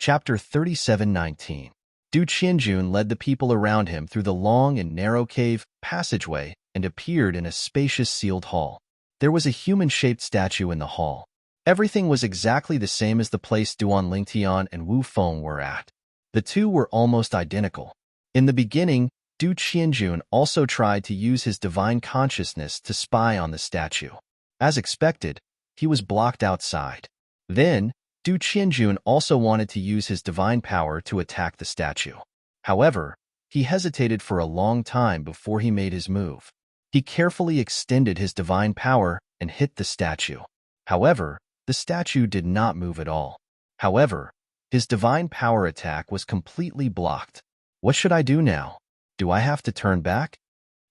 Chapter 37:19. Du Qianjun led the people around him through the long and narrow cave passageway and appeared in a spacious sealed hall. There was a human-shaped statue in the hall. Everything was exactly the same as the place Duan Lingtian and Wu Feng were at. The two were almost identical. In the beginning, Du Qianjun also tried to use his divine consciousness to spy on the statue. As expected, he was blocked outside. Then, Du Qianjun also wanted to use his divine power to attack the statue. However, he hesitated for a long time before he made his move. He carefully extended his divine power and hit the statue. However, the statue did not move at all. However, his divine power attack was completely blocked. What should I do now? Do I have to turn back?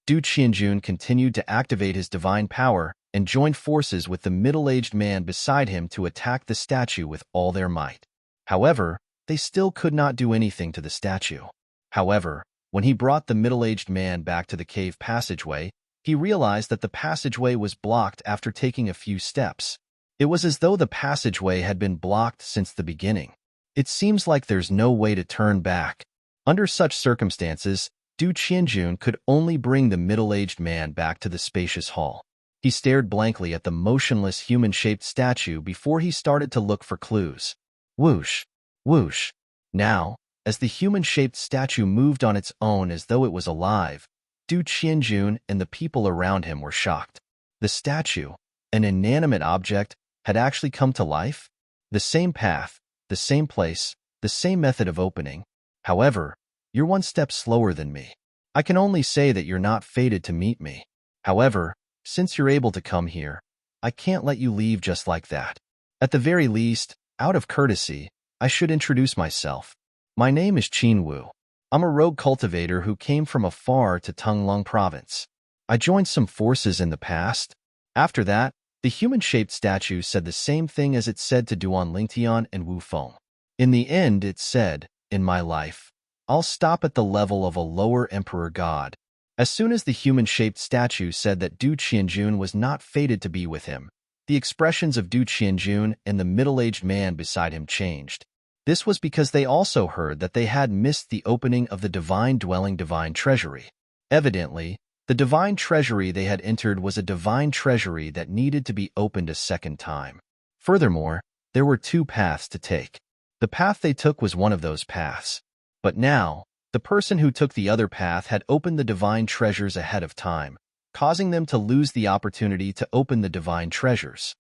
Du Qianjun continued to activate his divine power and joined forces with the middle-aged man beside him to attack the statue with all their might. However, they still could not do anything to the statue. However, when he brought the middle-aged man back to the cave passageway, he realized that the passageway was blocked after taking a few steps. It was as though the passageway had been blocked since the beginning. It seems like there's no way to turn back. Under such circumstances, Du Qianjun could only bring the middle-aged man back to the spacious hall. He stared blankly at the motionless human-shaped statue before he started to look for clues. Whoosh! Whoosh! Now, as the human-shaped statue moved on its own as though it was alive, Du Qianjun and the people around him were shocked. The statue, an inanimate object, had actually come to life? The same path, the same place, the same method of opening. However, you're one step slower than me. I can only say that you're not fated to meet me. However, since you're able to come here, I can't let you leave just like that. At the very least, out of courtesy, I should introduce myself. My name is Qin Wu. I'm a rogue cultivator who came from afar to Tunglong province. I joined some forces in the past. After that, the human-shaped statue said the same thing as it said to Duan Lingtian and Wu Feng. In the end, it said, in my life, I'll stop at the level of a lower emperor god. As soon as the human-shaped statue said that Du Qianjun was not fated to be with him, the expressions of Du Qianjun and the middle-aged man beside him changed. This was because they also heard that they had missed the opening of the divine dwelling divine treasury. Evidently, the divine treasury they had entered was a divine treasury that needed to be opened a second time. Furthermore, there were two paths to take. The path they took was one of those paths. But now, the person who took the other path had opened the divine treasures ahead of time, causing them to lose the opportunity to open the divine treasures.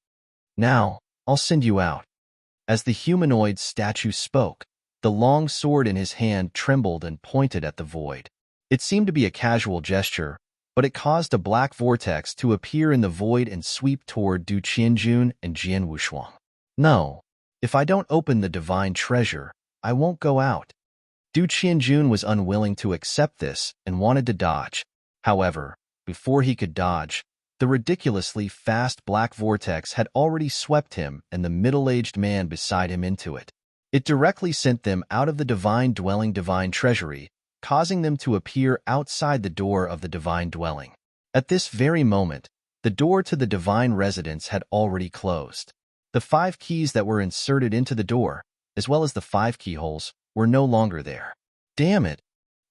Now, I'll send you out. As the humanoid statue spoke, the long sword in his hand trembled and pointed at the void. It seemed to be a casual gesture, but it caused a black vortex to appear in the void and sweep toward Du Qianjun and Jian Wushuang. No, if I don't open the divine treasure, I won't go out. Du Qianjun was unwilling to accept this and wanted to dodge. However, before he could dodge, the ridiculously fast black vortex had already swept him and the middle-aged man beside him into it. It directly sent them out of the divine dwelling divine treasury, causing them to appear outside the door of the divine dwelling. At this very moment, the door to the divine residence had already closed. The 5 keys that were inserted into the door, as well as the 5 keyholes, were no longer there. Damn it!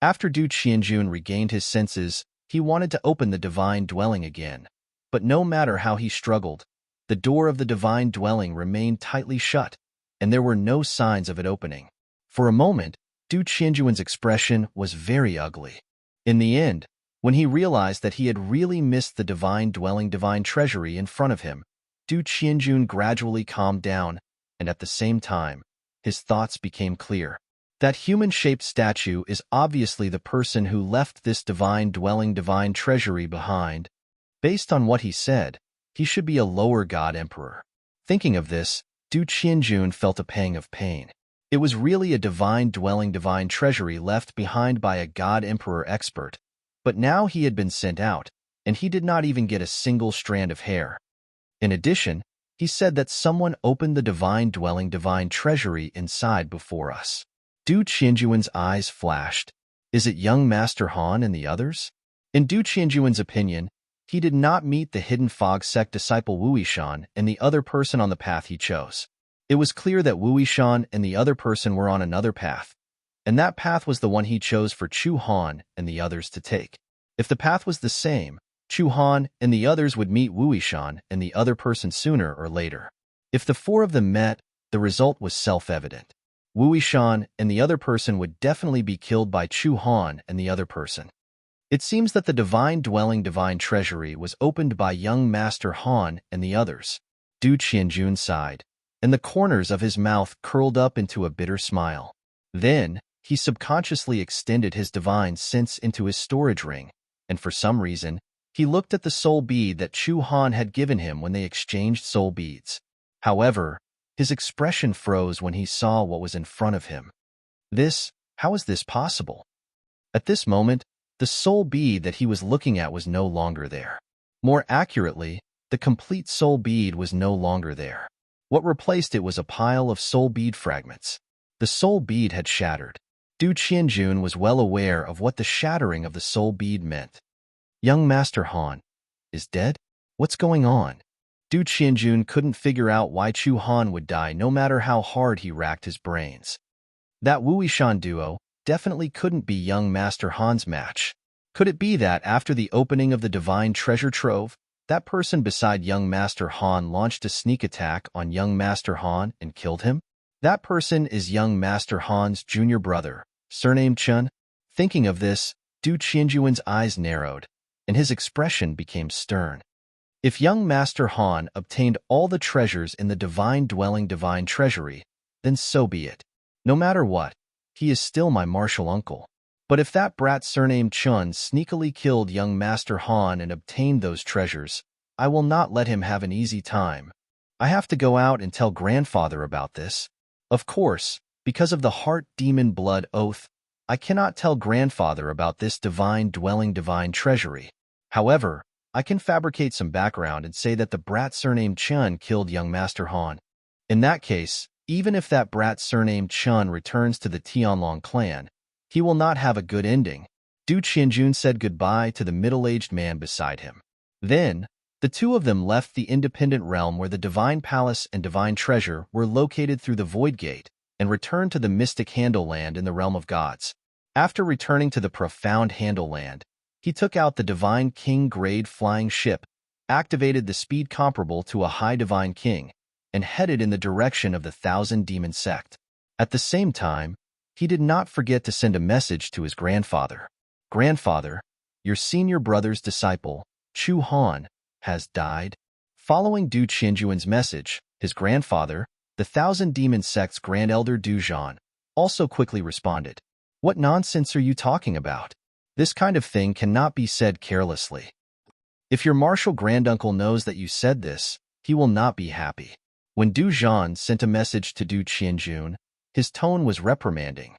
After Du Qianjun regained his senses, he wanted to open the divine dwelling again. But no matter how he struggled, the door of the divine dwelling remained tightly shut, and there were no signs of it opening. For a moment, Du Qianjun's expression was very ugly. In the end, when he realized that he had really missed the divine dwelling divine treasury in front of him, Du Qianjun gradually calmed down, and at the same time, his thoughts became clear. That human-shaped statue is obviously the person who left this divine dwelling divine treasury behind. Based on what he said, he should be a lower god emperor. Thinking of this, Du Qianjun felt a pang of pain. It was really a divine dwelling divine treasury left behind by a god emperor expert, but now he had been sent out, and he did not even get a single strand of hair. In addition, he said that someone opened the divine dwelling divine treasury inside before us. Du Qianjun's eyes flashed. Is it young Master Han and the others? In Du Qianjun's opinion, he did not meet the hidden fog sect disciple Wu Yishan and the other person on the path he chose. It was clear that Wu Yishan and the other person were on another path, and that path was the one he chose for Chu Han and the others to take. If the path was the same, Chu Han and the others would meet Wu Yishan and the other person sooner or later. If the four of them met, the result was self-evident. Wu Yishan and the other person would definitely be killed by Chu Han and the other person. It seems that the divine dwelling divine treasury was opened by young Master Han and the others. Du Qianjun sighed, and the corners of his mouth curled up into a bitter smile. Then, he subconsciously extended his divine sense into his storage ring, and for some reason, he looked at the soul bead that Chu Han had given him when they exchanged soul beads. However, his expression froze when he saw what was in front of him. How is this possible? At this moment, the soul bead that he was looking at was no longer there. More accurately, the complete soul bead was no longer there. What replaced it was a pile of soul bead fragments. The soul bead had shattered. Du Qianjun was well aware of what the shattering of the soul bead meant. Young Master Han is dead? What's going on? Du Qianjun couldn't figure out why Chu Han would die no matter how hard he racked his brains. That Wu Yishan duo definitely couldn't be young Master Han's match. Could it be that after the opening of the divine treasure trove, that person beside young Master Han launched a sneak attack on young Master Han and killed him? That person is young Master Han's junior brother, surnamed Chun. Thinking of this, Du Qianjuan's eyes narrowed, and his expression became stern. If young Master Han obtained all the treasures in the divine dwelling divine treasury, then so be it. No matter what, he is still my martial uncle. But if that brat surnamed Chun sneakily killed young Master Han and obtained those treasures, I will not let him have an easy time. I have to go out and tell grandfather about this. Of course, because of the heart demon blood oath, I cannot tell grandfather about this divine dwelling divine treasury. However, I can fabricate some background and say that the brat surnamed Chun killed young Master Han. In that case, even if that brat surnamed Chun returns to the Tianlong clan, he will not have a good ending. Du Qianjun said goodbye to the middle-aged man beside him. Then, the two of them left the independent realm where the divine palace and divine treasure were located through the Void Gate and returned to the mystic Handle Land in the realm of gods. After returning to the profound Handle Land, he took out the divine king-grade flying ship, activated the speed comparable to a high divine king, and headed in the direction of the Thousand Demon Sect. At the same time, he did not forget to send a message to his grandfather. Grandfather, your senior brother's disciple, Chu Han, has died. Following Du Qianjuan's message, his grandfather, the Thousand Demon Sect's Grand Elder Du Zhan, also quickly responded. What nonsense are you talking about? This kind of thing cannot be said carelessly. If your martial granduncle knows that you said this, he will not be happy. When Du Zhan sent a message to Du Qianjun, his tone was reprimanding.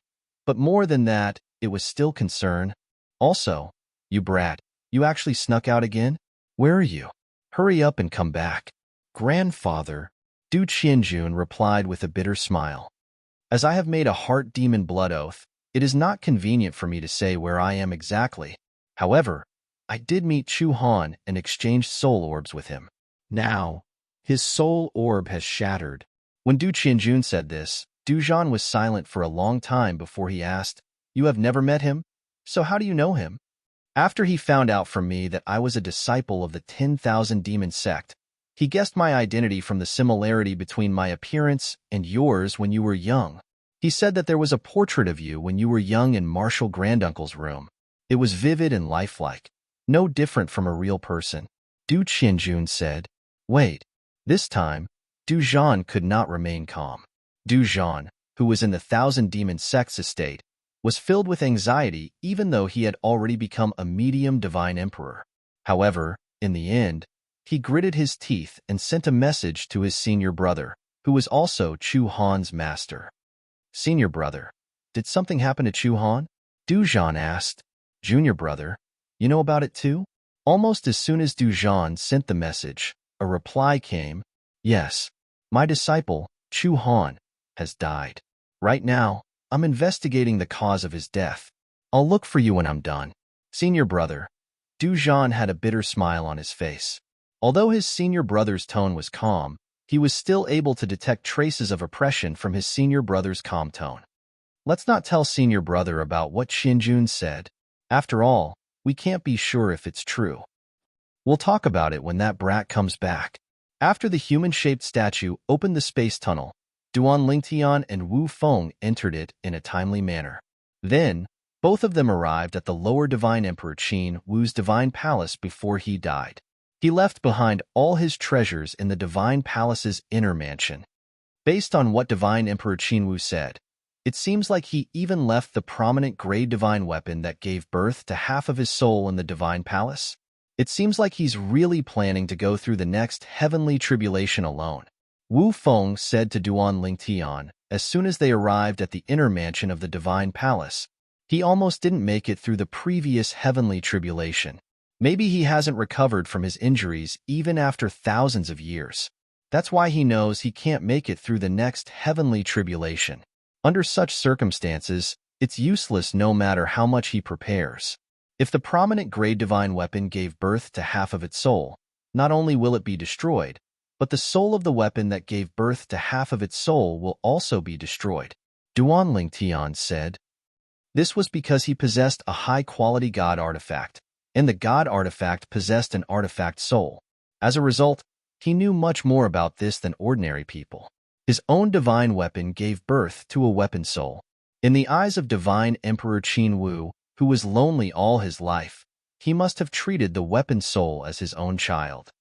But more than that, it was still concern. Also, you brat, you actually snuck out again? Where are you? Hurry up and come back. Grandfather, Du Qianjun replied with a bitter smile. As I have made a heart demon blood oath, it is not convenient for me to say where I am exactly. However, I did meet Chu Han and exchanged soul orbs with him. Now, his soul orb has shattered. When Du Qianjun said this, Du Zhan was silent for a long time before he asked, You have never met him? So how do you know him? After he found out from me that I was a disciple of the 10,000 Demon Sect, he guessed my identity from the similarity between my appearance and yours when you were young. He said that there was a portrait of you when you were young in Martial Granduncle's room. It was vivid and lifelike, no different from a real person. Du Qianjun said, Wait. This time, Du Zhan could not remain calm. Du Zhan, who was in the Thousand Demon Sect's estate, was filled with anxiety even though he had already become a medium divine emperor. However, in the end, he gritted his teeth and sent a message to his senior brother, who was also Chu Han's master. Senior brother, did something happen to Chu Han? Du Zhan asked. Junior brother, you know about it too? Almost as soon as Du Zhan sent the message, a reply came, Yes, my disciple, Chu Han, has died. Right now, I'm investigating the cause of his death. I'll look for you when I'm done. Senior brother, Du Zhan had a bitter smile on his face. Although his senior brother's tone was calm, he was still able to detect traces of oppression from his senior brother's calm tone. Let's not tell senior brother about what Qianjun said. After all, we can't be sure if it's true. We'll talk about it when that brat comes back. After the human-shaped statue opened the space tunnel, Duan Lingtian and Wu Feng entered it in a timely manner. Then, both of them arrived at the lower Divine Emperor Qin Wu's divine palace before he died. He left behind all his treasures in the divine palace's inner mansion. Based on what Divine Emperor Qin Wu said, it seems like he even left the prominent gray divine weapon that gave birth to half of his soul in the divine palace. It seems like he's really planning to go through the next heavenly tribulation alone. Wu Feng said to Duan Lingtian as soon as they arrived at the inner mansion of the divine palace. He almost didn't make it through the previous heavenly tribulation. Maybe he hasn't recovered from his injuries even after thousands of years. That's why he knows he can't make it through the next heavenly tribulation. Under such circumstances, it's useless no matter how much he prepares. If the prominent gray divine weapon gave birth to half of its soul, not only will it be destroyed, but the soul of the weapon that gave birth to half of its soul will also be destroyed. Duan Lingtian said. This was because he possessed a high-quality god artifact, and the god artifact possessed an artifact soul. As a result, he knew much more about this than ordinary people. His own divine weapon gave birth to a weapon soul. In the eyes of Divine Emperor Qin Wu, who was lonely all his life, he must have treated the weapon soul as his own child.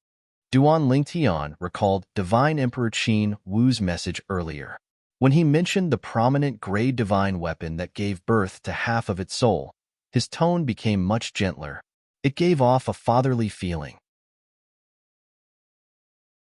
Duan Lingtian recalled Divine Emperor Qin Wu's message earlier. When he mentioned the prominent gray divine weapon that gave birth to half of its soul, his tone became much gentler. It gave off a fatherly feeling.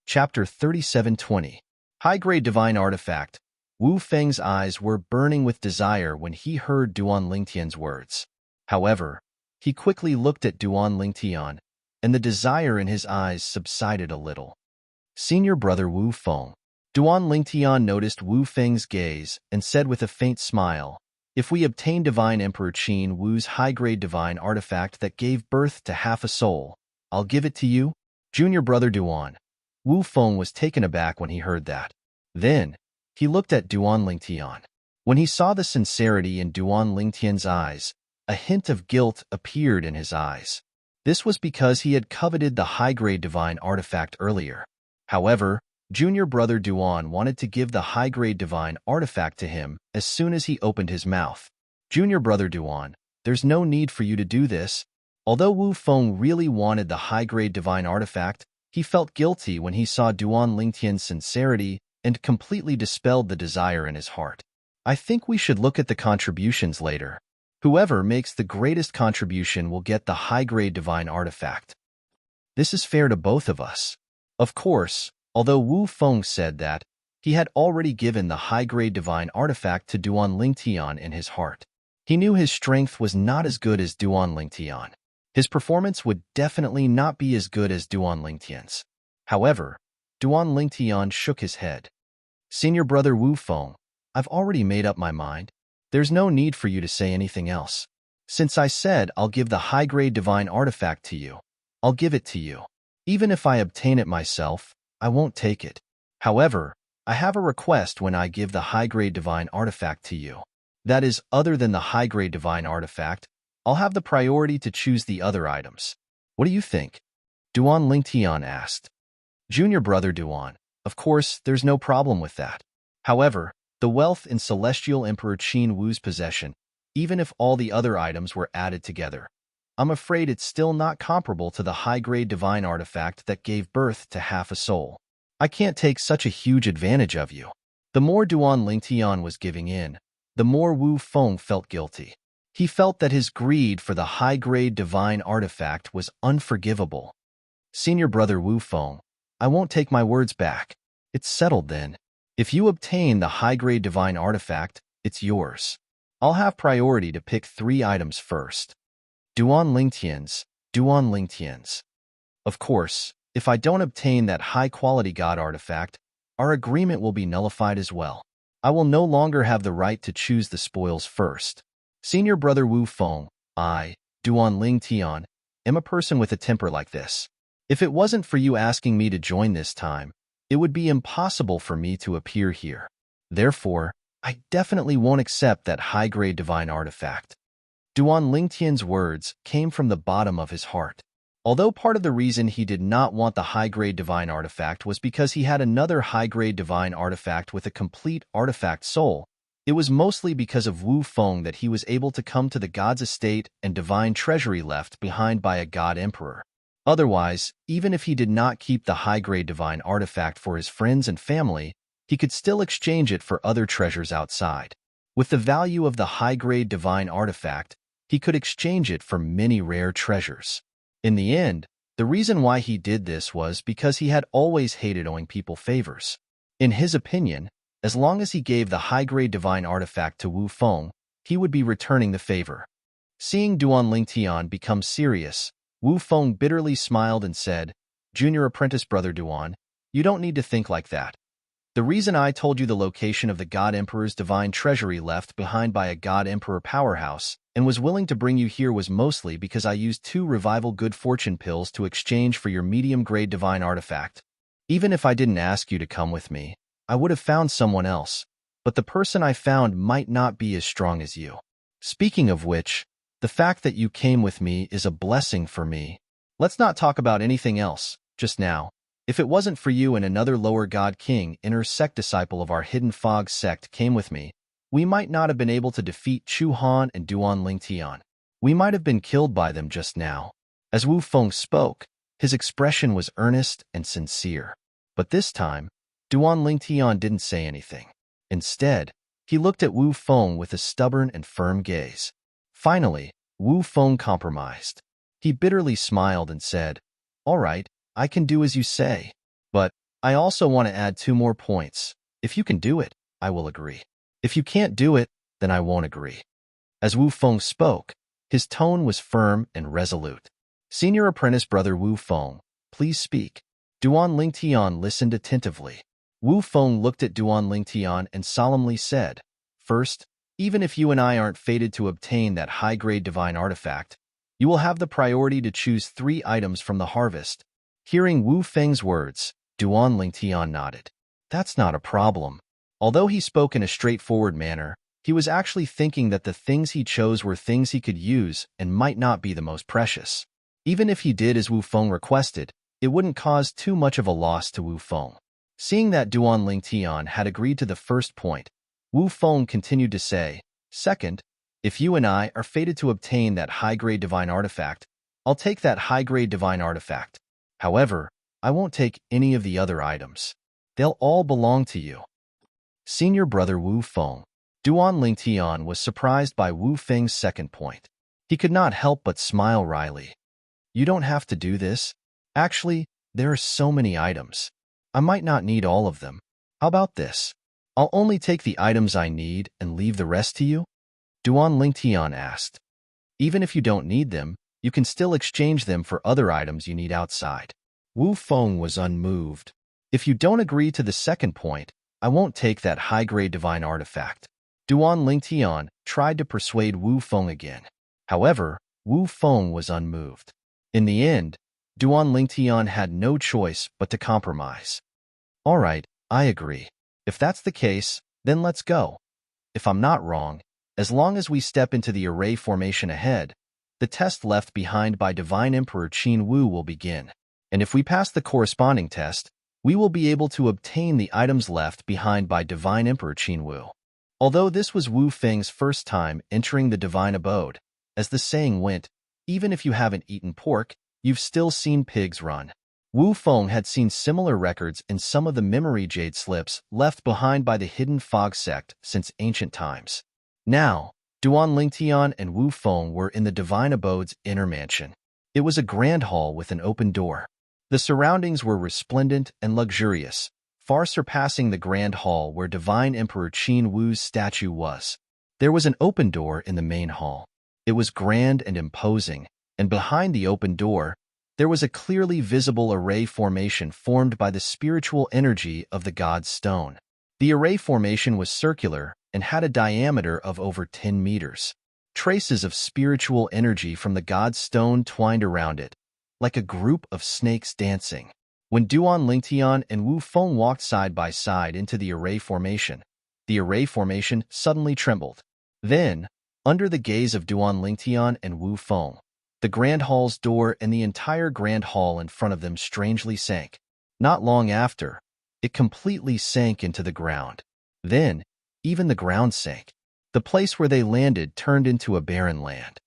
Chapter 3720. High-grade divine artifact. Wu Feng's eyes were burning with desire when he heard Duan Lingtian's words. However, he quickly looked at Duan Lingtian, and the desire in his eyes subsided a little. Senior brother Wu Feng. Duan Lingtian noticed Wu Feng's gaze and said with a faint smile, "If we obtain Divine Emperor Qin Wu's high-grade divine artifact that gave birth to half a soul, I'll give it to you." Junior brother Duan. Wu Feng was taken aback when he heard that. Then, he looked at Duan Lingtian. When he saw the sincerity in Duan Lingtian's eyes, a hint of guilt appeared in his eyes. This was because he had coveted the high-grade divine artifact earlier. However, Junior brother Duan wanted to give the high-grade divine artifact to him as soon as he opened his mouth. Junior brother Duan, there's no need for you to do this. Although Wu Feng really wanted the high-grade divine artifact, he felt guilty when he saw Duan Lingtian's sincerity and completely dispelled the desire in his heart. I think we should look at the contributions later. Whoever makes the greatest contribution will get the high-grade divine artifact. This is fair to both of us. Of course, although Wu Feng said that, he had already given the high-grade divine artifact to Duan Lingtian in his heart. He knew his strength was not as good as Duan Lingtian. His performance would definitely not be as good as Duan Lingtian's. However, Duan Lingtian shook his head. Senior brother Wu Feng, I've already made up my mind. There's no need for you to say anything else. Since I said I'll give the high-grade divine artifact to you, I'll give it to you. Even if I obtain it myself, I won't take it. However, I have a request when I give the high-grade divine artifact to you. That is, other than the high-grade divine artifact, I'll have the priority to choose the other items. What do you think? Duan Lingtian asked. Junior brother Duan, of course, there's no problem with that. However, the wealth in Celestial Emperor Qin Wu's possession, even if all the other items were added together, I'm afraid it's still not comparable to the high-grade divine artifact that gave birth to half a soul. I can't take such a huge advantage of you. The more Duan Lingtian was giving in, the more Wu Feng felt guilty. He felt that his greed for the high-grade divine artifact was unforgivable. Senior brother Wu Feng, I won't take my words back. It's settled then. If you obtain the high-grade divine artifact, it's yours. I'll have priority to pick 3 items first. Duan Lingtian's. Of course, if I don't obtain that high-quality god artifact, our agreement will be nullified as well. I will no longer have the right to choose the spoils first. Senior brother Wu Feng, Duan Lingtian, am a person with a temper like this. If it wasn't for you asking me to join this time, It would be impossible for me to appear here. Therefore, I definitely won't accept that high-grade divine artifact. Duan Lingtian's words came from the bottom of his heart. Although part of the reason he did not want the high-grade divine artifact was because he had another high-grade divine artifact with a complete artifact soul, it was mostly because of Wu Feng that he was able to come to the god's estate and divine treasury left behind by a god emperor. Otherwise, even if he did not keep the high-grade divine artifact for his friends and family, he could still exchange it for other treasures outside. With the value of the high-grade divine artifact, he could exchange it for many rare treasures. In the end, the reason why he did this was because he had always hated owing people favors. In his opinion, as long as he gave the high-grade divine artifact to Wu Feng, he would be returning the favor. Seeing Duan Lingtian become serious, Wu Feng bitterly smiled and said, "Junior apprentice brother Duan, you don't need to think like that. The reason I told you the location of the God Emperor's divine treasury left behind by a God Emperor powerhouse and was willing to bring you here was mostly because I used 2 revival good fortune pills to exchange for your medium-grade divine artifact. Even if I didn't ask you to come with me, I would have found someone else, but the person I found might not be as strong as you. Speaking of which, the fact that you came with me is a blessing for me. Let's not talk about anything else, just now. If it wasn't for you and another lower god king, inner sect disciple of our hidden fog sect came with me, we might not have been able to defeat Chu Han and Duan Lingtian. We might have been killed by them just now." As Wu Feng spoke, his expression was earnest and sincere. But this time, Duan Lingtian didn't say anything. Instead, he looked at Wu Feng with a stubborn and firm gaze. Finally, Wu Feng compromised. He bitterly smiled and said, "All right, I can do as you say. But I also want to add 2 more points. If you can do it, I will agree. If you can't do it, then I won't agree." As Wu Feng spoke, his tone was firm and resolute. "Senior apprentice brother Wu Feng, please speak." Duan Lingtian listened attentively. Wu Feng looked at Duan Lingtian and solemnly said, "First, even if you and I aren't fated to obtain that high-grade divine artifact, you will have the priority to choose 3 items from the harvest." Hearing Wu Feng's words, Duan Lingtian nodded. That's not a problem. Although he spoke in a straightforward manner, he was actually thinking that the things he chose were things he could use and might not be the most precious. Even if he did as Wu Feng requested, it wouldn't cause too much of a loss to Wu Feng. Seeing that Duan Lingtian had agreed to the first point, Wu Feng continued to say, "Second, if you and I are fated to obtain that high-grade divine artifact, I'll take that high-grade divine artifact. However, I won't take any of the other items. They'll all belong to you." Senior brother Wu Feng, Duan Lingtian was surprised by Wu Feng's second point. He could not help but smile wryly. "You don't have to do this. Actually, there are so many items. I might not need all of them. How about this? I'll only take the items I need and leave the rest to you?" Duan Lingtian asked. "Even if you don't need them, you can still exchange them for other items you need outside." Wu Feng was unmoved. "If you don't agree to the second point, I won't take that high-grade divine artifact." Duan Lingtian tried to persuade Wu Feng again. However, Wu Feng was unmoved. In the end, Duan Lingtian had no choice but to compromise. "All right, I agree. If that's the case, then let's go. If I'm not wrong, as long as we step into the array formation ahead, the test left behind by Divine Emperor Qin Wu will begin. And if we pass the corresponding test, we will be able to obtain the items left behind by Divine Emperor Qin Wu." Although this was Wu Feng's first time entering the divine abode, as the saying went, even if you haven't eaten pork, you've still seen pigs run. Wu Feng had seen similar records in some of the memory jade slips left behind by the hidden fog sect since ancient times. Now, Duan Lingtian and Wu Feng were in the divine abode's inner mansion. It was a grand hall with an open door. The surroundings were resplendent and luxurious, far surpassing the grand hall where Divine Emperor Qin Wu's statue was. There was an open door in the main hall. It was grand and imposing, and behind the open door, there was a clearly visible array formation formed by the spiritual energy of the god's stone. The array formation was circular and had a diameter of over 10 meters. Traces of spiritual energy from the god's stone twined around it, like a group of snakes dancing. When Duan Lingtian and Wu Feng walked side by side into the array formation, suddenly trembled. Then, under the gaze of Duan Lingtian and Wu Feng, the Grand Hall's door and the entire Grand Hall in front of them strangely sank. Not long after, it completely sank into the ground. Then, even the ground sank. The place where they landed turned into a barren land.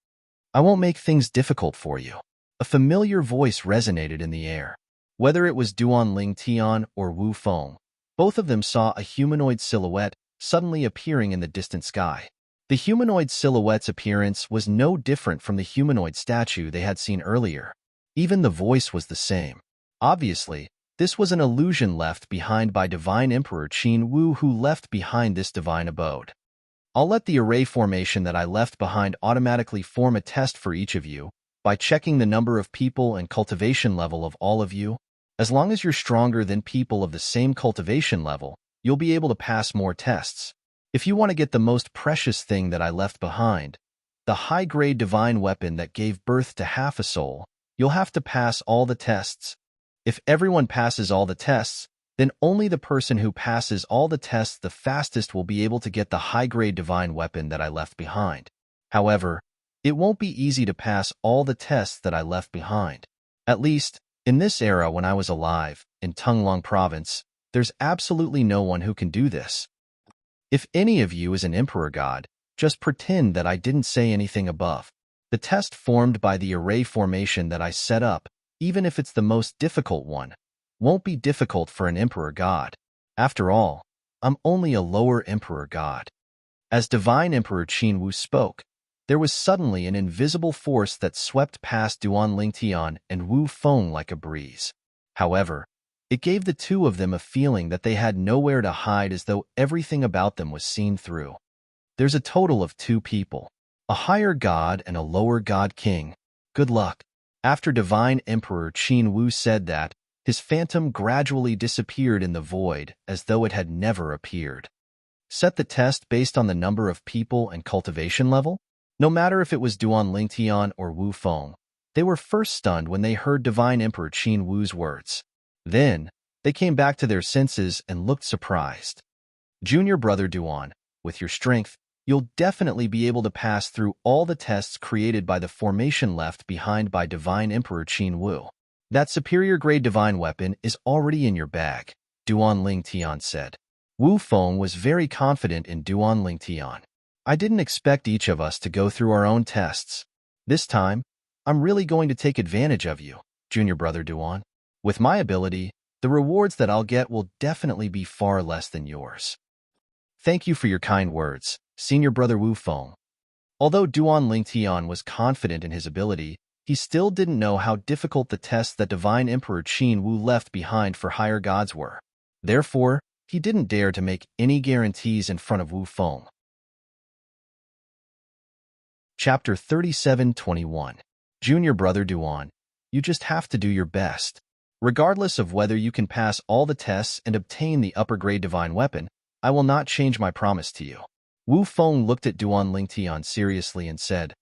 I won't make things difficult for you. A familiar voice resonated in the air. Whether it was Duan Lingtian or Wu Feng, both of them saw a humanoid silhouette suddenly appearing in the distant sky. The humanoid silhouette's appearance was no different from the humanoid statue they had seen earlier. Even the voice was the same. Obviously, this was an illusion left behind by Divine Emperor Qin Wu, who left behind this divine abode. I'll let the array formation that I left behind automatically form a test for each of you by checking the number of people and cultivation level of all of you. As long as you're stronger than people of the same cultivation level, you'll be able to pass more tests. If you want to get the most precious thing that I left behind, the high-grade divine weapon that gave birth to half a soul, you'll have to pass all the tests. If everyone passes all the tests, then only the person who passes all the tests the fastest will be able to get the high-grade divine weapon that I left behind. However, it won't be easy to pass all the tests that I left behind. At least, in this era when I was alive, in Tunglong Province, there's absolutely no one who can do this. If any of you is an Emperor God, just pretend that I didn't say anything above. The test formed by the array formation that I set up, even if it's the most difficult one, won't be difficult for an Emperor God. After all, I'm only a lower Emperor God. As Divine Emperor Qin Wu spoke, there was suddenly an invisible force that swept past Duan Lingtian and Wu Feng like a breeze. However, it gave the two of them a feeling that they had nowhere to hide, as though everything about them was seen through. There's a total of 2 people, a higher god and a lower god king. Good luck. After Divine Emperor Qin Wu said that, his phantom gradually disappeared in the void as though it had never appeared. Set the test based on the number of people and cultivation level? No matter if it was Duan Lingtian or Wu Feng, they were first stunned when they heard Divine Emperor Qin Wu's words. Then, they came back to their senses and looked surprised. Junior brother Duan, with your strength, you'll definitely be able to pass through all the tests created by the formation left behind by Divine Emperor Qin Wu. That superior grade divine weapon is already in your bag, Duan Lingtian said. Wu Feng was very confident in Duan Lingtian. I didn't expect each of us to go through our own tests. This time, I'm really going to take advantage of you, junior brother Duan. With my ability, the rewards that I'll get will definitely be far less than yours. Thank you for your kind words, senior brother Wu Feng. Although Duan Lingtian was confident in his ability, he still didn't know how difficult the tests that Divine Emperor Qin Wu left behind for higher gods were. Therefore, he didn't dare to make any guarantees in front of Wu Feng. Chapter 37:21. Junior brother Duan, you just have to do your best. Regardless of whether you can pass all the tests and obtain the upper grade divine weapon, I will not change my promise to you. Wu Feng looked at Duan Lingtian seriously and said,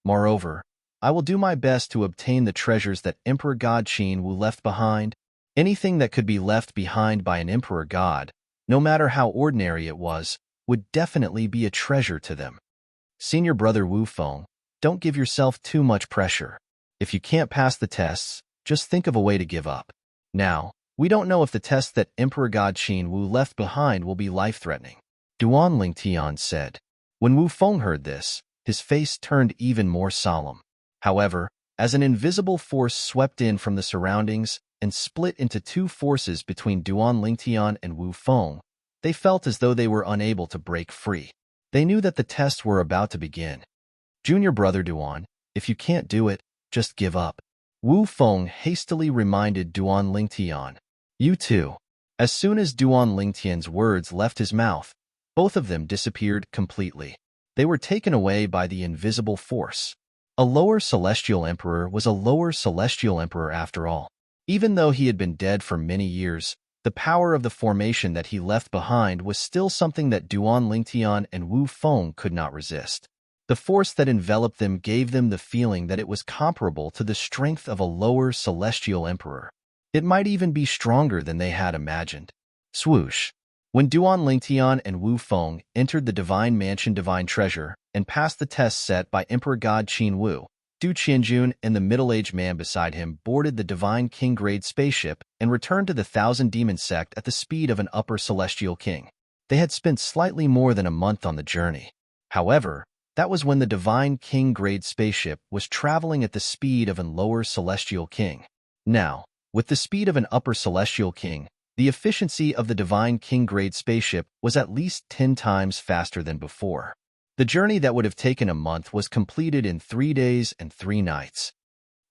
Moreover, I will do my best to obtain the treasures that Emperor God Qin Wu left behind. Anything that could be left behind by an Emperor God, no matter how ordinary it was, would definitely be a treasure to them. Senior brother Wu Feng, don't give yourself too much pressure. If you can't pass the tests, just think of a way to give up. Now, we don't know if the tests that Emperor God Qin Wu left behind will be life-threatening, Duan Lingtian said. When Wu Feng heard this, his face turned even more solemn. However, as an invisible force swept in from the surroundings and split into 2 forces between Duan Lingtian and Wu Feng, they felt as though they were unable to break free. They knew that the tests were about to begin. Junior brother Duan, if you can't do it, just give up. Wu Feng hastily reminded Duan Lingtian. You too. As soon as Duan Lingtian's words left his mouth, both of them disappeared completely. They were taken away by the invisible force. A lower celestial emperor was a lower celestial emperor after all. Even though he had been dead for many years, the power of the formation that he left behind was still something that Duan Lingtian and Wu Feng could not resist. The force that enveloped them gave them the feeling that it was comparable to the strength of a lower celestial emperor. It might even be stronger than they had imagined. Swoosh. When Duan Lingtian and Wu Feng entered the Divine Mansion Divine Treasure and passed the test set by Emperor God Qin Wu, Du Qianjun and the middle-aged man beside him boarded the Divine King-grade spaceship and returned to the Thousand Demon Sect at the speed of an upper celestial king. They had spent slightly more than a month on the journey. However, that was when the Divine King-grade spaceship was traveling at the speed of an lower celestial king. Now, with the speed of an upper celestial king, the efficiency of the Divine King-grade spaceship was at least 10 times faster than before. The journey that would have taken a month was completed in 3 days and 3 nights.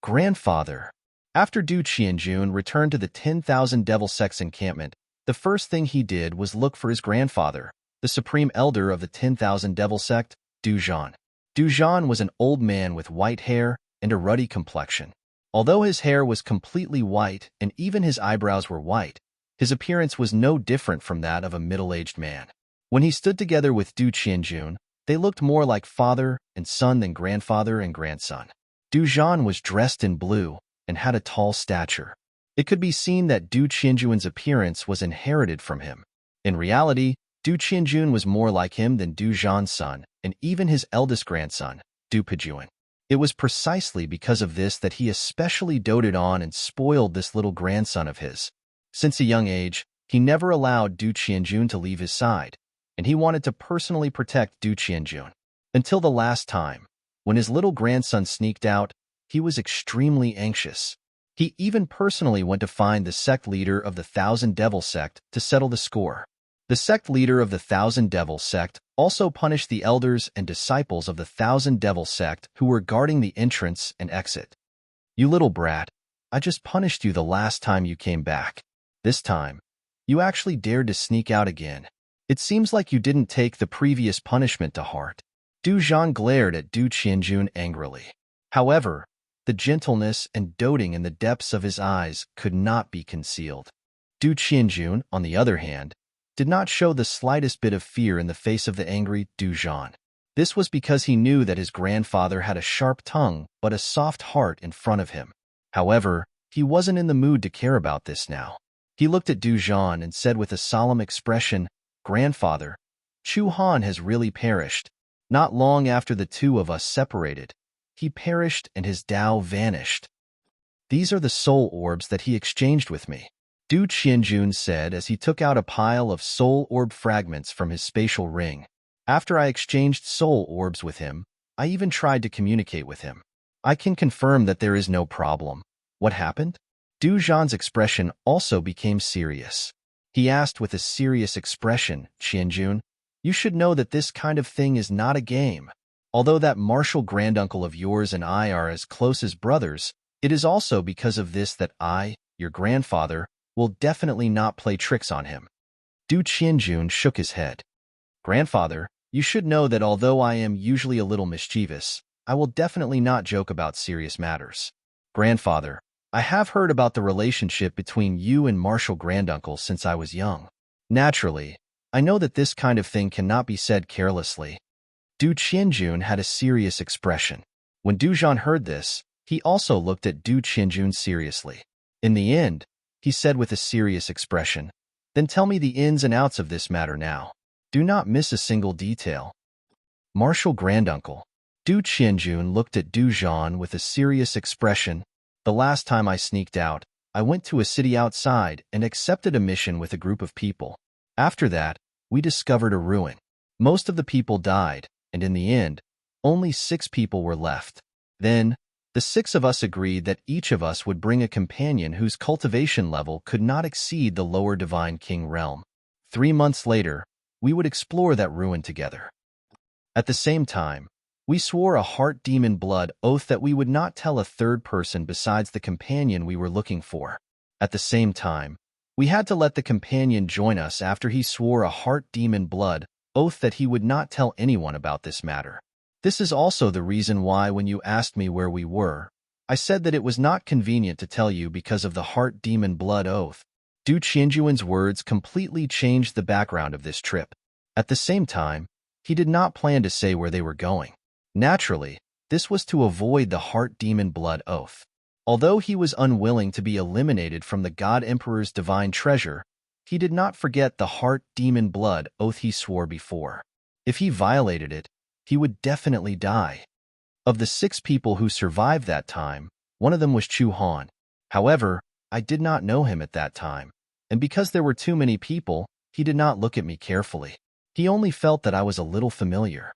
Grandfather. After Du Qianjun returned to the 10,000 Devil Sect's encampment, the first thing he did was look for his grandfather, the supreme elder of the 10,000 Devil Sect, Du Zhan. Du Zhan was an old man with white hair and a ruddy complexion. Although his hair was completely white and even his eyebrows were white, his appearance was no different from that of a middle-aged man. When he stood together with Du Qianjun, they looked more like father and son than grandfather and grandson. Du Zhan was dressed in blue and had a tall stature. It could be seen that Du Qianjun's appearance was inherited from him. In reality, Du Qianjun was more like him than Du Zhan's son and even his eldest grandson, Du Pejuan. It was precisely because of this that he especially doted on and spoiled this little grandson of his. Since a young age, he never allowed Du Qianjun to leave his side, and he wanted to personally protect Du Qianjun. Until the last time, when his little grandson sneaked out, he was extremely anxious. He even personally went to find the sect leader of the Thousand Devil Sect to settle the score. The sect leader of the Thousand Devil Sect also punished the elders and disciples of the Thousand Devil Sect who were guarding the entrance and exit. "You little brat, I just punished you the last time you came back. This time, you actually dared to sneak out again. It seems like you didn't take the previous punishment to heart." Du Zhan glared at Du Qianjun angrily. However, the gentleness and doting in the depths of his eyes could not be concealed. Du Qianjun, on the other hand, did not show the slightest bit of fear in the face of the angry Du Zhan. This was because he knew that his grandfather had a sharp tongue but a soft heart in front of him. However, he wasn't in the mood to care about this now. He looked at Du Zhan and said with a solemn expression, "Grandfather, Chu Han has really perished. Not long after the two of us separated, he perished and his Tao vanished. These are the soul orbs that he exchanged with me," Du Qianjun said as he took out a pile of soul orb fragments from his spatial ring. "After I exchanged soul orbs with him, I even tried to communicate with him. I can confirm that there is no problem. What happened?" Du Zhan's expression also became serious. He asked with a serious expression, "Qianjun, you should know that this kind of thing is not a game. Although that martial granduncle of yours and I are as close as brothers, it is also because of this that I, your grandfather, will definitely not play tricks on him." Du Qianjun shook his head. "Grandfather, you should know that although I am usually a little mischievous, I will definitely not joke about serious matters. Grandfather, I have heard about the relationship between you and Martial Granduncle since I was young. Naturally, I know that this kind of thing cannot be said carelessly." Du Qianjun had a serious expression. When Du Zhan heard this, he also looked at Du Qianjun seriously. In the end, he said with a serious expression, "Then tell me the ins and outs of this matter now. Do not miss a single detail." Martial Granduncle. Du Qianjun looked at Du Zhan with a serious expression. "The last time I sneaked out, I went to a city outside and accepted a mission with a group of people. After that, we discovered a ruin. Most of the people died, and in the end, only 6 people were left. Then, the 6 of us agreed that each of us would bring a companion whose cultivation level could not exceed the lower Divine King realm. 3 months later, we would explore that ruin together. At the same time, we swore a heart demon blood oath that we would not tell a third person besides the companion we were looking for. At the same time, we had to let the companion join us after he swore a heart demon blood oath that he would not tell anyone about this matter. This is also the reason why when you asked me where we were, I said that it was not convenient to tell you because of the heart demon blood oath." Du Qianjuan's words completely changed the background of this trip. At the same time, he did not plan to say where they were going. Naturally, this was to avoid the heart demon blood oath. Although he was unwilling to be eliminated from the God Emperor's divine treasure, he did not forget the heart demon blood oath he swore before. If he violated it, he would definitely die. Of the 6 people who survived that time, one of them was Chu Han. However, I did not know him at that time, and because there were too many people, he did not look at me carefully. He only felt that I was a little familiar.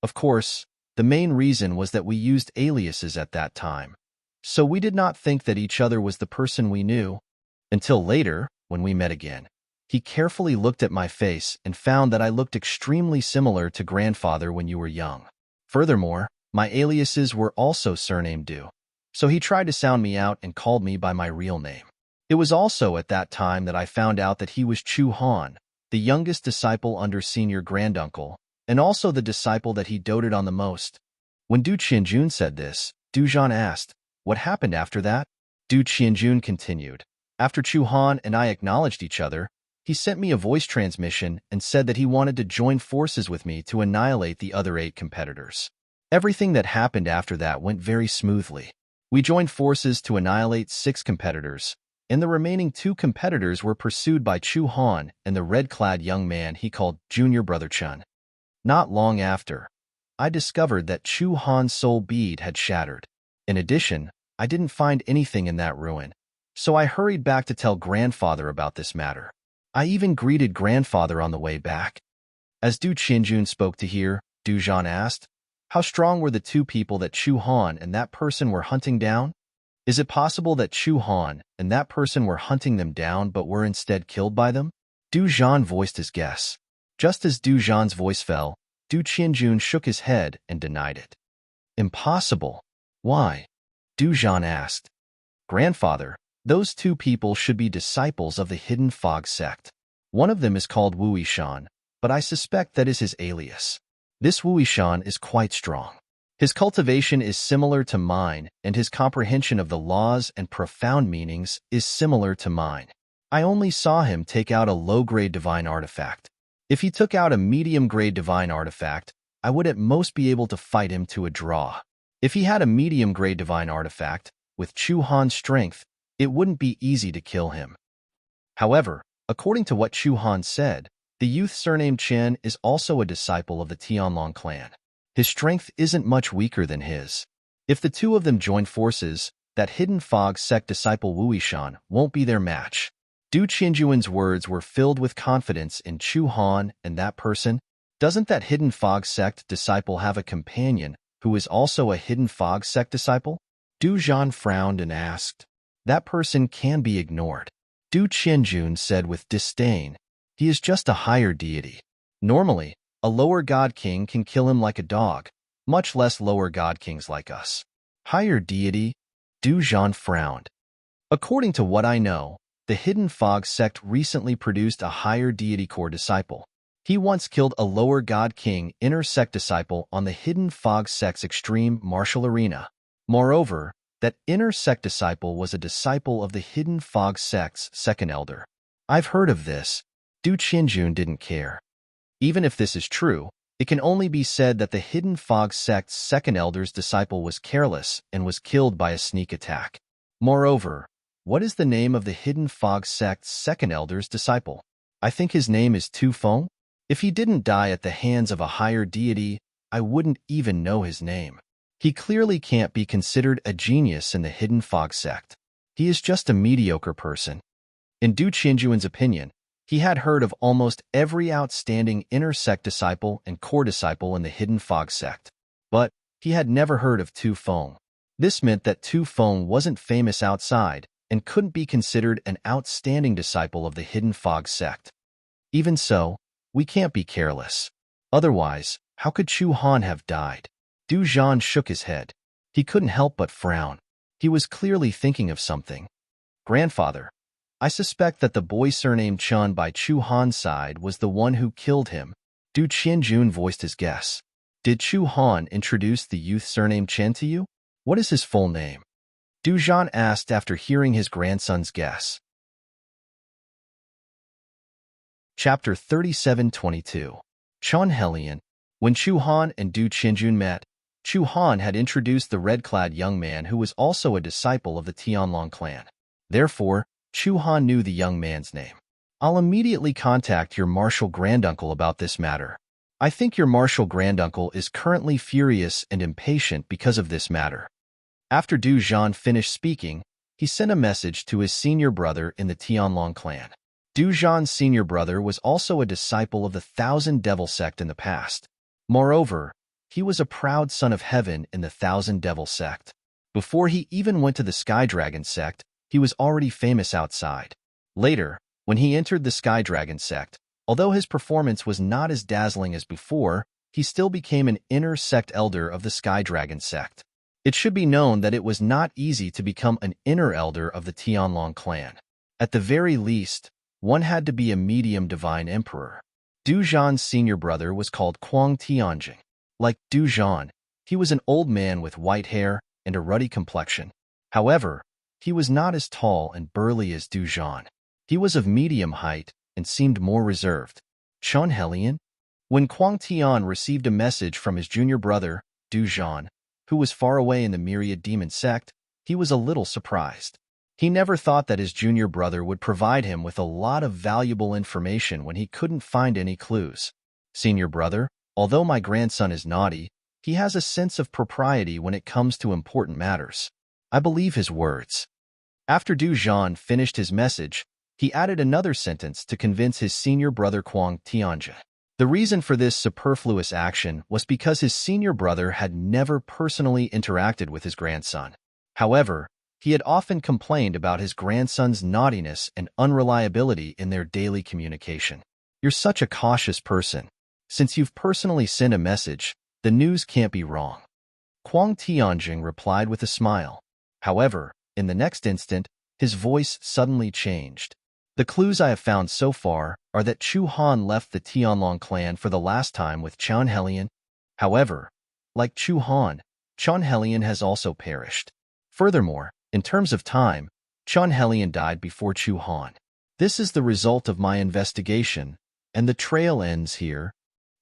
Of course, the main reason was that we used aliases at that time, so we did not think that each other was the person we knew, until later, when we met again. He carefully looked at my face and found that I looked extremely similar to grandfather when you were young. Furthermore, my aliases were also surnamed Du, so he tried to sound me out and called me by my real name. It was also at that time that I found out that he was Chu Han, the youngest disciple under senior granduncle, and also the disciple that he doted on the most. When Du Qianjun said this, Du Zhan asked, "What happened after that?" Du Qianjun continued, "After Chu Han and I acknowledged each other, he sent me a voice transmission and said that he wanted to join forces with me to annihilate the other 8 competitors. Everything that happened after that went very smoothly. We joined forces to annihilate 6 competitors, and the remaining 2 competitors were pursued by Chu Han and the red-clad young man he called Junior Brother Chun. Not long after, I discovered that Chu Han's soul bead had shattered. In addition, I didn't find anything in that ruin, so I hurried back to tell grandfather about this matter. I even greeted grandfather on the way back." As Du Qianjun spoke to hear, Du Zhan asked, "How strong were the 2 people that Chu Han and that person were hunting down? Is it possible that Chu Han and that person were hunting them down but were instead killed by them?" Du Zhan voiced his guess. Just as Du Zhan's voice fell, Du Qianjun shook his head and denied it. "Impossible. Why?" Du Zhan asked. "Grandfather, those 2 people should be disciples of the Hidden Fog sect. One of them is called Wu Yishan, but I suspect that is his alias. This Wu Yishan is quite strong. His cultivation is similar to mine, and his comprehension of the laws and profound meanings is similar to mine. I only saw him take out a low-grade divine artifact. If he took out a medium-grade divine artifact, I would at most be able to fight him to a draw. If he had a medium-grade divine artifact, with Chu Han's strength, it wouldn't be easy to kill him. However, according to what Chu Han said, the youth surnamed Chen is also a disciple of the Tianlong clan. His strength isn't much weaker than his. If the 2 of them join forces, that Hidden Fog sect disciple Wu Yishan won't be their match." Du Qianjuan's words were filled with confidence in Chu Han and that person. Doesn't that Hidden Fog sect disciple have a companion who is also a Hidden Fog sect disciple? Du Zhan frowned and asked. "That person can be ignored." Du Qianjun said with disdain, "He is just a higher deity. Normally, a lower god king can kill him like a dog, much less lower god kings like us." "Higher deity?" Du Zhan frowned. "According to what I know, the Hidden Fog sect recently produced a higher deity core disciple. He once killed a lower god king inner sect disciple on the Hidden Fog sect's extreme martial arena. Moreover, that inner sect disciple was a disciple of the Hidden Fog sect's second elder. I've heard of this." Du Qianjun didn't care. Even if this is true, it can only be said that the Hidden Fog sect's second elder's disciple was careless and was killed by a sneak attack. Moreover, what is the name of the Hidden Fog sect's second elder's disciple? I think his name is Tu Feng. If he didn't die at the hands of a higher deity, I wouldn't even know his name. He clearly can't be considered a genius in the Hidden Fog sect. He is just a mediocre person. In Du Qianjuan's opinion, he had heard of almost every outstanding inner sect disciple and core disciple in the Hidden Fog sect, but he had never heard of Tu Feng. This meant that Tu Feng wasn't famous outside and couldn't be considered an outstanding disciple of the Hidden Fog sect. Even so, we can't be careless. Otherwise, how could Chu Han have died? Du Zhan shook his head. He couldn't help but frown. He was clearly thinking of something. "Grandfather, I suspect that the boy surnamed Chun by Chu Han's side was the one who killed him." Du Qianjun voiced his guess. "Did Chu Han introduce the youth surnamed Chen to you? What is his full name?" Du Zhan asked after hearing his grandson's guess. Chapter 37:22. Chun Helion. When Chu Han and Du Qianjun met, Chu Han had introduced the red-clad young man who was also a disciple of the Tianlong clan. Therefore, Chu Han knew the young man's name. I'll immediately contact your martial granduncle about this matter. I think your martial granduncle is currently furious and impatient because of this matter. After Du Zhan finished speaking, he sent a message to his senior brother in the Tianlong clan. Du Zhan's senior brother was also a disciple of the Thousand Devil sect in the past. Moreover, he was a proud son of heaven in the Thousand Devil sect. Before he even went to the Sky Dragon sect, he was already famous outside. Later, when he entered the Sky Dragon sect, although his performance was not as dazzling as before, he still became an inner sect elder of the Sky Dragon sect. It should be known that it was not easy to become an inner elder of the Tianlong clan. At the very least, one had to be a medium divine emperor. Du Zhan's senior brother was called Kuang Tianjing. Like Du Zhan, he was an old man with white hair and a ruddy complexion. However, he was not as tall and burly as Du Zhan. He was of medium height and seemed more reserved. Chun Helian? When Kuang Tian received a message from his junior brother, Du Zhan, who was far away in the Myriad Demon sect, he was a little surprised. He never thought that his junior brother would provide him with a lot of valuable information when he couldn't find any clues. Senior brother, although my grandson is naughty, he has a sense of propriety when it comes to important matters. I believe his words. After Du Zhan finished his message, he added another sentence to convince his senior brother Kuang Tianjing. The reason for this superfluous action was because his senior brother had never personally interacted with his grandson. However, he had often complained about his grandson's naughtiness and unreliability in their daily communication. You're such a cautious person. Since you've personally sent a message, the news can't be wrong. Kuang Tianjing replied with a smile. However, in the next instant, his voice suddenly changed. The clues I have found so far are that Chu Han left the Tianlong clan for the last time with Chun Helian. However, like Chu Han, Chun Helian has also perished. Furthermore, in terms of time, Chun Helian died before Chu Han. This is the result of my investigation, and the trail ends here.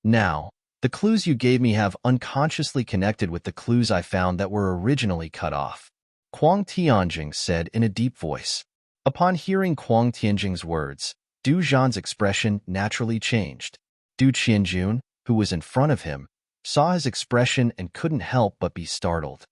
Now, the clues you gave me have unconsciously connected with the clues I found that were originally cut off. Kuang Tianjing said in a deep voice. Upon hearing Kuang Tianjing's words, Du Zhan's expression naturally changed. Du Qianjun, who was in front of him, saw his expression and couldn't help but be startled.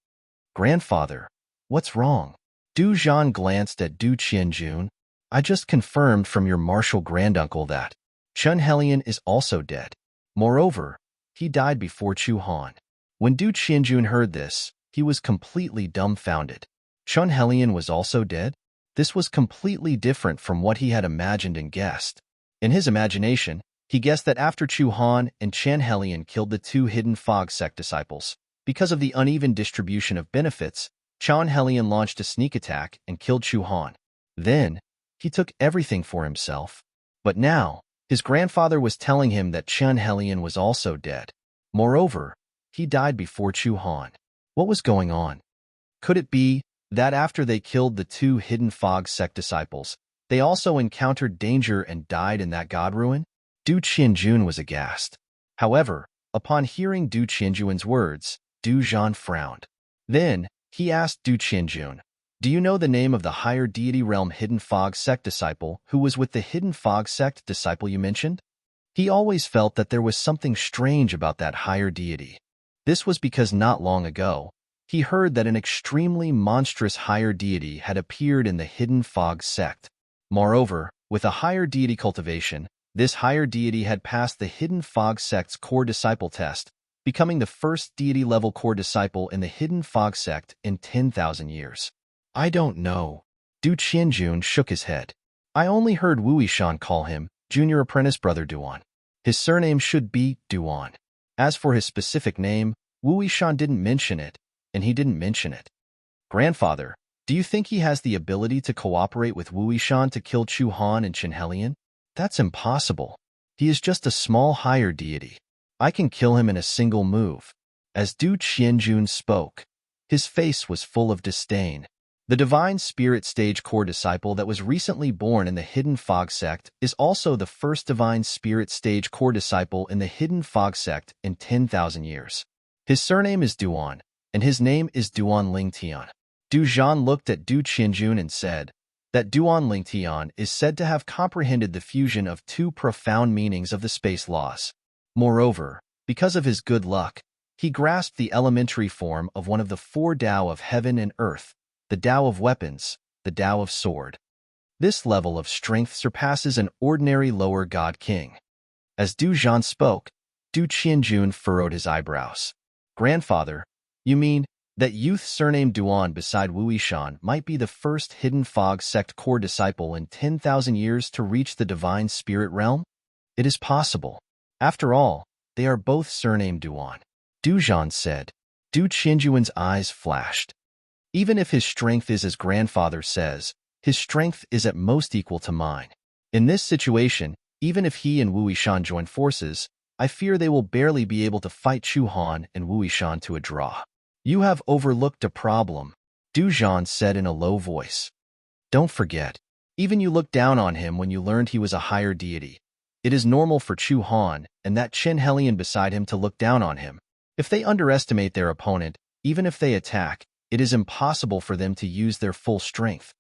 Grandfather, what's wrong? Du Zhan glanced at Du Qianjun. I just confirmed from your martial granduncle that Chun Helian is also dead. Moreover, he died before Chu Han. When Du Qianjun heard this, he was completely dumbfounded. Chun Helian was also dead? This was completely different from what he had imagined and guessed. In his imagination, he guessed that after Chu Han and Chun Helian killed the two hidden fog sect disciples, because of the uneven distribution of benefits, Chun Helian launched a sneak attack and killed Chu Han. Then, he took everything for himself. But now, his grandfather was telling him that Chun Helian was also dead. Moreover, he died before Chu Han. What was going on? Could it be that after they killed the two hidden fog sect disciples, they also encountered danger and died in that god ruin? Du Qianjun was aghast. However, upon hearing Du Qianjun's words, Du Zhan frowned. Then, he asked Du Qianjun, do you know the name of the higher deity realm hidden fog sect disciple who was with the hidden fog sect disciple you mentioned? He always felt that there was something strange about that higher deity. This was because not long ago, he heard that an extremely monstrous higher deity had appeared in the hidden fog sect. Moreover, with a higher deity cultivation, this higher deity had passed the hidden fog sect's core disciple test, becoming the first deity-level core disciple in the hidden fog sect in 10,000 years. I don't know. Du Qianjun shook his head. I only heard Wu Yishan call him Junior Apprentice Brother Duan. His surname should be Duan. As for his specific name, Wu Yishan didn't mention it, and he didn't mention it. Grandfather, do you think he has the ability to cooperate with Wu Yishan to kill Chu Han and Chun Helian? That's impossible. He is just a small higher deity. I can kill him in a single move. As Du Qianjun spoke, his face was full of disdain. The Divine Spirit Stage core disciple that was recently born in the Hidden Fog sect is also the first Divine Spirit Stage core disciple in the Hidden Fog sect in 10,000 years. His surname is Duan, and his name is Duan Lingtian. Du Zhan looked at Du Qianjun and said that Duan Lingtian is said to have comprehended the fusion of two profound meanings of the space laws. Moreover, because of his good luck, he grasped the elementary form of one of the four Tao of heaven and earth, the Tao of weapons, the Tao of sword. This level of strength surpasses an ordinary lower god king. As Du Zhan spoke, Du Qianjun furrowed his eyebrows. Grandfather, you mean that youth surnamed Duan beside Wu Yishan might be the first hidden fog sect core disciple in 10,000 years to reach the divine spirit realm? It is possible. After all, they are both surnamed Duan. Du Zhan said. Du Qianjuan's eyes flashed. Even if his strength is as grandfather says, his strength is at most equal to mine. In this situation, even if he and Wu Yishan join forces, I fear they will barely be able to fight Chu Han and Wu Yishan to a draw. You have overlooked a problem, Du Zhan said in a low voice. Don't forget, even you looked down on him when you learned he was a higher deity. It is normal for Chu Han and that Chen Helion beside him to look down on him. If they underestimate their opponent, even if they attack, it is impossible for them to use their full strength.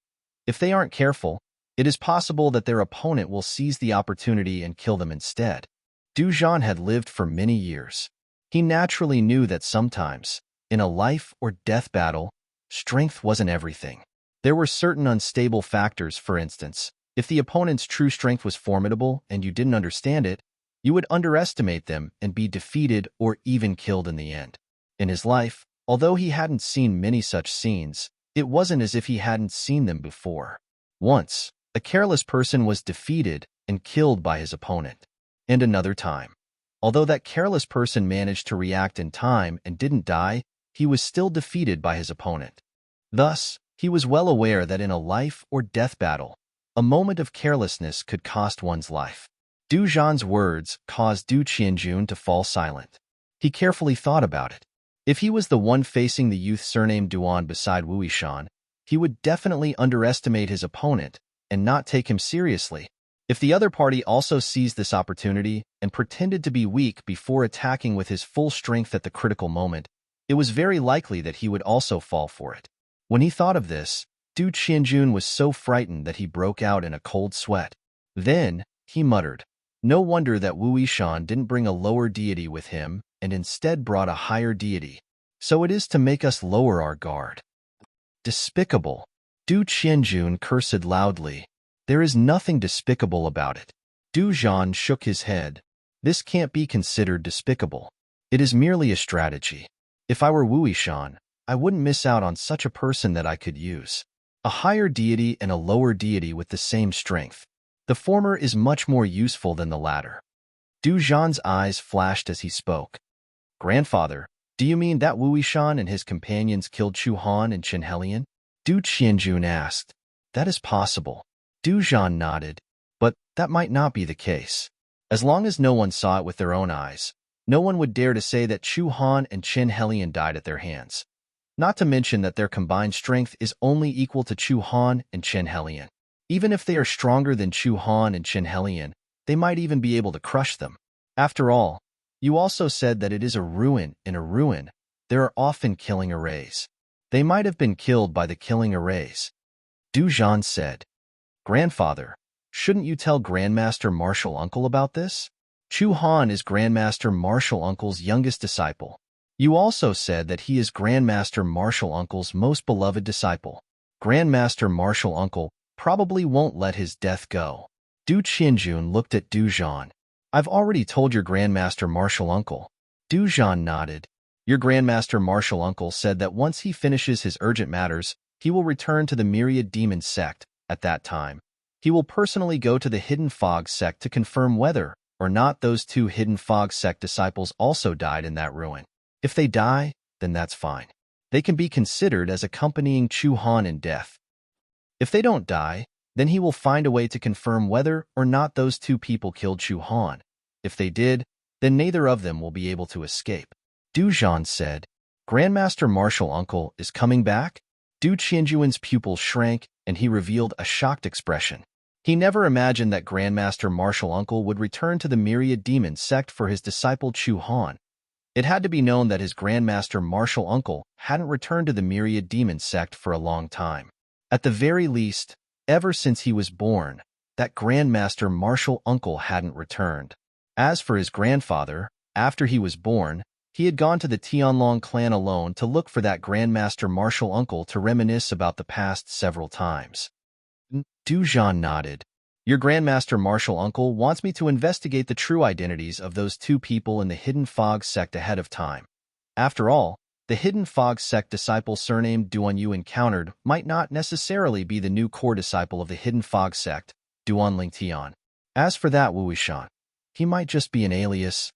If they aren't careful, it is possible that their opponent will seize the opportunity and kill them instead. Du Zhan had lived for many years. He naturally knew that sometimes, in a life or death battle, strength wasn't everything. There were certain unstable factors. For instance, if the opponent's true strength was formidable and you didn't understand it, you would underestimate them and be defeated or even killed in the end. In his life, although he hadn't seen many such scenes, it wasn't as if he hadn't seen them before. Once, a careless person was defeated and killed by his opponent. And another time, although that careless person managed to react in time and didn't die, he was still defeated by his opponent. Thus, he was well aware that in a life or death battle, a moment of carelessness could cost one's life. Du Zhan's words caused Du Qianjun to fall silent. He carefully thought about it. If he was the one facing the youth surnamed Duan beside Wu Yishan, he would definitely underestimate his opponent and not take him seriously. If the other party also seized this opportunity and pretended to be weak before attacking with his full strength at the critical moment, it was very likely that he would also fall for it. When he thought of this, Du Qianjun was so frightened that he broke out in a cold sweat. Then, he muttered, "No wonder that Wu Yishan didn't bring a lower deity with him and instead brought a higher deity. So it is to make us lower our guard." Despicable. Du Qianjun cursed loudly. There is nothing despicable about it. Du Zhan shook his head. This can't be considered despicable. It is merely a strategy. If I were Wu Yishan, I wouldn't miss out on such a person that I could use. A higher deity and a lower deity with the same strength. The former is much more useful than the latter. Du Zhan's eyes flashed as he spoke. Grandfather, do you mean that Wu Yishan and his companions killed Chu Han and Chen Helion? Du Qianjun asked. That is possible. Du Zhan nodded, but that might not be the case. As long as no one saw it with their own eyes, no one would dare to say that Chu Han and Chen Helion died at their hands. Not to mention that their combined strength is only equal to Chu Han and Chen Helion. Even if they are stronger than Chu Han and Chen Helion, they might even be able to crush them. After all, you also said that it is a ruin in a ruin. There are often killing arrays. They might have been killed by the killing arrays. Du Zhan said. Grandfather, shouldn't you tell Grandmaster Martial Uncle about this? Chu Han is Grandmaster Martial Uncle's youngest disciple. You also said that he is Grandmaster Martial Uncle's most beloved disciple. Grandmaster Martial Uncle probably won't let his death go. Du Qianjun looked at Du Zhan. I've already told your Grandmaster Martial Uncle. Du Zhan nodded. Your Grandmaster Martial Uncle said that once he finishes his urgent matters, he will return to the Myriad Demon sect. At that time, he will personally go to the Hidden Fog sect to confirm whether or not those two Hidden Fog sect disciples also died in that ruin. If they die, then that's fine. They can be considered as accompanying Chu Han in death. If they don't die, then he will find a way to confirm whether or not those two people killed Chu Han. If they did, then neither of them will be able to escape. Du Zhan said, Grandmaster Martial Uncle is coming back? Du Qianjuan's pupils shrank, and he revealed a shocked expression. He never imagined that Grandmaster Martial Uncle would return to the Myriad Demon sect for his disciple Chu Han. It had to be known that his Grandmaster martial uncle hadn't returned to the Myriad Demon sect for a long time. At the very least, ever since he was born, that Grandmaster martial uncle hadn't returned. As for his grandfather, after he was born, he had gone to the Tianlong clan alone to look for that Grandmaster martial uncle to reminisce about the past several times. Du Zhan nodded. Your Grandmaster martial uncle wants me to investigate the true identities of those two people in the Hidden Fog sect ahead of time. After all, the Hidden Fog sect disciple surnamed Duan you encountered might not necessarily be the new core disciple of the Hidden Fog sect, Duan Lingtian. As for that Wu Yishan, he might just be an alias.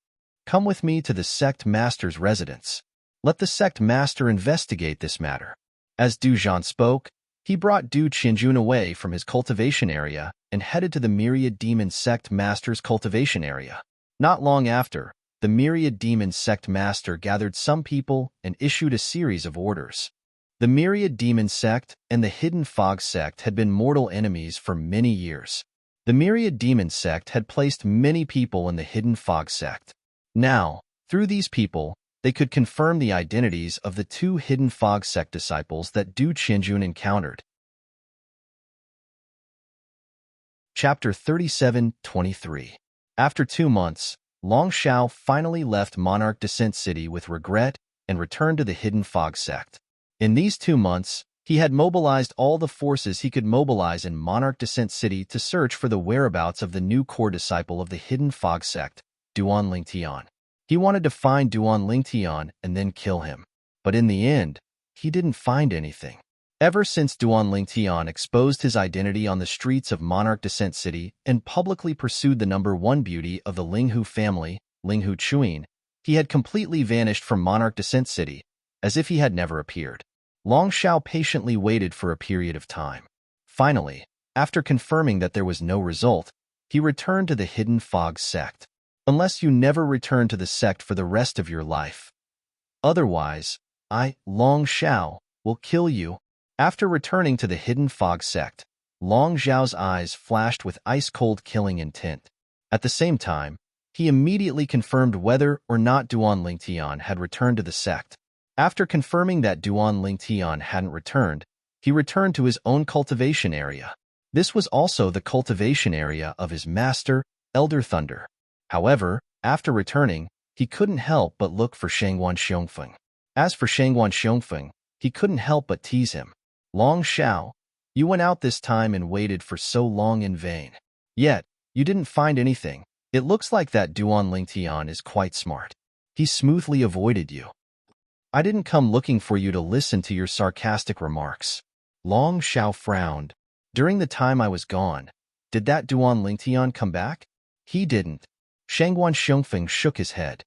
Come with me to the sect master's residence. Let the sect master investigate this matter. As Du Zhan spoke, he brought Du Qianjun away from his cultivation area and headed to the Myriad Demon sect master's cultivation area. Not long after, the Myriad Demon sect master gathered some people and issued a series of orders. The Myriad Demon sect and the Hidden Fog sect had been mortal enemies for many years. The Myriad Demon sect had placed many people in the Hidden Fog sect. Now, through these people, they could confirm the identities of the two Hidden Fog sect disciples that Du Qianjun encountered. Chapter 37-23. After 2 months, Long Xiao finally left Monarch Descent City with regret and returned to the Hidden Fog sect. In these 2 months, he had mobilized all the forces he could mobilize in Monarch Descent City to search for the whereabouts of the new core disciple of the Hidden Fog sect, Duan Lingtian. He wanted to find Duan Lingtian and then kill him. But in the end, he didn't find anything. Ever since Duan Lingtian exposed his identity on the streets of Monarch Descent City and publicly pursued the #1 beauty of the Linghu family, Linghu Chuin, he had completely vanished from Monarch Descent City, as if he had never appeared. Long Xiao patiently waited for a period of time. Finally, after confirming that there was no result, he returned to the Hidden Fog sect. Unless you never return to the sect for the rest of your life. Otherwise, I, Long Xiao, will kill you. After returning to the Hidden Fog sect, Long Xiao's eyes flashed with ice-cold killing intent. At the same time, he immediately confirmed whether or not Duan Lingtian had returned to the sect. After confirming that Duan Lingtian hadn't returned, he returned to his own cultivation area. This was also the cultivation area of his master, Elder Thunder. However, after returning, he couldn't help but look for Shangguan Xiongfeng. As for Shangguan Xiongfeng, he couldn't help but tease him. Long Xiao, you went out this time and waited for so long in vain. Yet, you didn't find anything. It looks like that Duan Lingtian is quite smart. He smoothly avoided you. I didn't come looking for you to listen to your sarcastic remarks. Long Xiao frowned. During the time I was gone, did that Duan Lingtian come back? He didn't. Shangguan Xiongfeng shook his head.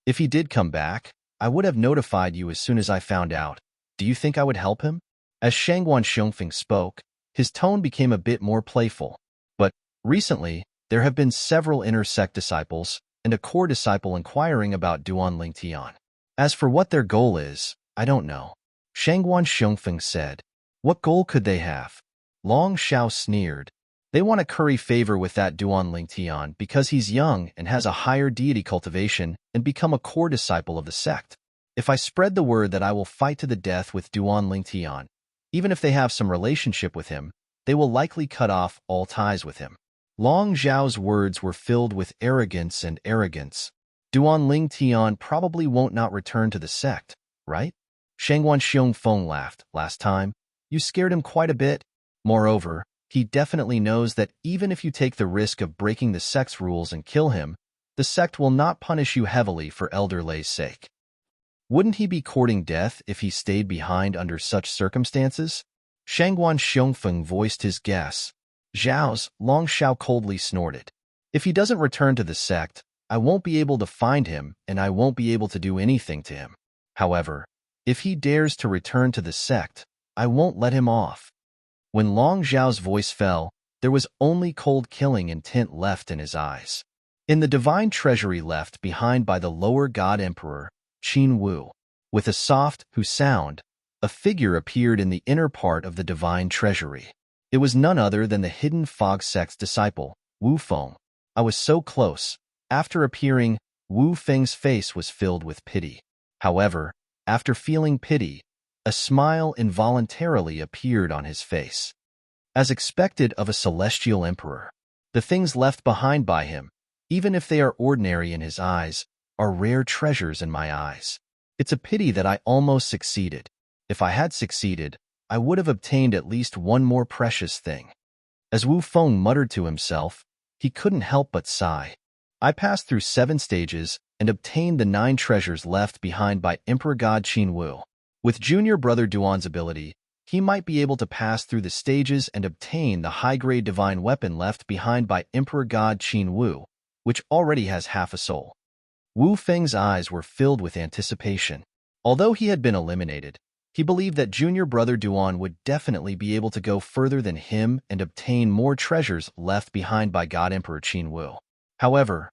If he did come back, I would have notified you as soon as I found out. Do you think I would help him? As Shangguan Xiongfeng spoke, his tone became a bit more playful. But, recently, there have been several inner sect disciples and a core disciple inquiring about Duan Lingtian. As for what their goal is, I don't know. Shangguan Xiongfeng said. What goal could they have? Long Xiao sneered. They want to curry favor with that Duan Lingtian because he's young and has a higher deity cultivation and become a core disciple of the sect. If I spread the word that I will fight to the death with Duan Lingtian, even if they have some relationship with him, they will likely cut off all ties with him. Long Xiao's words were filled with arrogance and arrogance. Duan Lingtian probably won't not return to the sect, right? Shangguan Xiongfeng laughed. Last time, you scared him quite a bit. Moreover, he definitely knows that even if you take the risk of breaking the sect's rules and kill him, the sect will not punish you heavily for Elder Lei's sake. Wouldn't he be courting death if he stayed behind under such circumstances? Shangguan Xiongfeng voiced his guess. Zhao's, Long Xiao coldly snorted. If he doesn't return to the sect, I won't be able to find him and I won't be able to do anything to him. However, if he dares to return to the sect, I won't let him off. When Long Xiao's voice fell, there was only cold killing intent left in his eyes. In the divine treasury left behind by the lower god emperor, Qin Wu, with a soft hu sound, a figure appeared in the inner part of the divine treasury. It was none other than the Hidden Fog sect's disciple, Wu Feng. I was so close. After appearing, Wu Feng's face was filled with pity. However, after feeling pity, a smile involuntarily appeared on his face. As expected of a celestial emperor, the things left behind by him, even if they are ordinary in his eyes, are rare treasures in my eyes. It's a pity that I almost succeeded. If I had succeeded, I would have obtained at least one more precious thing. As Wu Feng muttered to himself, he couldn't help but sigh. I passed through 7 stages and obtained the 9 treasures left behind by Emperor God Qin Wu. With junior brother Duan's ability, he might be able to pass through the stages and obtain the high-grade divine weapon left behind by Emperor God Qin Wu, which already has half a soul. Wu Feng's eyes were filled with anticipation. Although he had been eliminated, he believed that junior brother Duan would definitely be able to go further than him and obtain more treasures left behind by God Emperor Qin Wu. However,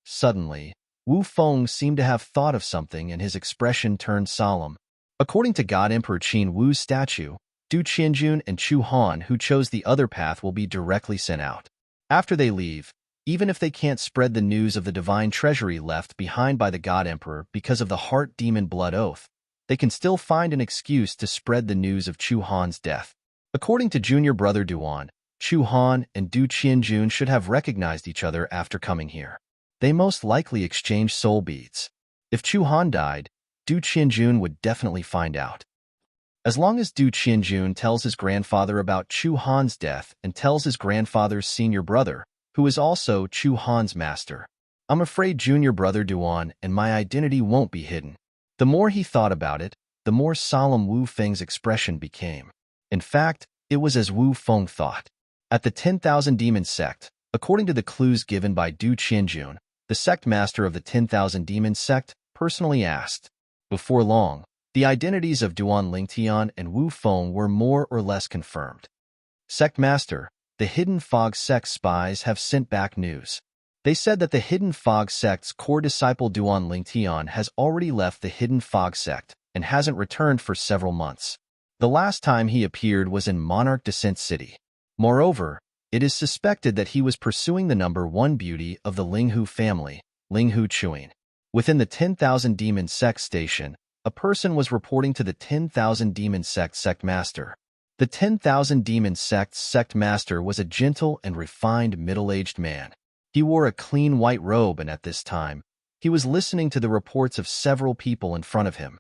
suddenly, Wu Feng seemed to have thought of something and his expression turned solemn. According to God Emperor Qin Wu's statue, Du Qianjun and Chu Han who chose the other path will be directly sent out. After they leave, even if they can't spread the news of the divine treasury left behind by the God Emperor because of the heart demon blood oath, they can still find an excuse to spread the news of Chu Han's death. According to junior brother Duan, Chu Han and Du Qianjun should have recognized each other after coming here. They most likely exchanged soul beads. If Chu Han died, Du Qianjun would definitely find out. As long as Du Qianjun tells his grandfather about Chu Han's death and tells his grandfather's senior brother, who is also Chu Han's master, I'm afraid junior brother Duan and my identity won't be hidden. The more he thought about it, the more solemn Wu Feng's expression became. In fact, it was as Wu Feng thought. At the 10,000 Demon Sect, according to the clues given by Du Qianjun, the sect master of the 10,000 Demon Sect personally asked. Before long, the identities of Duan Lingtian and Wu Feng were more or less confirmed. Sect master, the Hidden Fog Sect spies have sent back news. They said that the Hidden Fog Sect's core disciple Duan Lingtian has already left the Hidden Fog Sect and hasn't returned for several months. The last time he appeared was in Monarch Descent City. Moreover, it is suspected that he was pursuing the number 1 beauty of the Linghu family, Linghu Chuin. Within the 10,000 Demon Sect station, a person was reporting to the 10,000 Demon Sect sect master. The 10,000 Demon Sect's sect master was a gentle and refined middle-aged man. He wore a clean white robe and at this time, he was listening to the reports of several people in front of him.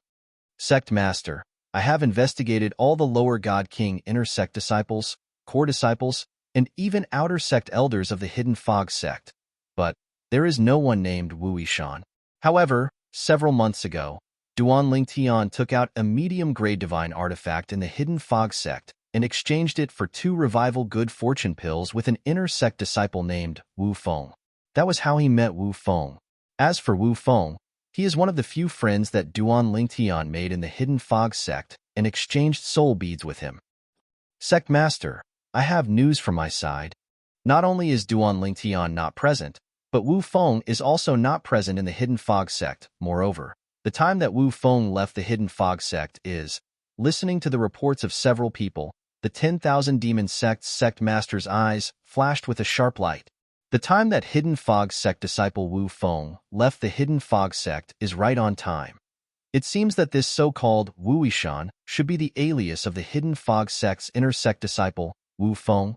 Sect master, I have investigated all the lower God King inner sect disciples, core disciples, and even outer sect elders of the Hidden Fog Sect, but there is no one named Wu Yishan. However, several months ago, Duan Lingtian took out a medium-grade divine artifact in the Hidden Fog Sect and exchanged it for 2 revival good fortune pills with an inner sect disciple named Wu Feng. That was how he met Wu Feng. As for Wu Feng, he is one of the few friends that Duan Lingtian made in the Hidden Fog Sect and exchanged soul beads with him. Sect Master, I have news from my side. Not only is Duan Lingtian not present, but Wu Feng is also not present in the Hidden Fog Sect. Moreover, the time that Wu Feng left the Hidden Fog Sect is, listening to the reports of several people, the 10,000 Demon Sect's sect master's eyes flashed with a sharp light. The time that Hidden Fog Sect disciple Wu Feng left the Hidden Fog Sect is right on time. It seems that this so-called Wu Yishan should be the alias of the Hidden Fog Sect's inner sect disciple, Wu Feng.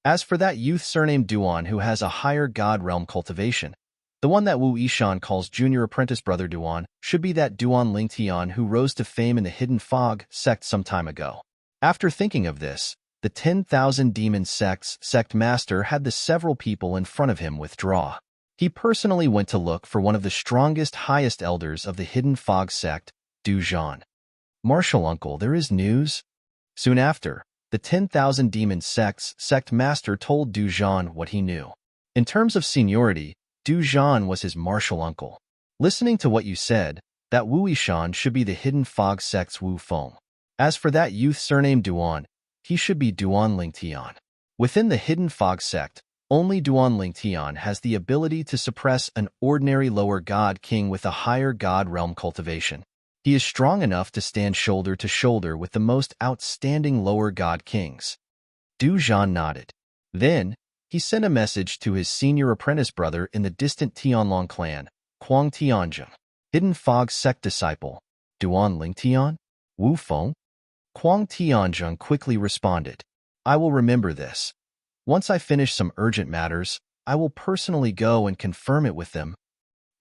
As for that youth surnamed Duan who has a higher god realm cultivation, the one that Wu Yishan calls junior apprentice brother Duan should be that Duan Lingtian who rose to fame in the Hidden Fog Sect some time ago. After thinking of this, the 10,000 Demon Sect's sect master had the several people in front of him withdraw. He personally went to look for one of the strongest, highest elders of the Hidden Fog Sect, Du Zhan. Martial uncle, there is news? Soon after, the 10,000 Demon Sect's sect master told Du Zhan what he knew. In terms of seniority, Du Zhan was his martial uncle. Listening to what you said, that Wu Yishan should be the Hidden Fog Sect's Wu Feng. As for that youth surnamed Duan, he should be Duan Lingtian. Within the Hidden Fog Sect, only Duan Lingtian has the ability to suppress an ordinary lower god king with a higher god realm cultivation. He is strong enough to stand shoulder to shoulder with the most outstanding lower god kings. Du Zhan nodded. Then, he sent a message to his senior apprentice brother in the distant Tianlong clan, Kuang Tianzheng. Hidden Fog Sect Disciple. Duan Lingtian? Wu Feng? Kuang Tianzheng quickly responded. I will remember this. Once I finish some urgent matters, I will personally go and confirm it with them.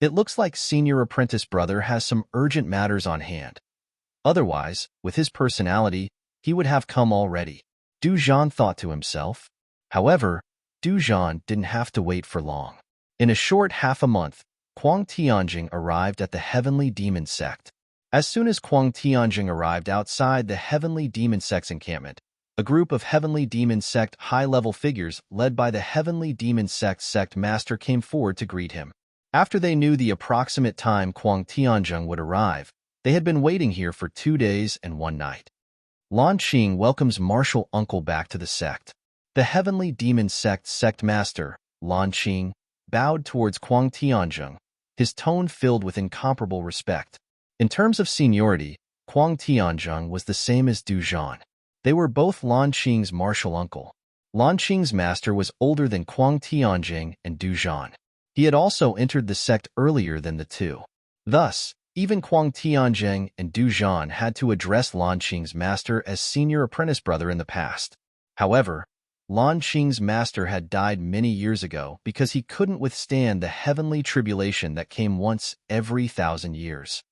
It looks like senior apprentice brother has some urgent matters on hand. Otherwise, with his personality, he would have come already. Du Zhan thought to himself. However, Du Zhan didn't have to wait for long. In a short half a month, Kuang Tianjing arrived at the Heavenly Demon Sect. As soon as Kuang Tianjing arrived outside the Heavenly Demon Sect's encampment, a group of Heavenly Demon Sect high-level figures led by the Heavenly Demon Sect master came forward to greet him. After they knew the approximate time Kuang Tianjing would arrive, they had been waiting here for 2 days and 1 night. Lan Qing welcomes martial uncle back to the sect. The Heavenly Demon Sect master, Lan Qing, bowed towards Kuang Tianjing, his tone filled with incomparable respect. In terms of seniority, Kuang Tianjing was the same as Du Zhan. They were both Lan Qing's martial uncle. Lan Qing's master was older than Kuang Tianjing and Du Zhan. He had also entered the sect earlier than the two. Thus, even Kuang Tianjing and Du Zhan had to address Lan Qing's master as senior apprentice brother in the past. However, Lan Qing's master had died many years ago because he couldn't withstand the heavenly tribulation that came once every 1,000 years.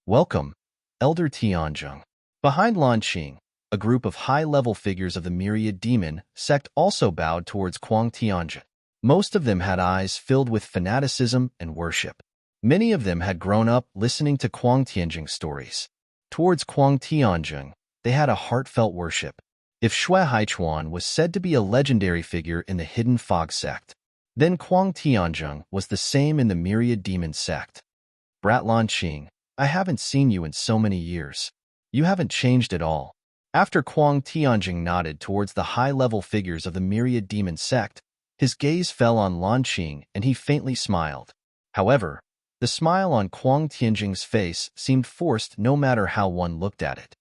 Welcome, Elder Tianjing. Behind Lan Qing, a group of high-level figures of the Myriad Demon Sect also bowed towards Kuang Tianjing. Most of them had eyes filled with fanaticism and worship. Many of them had grown up listening to Kuang Tianjing's stories. Towards Kuang Tianjing, they had a heartfelt worship. If Shui Haichuan was said to be a legendary figure in the Hidden Fog Sect, then Kuang Tianjing was the same in the Myriad Demon Sect. Brat Lan Qing, I haven't seen you in so many years. You haven't changed at all. After Kuang Tianjing nodded towards the high-level figures of the Myriad Demon Sect, his gaze fell on Lan Qing and he faintly smiled. However, the smile on Kuang Tianjing's face seemed forced no matter how one looked at it.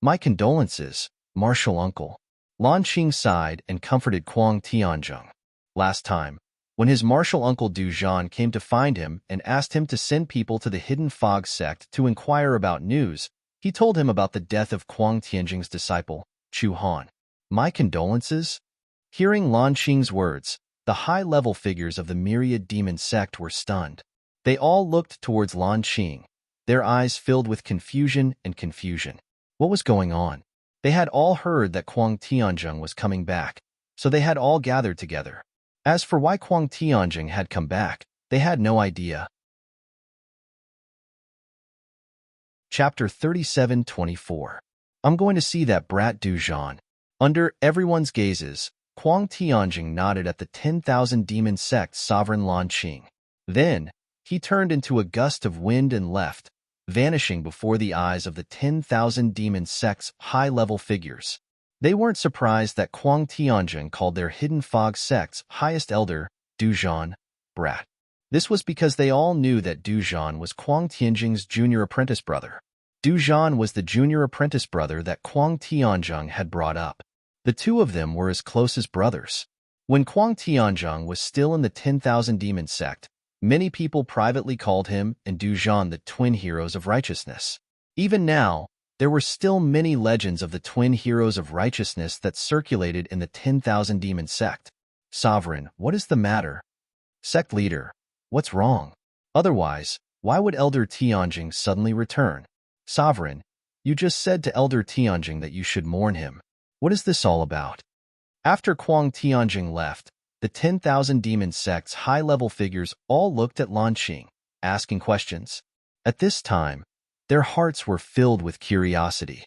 My condolences, martial uncle. Lan Qing sighed and comforted Kuang Tianjing. Last time, when his martial uncle Du Zhan came to find him and asked him to send people to the Hidden Fog Sect to inquire about news, he told him about the death of Kuang Tianjing's disciple, Chu Han. My condolences? Hearing Lan Qing's words, the high-level figures of the Myriad Demon Sect were stunned. They all looked towards Lan Qing, their eyes filled with confusion and confusion. What was going on? They had all heard that Kuang Tianjing was coming back, so they had all gathered together. As for why Kuang Tianjing had come back, they had no idea. Chapter 37-24. I'm going to see that brat Du Zhan. Under everyone's gazes, Kuang Tianjing nodded at the 10,000 Demon Sect sovereign Lan Qing. Then, he turned into a gust of wind and left, vanishing before the eyes of the 10,000 Demon Sect's high-level figures. They weren't surprised that Kuang Tianjing called their Hidden Fog Sect's highest elder, Du Zhan, brat. This was because they all knew that Du Zhan was Kuang Tianjing's junior apprentice brother. Du Zhan was the junior apprentice brother that Kuang Tianjing had brought up. The two of them were as close as brothers. When Kuang Tianjing was still in the 10,000 Demon Sect, many people privately called him and Du Zhan the twin heroes of righteousness. Even now, there were still many legends of the twin heroes of righteousness that circulated in the 10,000 Demon Sect. Sovereign, what is the matter? Sect leader, what's wrong? Otherwise, why would Elder Tianjing suddenly return? Sovereign, you just said to Elder Tianjing that you should mourn him. What is this all about? After Kuang Tianjing left, the 10,000 Demon Sect's high-level figures all looked at Lan Qing, asking questions. At this time, their hearts were filled with curiosity.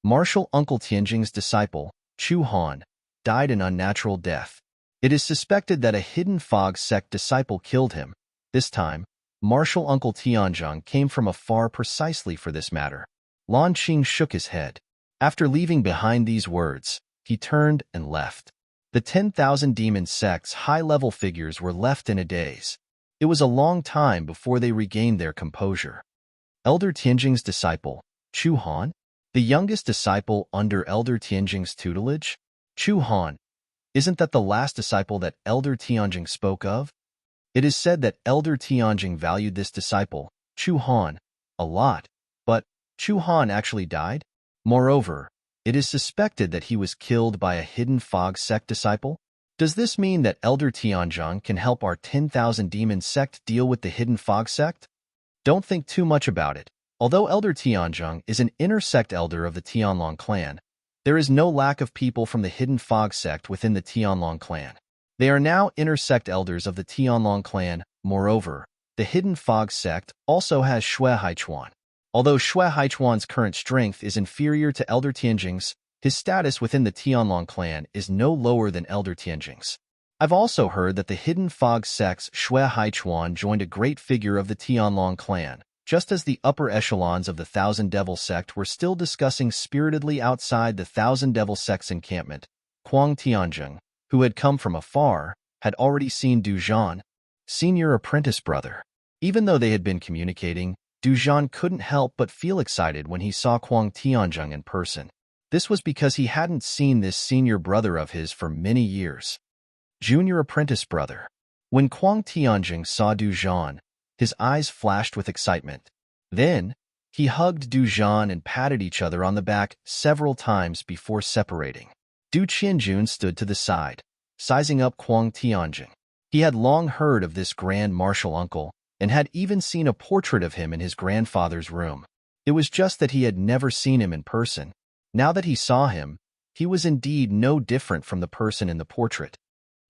Martial Uncle Tianjing's disciple, Chu Han, died an unnatural death. It is suspected that a Hidden Fog Sect disciple killed him. This time, Martial Uncle Tianjing came from afar precisely for this matter. Lan Qing shook his head. After leaving behind these words, he turned and left. The 10,000 Demon Sect's high-level figures were left in a daze. It was a long time before they regained their composure. Elder Tianjing's disciple, Chu Han? The youngest disciple under Elder Tianjing's tutelage? Chu Han, isn't that the last disciple that Elder Tianjing spoke of? It is said that Elder Tianjing valued this disciple, Chu Han, a lot, but Chu Han actually died? Moreover, it is suspected that he was killed by a hidden fog sect disciple. Does this mean that Elder Tianjing can help our 10,000 demon sect deal with the hidden fog sect? Don't think too much about it. Although Elder Tianjing is an inner sect elder of the Tianlong clan, there is no lack of people from the hidden fog sect within the Tianlong clan. They are now inner sect elders of the Tianlong clan. Moreover, the hidden fog sect also has Shui Haichuan. Although Shui Haichuan's current strength is inferior to Elder Tianjing's, his status within the Tianlong clan is no lower than Elder Tianjing's. I've also heard that the hidden fog sect's Shui Haichuan joined a great figure of the Tianlong clan, just as the upper echelons of the Thousand Devil sect were still discussing spiritedly outside the Thousand Devil sect's encampment. Kuang Tianjing, who had come from afar, had already seen Du Zhan, senior apprentice brother. Even though they had been communicating, Du Zhan couldn't help but feel excited when he saw Kuang Tianjing in person. This was because he hadn't seen this senior brother of his for many years. Junior apprentice brother. When Kuang Tianjing saw Du Zhan, his eyes flashed with excitement. Then, he hugged Du Zhan and patted each other on the back several times before separating. Du Qianjun stood to the side, sizing up Kuang Tianjing. He had long heard of this grand martial uncle, and had even seen a portrait of him in his grandfather's room. It was just that he had never seen him in person. Now that he saw him, he was indeed no different from the person in the portrait.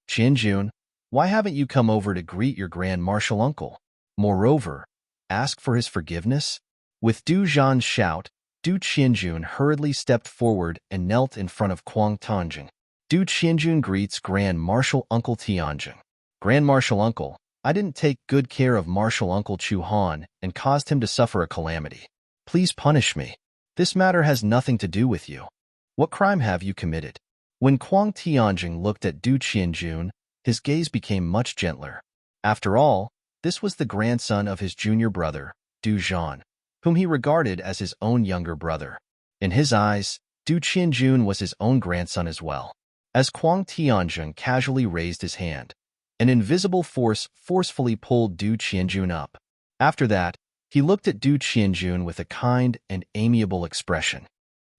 Qianjun, why haven't you come over to greet your grand martial uncle? Moreover, ask for his forgiveness? With Du Zhan's shout, Du Qianjun hurriedly stepped forward and knelt in front of Kuang Tianjing. Du Qianjun greets Grand Martial Uncle Tianjing. Grand Martial Uncle, I didn't take good care of Martial Uncle Chu Han and caused him to suffer a calamity. Please punish me. This matter has nothing to do with you. What crime have you committed? When Kuang Tianjing looked at Du Qianjun, his gaze became much gentler. After all, this was the grandson of his junior brother, Du Zhan, whom he regarded as his own younger brother. In his eyes, Du Qianjun was his own grandson as well. As Kuang Tianjing casually raised his hand, an invisible force forcefully pulled Du Qianjun up. After that, he looked at Du Qianjun with a kind and amiable expression.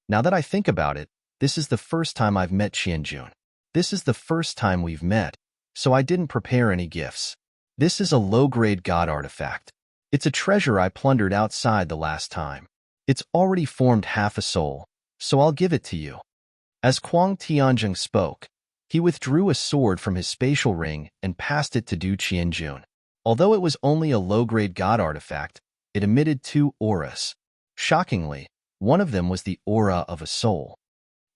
Now that I think about it, this is the first time I've met Qianjun. This is the first time we've met, so I didn't prepare any gifts. This is a low-grade god artifact. It's a treasure I plundered outside the last time. It's already formed half a soul, so I'll give it to you. As Kuang Tianjing spoke, he withdrew a sword from his spatial ring and passed it to Du Qianjun. Although it was only a low-grade god artifact, it emitted two auras. Shockingly, one of them was the aura of a soul.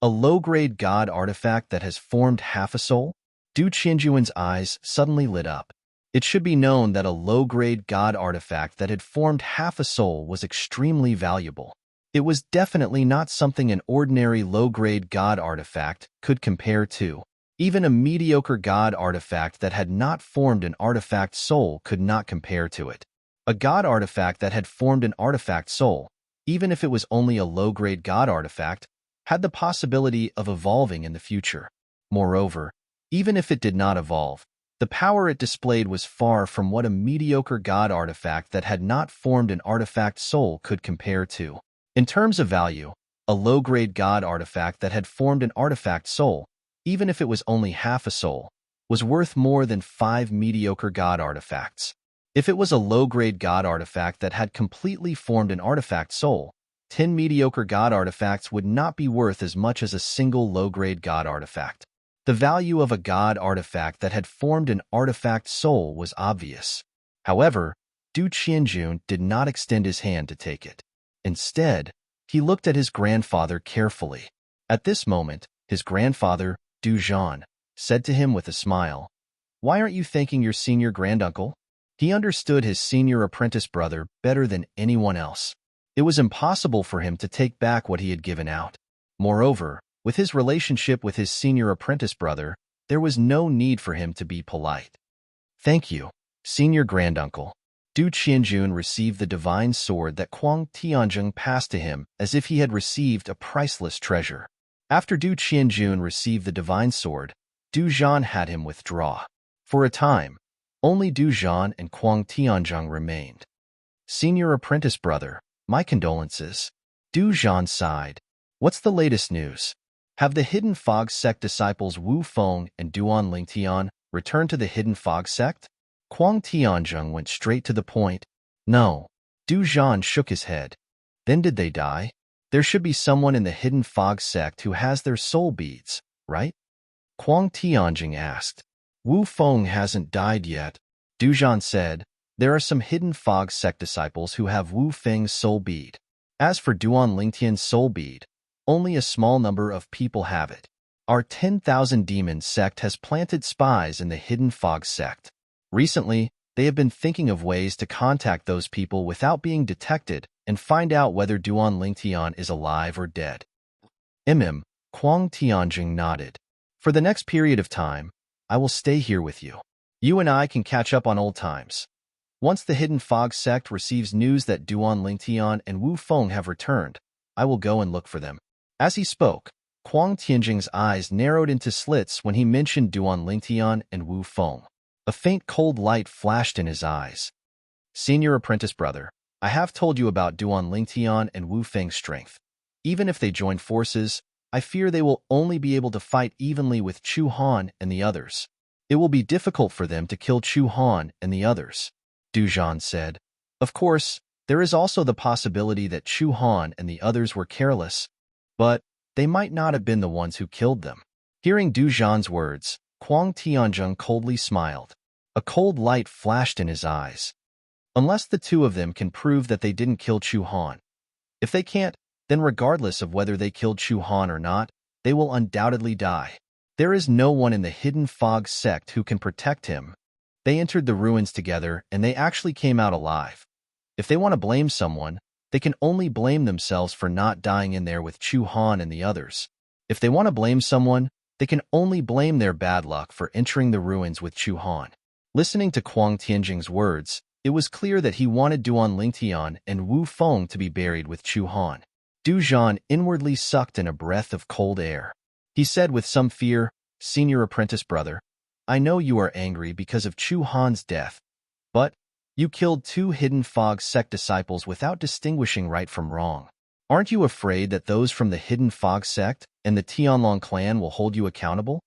A low-grade god artifact that has formed half a soul? Du Qianjun's eyes suddenly lit up. It should be known that a low-grade god artifact that had formed half a soul was extremely valuable. It was definitely not something an ordinary low-grade god artifact could compare to. Even a mediocre god artifact that had not formed an artifact soul could not compare to it. A god artifact that had formed an artifact soul, even if it was only a low-grade god artifact, had the possibility of evolving in the future. Moreover, even if it did not evolve, the power it displayed was far from what a mediocre god artifact that had not formed an artifact soul could compare to. In terms of value, a low-grade god artifact that had formed an artifact soul, even if it was only half a soul, was worth more than 5 mediocre god artifacts. If it was a low-grade god artifact that had completely formed an artifact soul, 10 mediocre god artifacts would not be worth as much as a single low-grade god artifact. The value of a god artifact that had formed an artifact soul was obvious. However, Du Qianjun did not extend his hand to take it. Instead, he looked at his grandfather carefully. At this moment, his grandfather, Du Zhan, said to him with a smile, "Why aren't you thanking your senior granduncle?" He understood his senior apprentice brother better than anyone else. It was impossible for him to take back what he had given out. Moreover, with his relationship with his senior apprentice brother, there was no need for him to be polite. "Thank you, senior granduncle." Du Qianjun received the divine sword that Kuang Tianjing passed to him as if he had received a priceless treasure. After Du Qianjun received the divine sword, Du Zhan had him withdraw. For a time, Only Du Zhan and Kuang Tianzheng remained. Senior apprentice brother, my condolences. Du Zhan sighed. What's the latest news? Have the Hidden Fog sect disciples Wu Feng and Duan Lingtian returned to the Hidden Fog sect? Kuang Tianzheng went straight to the point. No. Du Zhan shook his head. Then did they die? There should be someone in the Hidden Fog sect who has their soul beads, right? Kuang Tianjing asked. Wu Feng hasn't died yet. Du Zhan said, there are some Hidden Fog sect disciples who have Wu Feng's soul bead. As for Duan Lingtian's soul bead, only a small number of people have it. Our 10,000 Demons sect has planted spies in the Hidden Fog sect. Recently, they have been thinking of ways to contact those people without being detected and find out whether Duan Lingtian is alive or dead. Kuang Tianjing nodded. For the next period of time, I will stay here with you. You and I can catch up on old times. Once the Hidden Fog sect receives news that Duan Lingtian and Wu Feng have returned, I will go and look for them. As he spoke, Kuang Tianjing's eyes narrowed into slits when he mentioned Duan Lingtian and Wu Feng. A faint cold light flashed in his eyes. Senior apprentice brother, I have told you about Duan Lingtian and Wu Feng's strength. Even if they join forces, I fear they will only be able to fight evenly with Chu Han and the others. It will be difficult for them to kill Chu Han and the others. Du Zhan said. Of course, there is also the possibility that Chu Han and the others were careless, but they might not have been the ones who killed them. Hearing Du Zhan's words, Kuang Tianzheng coldly smiled. A cold light flashed in his eyes. Unless the two of them can prove that they didn't kill Chu Han. If they can't, then regardless of whether they killed Chu Han or not, they will undoubtedly die. There is no one in the Hidden Fog sect who can protect him. They entered the ruins together, and they actually came out alive. If they want to blame someone, they can only blame themselves for not dying in there with Chu Han and the others. If they want to blame someone, they can only blame their bad luck for entering the ruins with Chu Han. Listening to Kuang Tianjing's words, it was clear that he wanted Duan Lingtian and Wu Feng to be buried with Chu Han. Du Zhan inwardly sucked in a breath of cold air. He said with some fear, Senior apprentice brother, I know you are angry because of Chu Han's death, but you killed 2 Hidden Fog sect disciples without distinguishing right from wrong. Aren't you afraid that those from the Hidden Fog sect and the Tianlong clan will hold you accountable?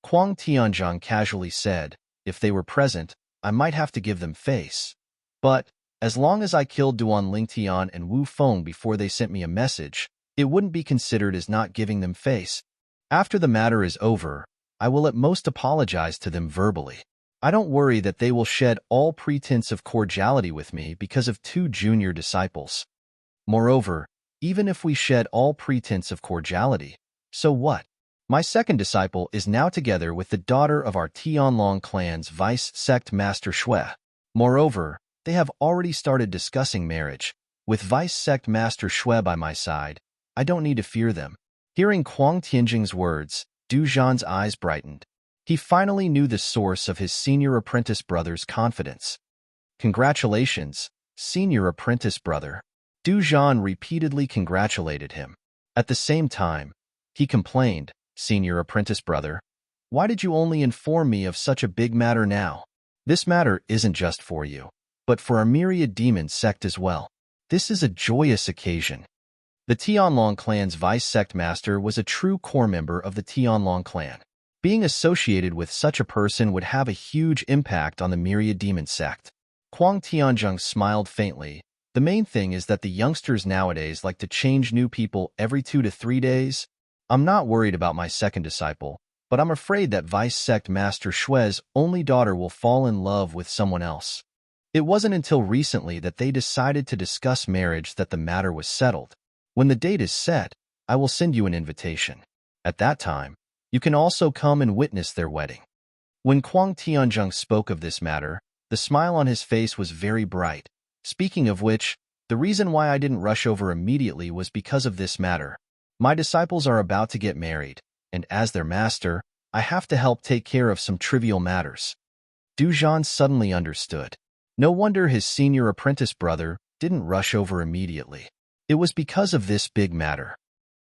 Kuang Tianzheng casually said, if they were present, I might have to give them face. But as long as I killed Duan Lingtian and Wu Feng before they sent me a message, it wouldn't be considered as not giving them face. After the matter is over, I will at most apologize to them verbally. I don't worry that they will shed all pretense of cordiality with me because of 2 junior disciples. Moreover, even if we shed all pretense of cordiality, so what? My second disciple is now together with the daughter of our Tianlong clan's vice sect master Shui. Moreover, they have already started discussing marriage. With vice sect master Shui by my side, I don't need to fear them. Hearing Kuang Tianjing's words, Du Zhan's eyes brightened. He finally knew the source of his senior apprentice brother's confidence. Congratulations, senior apprentice brother. Du Zhan repeatedly congratulated him. At the same time, he complained, Senior apprentice brother, why did you only inform me of such a big matter now? This matter isn't just for you, but for our myriad demon sect as well. This is a joyous occasion. The Tianlong clan's vice sect master was a true core member of the Tianlong clan. Being associated with such a person would have a huge impact on the myriad demon sect. Kuang Tianzheng smiled faintly. The main thing is that the youngsters nowadays like to change new people every 2 to 3 days. I'm not worried about my second disciple, but I'm afraid that vice sect master Shui's only daughter will fall in love with someone else. It wasn't until recently that they decided to discuss marriage that the matter was settled. When the date is set, I will send you an invitation. At that time, you can also come and witness their wedding. When Kuang Tianzheng spoke of this matter, the smile on his face was very bright. Speaking of which, the reason why I didn't rush over immediately was because of this matter. My disciples are about to get married, and as their master, I have to help take care of some trivial matters. Du Zhan suddenly understood. No wonder his senior apprentice brother didn't rush over immediately. It was because of this big matter.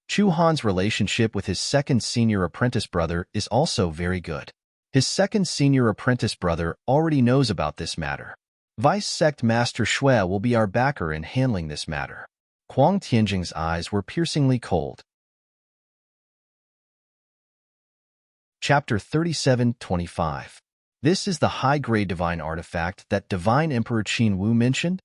Chu Han's relationship with his second senior apprentice brother is also very good. His second senior apprentice brother already knows about this matter. Vice Sect Master Shui will be our backer in handling this matter. Huang Tianjing's eyes were piercingly cold. Chapter 37-25. This is the high-grade divine artifact that Divine Emperor Qin Wu mentioned?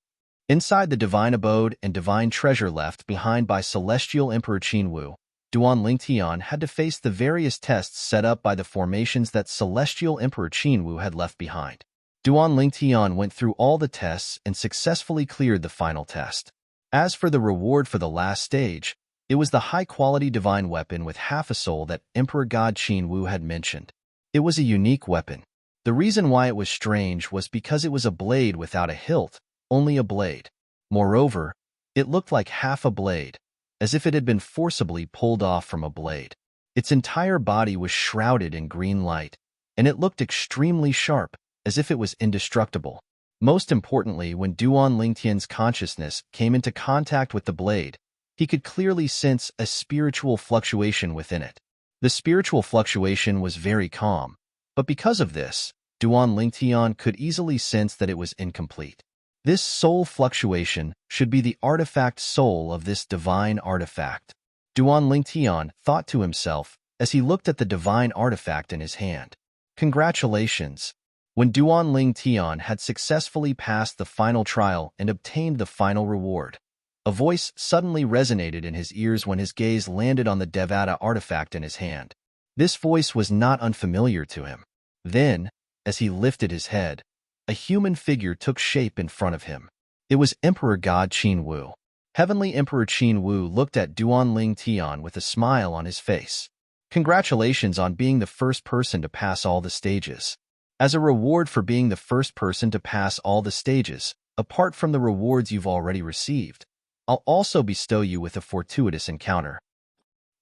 Inside the divine abode and divine treasure left behind by Celestial Emperor Qin Wu, Duan Lingtian had to face the various tests set up by the formations that Celestial Emperor Qin Wu had left behind. Duan Lingtian went through all the tests and successfully cleared the final test. As for the reward for the last stage, it was the high-quality divine weapon with half a soul that Emperor God Qin Wu had mentioned. It was a unique weapon. The reason why it was strange was because it was a blade without a hilt, only a blade. Moreover, it looked like half a blade, as if it had been forcibly pulled off from a blade. Its entire body was shrouded in green light, and it looked extremely sharp, as if it was indestructible. Most importantly, when Duan Lingtian's consciousness came into contact with the blade, he could clearly sense a spiritual fluctuation within it. The spiritual fluctuation was very calm, but because of this, Duan Lingtian could easily sense that it was incomplete. This soul fluctuation should be the artifact soul of this divine artifact. Duan Lingtian thought to himself as he looked at the divine artifact in his hand. Congratulations! When Duan Lingtian had successfully passed the final trial and obtained the final reward, a voice suddenly resonated in his ears when his gaze landed on the Devata artifact in his hand. This voice was not unfamiliar to him. Then, as he lifted his head, a human figure took shape in front of him. It was Emperor God Qin Wu. Heavenly Emperor Qin Wu looked at Duan Lingtian with a smile on his face. Congratulations on being the first person to pass all the stages. As a reward for being the first person to pass all the stages, apart from the rewards you've already received, I'll also bestow you with a fortuitous encounter.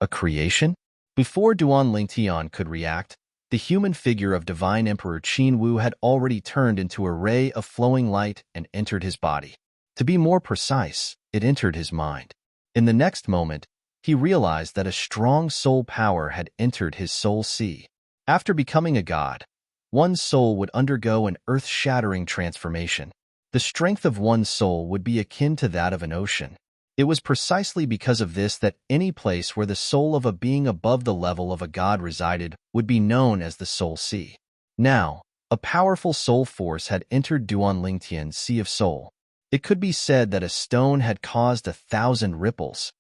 A creation? Before Duan Lingtian could react, the human figure of Divine Emperor Qin Wu had already turned into a ray of flowing light and entered his body. To be more precise, it entered his mind. In the next moment, he realized that a strong soul power had entered his soul sea. After becoming a god, one's soul would undergo an earth-shattering transformation. The strength of one's soul would be akin to that of an ocean. It was precisely because of this that any place where the soul of a being above the level of a god resided would be known as the soul sea. Now, a powerful soul force had entered Duan Lingtian's sea of soul. It could be said that a stone had caused 1,000 ripples.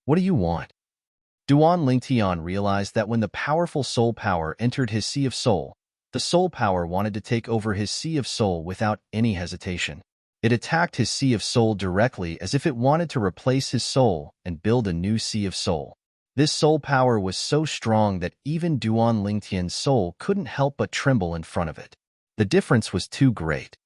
What do you want? Duan Lingtian realized that when the powerful soul power entered his sea of soul, the soul power wanted to take over his sea of soul without any hesitation. It attacked his sea of soul directly as if it wanted to replace his soul and build a new sea of soul. This soul power was so strong that even Duan Lingtian's soul couldn't help but tremble in front of it. The difference was too great.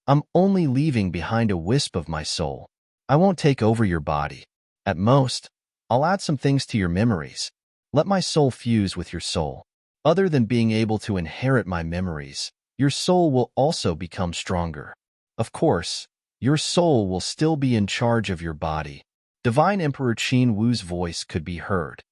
I'm only leaving behind a wisp of my soul. I won't take over your body. At most, I'll add some things to your memories. Let my soul fuse with your soul. Other than being able to inherit my memories, your soul will also become stronger. Of course, your soul will still be in charge of your body. Divine Emperor Qin Wu's voice could be heard.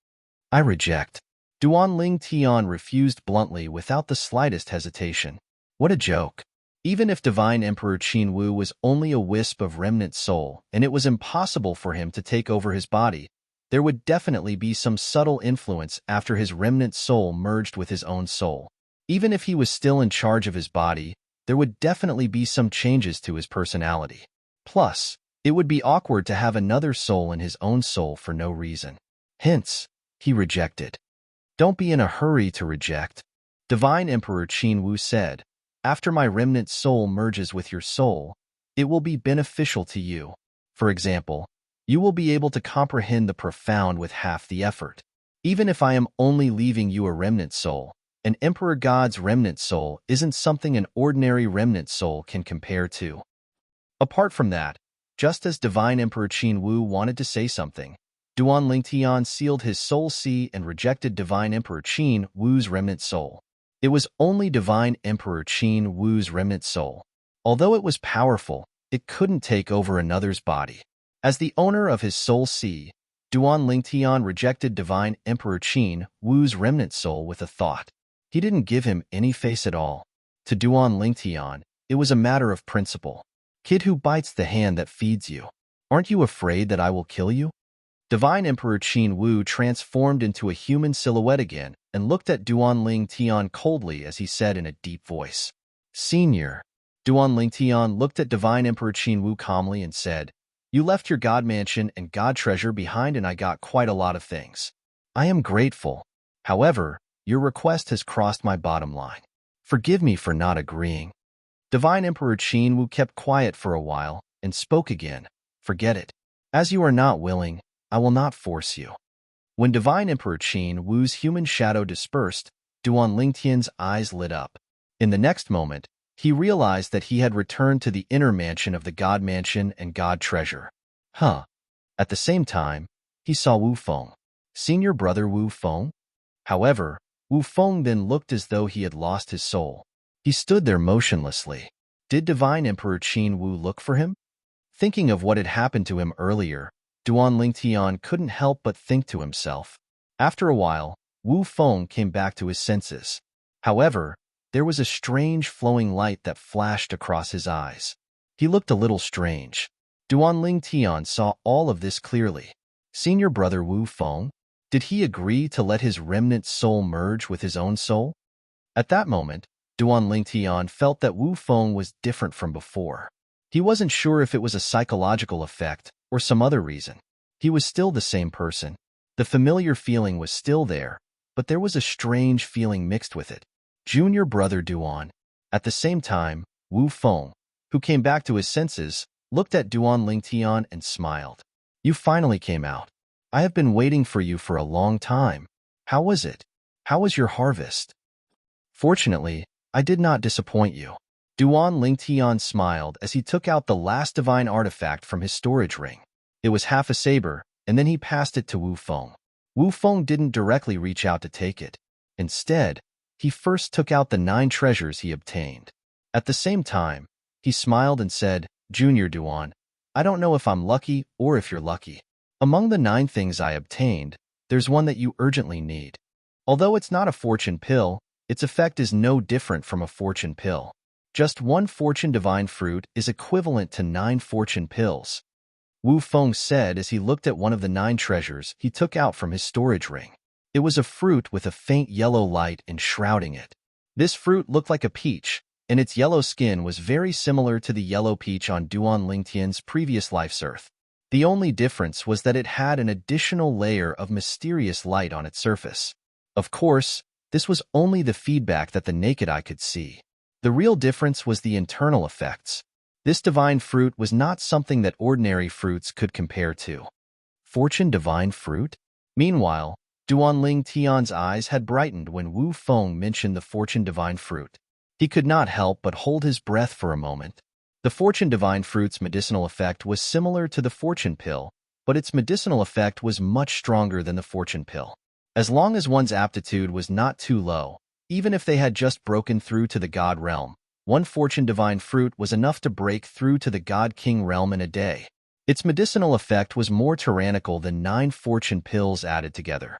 I reject. Duan Lingtian refused bluntly without the slightest hesitation. What a joke. Even if Divine Emperor Qin Wu was only a wisp of remnant soul and it was impossible for him to take over his body, there would definitely be some subtle influence after his remnant soul merged with his own soul. Even if he was still in charge of his body, there would definitely be some changes to his personality. Plus, it would be awkward to have another soul in his own soul for no reason. Hence, he rejected. Don't be in a hurry to reject. Divine Emperor Qin Wu said, after my remnant soul merges with your soul, it will be beneficial to you. For example, you will be able to comprehend the profound with half the effort. Even if I am only leaving you a remnant soul, an Emperor God's remnant soul isn't something an ordinary remnant soul can compare to. Apart from that, just as Divine Emperor Qin Wu wanted to say something, Duan Lingtian sealed his soul sea and rejected Divine Emperor Qin Wu's remnant soul. It was only Divine Emperor Qin Wu's remnant soul. Although it was powerful, it couldn't take over another's body. As the owner of his soul sea, Duan Lingtian rejected Divine Emperor Qin Wu's remnant soul with a thought. He didn't give him any face at all. To Duan Lingtian, it was a matter of principle. Kid who bites the hand that feeds you. Aren't you afraid that I will kill you? Divine Emperor Qin Wu transformed into a human silhouette again and looked at Duan Lingtian coldly as he said in a deep voice, Senior. Duan Lingtian looked at Divine Emperor Qin Wu calmly and said, You left your god mansion and god treasure behind and I got quite a lot of things. I am grateful. However, your request has crossed my bottom line. Forgive me for not agreeing. Divine Emperor Qin Wu kept quiet for a while and spoke again. Forget it. As you are not willing, I will not force you. When Divine Emperor Qin Wu's human shadow dispersed, Duan Lingtian's eyes lit up. In the next moment, he realized that he had returned to the inner mansion of the God Mansion and God Treasure. At the same time, he saw Wu Feng. Senior brother Wu Feng? However, Wu Feng then looked as though he had lost his soul. He stood there motionlessly. Did Divine Emperor Qin Wu look for him? Thinking of what had happened to him earlier, Duan Lingtian couldn't help but think to himself. After a while, Wu Feng came back to his senses. However, there was a strange flowing light that flashed across his eyes. He looked a little strange. Duan Lingtian saw all of this clearly. Senior brother Wu Feng? Did he agree to let his remnant soul merge with his own soul? At that moment, Duan Lingtian felt that Wu Feng was different from before. He wasn't sure if it was a psychological effect or some other reason. He was still the same person. The familiar feeling was still there, but there was a strange feeling mixed with it. Junior brother Duan. At the same time, Wu Feng, who came back to his senses, looked at Duan Lingtian and smiled. You finally came out. I have been waiting for you for a long time. How was it? How was your harvest? Fortunately, I did not disappoint you. Duan Lingtian smiled as he took out the last divine artifact from his storage ring. It was half a saber, and then he passed it to Wu Feng. Wu Feng didn't directly reach out to take it. Instead, he first took out the 9 treasures he obtained. At the same time, he smiled and said, Junior Duan, I don't know if I'm lucky or if you're lucky. Among the 9 things I obtained, there's one that you urgently need. Although it's not a fortune pill, its effect is no different from a fortune pill. Just 1 fortune divine fruit is equivalent to 9 fortune pills. Wu Feng said as he looked at one of the 9 treasures he took out from his storage ring. It was a fruit with a faint yellow light enshrouding it. This fruit looked like a peach, and its yellow skin was very similar to the yellow peach on Duan Lingtian's previous life's earth. The only difference was that it had an additional layer of mysterious light on its surface. Of course, this was only the feedback that the naked eye could see. The real difference was the internal effects. This divine fruit was not something that ordinary fruits could compare to. Fortune divine fruit? Meanwhile, Duan Lingtian's eyes had brightened when Wu Feng mentioned the fortune divine fruit. He could not help but hold his breath for a moment. The fortune divine fruit's medicinal effect was similar to the fortune pill, but its medicinal effect was much stronger than the fortune pill. As long as one's aptitude was not too low, even if they had just broken through to the God realm, 1 fortune divine fruit was enough to break through to the God King realm in a day. Its medicinal effect was more tyrannical than 9 fortune pills added together.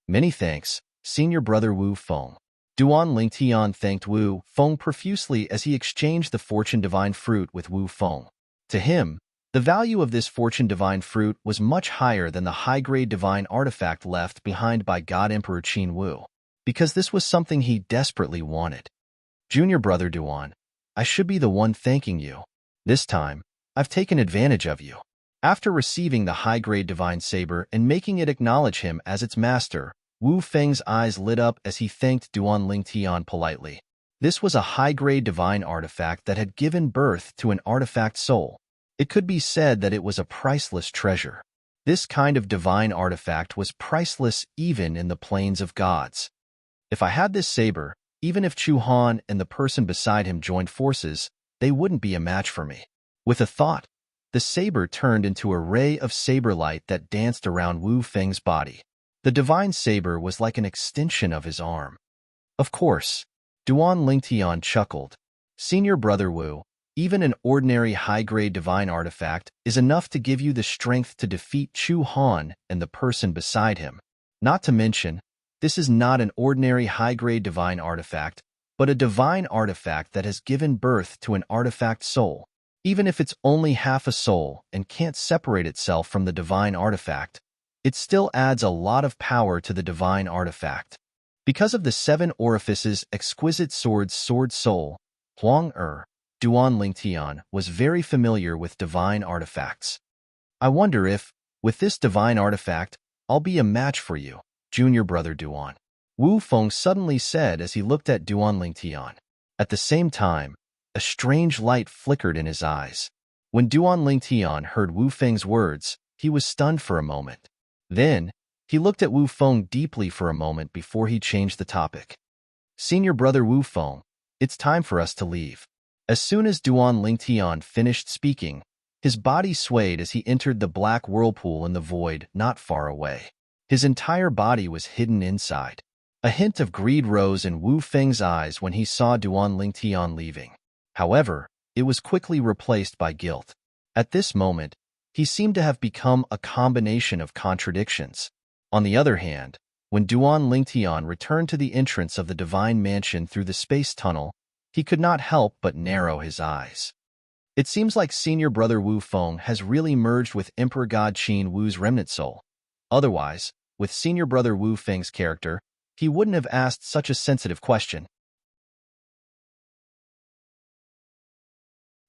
Many thanks, Senior Brother Wu Feng. Duan Lingtian thanked Wu Feng profusely as he exchanged the fortune divine fruit with Wu Feng. To him, the value of this fortune divine fruit was much higher than the high-grade divine artifact left behind by God Emperor Qin Wu, because this was something he desperately wanted. Junior brother Duan, I should be the one thanking you. This time, I've taken advantage of you. After receiving the high-grade divine saber and making it acknowledge him as its master, Wu Feng's eyes lit up as he thanked Duan Lingtian politely. This was a high-grade divine artifact that had given birth to an artifact soul. It could be said that it was a priceless treasure. This kind of divine artifact was priceless even in the plains of gods. If I had this saber, even if Chu Han and the person beside him joined forces, they wouldn't be a match for me. With a thought, the saber turned into a ray of saber light that danced around Wu Feng's body. The divine saber was like an extension of his arm. Of course, Duan Lingtian chuckled. Senior brother Wu, even an ordinary high-grade divine artifact is enough to give you the strength to defeat Chu Han and the person beside him. Not to mention, This is not an ordinary high-grade divine artifact, but a divine artifact that has given birth to an artifact soul. Even if it's only half a soul and can't separate itself from the divine artifact, it still adds a lot of power to the divine artifact. Because of the 7 orifices exquisite sword soul, Huang Duan Lingtian was very familiar with divine artifacts. I wonder if, with this divine artifact, I'll be a match for you, junior brother Duan. Wu Feng suddenly said as he looked at Duan Lingtian. At the same time, a strange light flickered in his eyes. When Duan Lingtian heard Wu Feng's words, he was stunned for a moment. Then, he looked at Wu Feng deeply for a moment before he changed the topic. Senior brother Wu Feng, it's time for us to leave. As soon as Duan Lingtian finished speaking, his body swayed as he entered the black whirlpool in the void not far away. His entire body was hidden inside. A hint of greed rose in Wu Feng's eyes when he saw Duan Lingtian leaving. However, it was quickly replaced by guilt. At this moment, he seemed to have become a combination of contradictions. On the other hand, when Duan Lingtian returned to the entrance of the divine mansion through the space tunnel, he could not help but narrow his eyes. It seems like senior brother Wu Feng has really merged with Emperor God Qin Wu's remnant soul. Otherwise, with senior brother Wu Feng's character, he wouldn't have asked such a sensitive question.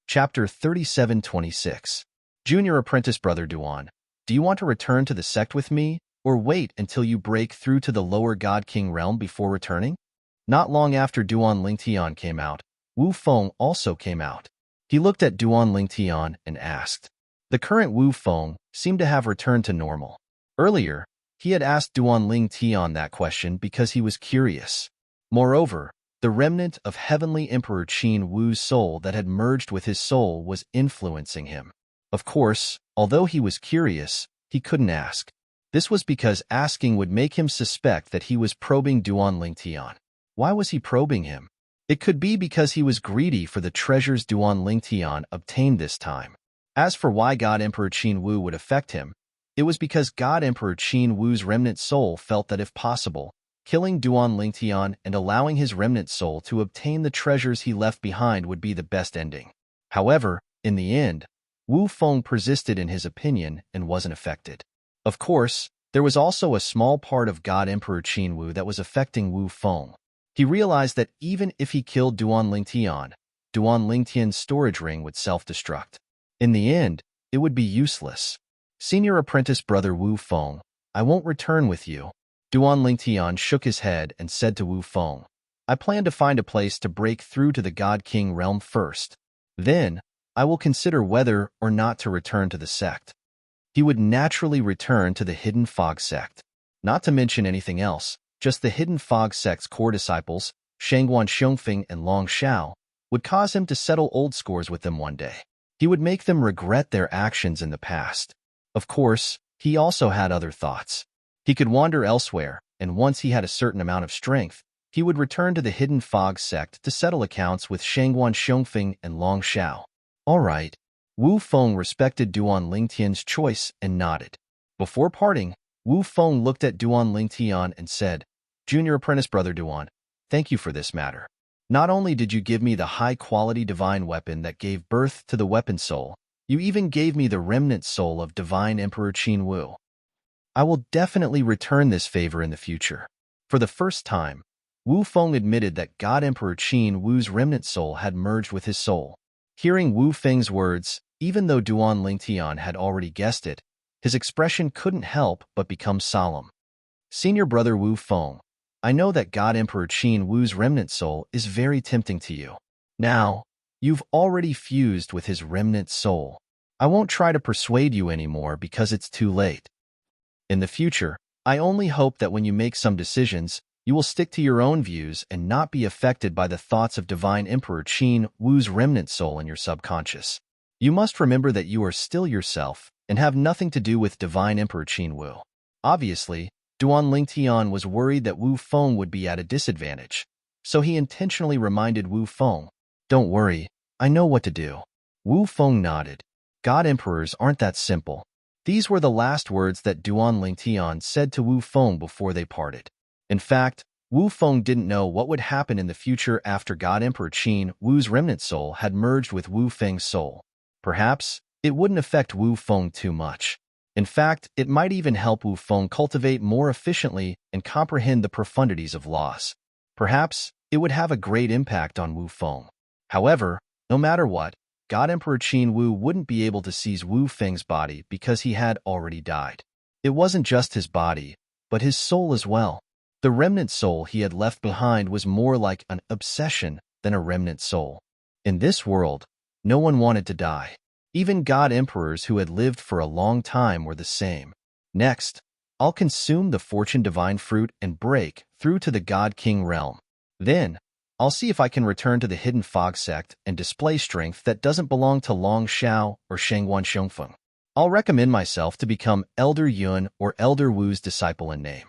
Chapter 3726. Junior Apprentice Brother Duan, do you want to return to the sect with me, or wait until you break through to the lower God King realm before returning? Not long after Duan Lingtian came out, Wu Feng also came out. He looked at Duan Lingtian and asked. The current Wu Feng seemed to have returned to normal. Earlier, he had asked Duan Lingtian that question because he was curious. Moreover, the remnant of Heavenly Emperor Qin Wu's soul that had merged with his soul was influencing him. Of course, although he was curious, he couldn't ask. This was because asking would make him suspect that he was probing Duan Lingtian. Why was he probing him? It could be because he was greedy for the treasures Duan Lingtian obtained this time. As for why God Emperor Qin Wu would affect him, it was because God Emperor Qin Wu's remnant soul felt that if possible, killing Duan Lingtian and allowing his remnant soul to obtain the treasures he left behind would be the best ending. However, in the end, Wu Feng persisted in his opinion and wasn't affected. Of course, there was also a small part of God Emperor Qin Wu that was affecting Wu Feng. He realized that even if he killed Duan Lingtian's storage ring would self-destruct. In the end, it would be useless. Senior Apprentice Brother Wu Feng, I won't return with you. Duan Lingtian shook his head and said to Wu Feng, I plan to find a place to break through to the God King realm first. Then, I will consider whether or not to return to the sect. He would naturally return to the Hidden Fog sect. Not to mention anything else, just the Hidden Fog sect's core disciples, Shangguan Xiongfeng and Long Xiao, would cause him to settle old scores with them one day. He would make them regret their actions in the past. Of course, he also had other thoughts. He could wander elsewhere, and once he had a certain amount of strength, he would return to the Hidden Fog sect to settle accounts with Shangguan Xiongfeng and Long Xiao. All right. Wu Feng respected Duan Lingtian's choice and nodded. Before parting, Wu Feng looked at Duan Lingtian and said, Junior Apprentice Brother Duan, thank you for this matter. Not only did you give me the high-quality divine weapon that gave birth to the weapon soul, you even gave me the remnant soul of Divine Emperor Qin Wu. I will definitely return this favor in the future. For the first time, Wu Feng admitted that God Emperor Qin Wu's remnant soul had merged with his soul. Hearing Wu Feng's words, even though Duan Lingtian had already guessed it, his expression couldn't help but become solemn. Senior brother Wu Feng, I know that God Emperor Qin Wu's remnant soul is very tempting to you. Now, you've already fused with his remnant soul. I won't try to persuade you anymore because it's too late. In the future, I only hope that when you make some decisions, you will stick to your own views and not be affected by the thoughts of Divine Emperor Qin Wu's remnant soul in your subconscious. You must remember that you are still yourself and have nothing to do with Divine Emperor Qin Wu. Obviously, Duan Lingtian was worried that Wu Feng would be at a disadvantage, so he intentionally reminded Wu Feng, Don't worry, I know what to do. Wu Feng nodded. God Emperors aren't that simple. These were the last words that Duan Lingtian said to Wu Feng before they parted. In fact, Wu Feng didn't know what would happen in the future after God Emperor Qin Wu's remnant soul had merged with Wu Feng's soul. Perhaps it wouldn't affect Wu Feng too much. In fact, it might even help Wu Feng cultivate more efficiently and comprehend the profundities of loss. Perhaps it would have a great impact on Wu Feng. However, no matter what, God Emperor Qin Wu wouldn't be able to seize Wu Feng's body because he had already died. It wasn't just his body, but his soul as well. The remnant soul he had left behind was more like an obsession than a remnant soul. In this world, no one wanted to die. Even god emperors who had lived for a long time were the same. Next, I'll consume the fortune divine fruit and break through to the god king realm. Then, I'll see if I can return to the hidden fog sect and display strength that doesn't belong to Long Xiao or Shengguan Xiongfeng. I'll recommend myself to become Elder Yun or Elder Wu's disciple in name.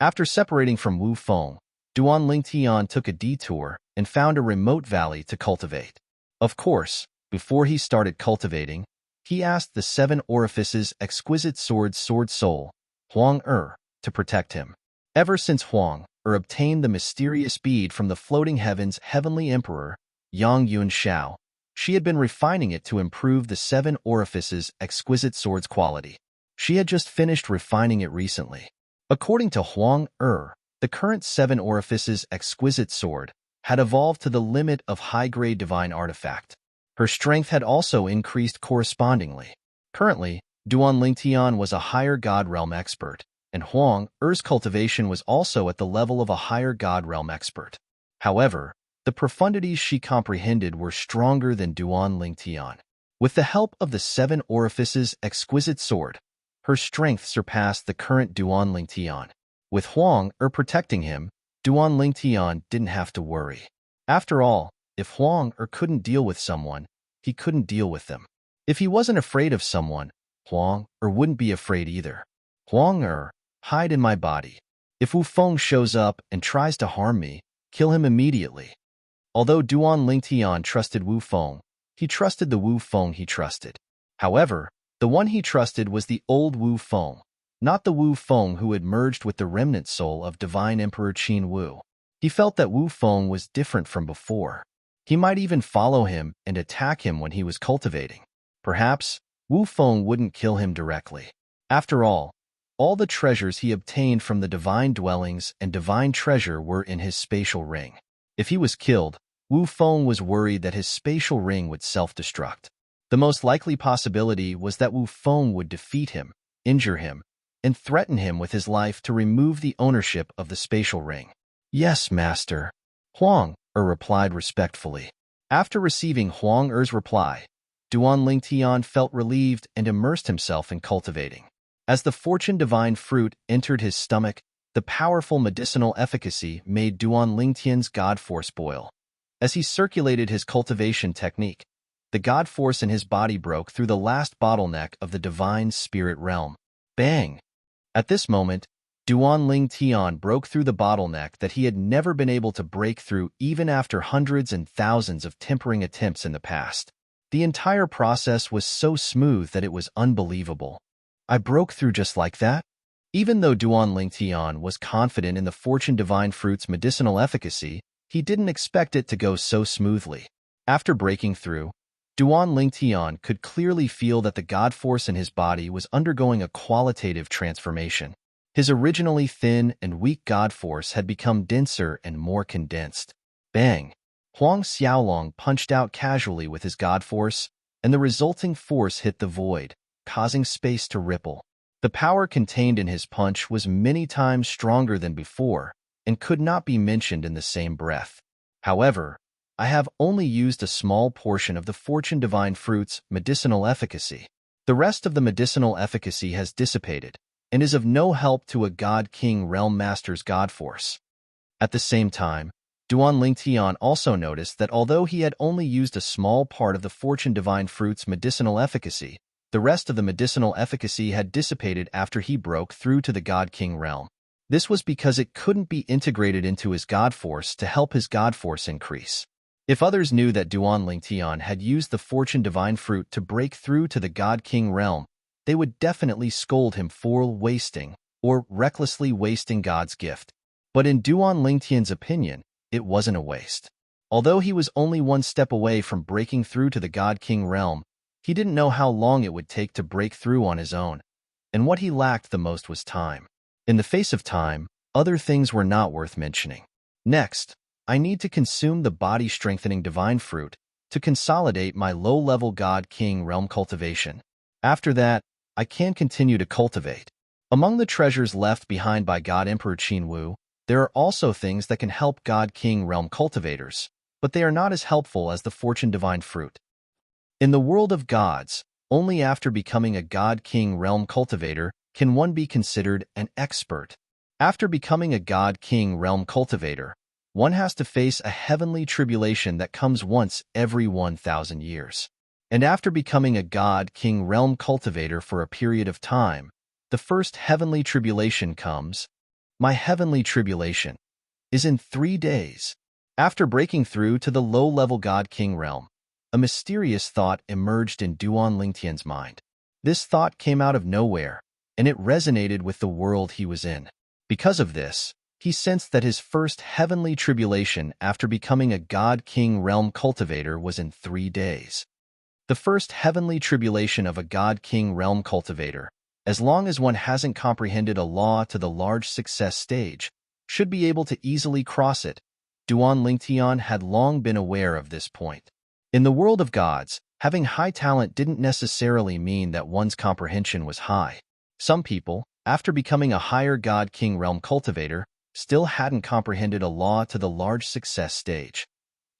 After separating from Wu Feng, Duan Lingtian took a detour and found a remote valley to cultivate. Of course, before he started cultivating, he asked the seven orifices exquisite sword soul, Huang to protect him. Ever since Huang obtained the mysterious bead from the floating heavens heavenly emperor, Yang Yun Shao, she had been refining it to improve the seven orifices exquisite sword's quality. She had just finished refining it recently. According to Huang the current seven orifices exquisite sword had evolved to the limit of high-grade divine artifact. Her strength had also increased correspondingly. Currently, Duan Lingtian was a higher god realm expert, and Huang cultivation was also at the level of a higher god realm expert. However, the profundities she comprehended were stronger than Duan Lingtian. With the help of the seven orifices exquisite sword, her strength surpassed the current Duan Lingtian. With Huang protecting him, Duan Lingtian didn't have to worry. After all, if Huang couldn't deal with someone, he couldn't deal with them. If he wasn't afraid of someone, Huang wouldn't be afraid either. Huang hide in my body. If Wu Feng shows up and tries to harm me, kill him immediately. Although Duan Lingtian trusted Wu Feng, he trusted the Wu Feng he trusted. However, the one he trusted was the old Wu Feng, not the Wu Feng who had merged with the remnant soul of Divine Emperor Qin Wu. He felt that Wu Feng was different from before. He might even follow him and attack him when he was cultivating. Perhaps, Wu Feng wouldn't kill him directly. After all the treasures he obtained from the divine dwellings and divine treasure were in his spatial ring. If he was killed, Wu Feng was worried that his spatial ring would self-destruct. The most likely possibility was that Wu Feng would defeat him, injure him, and threaten him with his life to remove the ownership of the spatial ring. Yes, master. Huang replied respectfully. After receiving Huang reply, Duan Lingtian felt relieved and immersed himself in cultivating. As the fortune divine fruit entered his stomach, the powerful medicinal efficacy made Duan Lingtian's god force boil. As he circulated his cultivation technique, the god force in his body broke through the last bottleneck of the divine spirit realm. Bang! At this moment, Duan Lingtian broke through the bottleneck that he had never been able to break through even after hundreds and thousands of tempering attempts in the past. The entire process was so smooth that it was unbelievable. I broke through just like that? Even though Duan Lingtian was confident in the fortune divine fruit's medicinal efficacy, he didn't expect it to go so smoothly. After breaking through, Duan Lingtian could clearly feel that the god force in his body was undergoing a qualitative transformation. His originally thin and weak god force had become denser and more condensed. Bang! Huang Xiaolong punched out casually with his god force, and the resulting force hit the void, causing space to ripple. The power contained in his punch was many times stronger than before and could not be mentioned in the same breath. However, I have only used a small portion of the fortune divine fruit's medicinal efficacy. The rest of the medicinal efficacy has dissipated and is of no help to a god king realm master's god force. At the same time, Duan Lingtian also noticed that although he had only used a small part of the fortune divine fruit's medicinal efficacy, the rest of the medicinal efficacy had dissipated after he broke through to the god king realm. This was because it couldn't be integrated into his god force to help his god force increase. If others knew that Duan Lingtian had used the fortune divine fruit to break through to the god king realm, they would definitely scold him for wasting or recklessly wasting God's gift. But in Duan Lingtian's opinion, it wasn't a waste. Although he was only one step away from breaking through to the God King realm, he didn't know how long it would take to break through on his own, and what he lacked the most was time. In the face of time, other things were not worth mentioning. Next, I need to consume the body-strengthening divine fruit to consolidate my low-level God King realm cultivation. After that, I can continue to cultivate. Among the treasures left behind by God Emperor Qinwu, there are also things that can help God King realm cultivators, but they are not as helpful as the fortune divine fruit. In the world of gods, only after becoming a God King realm cultivator can one be considered an expert. After becoming a God King realm cultivator, one has to face a heavenly tribulation that comes once every 1,000 years. And after becoming a God King realm cultivator for a period of time, the first heavenly tribulation comes. My heavenly tribulation is in 3 days. After breaking through to the low-level God King realm, a mysterious thought emerged in Duan Lingtian's mind. This thought came out of nowhere, and it resonated with the world he was in. Because of this, he sensed that his first heavenly tribulation after becoming a God King realm cultivator was in 3 days. The first heavenly tribulation of a God King realm cultivator, as long as one hasn't comprehended a law to the large success stage, should be able to easily cross it. Duan Lingtian had long been aware of this point. In the world of gods, having high talent didn't necessarily mean that one's comprehension was high. Some people, after becoming a higher God King realm cultivator, still hadn't comprehended a law to the large success stage.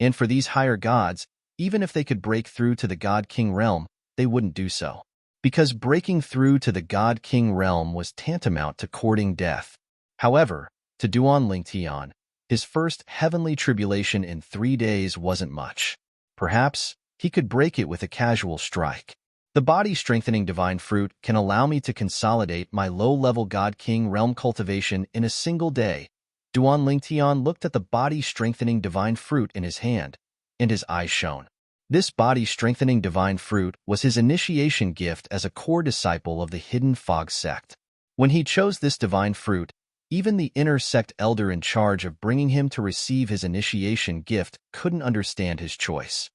And for these higher gods, even if they could break through to the God King realm, they wouldn't do so. Because breaking through to the God King realm was tantamount to courting death. However, to Duan Lingtian, his first heavenly tribulation in 3 days wasn't much. Perhaps he could break it with a casual strike. The body-strengthening divine fruit can allow me to consolidate my low-level God King realm cultivation in a single day. Duan Lingtian looked at the body-strengthening divine fruit in his hand, and his eyes shone. This body-strengthening divine fruit was his initiation gift as a core disciple of the Hidden Fog sect. When he chose this divine fruit, even the inner sect elder in charge of bringing him to receive his initiation gift couldn't understand his choice.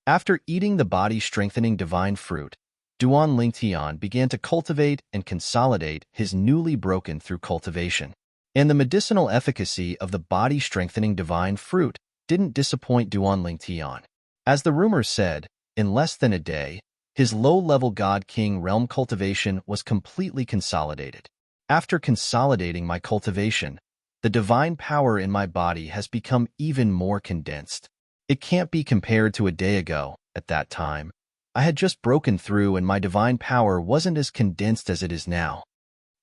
After eating the body-strengthening divine fruit, Duan Lingtian began to cultivate and consolidate his newly broken through cultivation. And the medicinal efficacy of the body-strengthening divine fruit didn't disappoint Duan Lingtian. As the rumor said, in less than a day, his low-level God King realm cultivation was completely consolidated. After consolidating my cultivation, the divine power in my body has become even more condensed. It can't be compared to a day ago. At that time, I had just broken through and my divine power wasn't as condensed as it is now.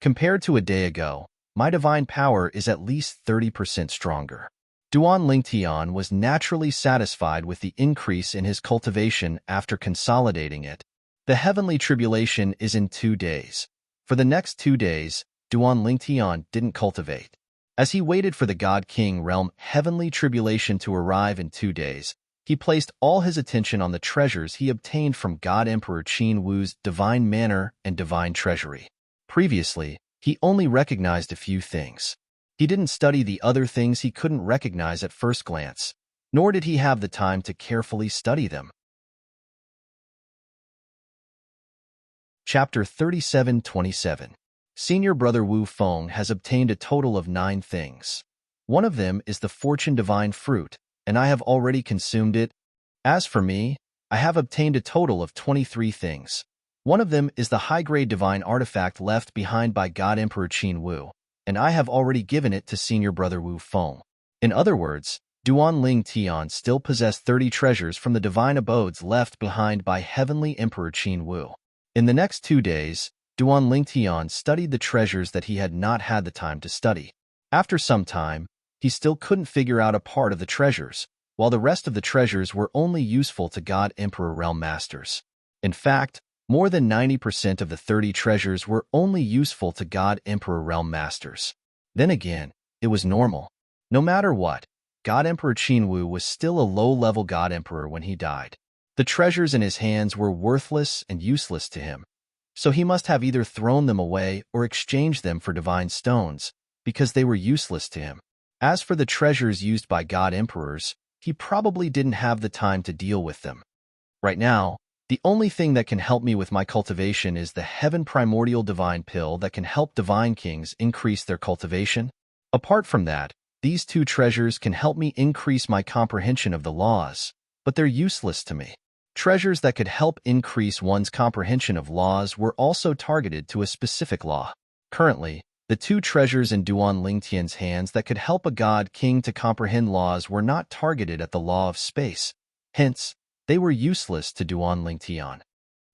Compared to a day ago, my divine power is at least 30% stronger. Duan Lingtian was naturally satisfied with the increase in his cultivation after consolidating it. The heavenly tribulation is in 2 days. For the next 2 days, Duan Lingtian didn't cultivate. As he waited for the God King realm heavenly tribulation to arrive in 2 days, he placed all his attention on the treasures he obtained from God Emperor Qinwu's divine manor and divine treasury. Previously, he only recognized a few things. He didn't study the other things he couldn't recognize at first glance, nor did he have the time to carefully study them. Chapter 37:27. Senior brother Wu Feng has obtained a total of 9 things. One of them is the fortune divine fruit, and I have already consumed it. As for me, I have obtained a total of 23 things. One of them is the high-grade divine artifact left behind by God Emperor Qinwu, and I have already given it to senior brother Wu Feng. In other words, Duan Lingtian still possessed 30 treasures from the divine abodes left behind by heavenly Emperor Qinwu. In the next 2 days, Duan Lingtian studied the treasures that he had not had the time to study. After some time, he still couldn't figure out a part of the treasures, while the rest of the treasures were only useful to God Emperor Realm Masters. In fact, more than 90% of the 30 treasures were only useful to God Emperor Realm Masters. Then again, it was normal. No matter what, God Emperor Qinwu was still a low-level God Emperor when he died. The treasures in his hands were worthless and useless to him, so he must have either thrown them away or exchanged them for divine stones, because they were useless to him. As for the treasures used by god emperors, he probably didn't have the time to deal with them. Right now, the only thing that can help me with my cultivation is the Heaven Primordial Divine Pill that can help divine kings increase their cultivation. Apart from that, these two treasures can help me increase my comprehension of the laws, but they're useless to me. Treasures that could help increase one's comprehension of laws were also targeted to a specific law. Currently, the two treasures in Duan Lingtian's hands that could help a god king to comprehend laws were not targeted at the law of space. Hence, they were useless to Duan Lingtian.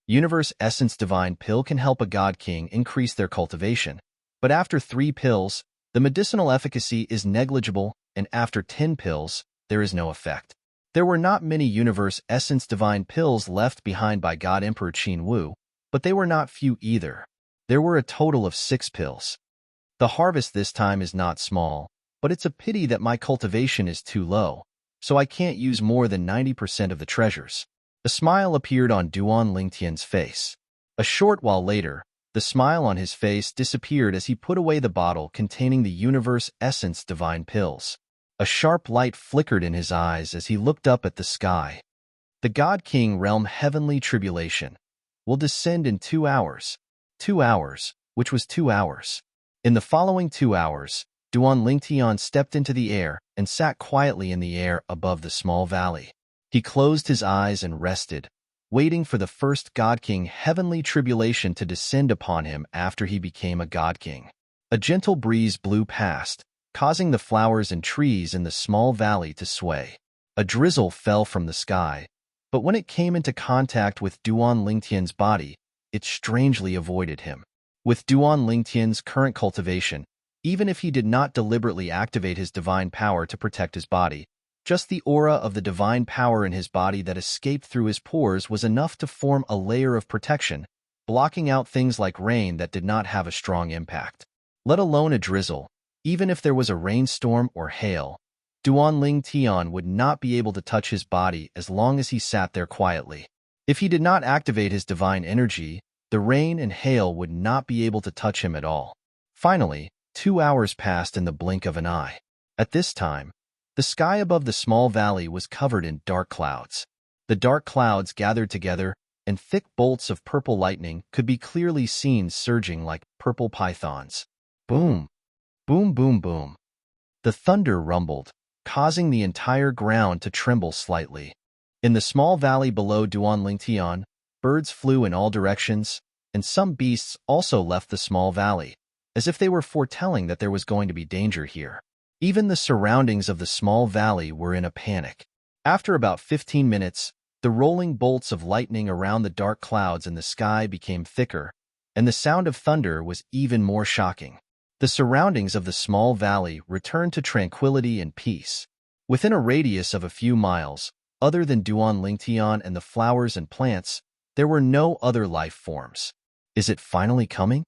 Universe Essence Divine Pill can help a god king increase their cultivation, but after 3 pills, the medicinal efficacy is negligible, and after 10 pills, there is no effect. There were not many Universe Essence Divine Pills left behind by God Emperor Qin Wu, but they were not few either. There were a total of 6 pills. The harvest this time is not small, but it's a pity that my cultivation is too low, so I can't use more than 90% of the treasures. A smile appeared on Duan Lingtian's face. A short while later, the smile on his face disappeared as he put away the bottle containing the Universe Essence Divine Pills. A sharp light flickered in his eyes as he looked up at the sky. The God King Realm Heavenly Tribulation will descend in 2 hours. 2 hours, which was 2 hours. In the following 2 hours, Duan Lingtian stepped into the air and sat quietly in the air above the small valley. He closed his eyes and rested, waiting for the first God King Heavenly Tribulation to descend upon him after he became a God King. A gentle breeze blew past, causing the flowers and trees in the small valley to sway. A drizzle fell from the sky, but when it came into contact with Duan Lingtian's body, it strangely avoided him. With Duan Lingtian's current cultivation, even if he did not deliberately activate his divine power to protect his body, just the aura of the divine power in his body that escaped through his pores was enough to form a layer of protection, blocking out things like rain that did not have a strong impact. Let alone a drizzle, even if there was a rainstorm or hail, Duan Lingtian would not be able to touch his body as long as he sat there quietly. If he did not activate his divine energy, the rain and hail would not be able to touch him at all. Finally, 2 hours passed in the blink of an eye. At this time, the sky above the small valley was covered in dark clouds. The dark clouds gathered together, and thick bolts of purple lightning could be clearly seen surging like purple pythons. Boom! Boom, boom, boom. The thunder rumbled, causing the entire ground to tremble slightly. In the small valley below Duan Lingtian, birds flew in all directions, and some beasts also left the small valley, as if they were foretelling that there was going to be danger here. Even the surroundings of the small valley were in a panic. After about 15 minutes, the rolling bolts of lightning around the dark clouds in the sky became thicker, and the sound of thunder was even more shocking. The surroundings of the small valley returned to tranquility and peace. Within a radius of a few miles, other than Duan Lingtian and the flowers and plants, there were no other life forms. Is it finally coming?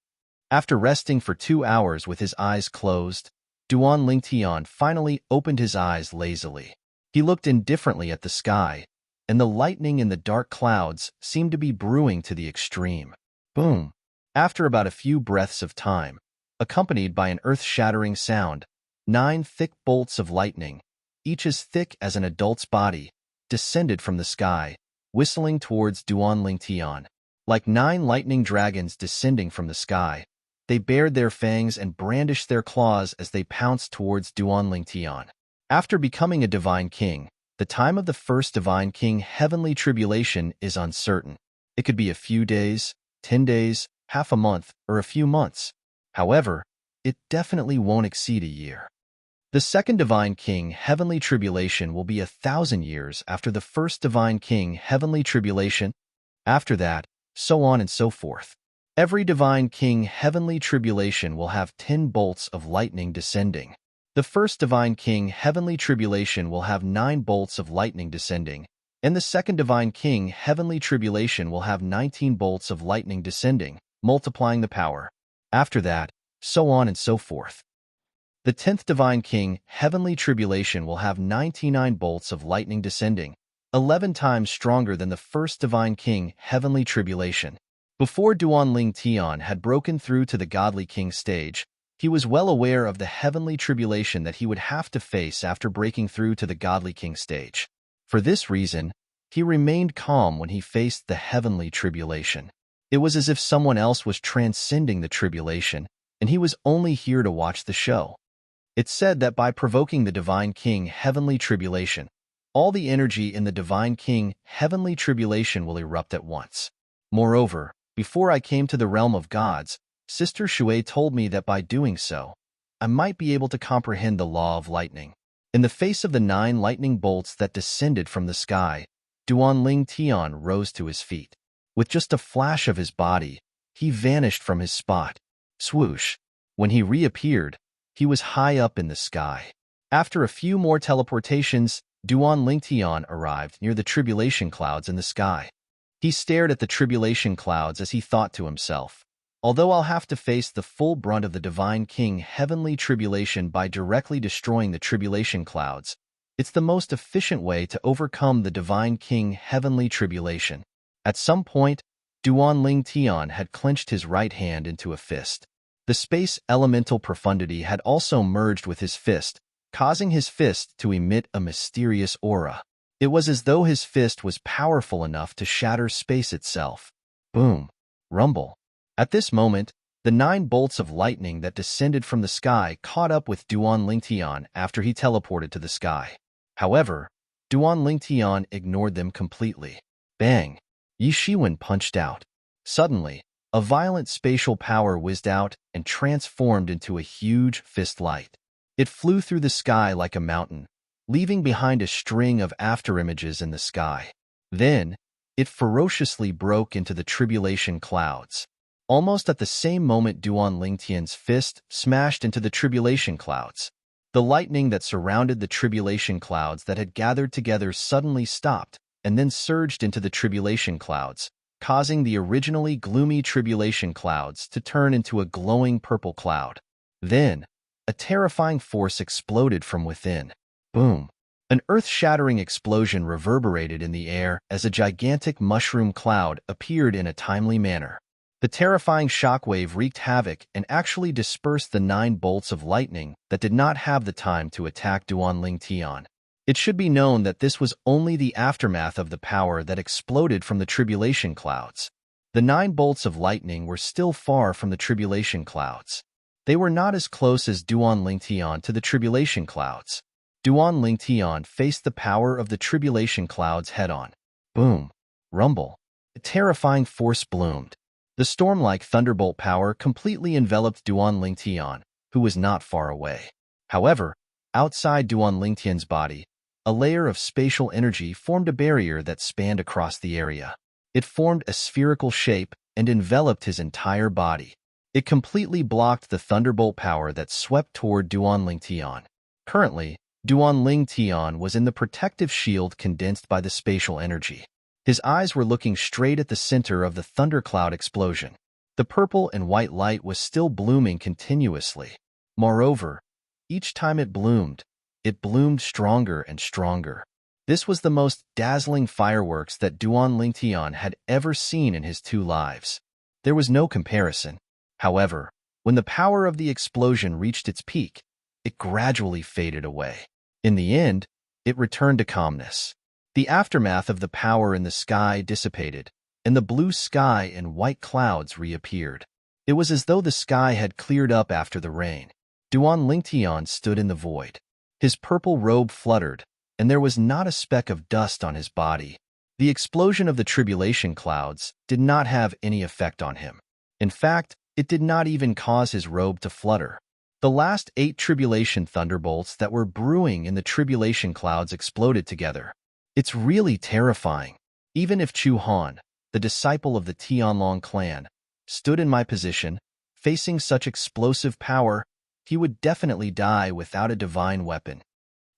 After resting for 2 hours with his eyes closed, Duan Lingtian finally opened his eyes lazily. He looked indifferently at the sky, and the lightning in the dark clouds seemed to be brewing to the extreme. Boom! After about a few breaths of time, accompanied by an earth-shattering sound, 9 thick bolts of lightning, each as thick as an adult's body, descended from the sky, whistling towards Duan Lingtian. Like 9 lightning dragons descending from the sky, they bared their fangs and brandished their claws as they pounced towards Duan Lingtian. After becoming a divine king, the time of the first divine king Heavenly Tribulation is uncertain. It could be a few days, 10 days, half a month, or a few months. However, it definitely won't exceed a year. The second divine king Heavenly Tribulation will be 1,000 years after the first divine king Heavenly Tribulation. After that, so on and so forth. Every divine king Heavenly Tribulation will have 10 bolts of lightning descending. The first divine king Heavenly Tribulation will have 9 bolts of lightning descending, and the second divine king Heavenly Tribulation will have 19 bolts of lightning descending, multiplying the power. After that, so on and so forth. The 10th divine king Heavenly Tribulation will have 99 bolts of lightning descending, 11 times stronger than the first divine king Heavenly Tribulation. Before Duan Lingtian had broken through to the godly king stage, He was well aware of the heavenly tribulation that he would have to face after breaking through to the godly king stage. For this reason, he remained calm when he faced the heavenly tribulation. It was as if someone else was transcending the tribulation, and he was only here to watch the show. It's said that by provoking the divine king heavenly tribulation, all the energy in the divine king heavenly tribulation will erupt at once. Moreover, before I came to the realm of gods, Sister Shui told me that by doing so, I might be able to comprehend the law of lightning. In the face of the 9 lightning bolts that descended from the sky, Duanling Tian rose to his feet. With just a flash of his body, he vanished from his spot. Swoosh! When he reappeared, he was high up in the sky. After a few more teleportations, Duanling Tian arrived near the tribulation clouds in the sky. He stared at the tribulation clouds as he thought to himself, although I'll have to face the full brunt of the Divine King heavenly tribulation by directly destroying the tribulation clouds, it's the most efficient way to overcome the Divine King heavenly tribulation. At some point, Duanling Tian had clenched his right hand into a fist. The space elemental profundity had also merged with his fist, causing his fist to emit a mysterious aura. It was as though his fist was powerful enough to shatter space itself. Boom! Rumble! At this moment, the 9 bolts of lightning that descended from the sky caught up with Duanling Tian after he teleported to the sky. However, Duanling Tian ignored them completely. Bang! Yi Shiwen punched out. Suddenly, a violent spatial power whizzed out and transformed into a huge fist light. It flew through the sky like a mountain, leaving behind a string of afterimages in the sky. Then, it ferociously broke into the tribulation clouds. Almost at the same moment Duanling Tian's fist smashed into the tribulation clouds. The lightning that surrounded the tribulation clouds that had gathered together suddenly stopped and then surged into the tribulation clouds, causing the originally gloomy tribulation clouds to turn into a glowing purple cloud. Then, a terrifying force exploded from within. Boom! An earth-shattering explosion reverberated in the air as a gigantic mushroom cloud appeared in a timely manner. The terrifying shockwave wreaked havoc and actually dispersed the 9 bolts of lightning that did not have the time to attack Duanling Tian. It should be known that this was only the aftermath of the power that exploded from the tribulation clouds. The 9 bolts of lightning were still far from the tribulation clouds. They were not as close as Duanling Tian to the tribulation clouds. Duanling Tian faced the power of the tribulation clouds head-on. Boom! Rumble! A terrifying force bloomed. The storm-like thunderbolt power completely enveloped Duanling Tian, who was not far away. However, outside Duanling Tian's body, a layer of spatial energy formed a barrier that spanned across the area. It formed a spherical shape and enveloped his entire body. It completely blocked the thunderbolt power that swept toward Duanling Tian. Currently, Duanling Tian was in the protective shield condensed by the spatial energy. His eyes were looking straight at the center of the thundercloud explosion. The purple and white light was still blooming continuously. Moreover, each time it bloomed stronger and stronger. This was the most dazzling fireworks that Duanling Tian had ever seen in his 2 lives. There was no comparison. However, when the power of the explosion reached its peak, it gradually faded away. In the end, it returned to calmness. The aftermath of the power in the sky dissipated, and the blue sky and white clouds reappeared. It was as though the sky had cleared up after the rain. Duanling Tian stood in the void. His purple robe fluttered, and there was not a speck of dust on his body. The explosion of the tribulation clouds did not have any effect on him. In fact, it did not even cause his robe to flutter. The last 8 tribulation thunderbolts that were brewing in the tribulation clouds exploded together. It's really terrifying. Even if Chu Han, the disciple of the Tianlong clan, stood in my position, facing such explosive power, he would definitely die without a divine weapon.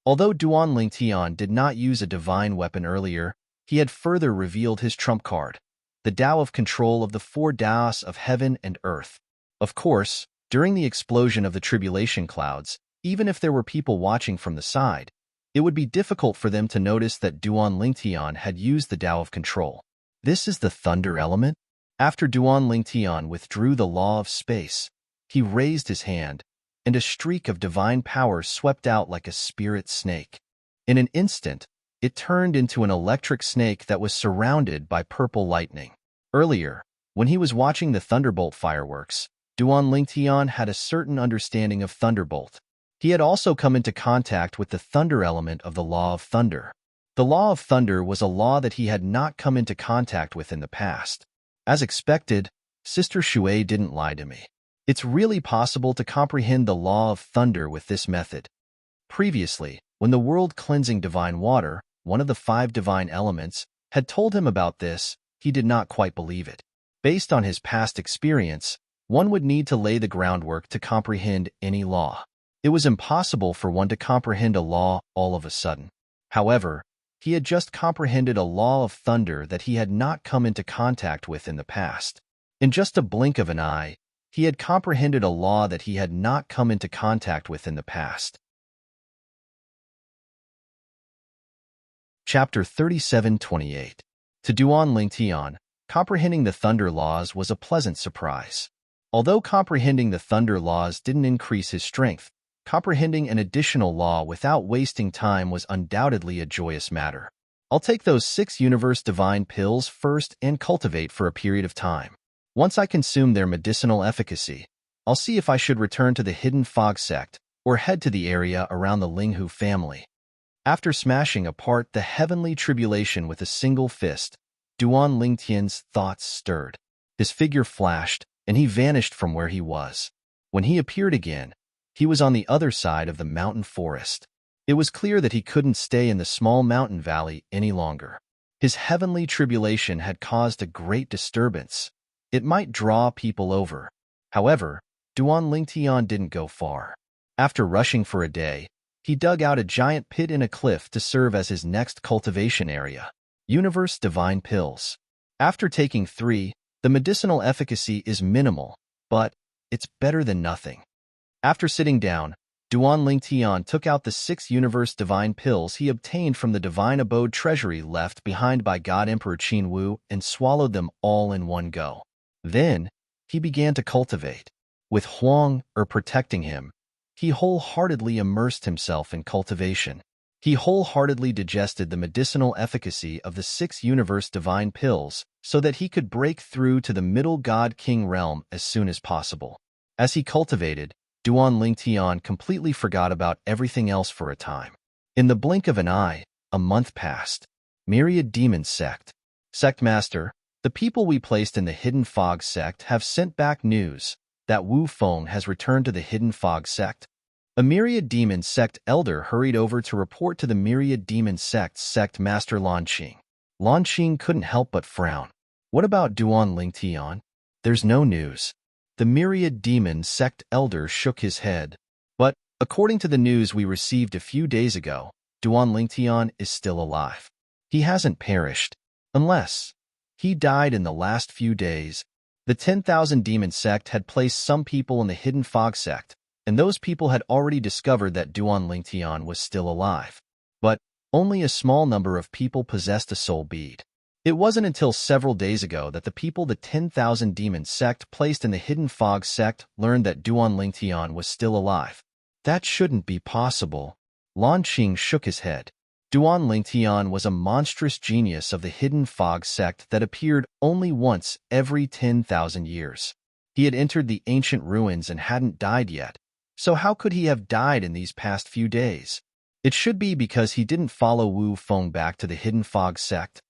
Although Duanling Tian did not use a divine weapon earlier, he had further revealed his trump card, the Tao of control of the 4 Taos of heaven and earth. Of course, during the explosion of the tribulation clouds, even if there were people watching from the side, it would be difficult for them to notice that Duanling Tian had used the Tao of control. This is the thunder element? After Duanling Tian withdrew the law of space, He raised his hand, and a streak of divine power swept out like a spirit snake. In an instant, it turned into an electric snake that was surrounded by purple lightning. Earlier, when he was watching the Thunderbolt fireworks, Duan Lingtian had a certain understanding of Thunderbolt. He had also come into contact with the thunder element of the Law of Thunder. The Law of Thunder was a law that he had not come into contact with in the past. As expected, Sister Shui didn't lie to me. It's really possible to comprehend the Law of Thunder with this method. Previously, when the world-cleansing divine water, one of the 5 divine elements, had told him about this, he did not quite believe it. Based on his past experience, one would need to lay the groundwork to comprehend any law. It was impossible for one to comprehend a law all of a sudden. However, he had just comprehended a law of thunder that he had not come into contact with in the past. In just a blink of an eye, he had comprehended a law that he had not come into contact with in the past. Chapter 37:28. To Duan Lingtian, comprehending the thunder laws was a pleasant surprise. Although comprehending the thunder laws didn't increase his strength, comprehending an additional law without wasting time was undoubtedly a joyous matter. I'll take those 6 universe divine pills first and cultivate for a period of time. Once I consume their medicinal efficacy, I'll see if I should return to the Hidden Fog sect or head to the area around the Linghu family. After smashing apart the heavenly tribulation with a single fist, Duan Lingtian's thoughts stirred. His figure flashed, and he vanished from where he was. When he appeared again, he was on the other side of the mountain forest. It was clear that he couldn't stay in the small mountain valley any longer. His heavenly tribulation had caused a great disturbance. It might draw people over. However, Duan Lingtian didn't go far. After rushing for a day, he dug out a giant pit in a cliff to serve as his next cultivation area. Universe Divine Pills. After taking 3, the medicinal efficacy is minimal, but it's better than nothing. After sitting down, Duan Lingtian took out the 6 Universe Divine Pills he obtained from the Divine Abode treasury left behind by God Emperor Qin Wu and swallowed them all in one go. Then, he began to cultivate. With Huang protecting him, he wholeheartedly immersed himself in cultivation. He wholeheartedly digested the medicinal efficacy of the 6 Universe Divine Pills so that he could break through to the Middle God King realm as soon as possible. As he cultivated, Duan Lingtian completely forgot about everything else for a time. In the blink of an eye, a month passed. Myriad Demon Sect. Sect Master, the people we placed in the Hidden Fog sect have sent back news that Wu Feng has returned to the Hidden Fog sect. A Myriad Demon Sect elder hurried over to report to the Myriad Demon Sect's sect master Lan Qing. Lan Qing couldn't help but frown. What about Duan Lingtian? There's no news. The Myriad Demon Sect elder shook his head. But, according to the news we received a few days ago, Duan Lingtian is still alive. He hasn't perished. Unless he died in the last few days. The 10,000 Demon Sect had placed some people in the Hidden Fog sect, and those people had already discovered that Duan Lingtian was still alive. But only a small number of people possessed a soul bead. It wasn't until several days ago that the people the 10,000 Demon Sect placed in the Hidden Fog sect learned that Duan Lingtian was still alive. That shouldn't be possible. Lan Qing shook his head. Duan Lingtian was a monstrous genius of the Hidden Fog sect that appeared only once every 10,000 years. He had entered the ancient ruins and hadn't died yet. So how could he have died in these past few days? It should be because he didn't follow Wu Feng back to the Hidden Fog sect.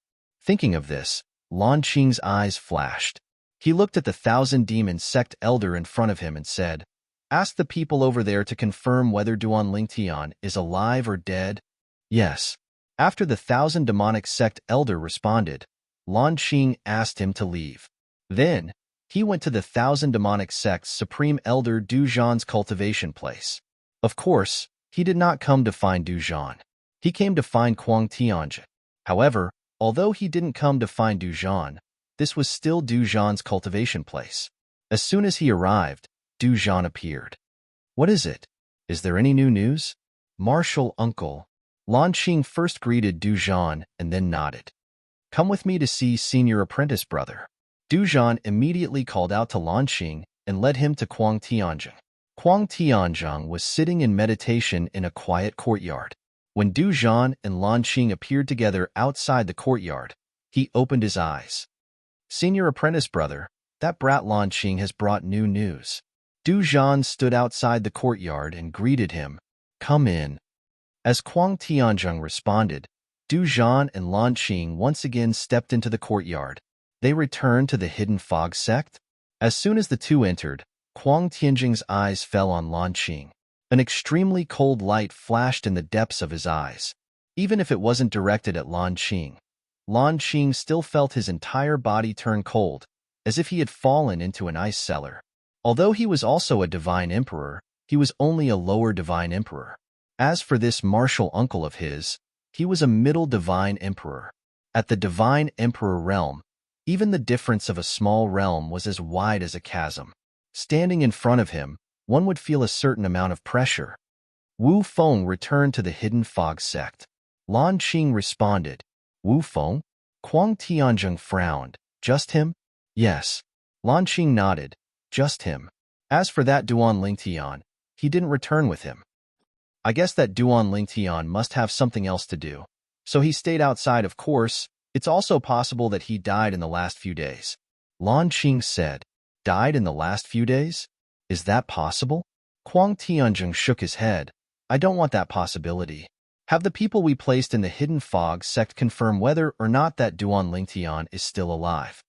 Thinking of this, Lan Qing's eyes flashed. He looked at the 1,000 Demon Sect elder in front of him and said, "Ask the people over there to confirm whether Duan Lingtian is alive or dead." Yes. After the 1,000 Demonic Sect elder responded, Lan Qing asked him to leave. Then, he went to the 1,000 Demonic Sect's Supreme Elder Du Zhan's cultivation place. Of course, he did not come to find Du Zhan. He came to find Kuang Tianjie. However, although he didn't come to find Du Zhan, this was still Du Zhan's cultivation place. As soon as he arrived, Du Zhan appeared. "What is it? Is there any new news?" "Martial uncle." Lan Qing first greeted Du Zhan and then nodded. "Come with me to see senior apprentice brother." Du Zhan immediately called out to Lan Qing and led him to Kuang Tianzheng. Kuang Tianzheng was sitting in meditation in a quiet courtyard. When Du Zhan and Lan Qing appeared together outside the courtyard, he opened his eyes. "Senior apprentice brother, that brat Lan Qing has brought new news." Du Zhan stood outside the courtyard and greeted him. "Come in." As Kuang Tianzheng responded, Du Zhan and Lan Qing once again stepped into the courtyard. They returned to the hidden fog sect. As soon as the two entered, Kuang Tianzheng's eyes fell on Lan Qing. An extremely cold light flashed in the depths of his eyes. Even if it wasn't directed at Lan Qing still felt his entire body turn cold, as if he had fallen into an ice cellar. Although he was also a divine emperor, he was only a lower divine emperor. As for this martial uncle of his, he was a middle divine emperor. At the divine emperor realm, even the difference of a small realm was as wide as a chasm. Standing in front of him, one would feel a certain amount of pressure. Wu Feng returned to the hidden fog sect. Lan Qing responded. "Wu Feng?" Kuang Tianzheng frowned. "Just him?" "Yes." Lan Qing nodded. "Just him. As for that Duan Lingtian, he didn't return with him. I guess that Duan Lingtian must have something else to do. So he stayed outside, of course. It's also possible that he died in the last few days." Lan Qing said. "Died in the last few days? Is that possible?" Kuang Tianzheng shook his head. "I don't want that possibility. Have the people we placed in the hidden fog sect confirm whether or not that Duan Lingtian is still alive."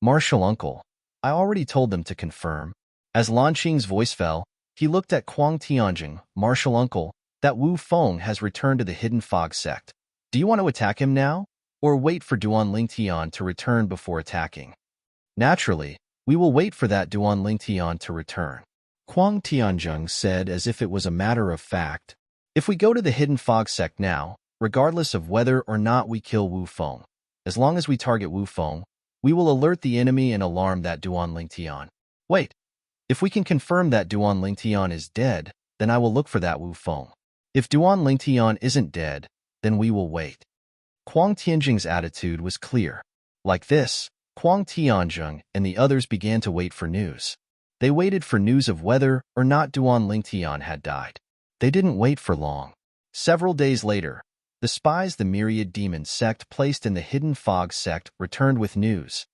"Martial uncle, I already told them to confirm." As Lan Qing's voice fell, he looked at Kuang Tianzheng. "Martial uncle, that Wu Feng has returned to the hidden fog sect. Do you want to attack him now, or wait for Duan Lingtian to return before attacking?" "Naturally, we will wait for that Duan Lingtian to return," Kuang Tianzheng said as if it was a matter of fact. "If we go to the hidden fog sect now, regardless of whether or not we kill Wu Feng, as long as we target Wu Feng, we will alert the enemy and alarm that Duan Lingtian. Wait, if we can confirm that Duan Lingtian is dead, then I will look for that Wu Feng. If Duan Lingtian isn't dead, then we will wait." Kuang Tianzheng's attitude was clear. Like this, Kuang Tianzheng and the others began to wait for news. They waited for news of whether or not Duan Lingtian had died. They didn't wait for long. Several days later, the spies the myriad demon sect placed in the hidden fog sect returned with news.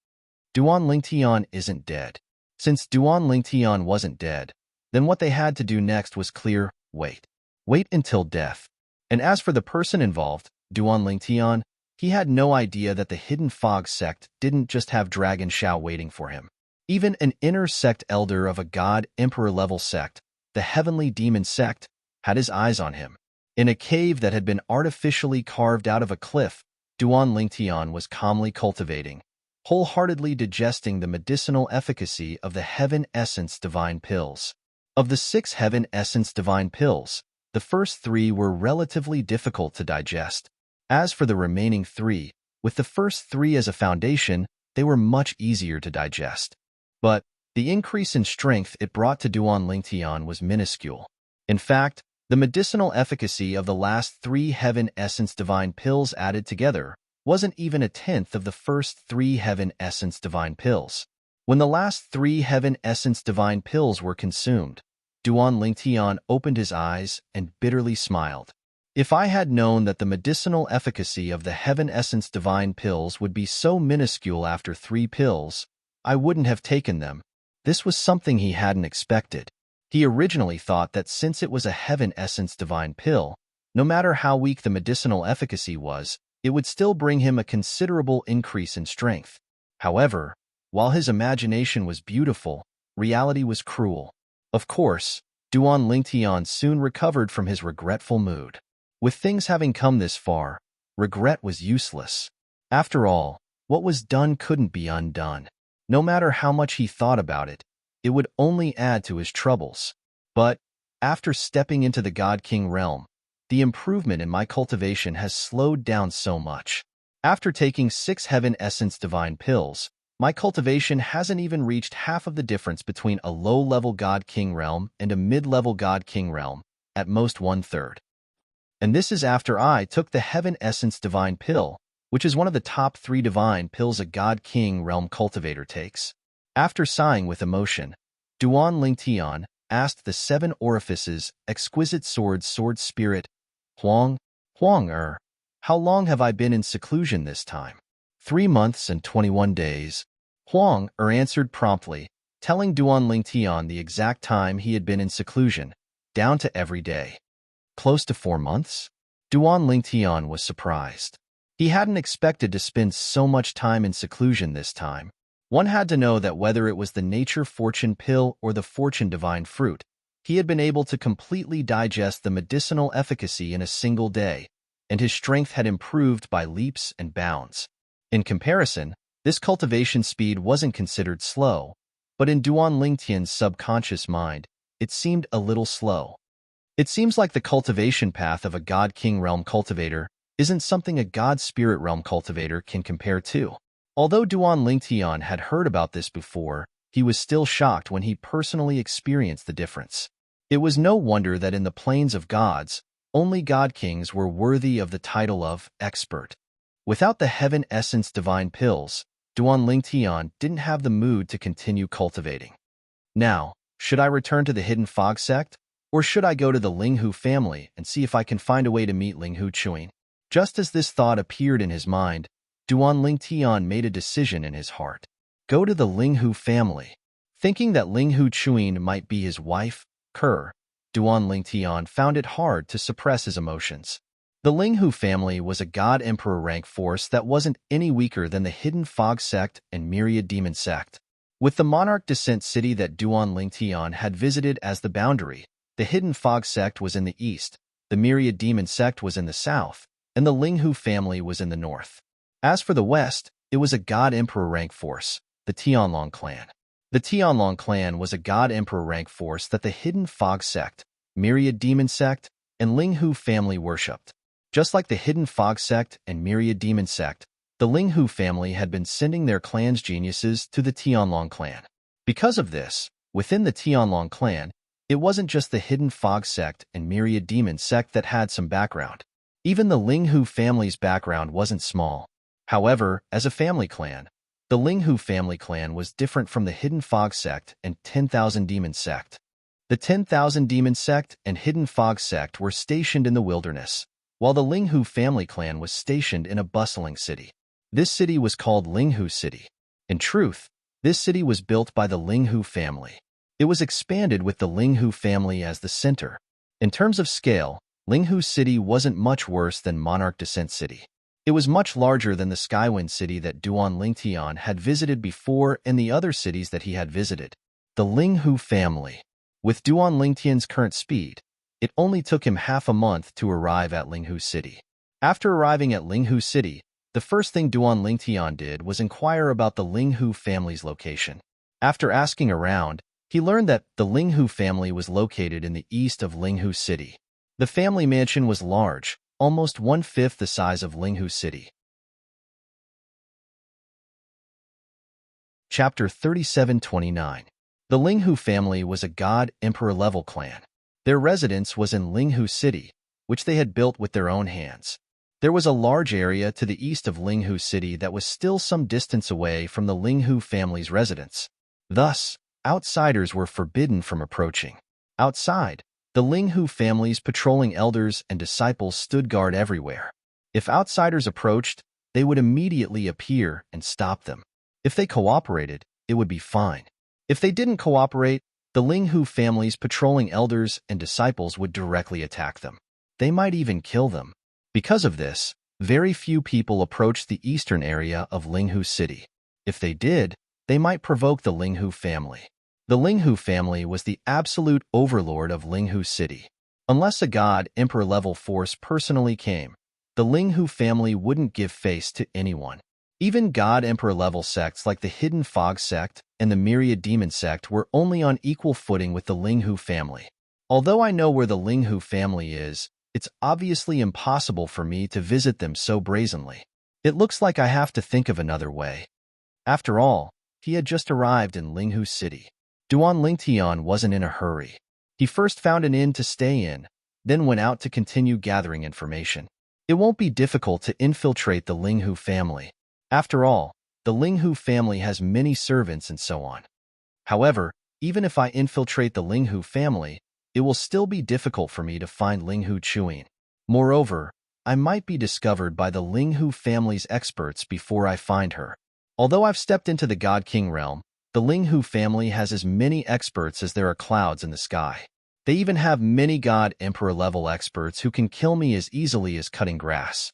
Duan Lingtian isn't dead. Since Duan Lingtian wasn't dead, then what they had to do next was clear: wait. Wait until death. And as for the person involved, Duan Lingtian, he had no idea that the hidden fog sect didn't just have Dragon Shao waiting for him. Even an inner sect elder of a god emperor level sect, the heavenly demon sect, had his eyes on him. In a cave that had been artificially carved out of a cliff, Duan Lingtian was calmly cultivating, wholeheartedly digesting the medicinal efficacy of the Heaven Essence Divine Pills. Of the 6 Heaven Essence Divine Pills, the first 3 were relatively difficult to digest. As for the remaining 3, with the first 3 as a foundation, they were much easier to digest. But the increase in strength it brought to Duan Lingtian was minuscule. In fact, the medicinal efficacy of the last 3 Heaven Essence Divine Pills added together wasn't even a tenth of the first 3 Heaven Essence Divine Pills. When the last 3 Heaven Essence Divine Pills were consumed, Duan Lingtian opened his eyes and bitterly smiled. "If I had known that the medicinal efficacy of the Heaven Essence Divine Pills would be so minuscule after 3 pills, I wouldn't have taken them." This was something he hadn't expected. He originally thought that since it was a Heaven Essence Divine Pill, no matter how weak the medicinal efficacy was, it would still bring him a considerable increase in strength. However, while his imagination was beautiful, reality was cruel. Of course, Duan Lingtian soon recovered from his regretful mood. With things having come this far, regret was useless. After all, what was done couldn't be undone. No matter how much he thought about it, it would only add to his troubles. But, after stepping into the God King realm, the improvement in my cultivation has slowed down so much. After taking 6 Heaven Essence Divine Pills, my cultivation hasn't even reached half of the difference between a low-level God King realm and a mid-level God King realm, at most 1/3. And this is after I took the Heaven Essence Divine Pill, which is one of the top 3 divine pills a God King realm cultivator takes. After sighing with emotion, Duan Lingtian asked the seven orifices, exquisite sword spirit, Huang, how long have I been in seclusion this time? 3 months and 21 days. Huang answered promptly, telling Duan Lingtian the exact time he had been in seclusion, down to every day. Close to 4 months? Duan Lingtian was surprised. He hadn't expected to spend so much time in seclusion this time. One had to know that whether it was the nature fortune pill or the fortune divine fruit, he had been able to completely digest the medicinal efficacy in a single day, and his strength had improved by leaps and bounds. In comparison, this cultivation speed wasn't considered slow, but in Duan Lingtian's subconscious mind, it seemed a little slow. It seems like the cultivation path of a God-King realm cultivator isn't something a God-Spirit realm cultivator can compare to. Although Duan Lingtian had heard about this before, he was still shocked when he personally experienced the difference. It was no wonder that in the plains of gods, only God-Kings were worthy of the title of expert. Without the heaven essence divine pills, Duan Lingtian didn't have the mood to continue cultivating. Now, should I return to the Hidden Fog sect? Or should I go to the Linghu family and see if I can find a way to meet Linghu Chuin? Just as this thought appeared in his mind, Duan Lingtian made a decision in his heart. Go to the Linghu family. Thinking that Linghu Chuin might be his wife, Duan Lingtian found it hard to suppress his emotions. The Linghu family was a God-Emperor rank force that wasn't any weaker than the Hidden Fog sect and Myriad Demon sect. With the Monarch descent city that Duan Lingtian had visited as the boundary, the Hidden Fog sect was in the east, the Myriad Demon sect was in the south, and the Linghu family was in the north. As for the west, it was a God-Emperor rank force, the Tianlong clan. The Tianlong clan was a God-Emperor rank force that the Hidden Fog sect, Myriad Demon sect, and Linghu family worshipped. Just like the Hidden Fog sect and Myriad Demon sect, the Linghu family had been sending their clan's geniuses to the Tianlong clan. Because of this, within the Tianlong clan, it wasn't just the Hidden Fog sect and Myriad Demon sect that had some background. Even the Linghu family's background wasn't small. However, as a family clan, the Linghu family clan was different from the Hidden Fog sect and 10,000 Demon sect. The 10,000 Demon sect and Hidden Fog sect were stationed in the wilderness, while the Linghu family clan was stationed in a bustling city. This city was called Linghu City. In truth, this city was built by the Linghu family. It was expanded with the Linghu family as the center. In terms of scale, Linghu City wasn't much worse than Monarch Descent City. It was much larger than the Skywind City that Duan Lingtian had visited before and the other cities that he had visited. The Linghu family. With Duan Lingtian's current speed, it only took him half a month to arrive at Linghu City. After arriving at Linghu City, the first thing Duan Lingtian did was inquire about the Linghu family's location. After asking around, he learned that the Linghu family was located in the east of Linghu City. The family mansion was large, almost 1/5 the size of Linghu City. Chapter 3729. The Linghu family was a God-Emperor level clan. Their residence was in Linghu City, which they had built with their own hands. There was a large area to the east of Linghu City that was still some distance away from the Linghu family's residence. Thus, outsiders were forbidden from approaching. Outside, the Linghu family's patrolling elders and disciples stood guard everywhere. If outsiders approached, they would immediately appear and stop them. If they cooperated, it would be fine. If they didn't cooperate, the Linghu family's patrolling elders and disciples would directly attack them. They might even kill them. Because of this, very few people approached the eastern area of Linghu City. If they did, they might provoke the Linghu family. The Linghu family was the absolute overlord of Linghu City. Unless a God-Emperor level force personally came, the Linghu family wouldn't give face to anyone. Even God-Emperor level sects like the Hidden Fog sect and the Myriad Demon sect were only on equal footing with the Linghu family. Although I know where the Linghu family is, it's obviously impossible for me to visit them so brazenly. It looks like I have to think of another way. After all, he had just arrived in Linghu City. Duan Lingtian wasn't in a hurry. He first found an inn to stay in, then went out to continue gathering information. It won't be difficult to infiltrate the Linghu family. After all, the Linghu family has many servants and so on. However, even if I infiltrate the Linghu family, it will still be difficult for me to find Linghu Chuyin. Moreover, I might be discovered by the Linghu family's experts before I find her. Although I've stepped into the God King realm, the Linghu family has as many experts as there are clouds in the sky. They even have many God Emperor level experts who can kill me as easily as cutting grass.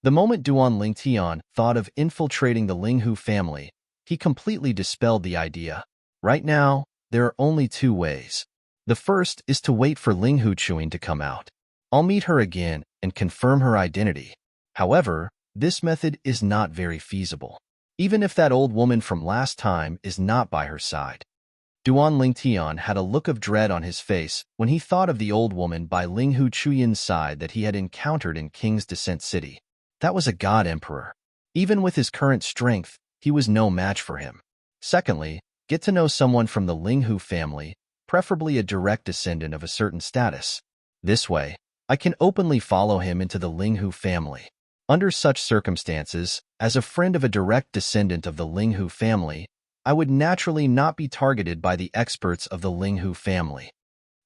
The moment Duan Lingtian thought of infiltrating the Linghu family, he completely dispelled the idea. Right now, there are only two ways. The first is to wait for Linghu Chuyin to come out. I'll meet her again and confirm her identity. However, this method is not very feasible, even if that old woman from last time is not by her side. Duan Lingtian had a look of dread on his face when he thought of the old woman by Linghu Chuyin's side that he had encountered in King's Descent City. That was a God Emperor. Even with his current strength, he was no match for him. Secondly, get to know someone from the Linghu family, preferably a direct descendant of a certain status. This way, I can openly follow him into the Linghu family. Under such circumstances, as a friend of a direct descendant of the Linghu family, I would naturally not be targeted by the experts of the Linghu family.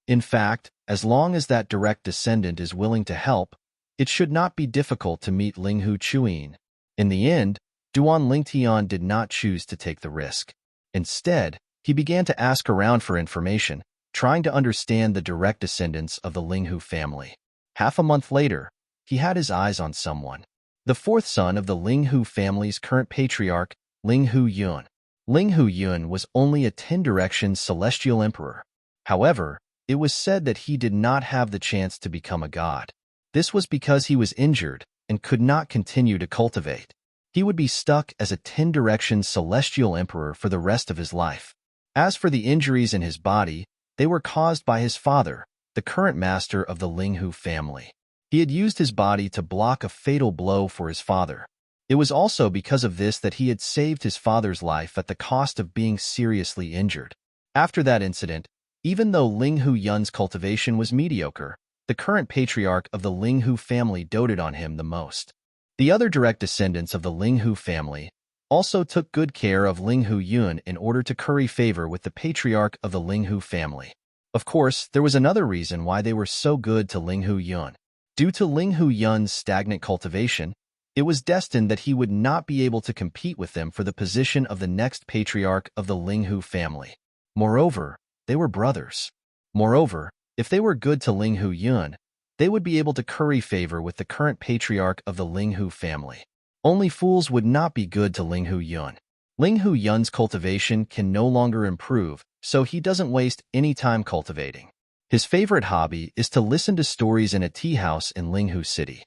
In fact, as long as that direct descendant is willing to help, it should not be difficult to meet Linghu Chuyin. In the end, Duan Lingtian did not choose to take the risk. Instead, he began to ask around for information, trying to understand the direct descendants of the Linghu family. Half a month later, he had his eyes on someone. The fourth son of the Linghu family's current patriarch, Linghu Yun. Linghu Yun was only a 10-direction celestial emperor. However, it was said that he did not have the chance to become a god. This was because he was injured and could not continue to cultivate. He would be stuck as a 10-direction celestial emperor for the rest of his life. As for the injuries in his body, they were caused by his father, the current master of the Linghu family. He had used his body to block a fatal blow for his father. It was also because of this that he had saved his father's life at the cost of being seriously injured. After that incident, even though Linghu Yun's cultivation was mediocre, the current patriarch of the Linghu family doted on him the most. The other direct descendants of the Linghu family also took good care of Linghu Yun in order to curry favor with the patriarch of the Linghu family. Of course, there was another reason why they were so good to Linghu Yun. Due to Linghu Yun's stagnant cultivation, it was destined that he would not be able to compete with them for the position of the next patriarch of the Linghu family. Moreover, they were brothers. Moreover, if they were good to Linghu Yun, they would be able to curry favor with the current patriarch of the Linghu family. Only fools would not be good to Linghu Yun. Linghu Yun's cultivation can no longer improve, so he doesn't waste any time cultivating. His favorite hobby is to listen to stories in a tea house in Linghu City.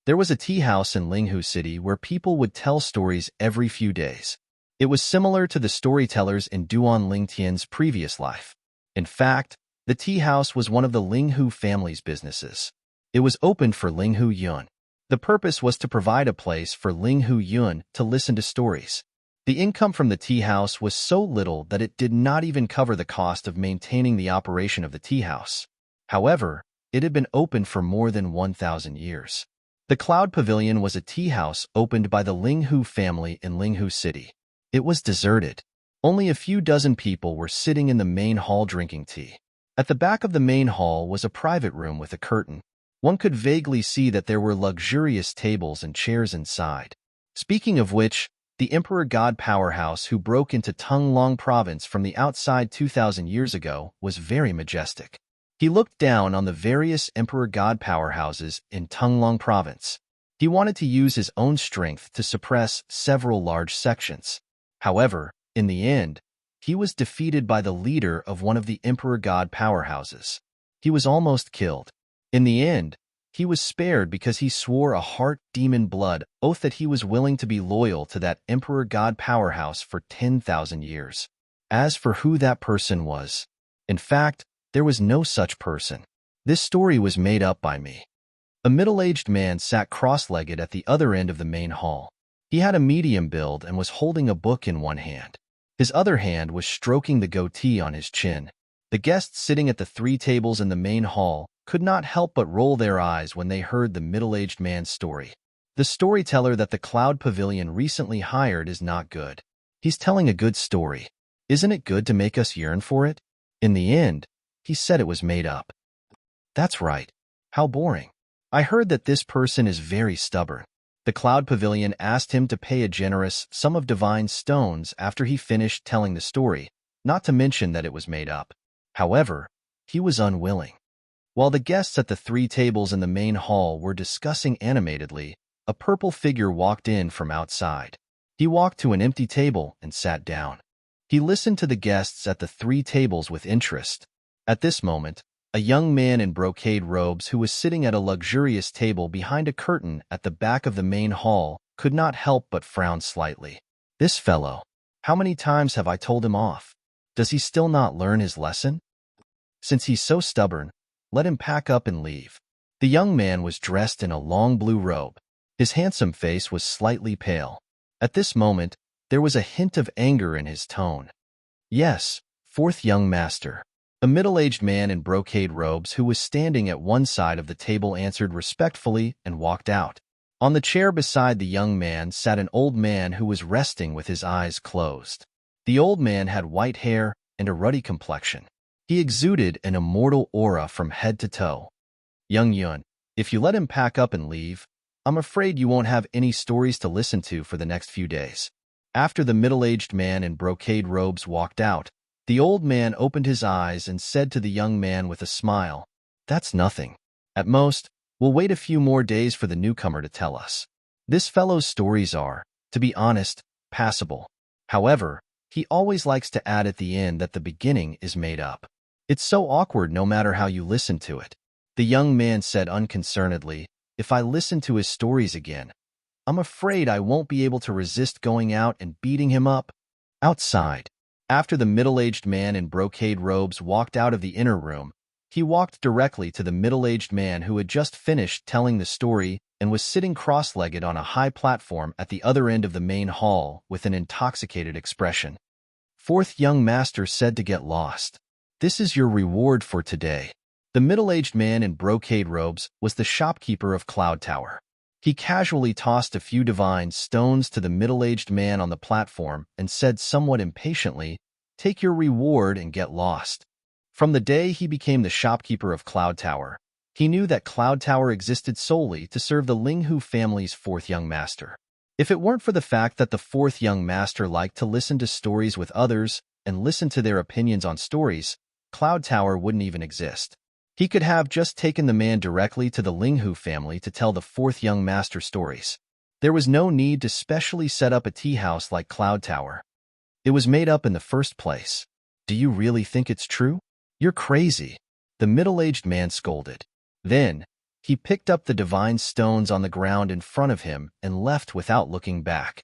There was a tea house in Linghu City where people would tell stories every few days. It was similar to the storytellers in Duan Lingtian's previous life. In fact, the tea house was one of the Linghu family's businesses. It was opened for Linghu Yun. The purpose was to provide a place for Linghu Yun to listen to stories. The income from the tea house was so little that it did not even cover the cost of maintaining the operation of the tea house. However, it had been open for more than 1,000 years. The Cloud Pavilion was a tea house opened by the Linghu family in Linghu City. It was deserted. Only a few dozen people were sitting in the main hall drinking tea. At the back of the main hall was a private room with a curtain. One could vaguely see that there were luxurious tables and chairs inside. Speaking of which, the Emperor God Powerhouse who broke into Tunglong Province from the outside 2,000 years ago was very majestic. He looked down on the various Emperor God Powerhouses in Tunglong Province. He wanted to use his own strength to suppress several large sections. However, in the end, he was defeated by the leader of one of the Emperor God Powerhouses. He was almost killed. In the end, he was spared because he swore a heart demon blood oath that he was willing to be loyal to that Emperor God Powerhouse for 10,000 years. As for who that person was, in fact, there was no such person. This story was made up by me. A middle-aged man sat cross-legged at the other end of the main hall. He had a medium build and was holding a book in one hand. His other hand was stroking the goatee on his chin. The guests sitting at the 3 tables in the main hall could not help but roll their eyes when they heard the middle-aged man's story. The storyteller that the Cloud Pavilion recently hired is not good. He's telling a good story. Isn't it good to make us yearn for it? In the end, he said it was made up. That's right. How boring. I heard that this person is very stubborn. The Cloud Pavilion asked him to pay a generous sum of divine stones after he finished telling the story, not to mention that it was made up. However, he was unwilling. While the guests at the 3 tables in the main hall were discussing animatedly, a purple figure walked in from outside. He walked to an empty table and sat down. He listened to the guests at the 3 tables with interest. At this moment, a young man in brocade robes who was sitting at a luxurious table behind a curtain at the back of the main hall could not help but frown slightly. This fellow, how many times have I told him off? Does he still not learn his lesson? Since he's so stubborn, let him pack up and leave. The young man was dressed in a long blue robe. His handsome face was slightly pale. At this moment, there was a hint of anger in his tone. Yes, 4th young master. A middle-aged man in brocade robes who was standing at one side of the table answered respectfully and walked out. On the chair beside the young man sat an old man who was resting with his eyes closed. The old man had white hair and a ruddy complexion. He exuded an immortal aura from head to toe. Young Yun, if you let him pack up and leave, I'm afraid you won't have any stories to listen to for the next few days. After the middle-aged man in brocade robes walked out, the old man opened his eyes and said to the young man with a smile, "That's nothing. At most, we'll wait a few more days for the newcomer to tell us. This fellow's stories are, to be honest, passable. However, he always likes to add at the end that the beginning is made up. It's so awkward no matter how you listen to it." The young man said unconcernedly, "If I listen to his stories again, I'm afraid I won't be able to resist going out and beating him up." Outside, after the middle-aged man in brocade robes walked out of the inner room, he walked directly to the middle-aged man who had just finished telling the story and was sitting cross-legged on a high platform at the other end of the main hall with an intoxicated expression. 4th young master said to get lost. This is your reward for today. The middle-aged man in brocade robes was the shopkeeper of Cloud Tower. He casually tossed a few divine stones to the middle-aged man on the platform and said somewhat impatiently, "Take your reward and get lost." From the day he became the shopkeeper of Cloud Tower, he knew that Cloud Tower existed solely to serve the Linghu family's 4th young master. If it weren't for the fact that the 4th young master liked to listen to stories with others and listen to their opinions on stories, Cloud Tower wouldn't even exist. He could have just taken the man directly to the Linghu family to tell the 4th young master stories. There was no need to specially set up a tea house like Cloud Tower. It was made up in the first place. Do you really think it's true? You're crazy, the middle-aged man scolded. Then, he picked up the divine stones on the ground in front of him and left without looking back.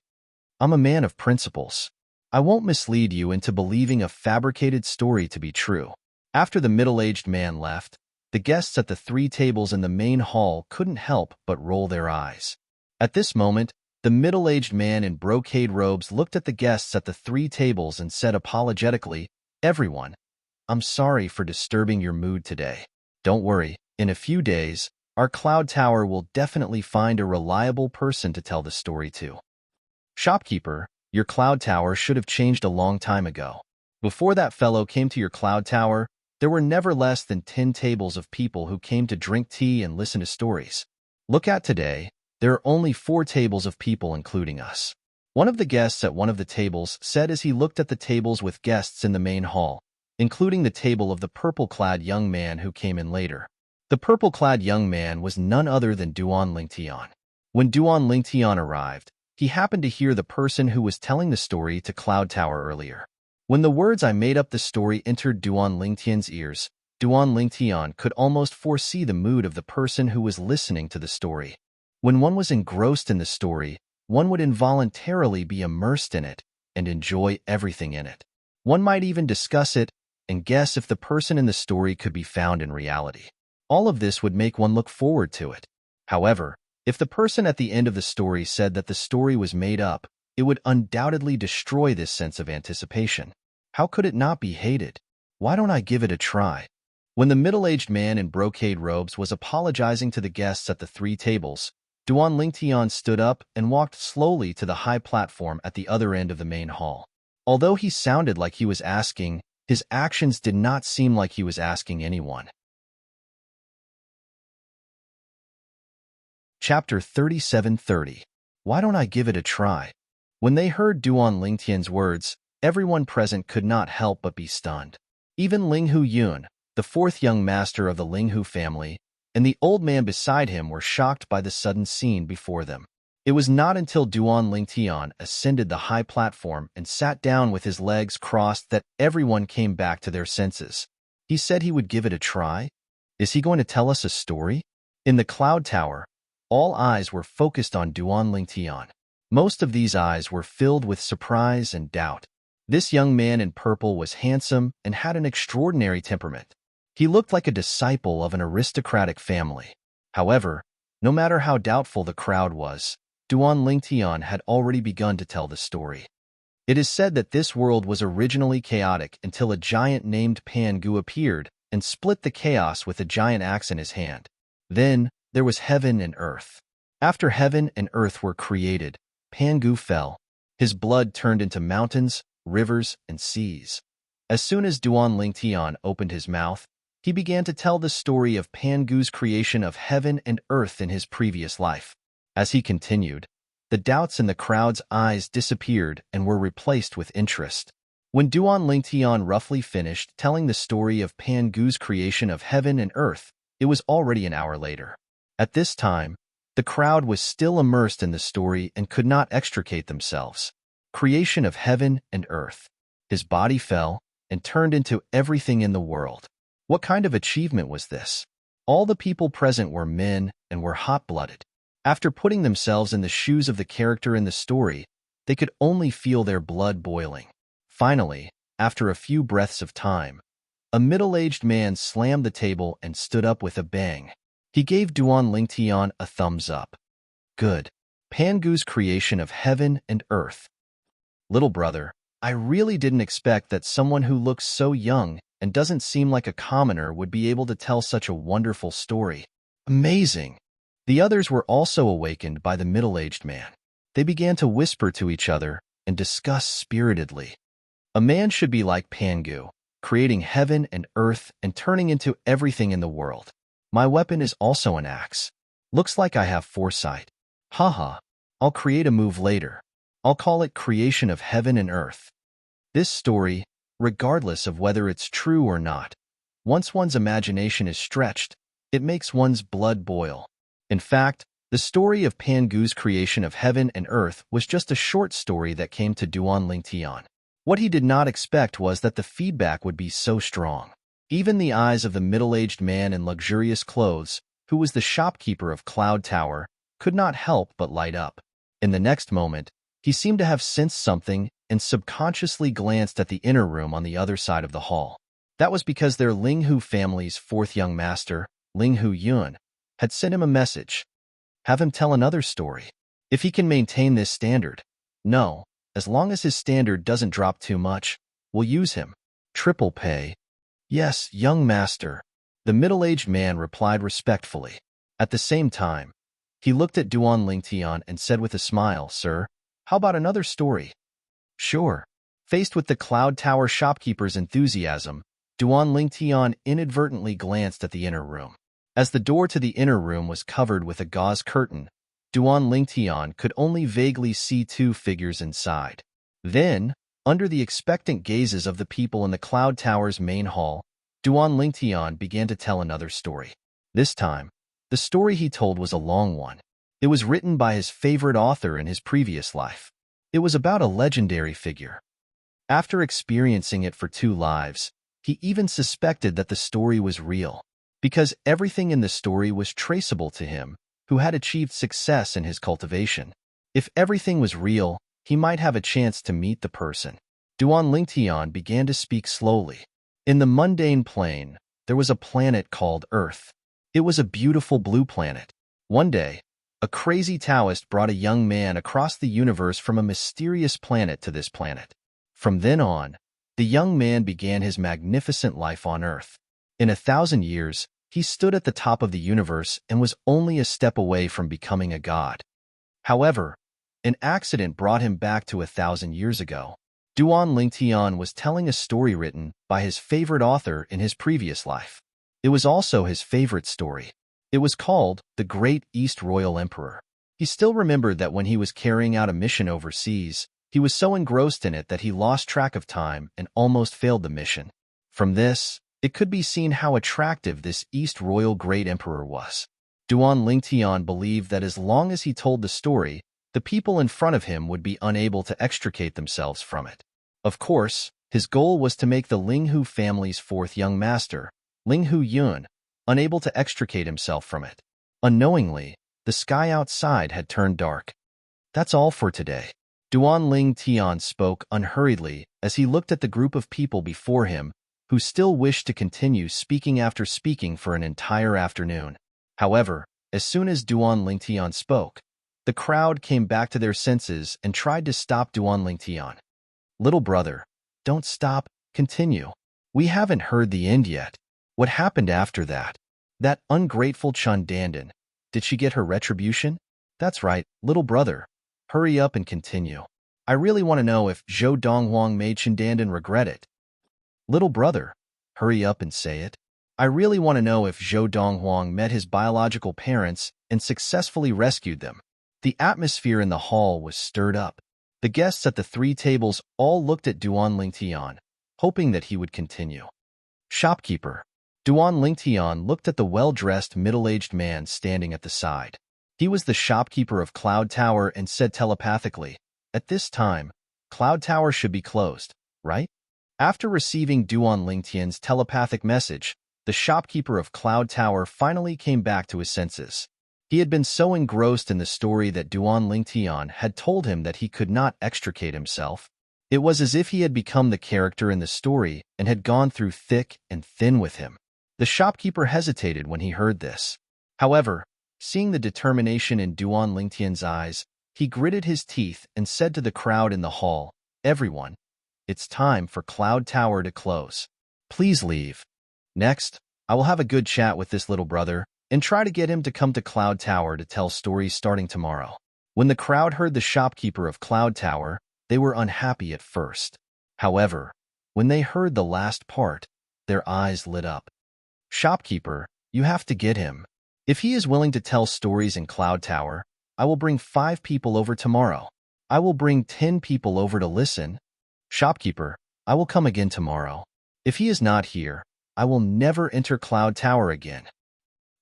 I'm a man of principles. I won't mislead you into believing a fabricated story to be true. After the middle-aged man left, the guests at the 3 tables in the main hall couldn't help but roll their eyes. At this moment, the middle-aged man in brocade robes looked at the guests at the 3 tables and said apologetically, "Everyone, I'm sorry for disturbing your mood today. Don't worry, in a few days, our Cloud Tower will definitely find a reliable person to tell the story to." Shopkeeper, your Cloud Tower should have changed a long time ago. Before that fellow came to your Cloud Tower, there were never less than 10 tables of people who came to drink tea and listen to stories. Look at today, there are only 4 tables of people including us. One of the guests at one of the tables said as he looked at the tables with guests in the main hall, including the table of the purple-clad young man who came in later. The purple-clad young man was none other than Duan Lingtian. When Duan Lingtian arrived, he happened to hear the person who was telling the story to Cloud Tower earlier. When the words "I made up the story" entered Duan Lingtian's ears, Duan Lingtian could almost foresee the mood of the person who was listening to the story. When one was engrossed in the story, one would involuntarily be immersed in it and enjoy everything in it. One might even discuss it and guess if the person in the story could be found in reality. All of this would make one look forward to it. However, if the person at the end of the story said that the story was made up, it would undoubtedly destroy this sense of anticipation. How could it not be hated? Why don't I give it a try? When the middle-aged man in brocade robes was apologizing to the guests at the 3 tables, Duan Lingtian stood up and walked slowly to the high platform at the other end of the main hall. Although he sounded like he was asking, his actions did not seem like he was asking anyone. Chapter 37:30. Why don't I give it a try? When they heard Duan Lingtian's words, everyone present could not help but be stunned. Even Linghu Yun, the fourth young master of the Linghu family, and the old man beside him were shocked by the sudden scene before them. It was not until Duan Lingtian ascended the high platform and sat down with his legs crossed that everyone came back to their senses. He said he would give it a try? Is he going to tell us a story? In the cloud tower, all eyes were focused on Duan Lingtian. Most of these eyes were filled with surprise and doubt. This young man in purple was handsome and had an extraordinary temperament. He looked like a disciple of an aristocratic family. However, no matter how doubtful the crowd was, Duan Lingtian had already begun to tell the story. It is said that this world was originally chaotic until a giant named Pangu appeared and split the chaos with a giant axe in his hand. Then, there was heaven and earth. After heaven and earth were created, Pangu fell. His blood turned into mountains, rivers, and seas. As soon as Duan Lingtian opened his mouth, he began to tell the story of Pangu's creation of heaven and earth in his previous life. As he continued, the doubts in the crowd's eyes disappeared and were replaced with interest. When Duan Lingtian roughly finished telling the story of Pangu's creation of heaven and earth, it was already an hour later. At this time, the crowd was still immersed in the story and could not extricate themselves. Creation of heaven and earth. His body fell and turned into everything in the world. What kind of achievement was this? All the people present were men and were hot-blooded. After putting themselves in the shoes of the character in the story, they could only feel their blood boiling. Finally, after a few breaths of time, a middle-aged man slammed the table and stood up with a bang. He gave Duan Lingtian a thumbs up. Good. Pangu's creation of heaven and earth. Little brother, I really didn't expect that someone who looks so young and doesn't seem like a commoner would be able to tell such a wonderful story. Amazing. The others were also awakened by the middle-aged man. They began to whisper to each other and discuss spiritedly. A man should be like Pangu, creating heaven and earth and turning into everything in the world. My weapon is also an axe. Looks like I have foresight. Haha, I'll create a move later. I'll call it creation of heaven and earth. This story, regardless of whether it's true or not, once one's imagination is stretched, it makes one's blood boil. In fact, the story of Pangu's creation of heaven and earth was just a short story that came to Duan Lingtian. What he did not expect was that the feedback would be so strong. Even the eyes of the middle-aged man in luxurious clothes, who was the shopkeeper of Cloud Tower, could not help but light up. In the next moment, he seemed to have sensed something and subconsciously glanced at the inner room on the other side of the hall. That was because their Linghu family's fourth young master, Linghu Yun, had sent him a message. Have him tell another story. If he can maintain this standard. No, as long as his standard doesn't drop too much, we'll use him. Triple pay. Yes, young master, the middle-aged man replied respectfully. At the same time, he looked at Duan Lingtian and said with a smile, Sir, how about another story? Sure. Faced with the Cloud Tower shopkeeper's enthusiasm, Duan Lingtian inadvertently glanced at the inner room. As the door to the inner room was covered with a gauze curtain, Duan Lingtian could only vaguely see two figures inside. Then, under the expectant gazes of the people in the Cloud Tower's main hall, Duan Lingtian began to tell another story. This time, the story he told was a long one. It was written by his favorite author in his previous life. It was about a legendary figure. After experiencing it for 2 lives, he even suspected that the story was real, because everything in the story was traceable to him, who had achieved success in his cultivation. If everything was real, he might have a chance to meet the person. Duan Lingtian began to speak slowly. In the mundane plane, there was a planet called Earth. It was a beautiful blue planet. One day, a crazy Taoist brought a young man across the universe from a mysterious planet to this planet. From then on, the young man began his magnificent life on Earth. In 1,000 years, he stood at the top of the universe and was only a step away from becoming a god. However, an accident brought him back to 1,000 years ago. Duan Lingtian was telling a story written by his favorite author in his previous life. It was also his favorite story. It was called The Great East Royal Emperor. He still remembered that when he was carrying out a mission overseas, he was so engrossed in it that he lost track of time and almost failed the mission. From this, it could be seen how attractive this East Royal Great Emperor was. Duan Lingtian believed that as long as he told the story, the people in front of him would be unable to extricate themselves from it. Of course, his goal was to make the Linghu family's fourth young master, Linghu Yun, unable to extricate himself from it. Unknowingly, the sky outside had turned dark. That's all for today. Duan Lingtian spoke unhurriedly as he looked at the group of people before him who still wished to continue speaking after speaking for an entire afternoon. However, as soon as Duan Lingtian spoke, the crowd came back to their senses and tried to stop Duan Lingtian. Little brother, don't stop, continue. We haven't heard the end yet. What happened after that? That ungrateful Chandandan, did she get her retribution? That's right, little brother. Hurry up and continue. I really want to know if Zhou Donghuang made Chandandan regret it. Little brother, hurry up and say it. I really want to know if Zhou Donghuang met his biological parents and successfully rescued them. The atmosphere in the hall was stirred up. The guests at the three tables all looked at Duan Lingtian, hoping that he would continue. Shopkeeper. Duan Lingtian looked at the well-dressed middle-aged man standing at the side. He was the shopkeeper of Cloud Tower and said telepathically, "At this time, Cloud Tower should be closed, right?" After receiving Duan Lingtian's telepathic message, the shopkeeper of Cloud Tower finally came back to his senses. He had been so engrossed in the story that Duan Lingtian had told him that he could not extricate himself. It was as if he had become the character in the story and had gone through thick and thin with him. The shopkeeper hesitated when he heard this. However, seeing the determination in Duan Lingtian's eyes, he gritted his teeth and said to the crowd in the hall, "Everyone, it's time for Cloud Tower to close. Please leave. Next, I will have a good chat with this little brother and try to get him to come to Cloud Tower to tell stories starting tomorrow." When the crowd heard the shopkeeper of Cloud Tower, they were unhappy at first. However, when they heard the last part, their eyes lit up. "Shopkeeper, you have to get him. If he is willing to tell stories in Cloud Tower, I will bring 5 people over tomorrow. I will bring 10 people over to listen. Shopkeeper, I will come again tomorrow. If he is not here, I will never enter Cloud Tower again."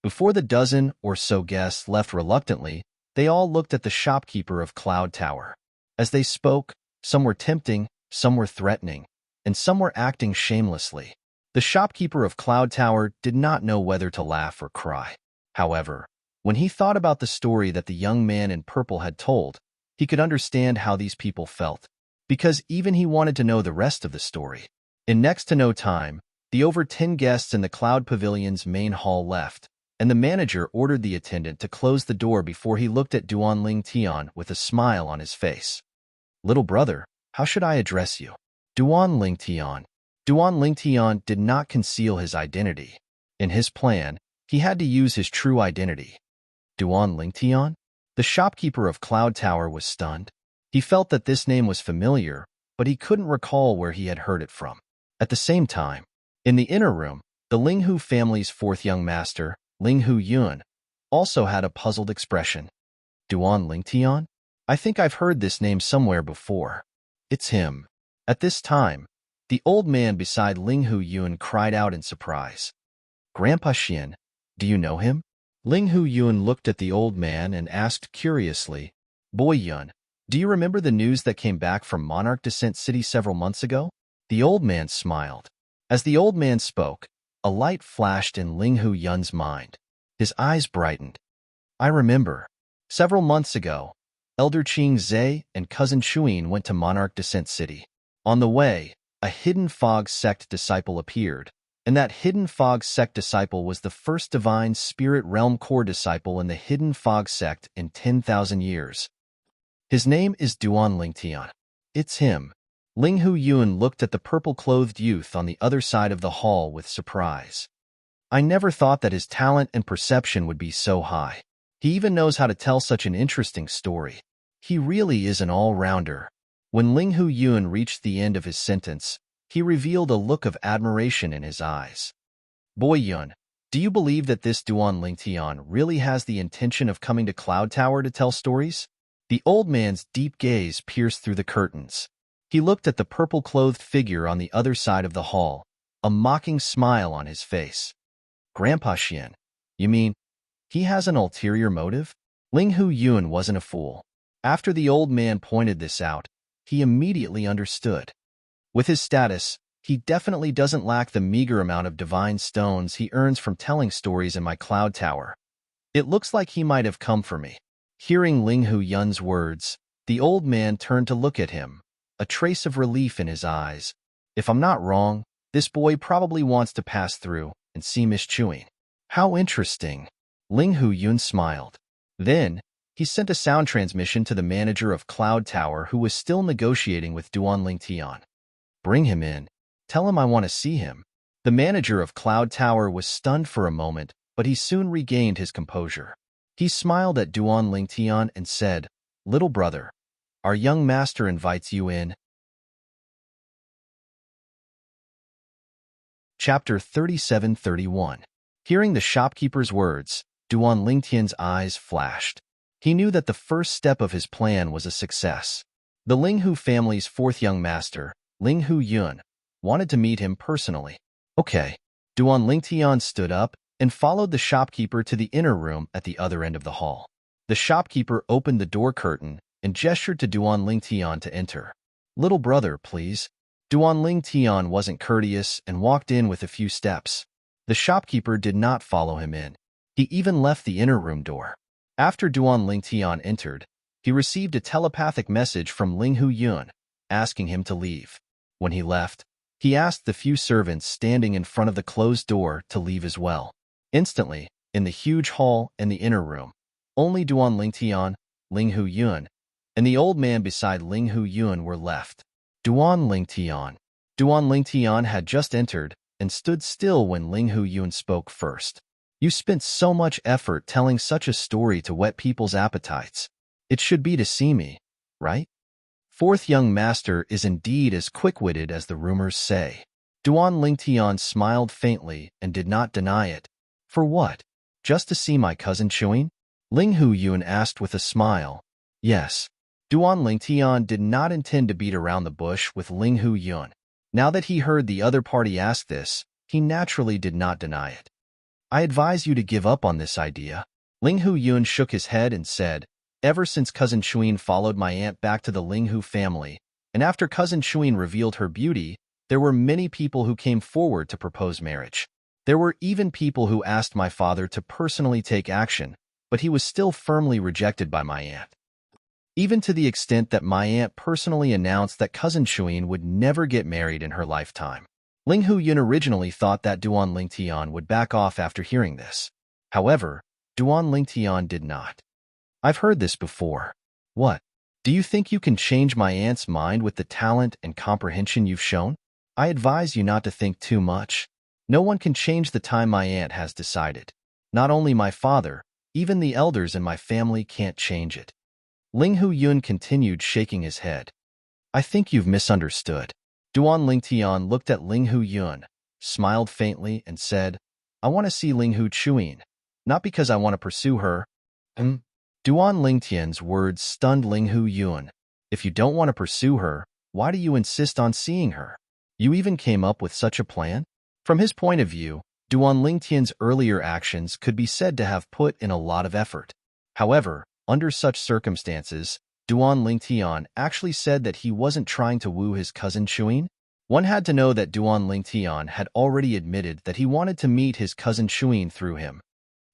Before the dozen or so guests left reluctantly, they all looked at the shopkeeper of Cloud Tower. As they spoke, some were tempting, some were threatening, and some were acting shamelessly. The shopkeeper of Cloud Tower did not know whether to laugh or cry. However, when he thought about the story that the young man in purple had told, he could understand how these people felt, because even he wanted to know the rest of the story. In next to no time, the over 10 guests in the Cloud Pavilion's main hall left, and the manager ordered the attendant to close the door before he looked at Duan Lingtian with a smile on his face. "Little brother, how should I address you?" Duan Lingtian. Duan Lingtian did not conceal his identity. In his plan, he had to use his true identity. Duan Lingtian? The shopkeeper of Cloud Tower was stunned. He felt that this name was familiar, but he couldn't recall where he had heard it from. At the same time, in the inner room, the Linghu family's fourth young master, Linghu Yun, also had a puzzled expression. "Duan Lingtian? I think I've heard this name somewhere before. It's him." At this time, the old man beside Linghu Yun cried out in surprise. "Grandpa Xian, do you know him?" Linghu Yun looked at the old man and asked curiously, "Boy Yun, do you remember the news that came back from Monarch Descent City several months ago?" The old man smiled. As the old man spoke, a light flashed in Linghu Yun's mind. His eyes brightened. "I remember. Several months ago, Elder Qing Zhe and cousin Chuyin went to Monarch Descent City. On the way, a hidden fog sect disciple appeared, and that hidden fog sect disciple was the first divine spirit realm core disciple in the hidden fog sect in 10,000 years. His name is Duan Lingtian. It's him." Linghu Yun looked at the purple-clothed youth on the other side of the hall with surprise. "I never thought that his talent and perception would be so high. He even knows how to tell such an interesting story. He really is an all-rounder." When Ling Hu Yun reached the end of his sentence, he revealed a look of admiration in his eyes. Boy Yun, do you believe that this Duan Lingtian really has the intention of coming to Cloud Tower to tell stories? The old man's deep gaze pierced through the curtains. He looked at the purple-clothed figure on the other side of the hall, a mocking smile on his face. Grandpa Xian, you mean he has an ulterior motive? Ling Hu Yun wasn't a fool. After the old man pointed this out, he immediately understood. With his status, he definitely doesn't lack the meager amount of divine stones he earns from telling stories in my cloud tower. It looks like he might have come for me. Hearing Ling Hu Yun's words, the old man turned to look at him, a trace of relief in his eyes. If I'm not wrong, this boy probably wants to pass through and see Miss Chewing. How interesting. Ling Hu Yun smiled. Then, he sent a sound transmission to the manager of Cloud Tower who was still negotiating with Duan Lingtian. Bring him in. Tell him I want to see him. The manager of Cloud Tower was stunned for a moment, but he soon regained his composure. He smiled at Duan Lingtian and said, "Little brother, our young master invites you in." Chapter 37-31. Hearing the shopkeeper's words, Duan Lingtian's eyes flashed. He knew that the first step of his plan was a success. The Ling Hu family's fourth young master, Ling Hu Yun, wanted to meet him personally. Okay. Duan Lingtian stood up and followed the shopkeeper to the inner room at the other end of the hall. The shopkeeper opened the door curtain and gestured to Duan Lingtian to enter. "Little brother, please." Duan Lingtian wasn't courteous and walked in with a few steps. The shopkeeper did not follow him in. He even left the inner room door. After Duan Lingtian entered, he received a telepathic message from Ling Hu Yun, asking him to leave. When he left, he asked the few servants standing in front of the closed door to leave as well. Instantly, in the huge hall and the inner room, only Duan Lingtian, Ling Hu Yun, and the old man beside Ling Hu Yun were left. Duan Lingtian. Duan Lingtian had just entered and stood still when Ling Hu Yun spoke first. "You spent so much effort telling such a story to whet people's appetites. It should be to see me, right?" Fourth young master is indeed as quick-witted as the rumors say. Duan Lingtian smiled faintly and did not deny it. "For what? Just to see my cousin Chewing?" Ling Hu Yun asked with a smile. Yes. Duan Lingtian did not intend to beat around the bush with Ling Hu Yun. Now that he heard the other party ask this, he naturally did not deny it. "I advise you to give up on this idea." Ling Hu Yun shook his head and said, "Ever since Cousin Shuin followed my aunt back to the Ling Hu family, and after Cousin Shuin revealed her beauty, there were many people who came forward to propose marriage. There were even people who asked my father to personally take action, but he was still firmly rejected by my aunt. Even to the extent that my aunt personally announced that Cousin Shuin would never get married in her lifetime." Ling Hu Yun originally thought that Duan Lingtian would back off after hearing this. However, Duan Lingtian did not. "I've heard this before. What? Do you think you can change my aunt's mind with the talent and comprehension you've shown? I advise you not to think too much. No one can change the time my aunt has decided. Not only my father, even the elders in my family can't change it." Ling Hu Yun continued shaking his head. "I think you've misunderstood." Duan Lingtian looked at Ling Hu Yun, smiled faintly, and said, "I want to see Ling Hu Chuin, not because I want to pursue her." Duan Lingtian's words stunned Ling Hu Yun. "If you don't want to pursue her, why do you insist on seeing her? You even came up with such a plan?" From his point of view, Duan Lingtian's earlier actions could be said to have put in a lot of effort. However, under such circumstances, Duan Lingtian actually said that he wasn't trying to woo his cousin Shuin. One had to know that Duan Lingtian had already admitted that he wanted to meet his cousin Shuin through him.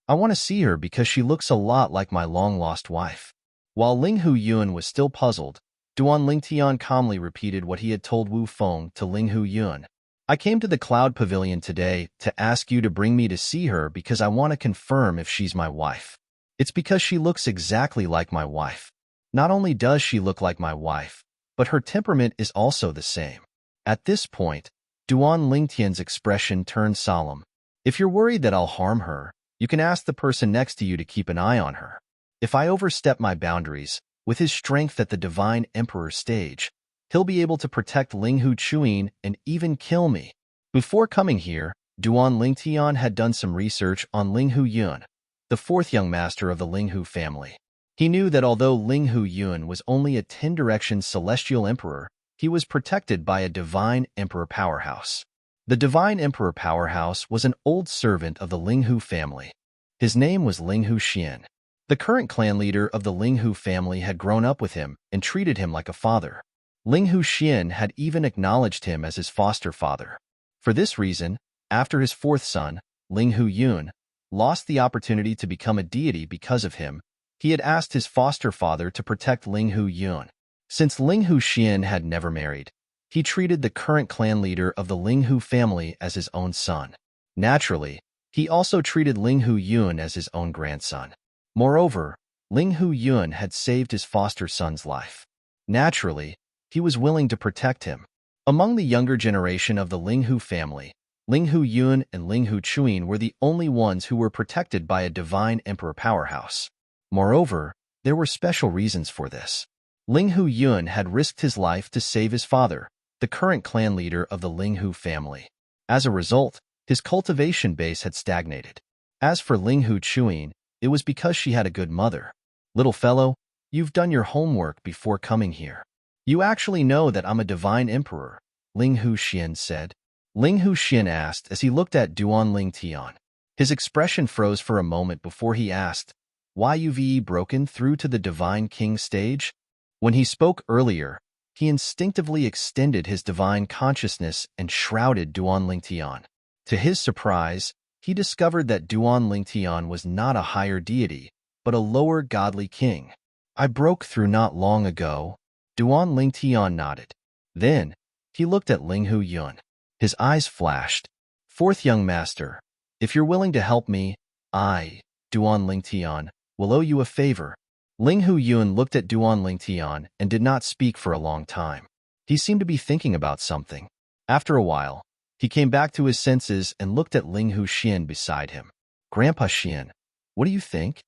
"I want to see her because she looks a lot like my long-lost wife." While Ling Hu Yun was still puzzled, Duan Lingtian calmly repeated what he had told Wu Feng to Ling Hu Yun. "I came to the Cloud Pavilion today to ask you to bring me to see her because I want to confirm if she's my wife. It's because she looks exactly like my wife. Not only does she look like my wife, but her temperament is also the same." At this point, Duan Lingtian's expression turned solemn. "If you're worried that I'll harm her, you can ask the person next to you to keep an eye on her. If I overstep my boundaries, with his strength at the Divine Emperor stage, He'll be able to protect Linghu Chuyin and even kill me. Before coming here, Duan Lingtian had done some research on Linghu Yun, the fourth young master of the Linghu family. He knew that although Linghu Yun was only a 10-direction celestial emperor, he was protected by a divine emperor powerhouse. The divine emperor powerhouse was an old servant of the Linghu family. His name was Linghu Xian. The current clan leader of the Linghu family had grown up with him and treated him like a father. Linghu Xian had even acknowledged him as his foster father. For this reason, after his fourth son, Linghu Yun, lost the opportunity to become a deity because of him, he had asked his foster father to protect Linghu Yun. Since Linghu Xian had never married, he treated the current clan leader of the Linghu family as his own son. Naturally, he also treated Linghu Yun as his own grandson. Moreover, Linghu Yun had saved his foster son's life. Naturally, he was willing to protect him. Among the younger generation of the Linghu family, Linghu Yun and Linghu Chuyin were the only ones who were protected by a divine emperor powerhouse. Moreover, there were special reasons for this. Linghu Yun had risked his life to save his father, the current clan leader of the Linghu family. As a result, his cultivation base had stagnated. As for Linghu Chuyin, it was because she had a good mother. Little fellow, you've done your homework before coming here. You actually know that I'm a divine emperor, Linghu Xian said. Linghu Xian asked as he looked at Duan Lingtian. His expression froze for a moment before he asked, "Why you've broken through to the divine king stage?" When he spoke earlier, he instinctively extended his divine consciousness and shrouded Duan Lingtian. To his surprise, he discovered that Duan Lingtian was not a higher deity, but a lower godly king. I broke through not long ago. Duan Lingtian nodded. Then, he looked at Linghu Yun. His eyes flashed. Fourth young master, if you're willing to help me, I, Duan Lingtian, will owe you a favor. Linghu Yun looked at Duan Lingtian and did not speak for a long time. He seemed to be thinking about something. After a while, he came back to his senses and looked at Linghu Xian beside him. Grandpa Xian, what do you think?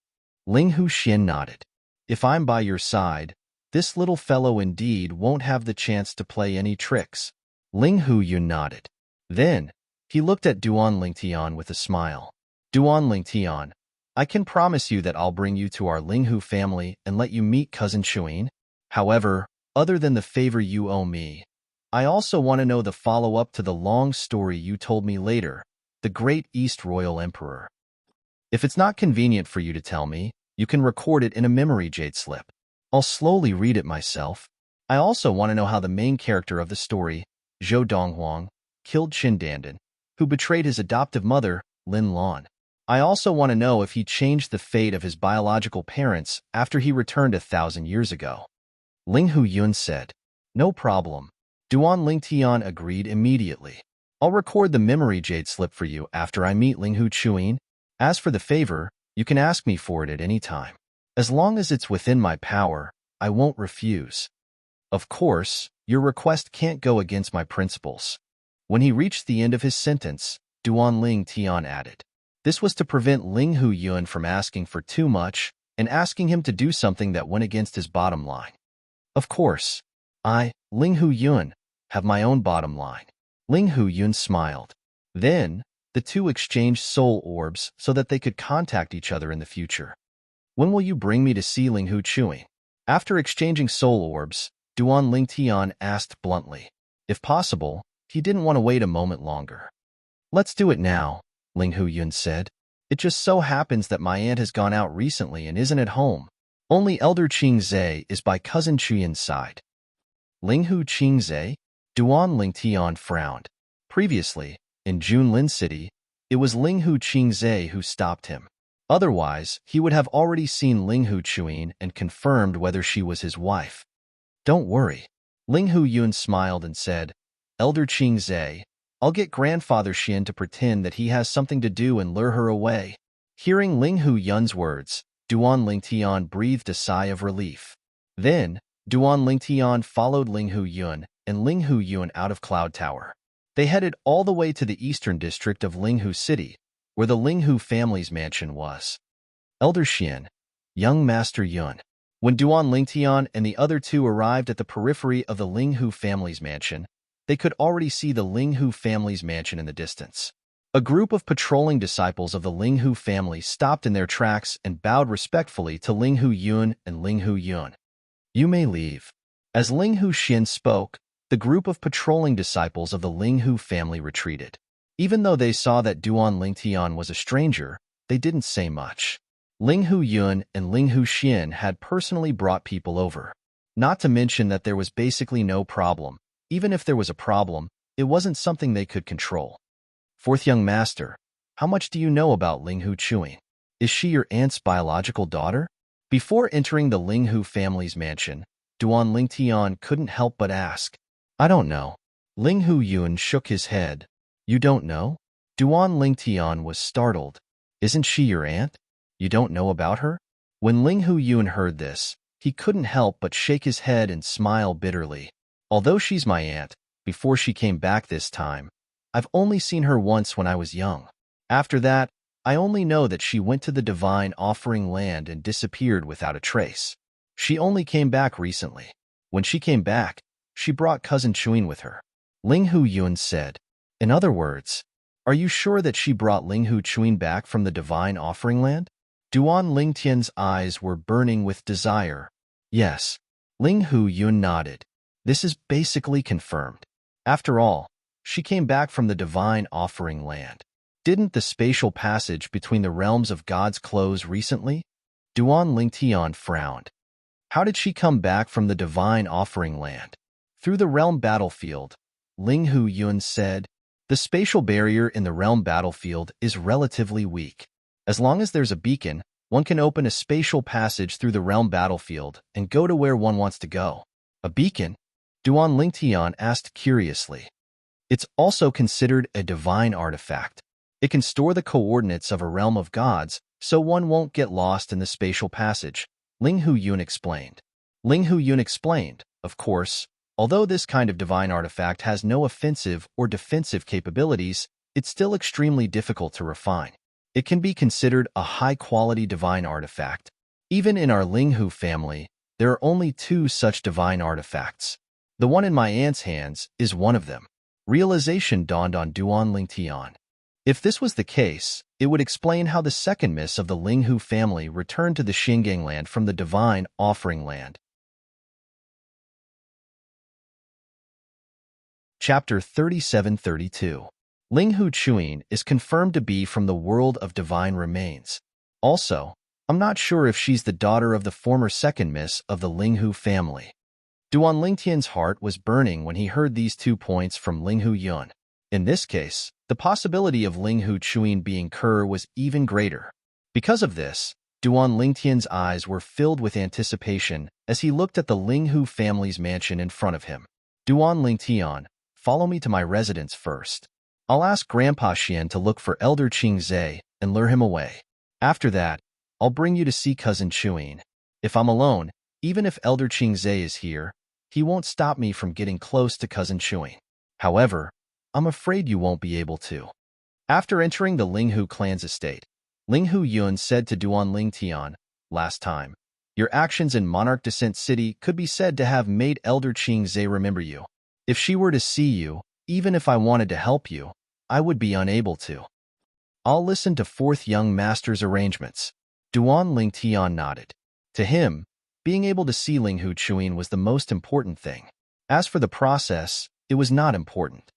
Linghu Xian nodded. If I'm by your side, this little fellow indeed won't have the chance to play any tricks. Linghu Yun nodded. Then, he looked at Duan Lingtian with a smile. Duan Lingtian, I can promise you that I'll bring you to our Linghu family and let you meet Cousin Chuyin. However, other than the favor you owe me, I also want to know the follow-up to the long story you told me later, the Great East Royal Emperor. If it's not convenient for you to tell me, you can record it in a memory jade slip. I'll slowly read it myself. I also want to know how the main character of the story, Zhou Donghuang, killed Qin Dandan, who betrayed his adoptive mother, Lin Lan. I also want to know if he changed the fate of his biological parents after he returned 1,000 years ago. Linghu Yun said, No problem. Duan Lingtian agreed immediately. I'll record the memory jade slip for you after I meet Linghu Chuyin. As for the favor, you can ask me for it at any time. As long as it's within my power, I won't refuse. Of course, your request can't go against my principles. When he reached the end of his sentence, Duan Lingtian added. This was to prevent Linghu Yun from asking for too much and asking him to do something that went against his bottom line. Of course, I, Linghu Yun, have my own bottom line. Linghu Yun smiled. Then, the two exchanged soul orbs so that they could contact each other in the future. When will you bring me to see Linghu Chuyin? After exchanging soul orbs, Duan Lingtian asked bluntly. If possible, he didn't want to wait a moment longer. Let's do it now, Linghu Yun said. It just so happens that my aunt has gone out recently and isn't at home. Only Elder Qingzhe is by Cousin Chuyin's side. Linghu Qingzhe? Duan Lingtian frowned. Previously, in Junlin City, it was Linghu Qingzhe who stopped him. Otherwise, he would have already seen Linghu Chuyin and confirmed whether she was his wife. Don't worry. Linghu Yun smiled and said, Elder Qingzhe, I'll get Grandfather Xian to pretend that he has something to do and lure her away. Hearing Linghu Yun's words, Duan Lingtian breathed a sigh of relief. Then, Duan Lingtian followed Linghu Yun and Linghu Yun out of Cloud Tower. They headed all the way to the eastern district of Linghu City, where the Linghu family's mansion was. Elder Xian, young Master Yun. When Duan Lingtian and the other two arrived at the periphery of the Linghu family's mansion, they could already see the Linghu family's mansion in the distance. A group of patrolling disciples of the Linghu family stopped in their tracks and bowed respectfully to Linghu Yun and Linghu Yun. "You may leave." As Linghu Xian spoke, the group of patrolling disciples of the Linghu family retreated. Even though they saw that Duan Lingtian was a stranger, they didn't say much. Linghu Yun and Linghu Xian had personally brought people over. Not to mention that there was basically no problem. Even if there was a problem, it wasn't something they could control. "Fourth young master, how much do you know about Linghu Chuing? Is she your aunt's biological daughter?" Before entering the Linghu family's mansion, Duan Lingtian couldn't help but ask. "I don't know." Linghu Yun shook his head. "You don't know?" Duan Lingtian was startled. "Isn't she your aunt? You don't know about her?" When Linghu Yun heard this, he couldn't help but shake his head and smile bitterly. "Although she's my aunt, before she came back this time, I've only seen her once when I was young. After that, I only know that she went to the divine offering land and disappeared without a trace. She only came back recently. When she came back, she brought cousin Chuin with her." Linghu Yun said. "In other words, are you sure that she brought Linghu Chuin back from the divine offering land?" Duan Lingtian's eyes were burning with desire. "Yes." Linghu Yun nodded. "This is basically confirmed. After all, she came back from the divine offering land. Didn't the spatial passage between the realms of gods close recently?" Duan Lingtian frowned. "How did she come back from the divine offering land?" "Through the realm battlefield," Linghu Yun said. "The spatial barrier in the realm battlefield is relatively weak. As long as there's a beacon, one can open a spatial passage through the realm battlefield and go to where one wants to go." "A beacon?" Duan Lingtian asked curiously. "It's also considered a divine artifact. It can store the coordinates of a realm of gods, so one won't get lost in the spatial passage," Linghu Yun explained. Linghu Yun explained, of course, although this kind of divine artifact has no offensive or defensive capabilities, it's still extremely difficult to refine. It can be considered a high-quality divine artifact. Even in our Linghu family, there are only 2 such divine artifacts. The one in my aunt's hands is one of them. Realization dawned on Duan Lingtian. If this was the case, it would explain how the second miss of the Linghu family returned to the Xingang land from the divine offering land. Chapter 37-32. Linghu Chuin is confirmed to be from the world of divine remains. Also, I'm not sure if she's the daughter of the former second miss of the Linghu family. Duan Lingtian's heart was burning when he heard these 2 points from Linghu Yun. In this case, the possibility of Linghu Chuin being Kerr was even greater. Because of this, Duan Lingtian's eyes were filled with anticipation as he looked at the Linghu family's mansion in front of him. "Duan Lingtian, follow me to my residence first. I'll ask Grandpa Xian to look for Elder Qing Zhe and lure him away. After that, I'll bring you to see Cousin Chuin. If I'm alone, even if Elder Qing Zhe is here, he won't stop me from getting close to Cousin Chuin. However, I'm afraid you won't be able to." After entering the Linghu clan's estate, Linghu Yun said to Duan Lingtian, "Last time, your actions in Monarch Descent City could be said to have made Elder Qing Zhe remember you. If she were to see you, even if I wanted to help you, I would be unable to. I'll listen to Fourth Young Master's arrangements." Duan Lingtian nodded. To him, being able to see Linghu Chuin was the most important thing. As for the process, it was not important.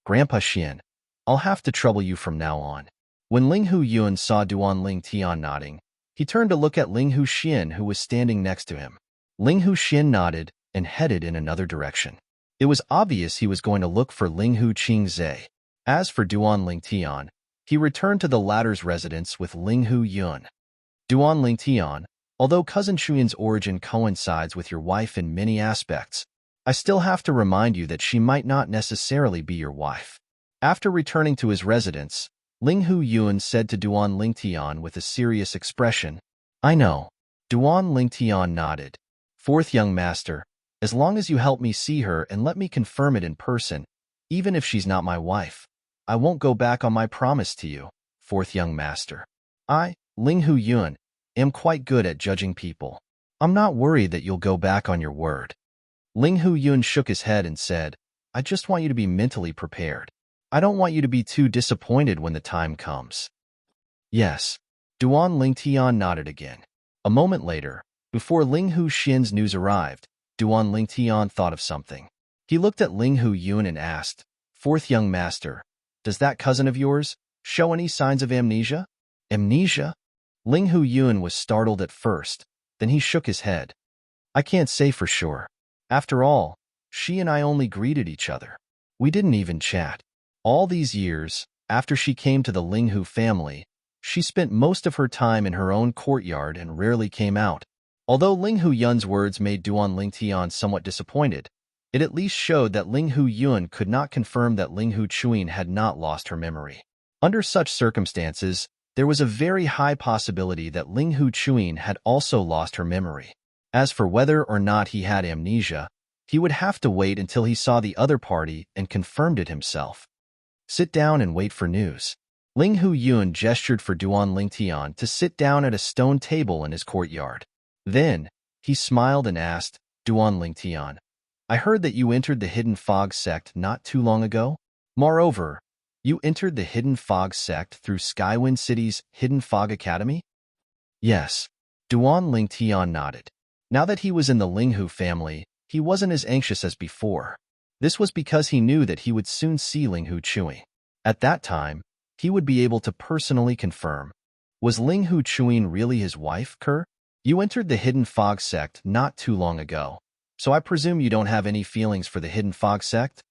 "Grandpa Xian, I'll have to trouble you from now on." When Linghu Yun saw Duan Lingtian nodding, he turned to look at Linghu Xian, who was standing next to him. Linghu Xian nodded and headed in another direction. It was obvious he was going to look for Linghu Qing Zhe. As for Duan Lingtian, he returned to the latter's residence with Linghu Yun. "Duan Lingtian, although Cousin Chuin's origin coincides with your wife in many aspects, I still have to remind you that she might not necessarily be your wife." After returning to his residence, Linghu Yun said to Duan Lingtian with a serious expression, "I know." Duan Lingtian nodded. "Fourth young master, as long as you help me see her and let me confirm it in person, even if she's not my wife, I won't go back on my promise to you, fourth young master. I, Linghu Yun, am quite good at judging people." I'm not worried that you'll go back on your word. Ling Hu Yun shook his head and said, I just want you to be mentally prepared. I don't want you to be too disappointed when the time comes. Yes. Duan Lingtian nodded again. A moment later, before Ling Hu Xin's news arrived, Duan Lingtian thought of something. He looked at Ling Hu Yun and asked, Fourth young master, does that cousin of yours show any signs of amnesia? Amnesia? Ling Hu Yun was startled at first, then he shook his head. I can't say for sure. After all, she and I only greeted each other. We didn't even chat. All these years, after she came to the Ling Hu family, she spent most of her time in her own courtyard and rarely came out. Although Ling Hu Yun's words made Duan Lingtian somewhat disappointed, it at least showed that Ling Hu Yun could not confirm that Ling Hu Chuin had not lost her memory. Under such circumstances, there was a very high possibility that Ling Hu Chuin had also lost her memory. As for whether or not he had amnesia, he would have to wait until he saw the other party and confirmed it himself. Sit down and wait for news. Ling Hu Yun gestured for Duan Lingtian to sit down at a stone table in his courtyard. Then, he smiled and asked, Duan Lingtian, I heard that you entered the Hidden Fog sect not too long ago. Moreover, you entered the Hidden Fog sect through Skywind City's Hidden Fog Academy? Yes. Duan Lingtian nodded. Now that he was in the Ling Hu family, he wasn't as anxious as before. This was because he knew that he would soon see Ling Hu Chuin. At that time, he would be able to personally confirm. Was Ling Hu Chuin really his wife, Kerr? You entered the Hidden Fog sect not too long ago, so I presume you don't have any feelings for the Hidden Fog sect?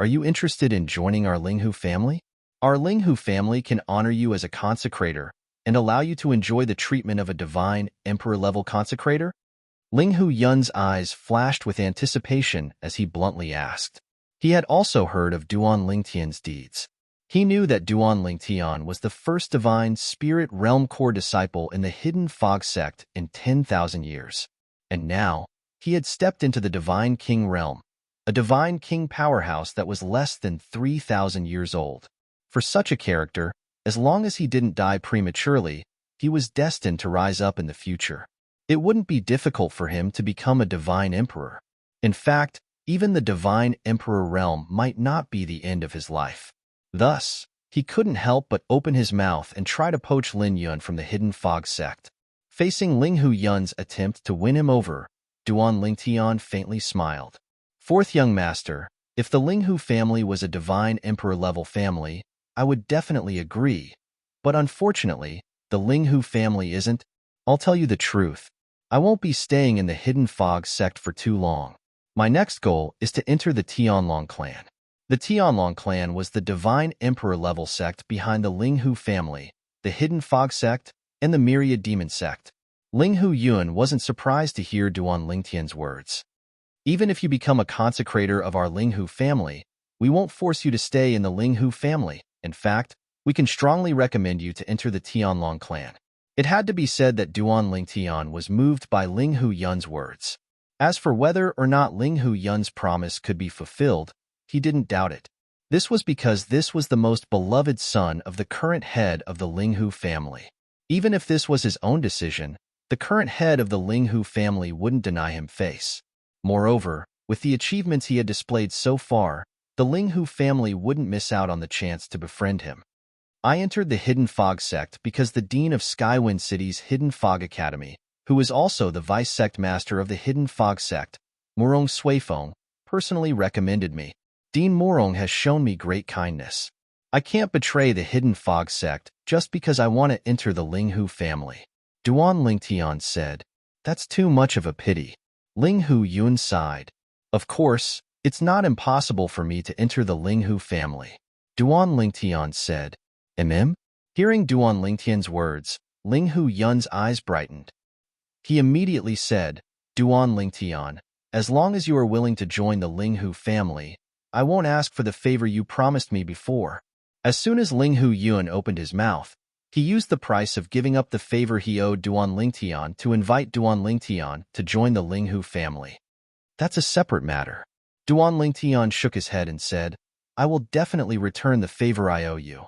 Are you interested in joining our Ling Hu family? Our Ling Hu family can honor you as a consecrator and allow you to enjoy the treatment of a divine, emperor-level consecrator? Ling Hu Yun's eyes flashed with anticipation as he bluntly asked. He had also heard of Duan Lingtian's deeds. He knew that Duan Lingtian was the first divine spirit realm core disciple in the Hidden Fog sect in 10,000 years. And now, he had stepped into the Divine King realm, a Divine King powerhouse that was less than 3,000 years old. For such a character, as long as he didn't die prematurely, he was destined to rise up in the future. It wouldn't be difficult for him to become a divine emperor. In fact, even the divine emperor realm might not be the end of his life. Thus, he couldn't help but open his mouth and try to poach Lin Yun from the Hidden Fog sect. Facing Ling Hu Yun's attempt to win him over, Duan Lingtian faintly smiled. Fourth young master, if the Ling Hu family was a divine emperor-level family, I would definitely agree. But unfortunately, the Ling Hu family isn't. I'll tell you the truth. I won't be staying in the Hidden Fog sect for too long. My next goal is to enter the Tianlong clan. The Tianlong clan was the divine emperor-level sect behind the Ling Hu family, the Hidden Fog sect, and the Myriad Demon sect. Ling Hu Yun wasn't surprised to hear Duan Lingtian's words. Even if you become a consecrator of our Ling Hu family, we won't force you to stay in the Ling Hu family. In fact, we can strongly recommend you to enter the Tianlong clan. It had to be said that Duan Lingtian was moved by Ling Hu Yun's words. As for whether or not Ling Hu Yun's promise could be fulfilled, he didn't doubt it. This was because this was the most beloved son of the current head of the Ling Hu family. Even if this was his own decision, the current head of the Ling Hu family wouldn't deny him face. Moreover, with the achievements he had displayed so far, the Ling Hu family wouldn't miss out on the chance to befriend him. I entered the Hidden Fog sect because the dean of Skywind City's Hidden Fog Academy, who is also the vice sect master of the Hidden Fog sect, Murong Suifeng, personally recommended me. Dean Murong has shown me great kindness. I can't betray the Hidden Fog sect just because I want to enter the Ling Hu family. Duan Lingtian said, That's too much of a pity. Ling Hu Yun sighed. Of course, it's not impossible for me to enter the Ling Hu family. Duan Lingtian said, Hearing Duan Lingtian's words, Ling Hu Yun's eyes brightened. He immediately said, Duan Lingtian, as long as you are willing to join the Ling Hu family, I won't ask for the favor you promised me before. As soon as Ling Hu Yun opened his mouth, he used the price of giving up the favor he owed Duan Lingtian to invite Duan Lingtian to join the Ling Hu family. That's a separate matter. Duan Lingtian shook his head and said, I will definitely return the favor I owe you.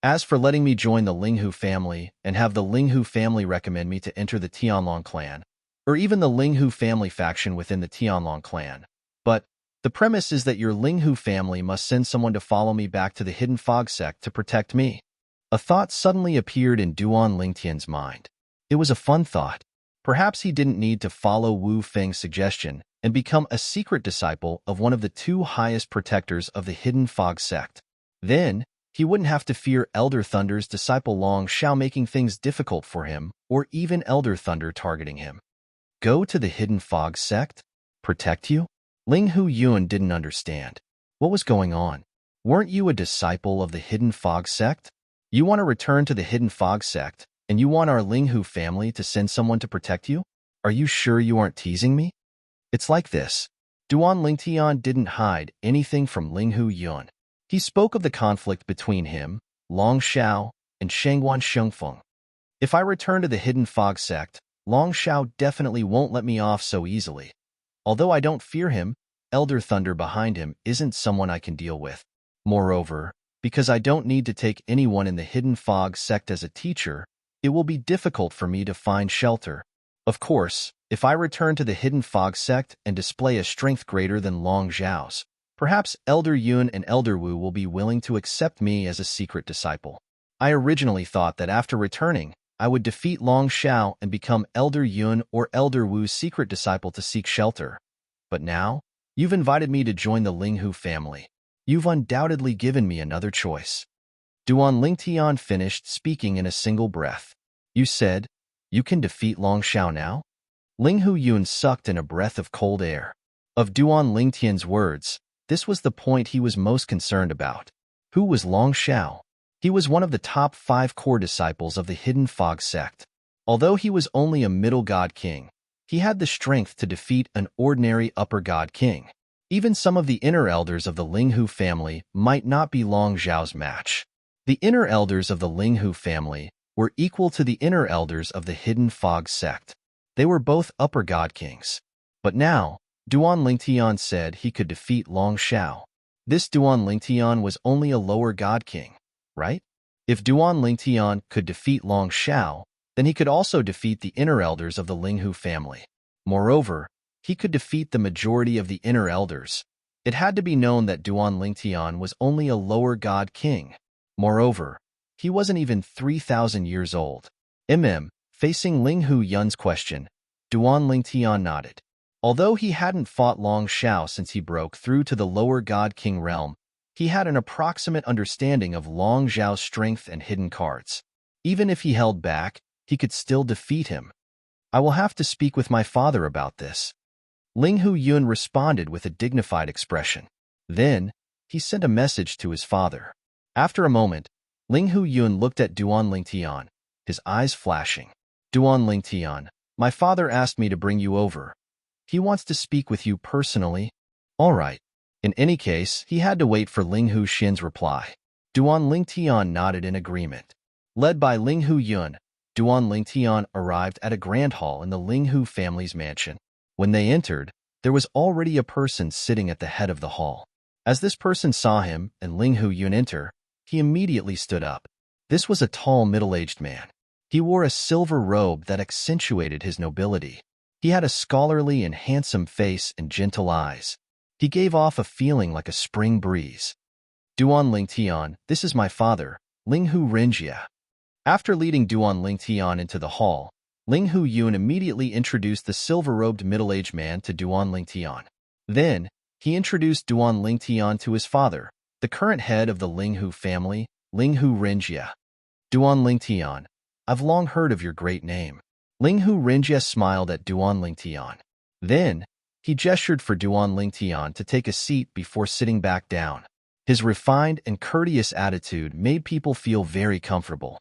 As for letting me join the Ling Hu family and have the Ling Hu family recommend me to enter the Tianlong clan, or even the Linghu family faction within the Tianlong clan. But the premise is that your Linghu family must send someone to follow me back to the Hidden Fog sect to protect me. A thought suddenly appeared in Duan Lingtian's mind. It was a fun thought. Perhaps he didn't need to follow Wu Feng's suggestion and become a secret disciple of one of the two highest protectors of the Hidden Fog sect. Then, he wouldn't have to fear Elder Thunder's disciple Long Xiao making things difficult for him, or even Elder Thunder targeting him. Go to the Hidden Fog sect? Protect you? Linghu Yun didn't understand. What was going on? Weren't you a disciple of the Hidden Fog sect? You want to return to the Hidden Fog sect, and you want our Linghu family to send someone to protect you? Are you sure you aren't teasing me? It's like this. Duan Lingtian didn't hide anything from Linghu Yun. He spoke of the conflict between him, Long Xiao, and Shangguan Shengfeng. If I return to the Hidden Fog sect, Long Xiao definitely won't let me off so easily. Although I don't fear him, Elder Thunder behind him isn't someone I can deal with. Moreover, because I don't need to take anyone in the Hidden Fog sect as a teacher, it will be difficult for me to find shelter. Of course, if I return to the Hidden Fog sect and display a strength greater than Long Xiao's, perhaps Elder Yun and Elder Wu will be willing to accept me as a secret disciple. I originally thought that after returning, I would defeat Long Xiao and become Elder Yun or Elder Wu's secret disciple to seek shelter. But now, you've invited me to join the Linghu family. You've undoubtedly given me another choice. Duan Lingtian finished speaking in a single breath. You said, you can defeat Long Xiao now? Linghu Yun sucked in a breath of cold air. Of Duan Lingtian's words, this was the point he was most concerned about. Who was Long Xiao? He was one of the top 5 core disciples of the Hidden Fog sect. Although he was only a middle god king, he had the strength to defeat an ordinary upper god king. Even some of the inner elders of the Linghu family might not be Long Xiao's match. The inner elders of the Linghu family were equal to the inner elders of the Hidden Fog sect. They were both upper god kings. But now, Duan Lingtian said he could defeat Long Xiao. This Duan Lingtian was only a lower god king, right? If Duan Lingtian could defeat Long Xiao, then he could also defeat the inner elders of the Linghu family. Moreover, he could defeat the majority of the inner elders. It had to be known that Duan Lingtian was only a lower god king. Moreover, he wasn't even 3,000 years old. Facing Linghu Yun's question, Duan Lingtian nodded. Although he hadn't fought Long Xiao since he broke through to the lower god king realm, he had an approximate understanding of Long Xiao's strength and hidden cards. Even if he held back, he could still defeat him. I will have to speak with my father about this. Linghu Yun responded with a dignified expression. Then, he sent a message to his father. After a moment, Linghu Yun looked at Duan Lingtian, his eyes flashing. Duan Lingtian, my father asked me to bring you over. He wants to speak with you personally. All right. In any case, he had to wait for Linghu Xin's reply. Duan Lingtian nodded in agreement. Led by Linghu Yun, Duan Lingtian arrived at a grand hall in the Linghu family's mansion. When they entered, there was already a person sitting at the head of the hall. As this person saw him and Linghu Yun enter, he immediately stood up. This was a tall, middle-aged man. He wore a silver robe that accentuated his nobility. He had a scholarly and handsome face and gentle eyes. He gave off a feeling like a spring breeze. Duan Lingtian, this is my father, Linghu Renjia. After leading Duan Lingtian into the hall, Linghu Yun immediately introduced the silver-robed middle-aged man to Duan Lingtian. Then, he introduced Duan Lingtian to his father, the current head of the Linghu family, Linghu Renjia. Duan Lingtian, I've long heard of your great name. Linghu Renjia smiled at Duan Lingtian. Then, he gestured for Duan Lingtian to take a seat before sitting back down. His refined and courteous attitude made people feel very comfortable.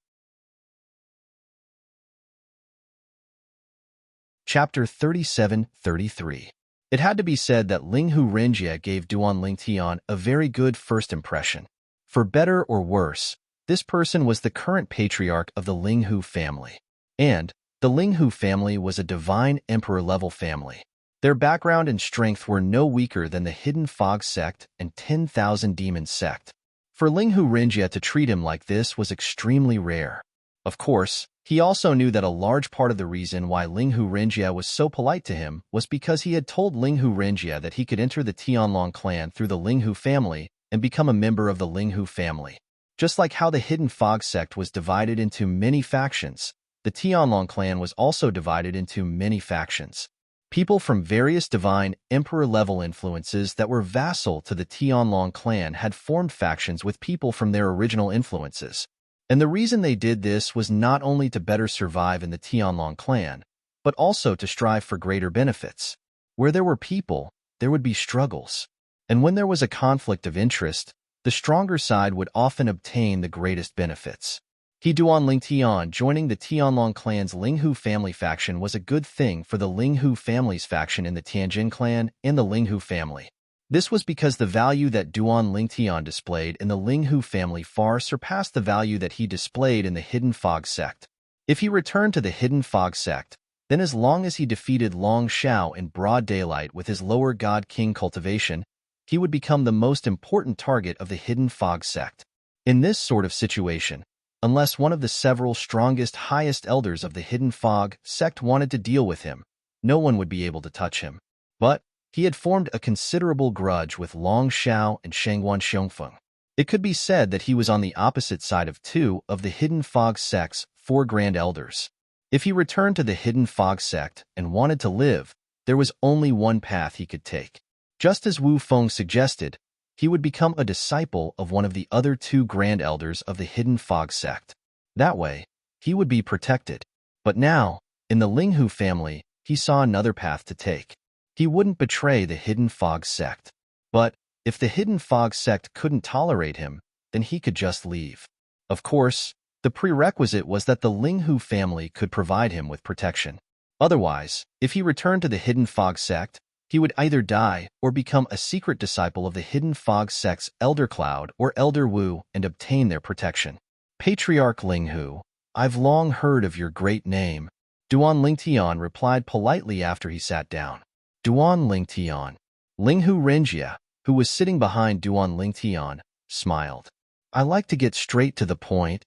Chapter 37-33. It had to be said that Linghu Renjia gave Duan Lingtian a very good first impression. For better or worse, this person was the current patriarch of the Linghu family. And the Linghu family was a divine emperor-level family. Their background and strength were no weaker than the Hidden Fog sect and 10,000 Demon sect. For Linghu Renjia to treat him like this was extremely rare. Of course, He also knew that a large part of the reason why Linghu Renjie was so polite to him was because he had told Linghu Renjie that he could enter the Tianlong clan through the Linghu family and become a member of the Linghu family. Just like how the Hidden Fog sect was divided into many factions, the Tianlong clan was also divided into many factions. People from various divine emperor-level influences that were vassal to the Tianlong clan had formed factions with people from their original influences. And the reason they did this was not only to better survive in the Tianlong clan, but also to strive for greater benefits. Where there were people, there would be struggles. And when there was a conflict of interest, the stronger side would often obtain the greatest benefits. Duan Lingtian joining the Tianlong clan's Linghu family faction was a good thing for the Linghu family's faction in the Tianjin clan and the Linghu family. This was because the value that Duan Lingtian displayed in the Linghu family far surpassed the value that he displayed in the Hidden Fog sect. If he returned to the Hidden Fog sect, then as long as he defeated Long Xiao in broad daylight with his lower God King cultivation, he would become the most important target of the Hidden Fog sect. In this sort of situation, unless one of the several strongest highest elders of the Hidden Fog sect wanted to deal with him, no one would be able to touch him. But he had formed a considerable grudge with Long Xiao and Shangguan Xiongfeng. It could be said that he was on the opposite side of two of the Hidden Fog sect's 4 grand elders. If he returned to the Hidden Fog sect and wanted to live, there was only one path he could take. Just as Wu Feng suggested, he would become a disciple of one of the other 2 grand elders of the Hidden Fog sect. That way, he would be protected. But now, in the Linghu family, he saw another path to take. He wouldn't betray the Hidden Fog sect. But if the Hidden Fog sect couldn't tolerate him, then he could just leave. Of course, the prerequisite was that the Linghu family could provide him with protection. Otherwise, if he returned to the Hidden Fog sect, he would either die or become a secret disciple of the Hidden Fog sect's Elder Cloud or Elder Wu and obtain their protection. Patriarch Linghu, I've long heard of your great name, Duan Lingtian replied politely after he sat down. Duan Lingtian. Linghu Renjie, who was sitting behind Duan Lingtian, smiled. I like to get straight to the point.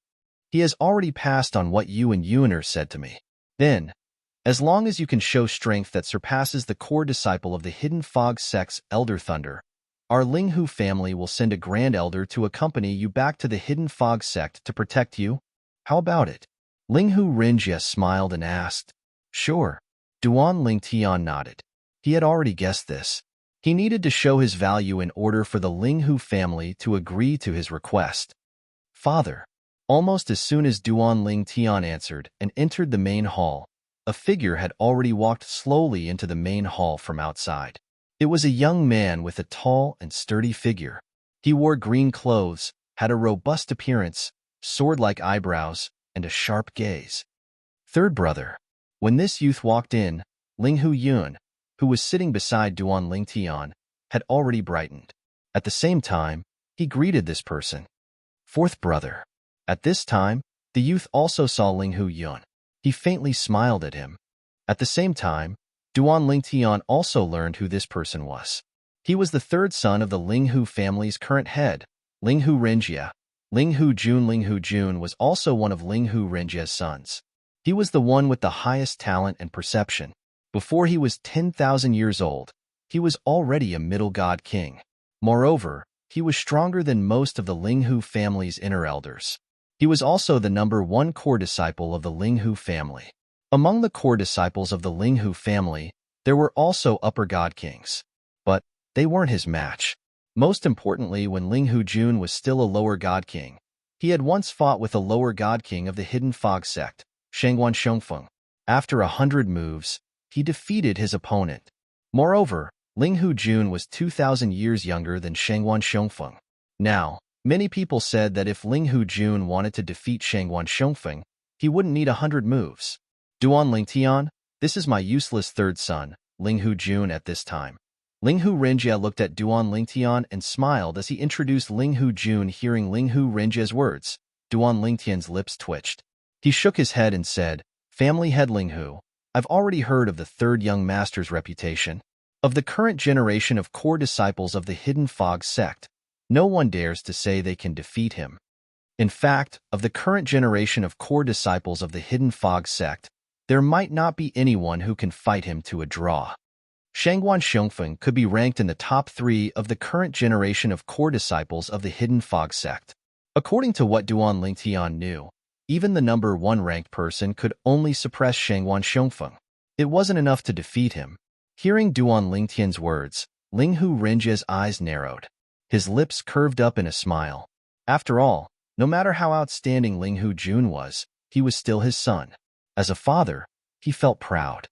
He has already passed on what you and Yuner said to me. Then, as long as you can show strength that surpasses the core disciple of the Hidden Fog sect's Elder Thunder, our Linghu family will send a Grand Elder to accompany you back to the Hidden Fog sect to protect you. How about it? Linghu Renjie smiled and asked. Sure. Duan Lingtian nodded. He had already guessed this. He needed to show his value in order for the Linghu family to agree to his request. Father. Almost as soon as Duan Lingtian answered and entered the main hall, a figure had already walked slowly into the main hall from outside. It was a young man with a tall and sturdy figure. He wore green clothes, had a robust appearance, sword-like eyebrows, and a sharp gaze. Third brother. When this youth walked in, Linghu Yun, who was sitting beside Duan Lingtian, had already brightened. At the same time, he greeted this person. Fourth brother. At this time, the youth also saw Linghu Yun. He faintly smiled at him. At the same time, Duan Lingtian also learned who this person was. He was the 3rd son of the Linghu family's current head, Linghu Renjie. Linghu Jun was also one of Linghu Renjie's sons. He was the one with the highest talent and perception. Before he was 10,000 years old, he was already a middle god king. Moreover, he was stronger than most of the Linghu family's inner elders. He was also the number 1 core disciple of the Linghu family. Among the core disciples of the Linghu family, there were also upper god kings. But they weren't his match. Most importantly, when Linghu Jun was still a lower god king, he had once fought with a lower god king of the Hidden Fog sect, Shangguan Xiongfeng. After 100 moves, he defeated his opponent. Moreover, Linghu Jun was 2,000 years younger than Shangguan Xiongfeng. Now, many people said that if Linghu Jun wanted to defeat Shangguan Xiongfeng, he wouldn't need 100 moves. Duan Lingtian, this is my useless 3rd son, Linghu Jun at this time. Linghu Renjie looked at Duan Lingtian and smiled as he introduced Linghu Jun. Hearing Linghu Renjie's words, Duan Lingtian's lips twitched. He shook his head and said, Family head Linghu, I've already heard of the 3rd young master's reputation. Of the current generation of core disciples of the Hidden Fog sect, no one dares to say they can defeat him. In fact, of the current generation of core disciples of the Hidden Fog sect, there might not be anyone who can fight him to a draw. Shangguan Xiongfeng could be ranked in the top 3 of the current generation of core disciples of the Hidden Fog sect. According to what Duan Lingtian knew, even the number 1 ranked person could only suppress Shangguan Xiongfeng. It wasn't enough to defeat him. Hearing Duan Lingtian's words, Linghu Renjie's eyes narrowed. His lips curved up in a smile. After all, no matter how outstanding Linghu Jun was, he was still his son. As a father, he felt proud.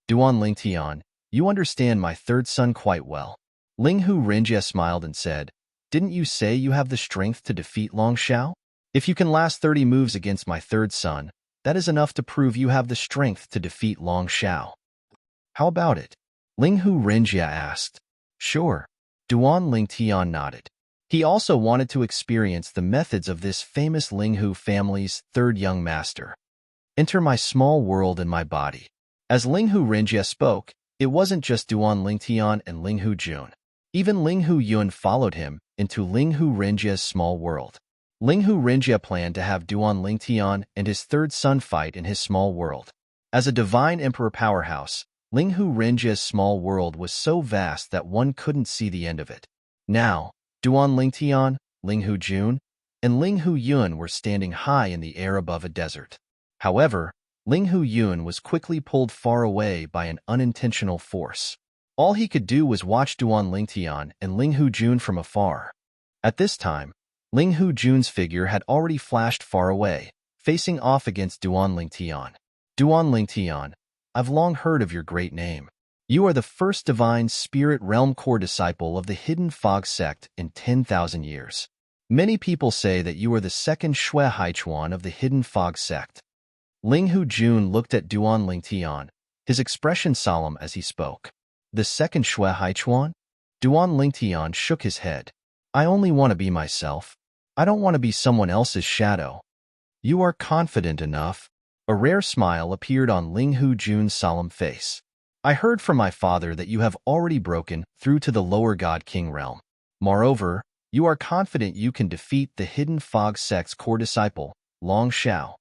Duan Lingtian, you understand my third son quite well. Linghu Renjie smiled and said, didn't you say you have the strength to defeat Long Xiao? If you can last 30 moves against my third son, that is enough to prove you have the strength to defeat Long Xiao. How about it? Linghu Renjie asked. Sure. Duan Lingtian nodded. He also wanted to experience the methods of this famous Linghu family's third young master. Enter my small world and my body. As Linghu Renjie spoke, it wasn't just Duan Lingtian and Linghu Jun. Even Linghu Yun followed him into Linghu Renjie's small world. Linghu Renjie planned to have Duan Lingtian and his third son fight in his small world. As a divine emperor powerhouse, Linghu Renjie's small world was so vast that one couldn't see the end of it. Now, Duan Lingtian, Linghu Jun, and Linghu Yun were standing high in the air above a desert. However, Linghu Yun was quickly pulled far away by an unintentional force. All he could do was watch Duan Lingtian and Linghu Jun from afar. At this time, Linghu Jun's figure had already flashed far away, facing off against Duan Lingtian. Duan Lingtian, I've long heard of your great name. You are the first divine spirit realm core disciple of the Hidden Fog sect in 10,000 years. Many people say that you are the second Shui Haichuan of the Hidden Fog sect. Linghu Jun looked at Duan Lingtian, his expression solemn as he spoke. The second Shui Haichuan? Duan Lingtian shook his head. I only want to be myself. I don't want to be someone else's shadow. You are confident enough. A rare smile appeared on Linghu Jun's solemn face. I heard from my father that you have already broken through to the lower God King realm. Moreover, you are confident you can defeat the Hidden Fog sect's core disciple, Long Xiao.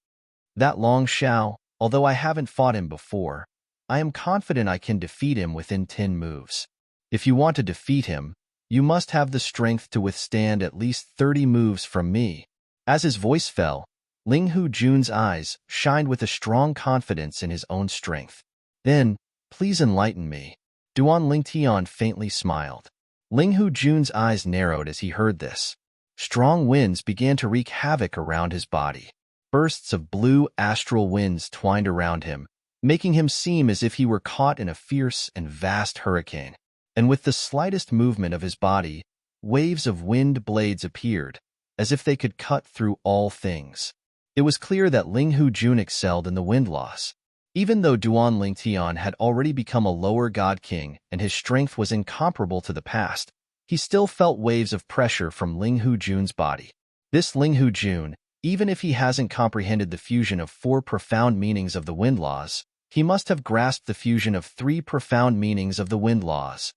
That Long Xiao, although I haven't fought him before, I am confident I can defeat him within 10 moves. If you want to defeat him, you must have the strength to withstand at least 30 moves from me. As his voice fell, Linghu Jun's eyes shined with a strong confidence in his own strength. Then, please enlighten me. Duan Lingtian faintly smiled. Linghu Jun's eyes narrowed as he heard this. Strong winds began to wreak havoc around his body. Bursts of blue astral winds twined around him, making him seem as if he were caught in a fierce and vast hurricane. And with the slightest movement of his body, waves of wind blades appeared, as if they could cut through all things. It was clear that Linghu Jun excelled in the wind loss. Even though Duan Lingtian had already become a lower god king and his strength was incomparable to the past, he still felt waves of pressure from Linghu Jun's body. This Linghu Jun, even if he hasn't comprehended the fusion of 4 profound meanings of the wind laws, he must have grasped the fusion of 3 profound meanings of the wind laws.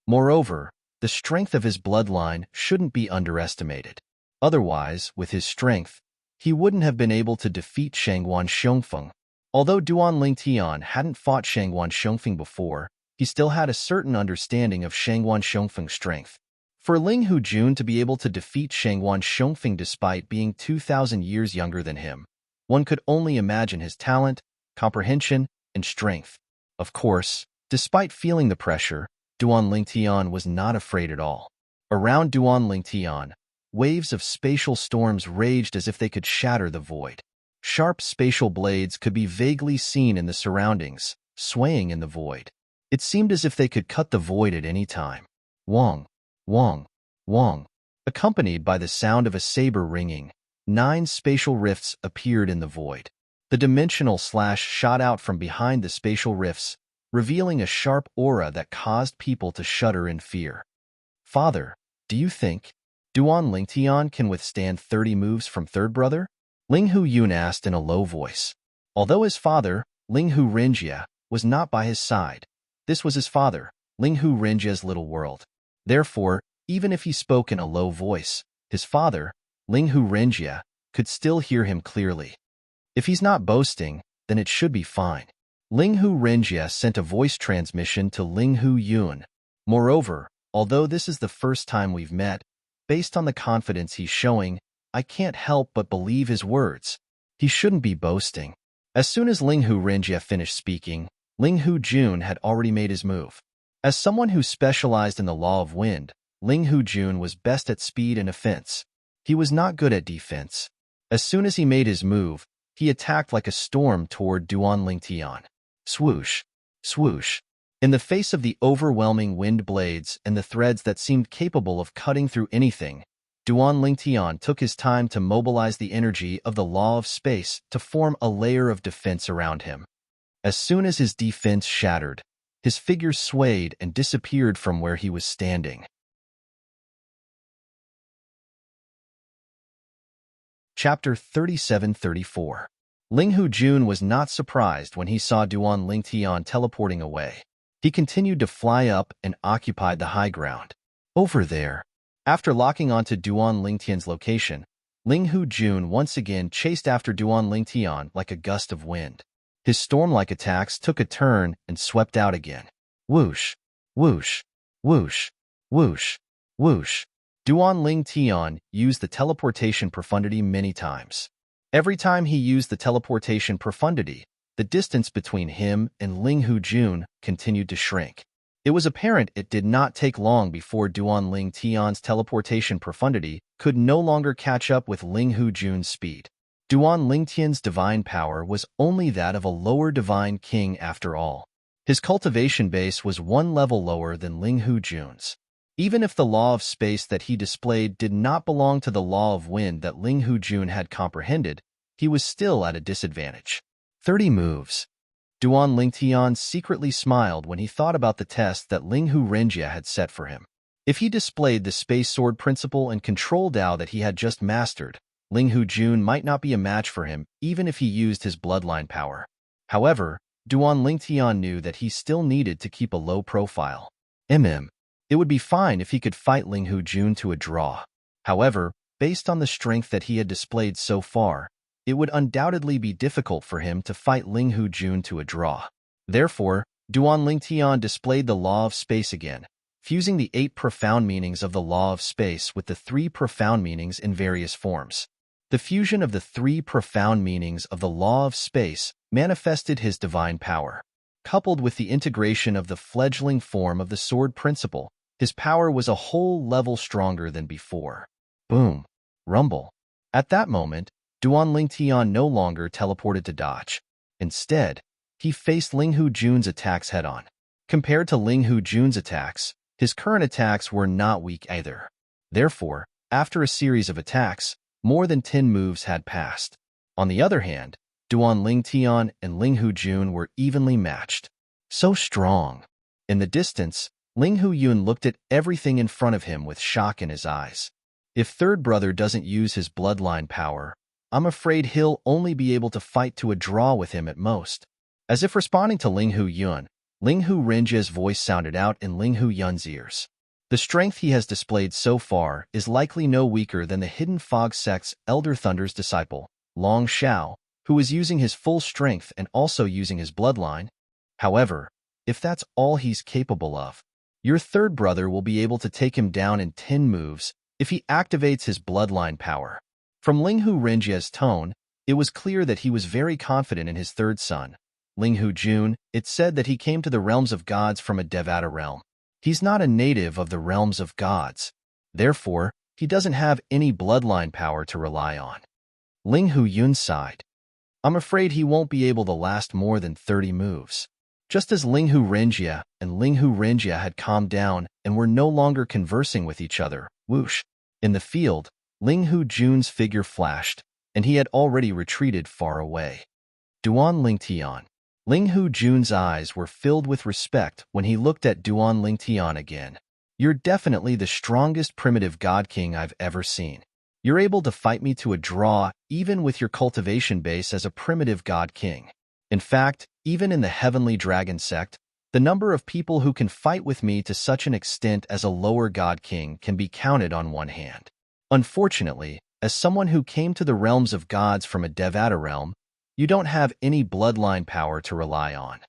Moreover, the strength of his bloodline shouldn't be underestimated. Otherwise, with his strength, he wouldn't have been able to defeat Shangguan Xiongfeng. Although Duan Lingtian hadn't fought Shangguan Xiongfeng before, he still had a certain understanding of Shangguan Xiongfeng's strength. For Linghu Jun to be able to defeat Shangguan Xiongfeng despite being 2,000 years younger than him, one could only imagine his talent, comprehension, and strength. Of course, despite feeling the pressure, Duan Lingtian was not afraid at all. Around Duan Lingtian, waves of spatial storms raged as if they could shatter the void. Sharp spatial blades could be vaguely seen in the surroundings, swaying in the void. It seemed as if they could cut the void at any time. Wong, wong, wong. Accompanied by the sound of a saber ringing, 9 spatial rifts appeared in the void. The dimensional slash shot out from behind the spatial rifts, revealing a sharp aura that caused people to shudder in fear. Father, do you think Duan Lingtian can withstand 30 moves from third brother? Linghu Yun asked in a low voice. Although his father, Linghu Renjie, was not by his side, this was his father, Linghu Renjie's little world. Therefore, even if he spoke in a low voice, his father, Linghu Renjie, could still hear him clearly. If he's not boasting, then it should be fine. Linghu Renjie sent a voice transmission to Linghu Yun. Moreover, although this is the first time we've met, based on the confidence he's showing, I can't help but believe his words. He shouldn't be boasting. As soon as Linghu Renjie finished speaking, Linghu Jun had already made his move. As someone who specialized in the law of wind, Linghu Jun was best at speed and offense. He was not good at defense. As soon as he made his move, he attacked like a storm toward Duan Lingtian. Swoosh, swoosh. In the face of the overwhelming wind blades and the threads that seemed capable of cutting through anything, Duan Lingtian took his time to mobilize the energy of the law of space to form a layer of defense around him. As soon as his defense shattered, his figure swayed and disappeared from where he was standing. Chapter 37-34. Linghu Jun was not surprised when he saw Duan Lingtian teleporting away. He continued to fly up and occupied the high ground. Over there. After locking onto Duan Lingtian's location, Linghu Jun once again chased after Duan Lingtian like a gust of wind. His storm-like attacks took a turn and swept out again. Whoosh, whoosh, whoosh, whoosh, whoosh. Duan Lingtian used the teleportation profundity many times. Every time he used the teleportation profundity, the distance between him and Linghu Jun continued to shrink. It was apparent it did not take long before Duan Lingtian's teleportation profundity could no longer catch up with Linghu Jun's speed. Duan Lingtian's divine power was only that of a lower divine king after all. His cultivation base was one level lower than Linghu Jun's. Even if the law of space that he displayed did not belong to the law of wind that Linghu Jun had comprehended, he was still at a disadvantage. 30 moves. Duan Lingtian secretly smiled when he thought about the test that Linghu Renjie had set for him. If he displayed the space sword principle and control Dao that he had just mastered, Linghu Jun might not be a match for him even if he used his bloodline power. However, Duan Lingtian knew that he still needed to keep a low profile. It would be fine if he could fight Linghu Jun to a draw. However, based on the strength that he had displayed so far, it would undoubtedly be difficult for him to fight Linghu Jun to a draw. Therefore, Duan Lingtian displayed the law of space again, fusing the 8 profound meanings of the law of space with the 3 profound meanings in various forms. The fusion of the 3 profound meanings of the law of space manifested his divine power. Coupled with the integration of the fledgling form of the sword principle, his power was a whole level stronger than before. Boom. Rumble. At that moment, Duan Lingtian no longer teleported to dodge. Instead, he faced Linghu Jun's attacks head-on. Compared to Linghu Jun's attacks, his current attacks were not weak either. Therefore, after a series of attacks, more than 10 moves had passed. On the other hand, Duan Lingtian and Linghu Jun were evenly matched. So strong. In the distance, Linghu Yun looked at everything in front of him with shock in his eyes. If third brother doesn't use his bloodline power, I'm afraid he'll only be able to fight to a draw with him at most. As if responding to Linghu Yun, Linghu Renjie's voice sounded out in Linghu Yun's ears. The strength he has displayed so far is likely no weaker than the Hidden Fog sect's Elder Thunder's disciple, Long Shao, who is using his full strength and also using his bloodline. However, if that's all he's capable of, your third brother will be able to take him down in 10 moves if he activates his bloodline power. From Linghu Renjie's tone, it was clear that he was very confident in his third son. Linghu Jun, it said that he came to the realms of gods from a Devata realm. He's not a native of the realms of gods. Therefore, he doesn't have any bloodline power to rely on. Linghu Yun sighed. I'm afraid he won't be able to last more than 30 moves. Just as Linghu Renjie and Linghu Renjie had calmed down and were no longer conversing with each other, whoosh. In the field, Linghu Jun's figure flashed, and he had already retreated far away. Duan Lingtian. Linghu Jun's eyes were filled with respect when he looked at Duan Lingtian again. You're definitely the strongest primitive god king I've ever seen. You're able to fight me to a draw even with your cultivation base as a primitive god king. In fact, even in the Heavenly Dragon sect, the number of people who can fight with me to such an extent as a lower god king can be counted on one hand. Unfortunately, as someone who came to the realms of gods from a Devata realm, you don't have any bloodline power to rely on.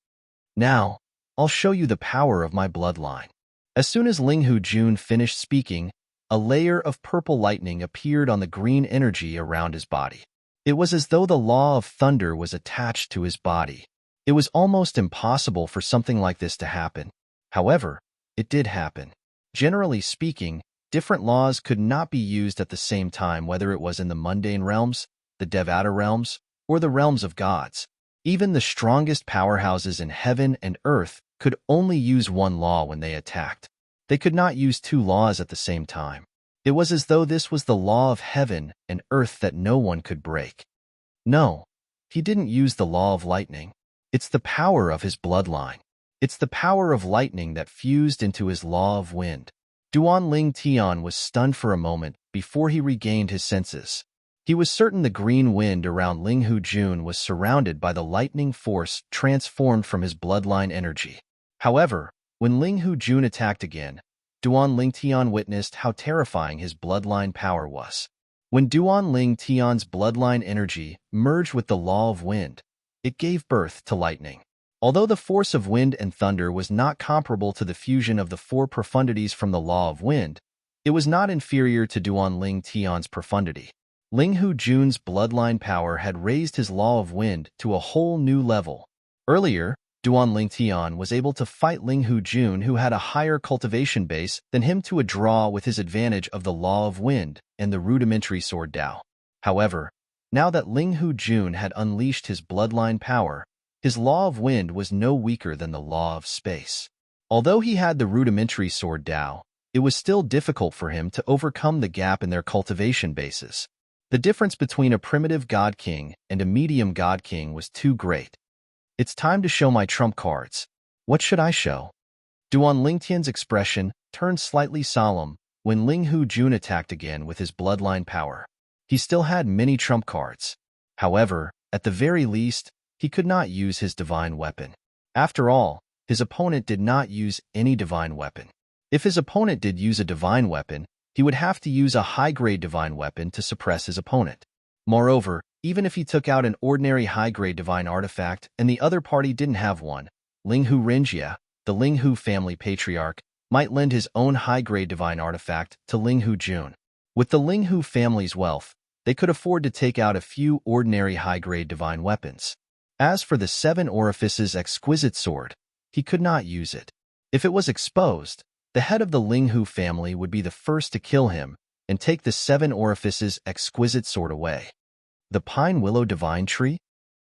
Now, I'll show you the power of my bloodline. As soon as Ling Hu Jun finished speaking, a layer of purple lightning appeared on the green energy around his body. It was as though the law of thunder was attached to his body. It was almost impossible for something like this to happen. However, it did happen. Generally speaking, different laws could not be used at the same time, whether it was in the mundane realms, the Devata realms, or the realms of gods. Even the strongest powerhouses in heaven and earth could only use one law when they attacked. They could not use two laws at the same time. It was as though this was the law of heaven and earth that no one could break. No, he didn't use the law of lightning. It's the power of his bloodline. It's the power of lightning that fused into his law of wind. Duan Ling Tian was stunned for a moment before he regained his senses. He was certain the green wind around Ling Hu Jun was surrounded by the lightning force transformed from his bloodline energy. However, when Ling Hu Jun attacked again, Duan Ling Tian witnessed how terrifying his bloodline power was. When Duan Ling Tian's bloodline energy merged with the law of wind, it gave birth to lightning. Although the force of wind and thunder was not comparable to the fusion of the four profundities from the law of wind, it was not inferior to Duan Ling Tian's profundity. Ling Hu Jun's bloodline power had raised his law of wind to a whole new level. Earlier, Duan Ling Tian was able to fight Ling Hu Jun, who had a higher cultivation base than him, to a draw with his advantage of the law of wind and the rudimentary sword Dao. However, now that Ling Hu Jun had unleashed his bloodline power, his law of wind was no weaker than the law of space. Although he had the rudimentary sword Dao, it was still difficult for him to overcome the gap in their cultivation bases. The difference between a primitive God King and a medium God King was too great. It's time to show my trump cards. What should I show? Duan Lingtian's expression turned slightly solemn when Ling Hu Jun attacked again with his bloodline power. He still had many trump cards. However, at the very least, he could not use his divine weapon. After all, his opponent did not use any divine weapon. If his opponent did use a divine weapon, he would have to use a high-grade divine weapon to suppress his opponent. Moreover, even if he took out an ordinary high-grade divine artifact and the other party didn't have one, Ling Hu Renjia, the Ling Hu family patriarch, might lend his own high-grade divine artifact to Ling Hu Jun. With the Ling Hu family's wealth, they could afford to take out a few ordinary high-grade divine weapons. As for the Seven Orifices exquisite sword, he could not use it. If it was exposed, the head of the Ling Hu family would be the first to kill him and take the Seven Orifices exquisite sword away. The Pine Willow Divine Tree?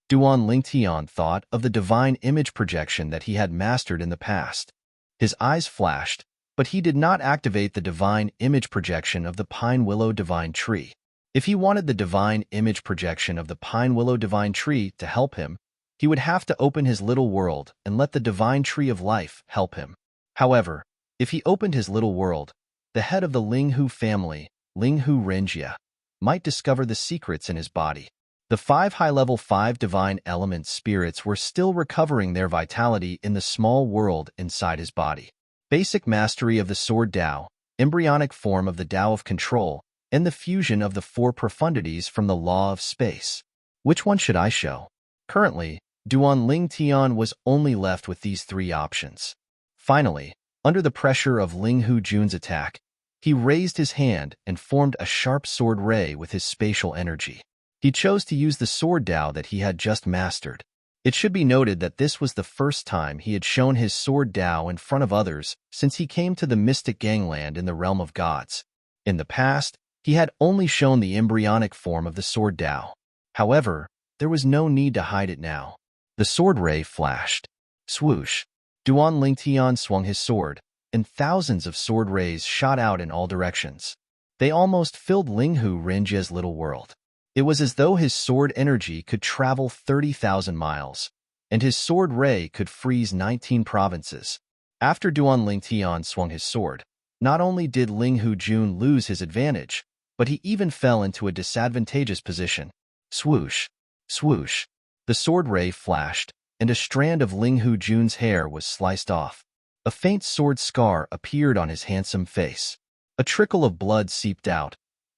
Duan Lingtian thought of the divine image projection that he had mastered in the past. His eyes flashed, but he did not activate the divine image projection of the Pine Willow Divine Tree. If he wanted the divine image projection of the Pine Willow Divine Tree to help him, he would have to open his little world and let the divine tree of life help him. However, if he opened his little world, the head of the Ling Hu family, Ling Hu Renjia, might discover the secrets in his body. The 5 high-level 5 divine element spirits were still recovering their vitality in the small world inside his body. Basic mastery of the sword Dao, embryonic form of the Dao of control, and the fusion of the 4 profundities from the law of space. Which one should I show? Currently, Duan Ling Tian was only left with these 3 options. Finally, under the pressure of Ling Hu Jun's attack, he raised his hand and formed a sharp sword ray with his spatial energy. He chose to use the sword Dao that he had just mastered. It should be noted that this was the first time he had shown his sword Dao in front of others since he came to the mystic gangland in the realm of gods. In the past, he had only shown the embryonic form of the sword Dao. However, there was no need to hide it now. The sword ray flashed. Swoosh! Duan Lingtian swung his sword, and thousands of sword rays shot out in all directions. They almost filled Ling Hu Renjia's little world. It was as though his sword energy could travel 30,000 miles, and his sword ray could freeze 19 provinces. After Duan Lingtian swung his sword, not only did Ling Hu Jun lose his advantage, but he even fell into a disadvantageous position. Swoosh! Swoosh! The sword ray flashed, and a strand of Ling Hu Jun's hair was sliced off. A faint sword scar appeared on his handsome face. A trickle of blood seeped out,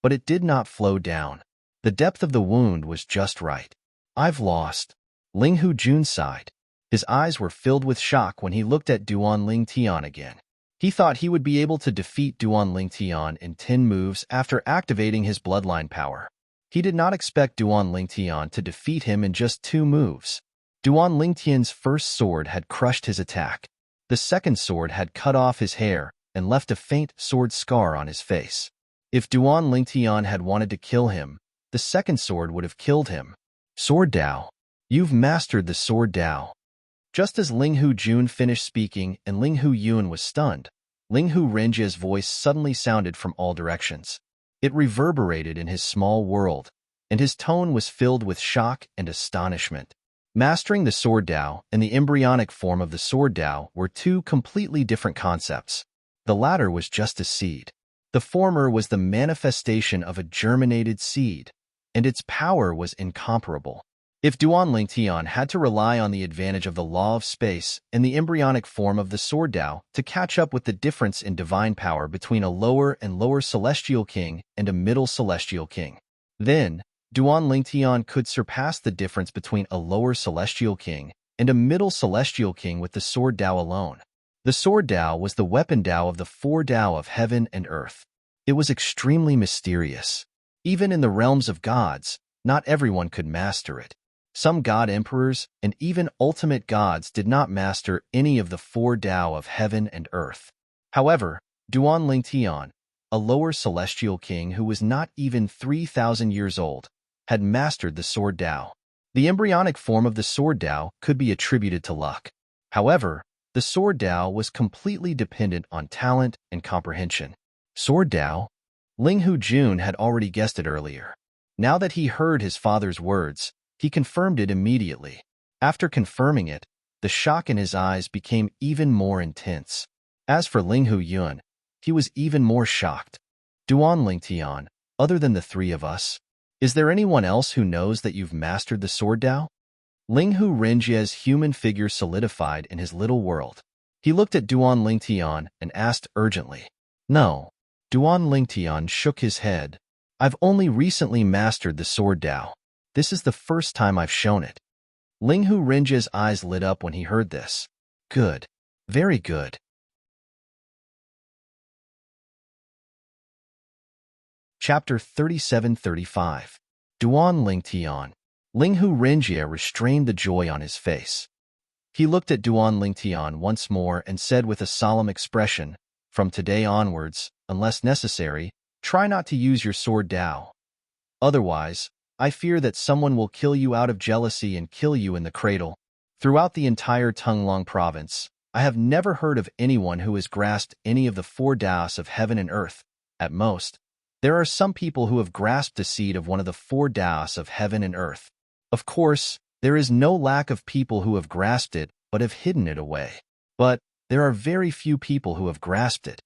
but it did not flow down. The depth of the wound was just right. "I've lost." Ling Hujun sighed. His eyes were filled with shock when he looked at Duan Ling Tian again. He thought he would be able to defeat Duan Ling Tian in 10 moves after activating his bloodline power. He did not expect Duan Ling Tian to defeat him in just 2 moves. Duan Ling Tian's first sword had crushed his attack. The second sword had cut off his hair and left a faint sword scar on his face. If Duan Ling Tian had wanted to kill him, the second sword would have killed him. "Sword Dao. You've mastered the Sword Dao." Just as Ling Hujun finished speaking and Ling Huyun was stunned, Ling Hu Renjie's voice suddenly sounded from all directions. It reverberated in his small world, and his tone was filled with shock and astonishment. Mastering the Sword Dao and the embryonic form of the Sword Dao were 2 completely different concepts. The latter was just a seed. The former was the manifestation of a germinated seed, and its power was incomparable. If Duan Ling Tian had to rely on the advantage of the law of space and the embryonic form of the Sword Dao to catch up with the difference in divine power between a lower and lower celestial king and a middle celestial king, then Duan Ling Tian could surpass the difference between a lower celestial king and a middle celestial king with the Sword Dao alone. The Sword Dao was the weapon Dao of the 4 Dao of heaven and earth. It was extremely mysterious. Even in the realms of gods, not everyone could master it. Some god emperors and even ultimate gods did not master any of the 4 Dao of heaven and earth. However, Duan Ling Tian, a lower celestial king who was not even 3,000 years old, had mastered the Sword Dao. The embryonic form of the Sword Dao could be attributed to luck. However, the Sword Dao was completely dependent on talent and comprehension. Sword Dao? Ling Hujun had already guessed it earlier. Now that he heard his father's words, he confirmed it immediately. After confirming it, the shock in his eyes became even more intense. As for Ling Huyun, he was even more shocked. "Duan Ling Tian, other than the 3 of us, is there anyone else who knows that you've mastered the Sword Dao?" Ling Hu Renjie's human figure solidified in his little world. He looked at Duan Ling Tian and asked urgently. "No." Duan Ling Tian shook his head. "I've only recently mastered the Sword Dao. This is the first time I've shown it." Ling Hu Renjie's eyes lit up when he heard this. "Good. Very good." Chapter 37-35. Duan Ling Tian. Ling Hu Renjie restrained the joy on his face. He looked at Duan Ling Tian once more and said with a solemn expression, "From today onwards, unless necessary, try not to use your Sword Dao. Otherwise, I fear that someone will kill you out of jealousy and kill you in the cradle." Throughout the entire Tunglong province, I have never heard of anyone who has grasped any of the 4 Daos of heaven and earth. At most, there are some people who have grasped a seed of one of the 4 Daos of heaven and earth. Of course, there is no lack of people who have grasped it but have hidden it away. But there are very few people who have grasped it.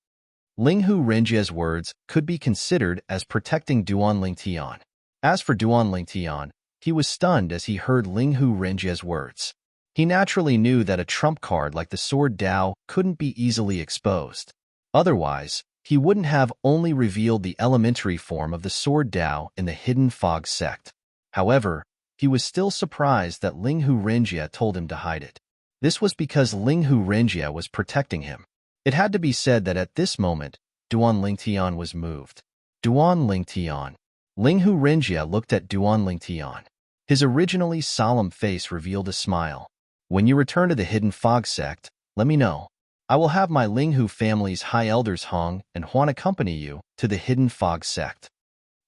Ling Hu Renjie's words could be considered as protecting Duan Ling Tian. As for Duan Ling Tian, he was stunned as he heard Ling Hu Renjie's words. He naturally knew that a trump card like the Sword Dao couldn't be easily exposed. Otherwise, he wouldn't have only revealed the elementary form of the Sword Dao in the Hidden Fog sect. However, he was still surprised that Ling Hu Renjie told him to hide it. This was because Ling Hu Renjie was protecting him. It had to be said that at this moment, Duan Ling Tian was moved. Duan Ling Tian. Ling Hu Renjie looked at Duan Ling Tian. His originally solemn face revealed a smile. "When you return to the Hidden Fog sect, let me know. I will have my Ling Hu family's high elders Hong and Huan accompany you to the Hidden Fog sect.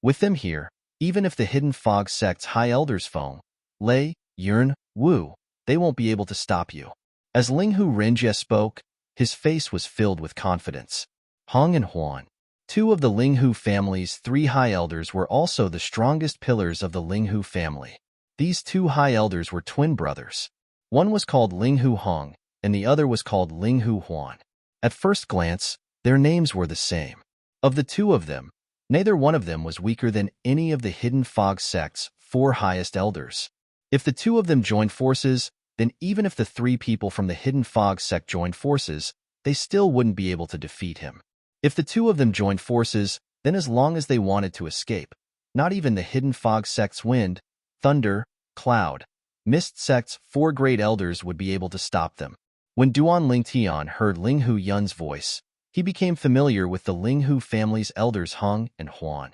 With them here, even if the Hidden Fog sect's high elders Feng, Lei, Yurn, Wu, they won't be able to stop you." As Ling Hu Renjie spoke, his face was filled with confidence. Hong and Huan, 2 of the Ling Hu family's 3 high elders, were also the strongest pillars of the Ling Hu family. These 2 high elders were twin brothers. One was called Ling Hu Hong, and the other was called Ling Hu Huan. At first glance, their names were the same. Of the 2 of them, neither one of them was weaker than any of the Hidden Fog sect's 4 highest elders. If the 2 of them joined forces, then even if the 3 people from the Hidden Fog sect joined forces, they still wouldn't be able to defeat him. If the 2 of them joined forces, then as long as they wanted to escape, not even the hidden fog sect's wind, thunder, cloud, mist sect's 4 great elders would be able to stop them. When Duan Lingtian heard Linghu Yun's voice, he became familiar with the Linghu family's elders Hong and Huan.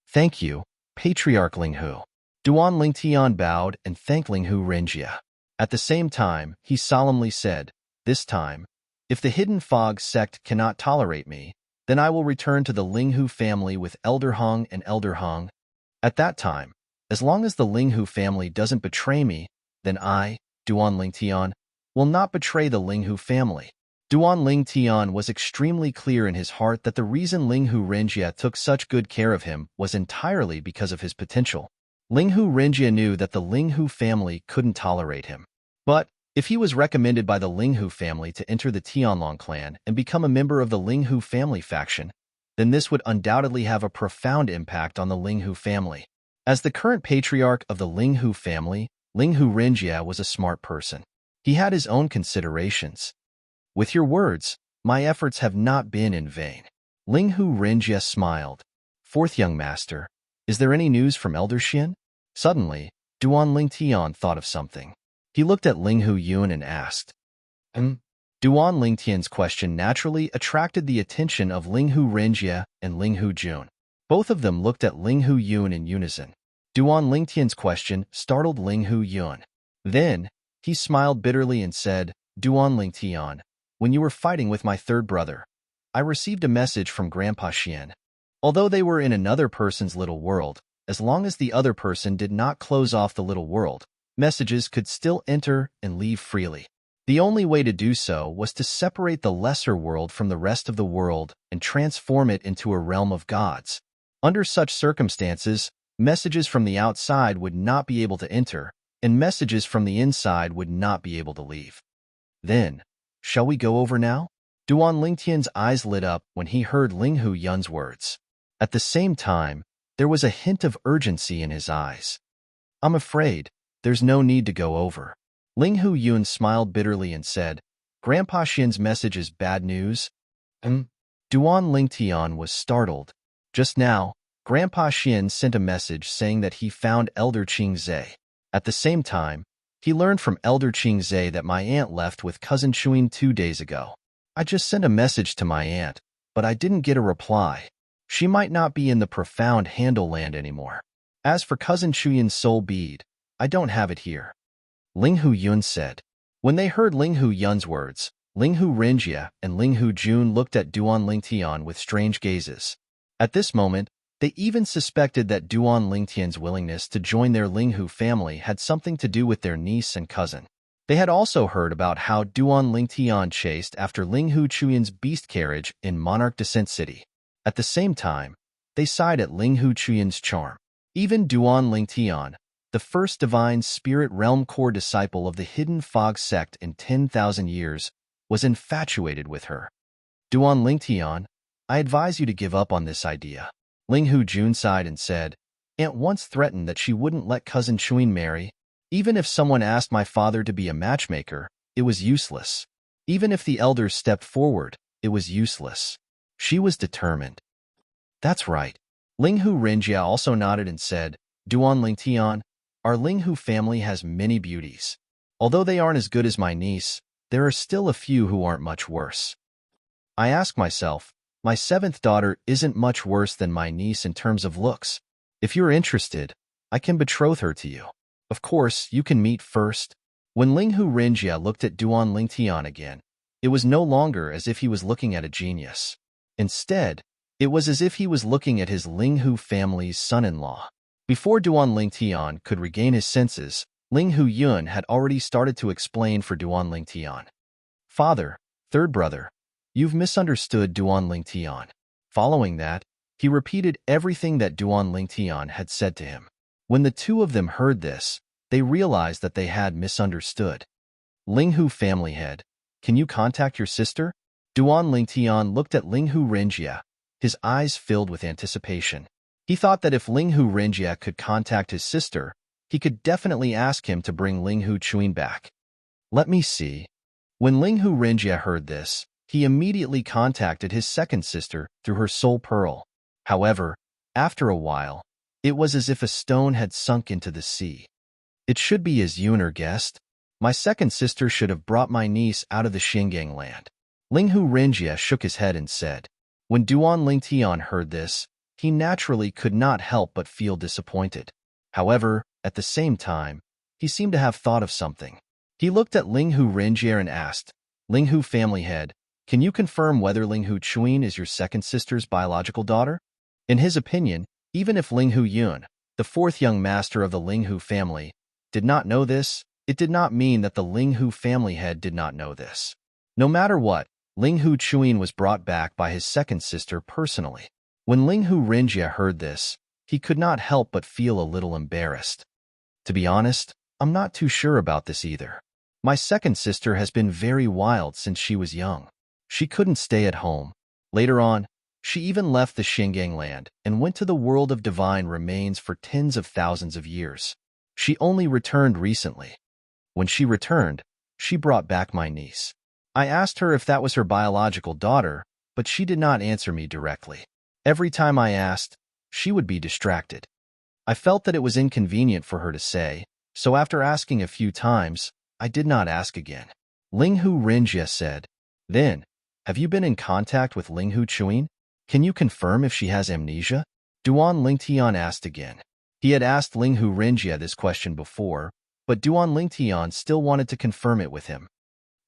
Thank you, Patriarch Linghu. Duan Lingtian bowed and thanked Linghu Renjia. At the same time, he solemnly said, "This time, if the hidden fog sect cannot tolerate me, then I will return to the Linghu family with Elder Hong and Elder Hong. At that time, as long as the Linghu family doesn't betray me, then I, Duan Lingtian, will not betray the Linghu family." Duan Lingtian was extremely clear in his heart that the reason Linghu Renjia took such good care of him was entirely because of his potential. Linghu Renjia knew that the Linghu family couldn't tolerate him. But if he was recommended by the Linghu family to enter the Tianlong clan and become a member of the Linghu family faction, then this would undoubtedly have a profound impact on the Linghu family. As the current patriarch of the Linghu family, Linghu Renjia was a smart person. He had his own considerations. "With your words, my efforts have not been in vain." Linghu Renjia smiled. "Fourth young master, is there any news from Elder Xian?" Suddenly, Duan Lingtian thought of something. He looked at Linghu Yun and asked, Duan Lingtian's question naturally attracted the attention of Linghu Renjia and Linghu Jun. Both of them looked at Linghu Yun in unison. Duan Lingtian's question startled Linghu Yun. Then, he smiled bitterly and said, "Duan Lingtian, when you were fighting with my third brother, I received a message from Grandpa Xian. Although they were in another person's little world, as long as the other person did not close off the little world, messages could still enter and leave freely. The only way to do so was to separate the lesser world from the rest of the world and transform it into a realm of gods. Under such circumstances, messages from the outside would not be able to enter, and messages from the inside would not be able to leave. Then, shall we go over now?" Duan Lingtian's eyes lit up when he heard Linghu Yun's words. At the same time, there was a hint of urgency in his eyes. "I'm afraid there's no need to go over." Linghu Yun smiled bitterly and said, "Grandpa Xian's message is bad news?" Duan Lingtian was startled. Just now, Grandpa Xian sent a message saying that he found Elder Qingzhe. At the same time, he learned from Elder Qingzhe that my aunt left with Cousin Chuyin 2 days ago. I just sent a message to my aunt, but I didn't get a reply. She might not be in the profound Handle Land anymore. As for Cousin Chuyin's soul bead, I don't have it here." Linghu Yun said. When they heard Linghu Yun's words, Linghu Renjia and Linghu Jun looked at Duan Lingtian with strange gazes. At this moment, they even suspected that Duan Lingtian's willingness to join their Linghu family had something to do with their niece and cousin. They had also heard about how Duan Lingtian chased after Linghu Chuyin's beast carriage in Monarch Descent City. At the same time, they sighed at Linghu Chuyin's charm. Even Duan Lingtian, the first divine spirit realm core disciple of the Hidden Fog sect in 10,000 years, was infatuated with her. "Duan Lingtian, I advise you to give up on this idea." Linghu Jun sighed and said, "Aunt once threatened that she wouldn't let Cousin Chuyin marry. Even if someone asked my father to be a matchmaker, it was useless. Even if the elders stepped forward, it was useless. She was determined." "That's right." Linghu Renjia also nodded and said, "Duan Lingtian, our Linghu family has many beauties. Although they aren't as good as my niece, there are still a few who aren't much worse. I ask myself, my 7th daughter isn't much worse than my niece in terms of looks. If you're interested, I can betroth her to you. Of course, you can meet first." When Linghu Renjia looked at Duan Lingtian again, it was no longer as if he was looking at a genius. Instead, it was as if he was looking at his Linghu family's son-in-law. Before Duan Lingtian could regain his senses, Linghu Yun had already started to explain for Duan Lingtian. "Father, third brother, you've misunderstood Duan Lingtian." Following that, he repeated everything that Duan Lingtian had said to him. When the two of them heard this, they realized that they had misunderstood. "Linghu family head, can you contact your sister?" Duan Lingtian looked at Linghu Renjia, his eyes filled with anticipation. He thought that if Linghu Renjia could contact his sister, he could definitely ask him to bring Linghu Chuyin back. "Let me see." When Linghu Renjia heard this, he immediately contacted his second sister through her soul pearl. However, after a while, it was as if a stone had sunk into the sea. It should be as Yuner guessed. My second sister should have brought my niece out of the Xingang land. Linghu Renjie shook his head and said. When Duan Lingtian heard this, he naturally could not help but feel disappointed. However, at the same time, he seemed to have thought of something. He looked at Linghu Renjie and asked, Linghu family head, can you confirm whether Linghu Chuin is your second sister's biological daughter? In his opinion, even if Linghu Yun, the fourth young master of the Linghu family, did not know this, it did not mean that the Linghu family head did not know this. No matter what, Linghu Chuin was brought back by his second sister personally. When Linghu Renjie heard this, he could not help but feel a little embarrassed. To be honest, I'm not too sure about this either. My second sister has been very wild since she was young. She couldn't stay at home. Later on, she even left the Xingang land and went to the world of divine remains for tens of thousands of years. She only returned recently. When she returned, she brought back my niece. I asked her if that was her biological daughter, but she did not answer me directly. Every time I asked, she would be distracted. I felt that it was inconvenient for her to say, so after asking a few times, I did not ask again. Linghu Renjie said, Then, have you been in contact with Linghu Chuin? Can you confirm if she has amnesia? Duan Lingtian asked again. He had asked Linghu Renjie this question before, but Duan Lingtian still wanted to confirm it with him.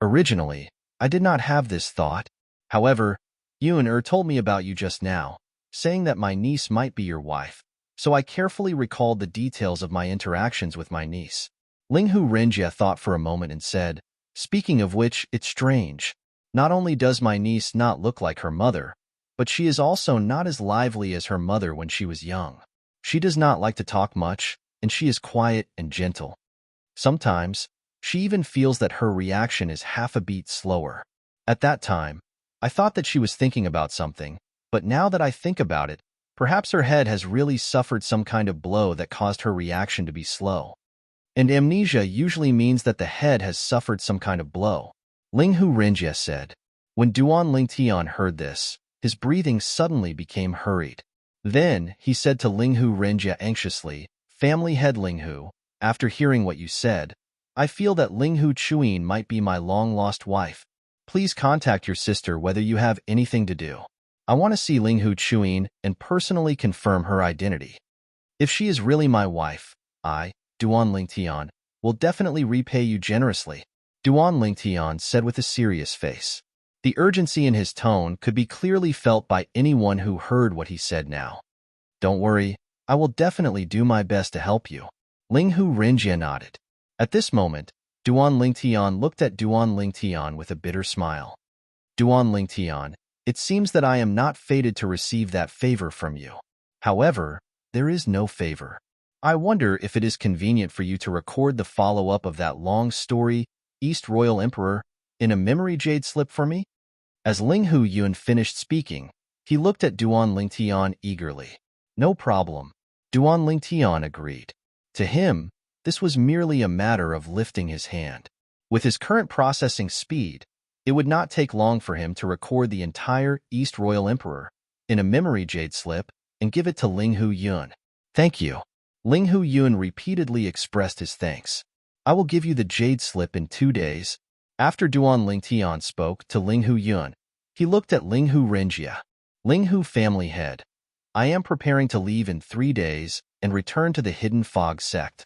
Originally, I did not have this thought. However, Yun told me about you just now, saying that my niece might be your wife, so I carefully recalled the details of my interactions with my niece. Linghu Renjie thought for a moment and said, Speaking of which, it's strange. Not only does my niece not look like her mother, but she is also not as lively as her mother when she was young. She does not like to talk much, and she is quiet and gentle. Sometimes, she even feels that her reaction is half a beat slower. At that time, I thought that she was thinking about something, but now that I think about it, perhaps her head has really suffered some kind of blow that caused her reaction to be slow. And amnesia usually means that the head has suffered some kind of blow. Linghu Renjie said. When Duan Lingtian heard this, his breathing suddenly became hurried. Then, he said to Linghu Renjie anxiously, Family head Linghu, after hearing what you said, I feel that Linghu Chuin might be my long-lost wife. Please contact your sister whether you have anything to do. I want to see Linghu Chuin and personally confirm her identity. If she is really my wife, I, Duan Lingtian, will definitely repay you generously, Duan Lingtian said with a serious face. The urgency in his tone could be clearly felt by anyone who heard what he said now. Don't worry, I will definitely do my best to help you. Linghu Renjie nodded. At this moment, Duan Lingtian looked at Duan Lingtian with a bitter smile. Duan Lingtian, it seems that I am not fated to receive that favor from you. However, there is no favor. I wonder if it is convenient for you to record the follow-up of that long story, East Royal Emperor, in a memory jade slip for me? As Linghu Yun finished speaking, he looked at Duan Lingtian eagerly. No problem, Duan Lingtian agreed. To him, this was merely a matter of lifting his hand. With his current processing speed, it would not take long for him to record the entire East Royal Emperor in a memory jade slip and give it to Linghu Yun. Thank you. Linghu Yun repeatedly expressed his thanks. I will give you the jade slip in 2 days. After Duan Lingtian spoke to Linghu Yun, he looked at Linghu Renjie. Linghu family head. I am preparing to leave in 3 days and return to the Hidden Fog sect.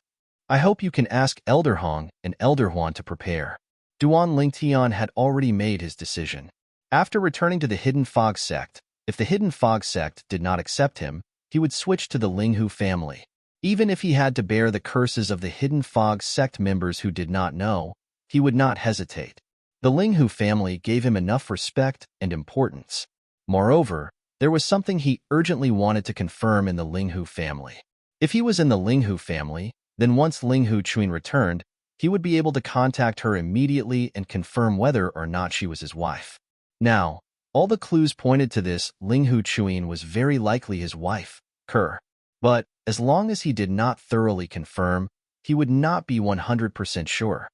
I hope you can ask Elder Hong and Elder Huan to prepare. Duan Lingtian had already made his decision. After returning to the Hidden Fog sect, if the Hidden Fog sect did not accept him, he would switch to the Linghu family. Even if he had to bear the curses of the Hidden Fog sect members who did not know, he would not hesitate. The Linghu family gave him enough respect and importance. Moreover, there was something he urgently wanted to confirm in the Linghu family. If he was in the Linghu family, then once Linghu Chuin returned, he would be able to contact her immediately and confirm whether or not she was his wife. Now, all the clues pointed to this. Linghu Chuin was very likely his wife, Kerr. But, as long as he did not thoroughly confirm, he would not be 100% sure.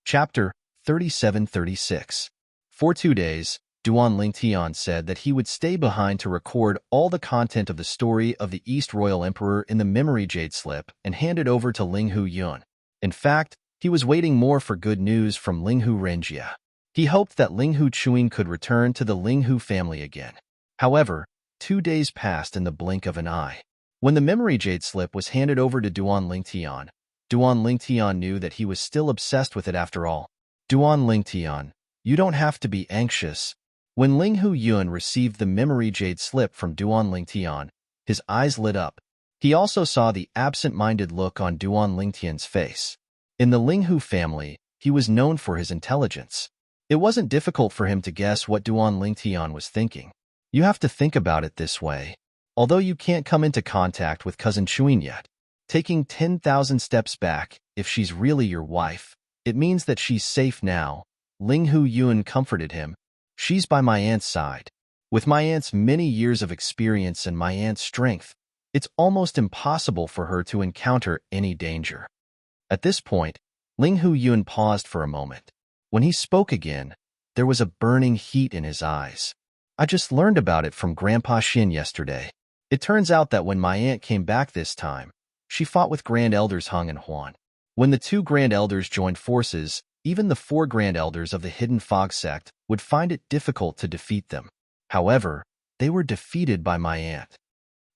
Chapter 3736. For 2 days, Duan Lingtian said that he would stay behind to record all the content of the story of the East Royal Emperor in the memory jade slip and hand it over to Linghu Yun. In fact, he was waiting more for good news from Linghu Renjia. He hoped that Linghu Chuin could return to the Linghu family again. However, 2 days passed in the blink of an eye. When the memory jade slip was handed over to Duan Lingtian knew that he was still obsessed with it after all. Duan Lingtian, you don't have to be anxious. When Linghu Yun received the memory jade slip from Duan Lingtian, his eyes lit up. He also saw the absent-minded look on Duan Lingtian's face. In the Linghu family, he was known for his intelligence. It wasn't difficult for him to guess what Duan Lingtian was thinking. You have to think about it this way. Although you can't come into contact with Cousin Chuin yet, taking 10,000 steps back, if she's really your wife, it means that she's safe now. Linghu Yun comforted him. She's by my aunt's side. With my aunt's many years of experience and my aunt's strength, it's almost impossible for her to encounter any danger. At this point, Linghu Yun paused for a moment. When he spoke again, there was a burning heat in his eyes. I just learned about it from Grandpa Xin yesterday. It turns out that when my aunt came back this time, she fought with Grand Elders Hung and Huan. When the 2 Grand Elders joined forces, even the 4 Grand Elders of the Hidden Fog sect would find it difficult to defeat them. However, they were defeated by my aunt.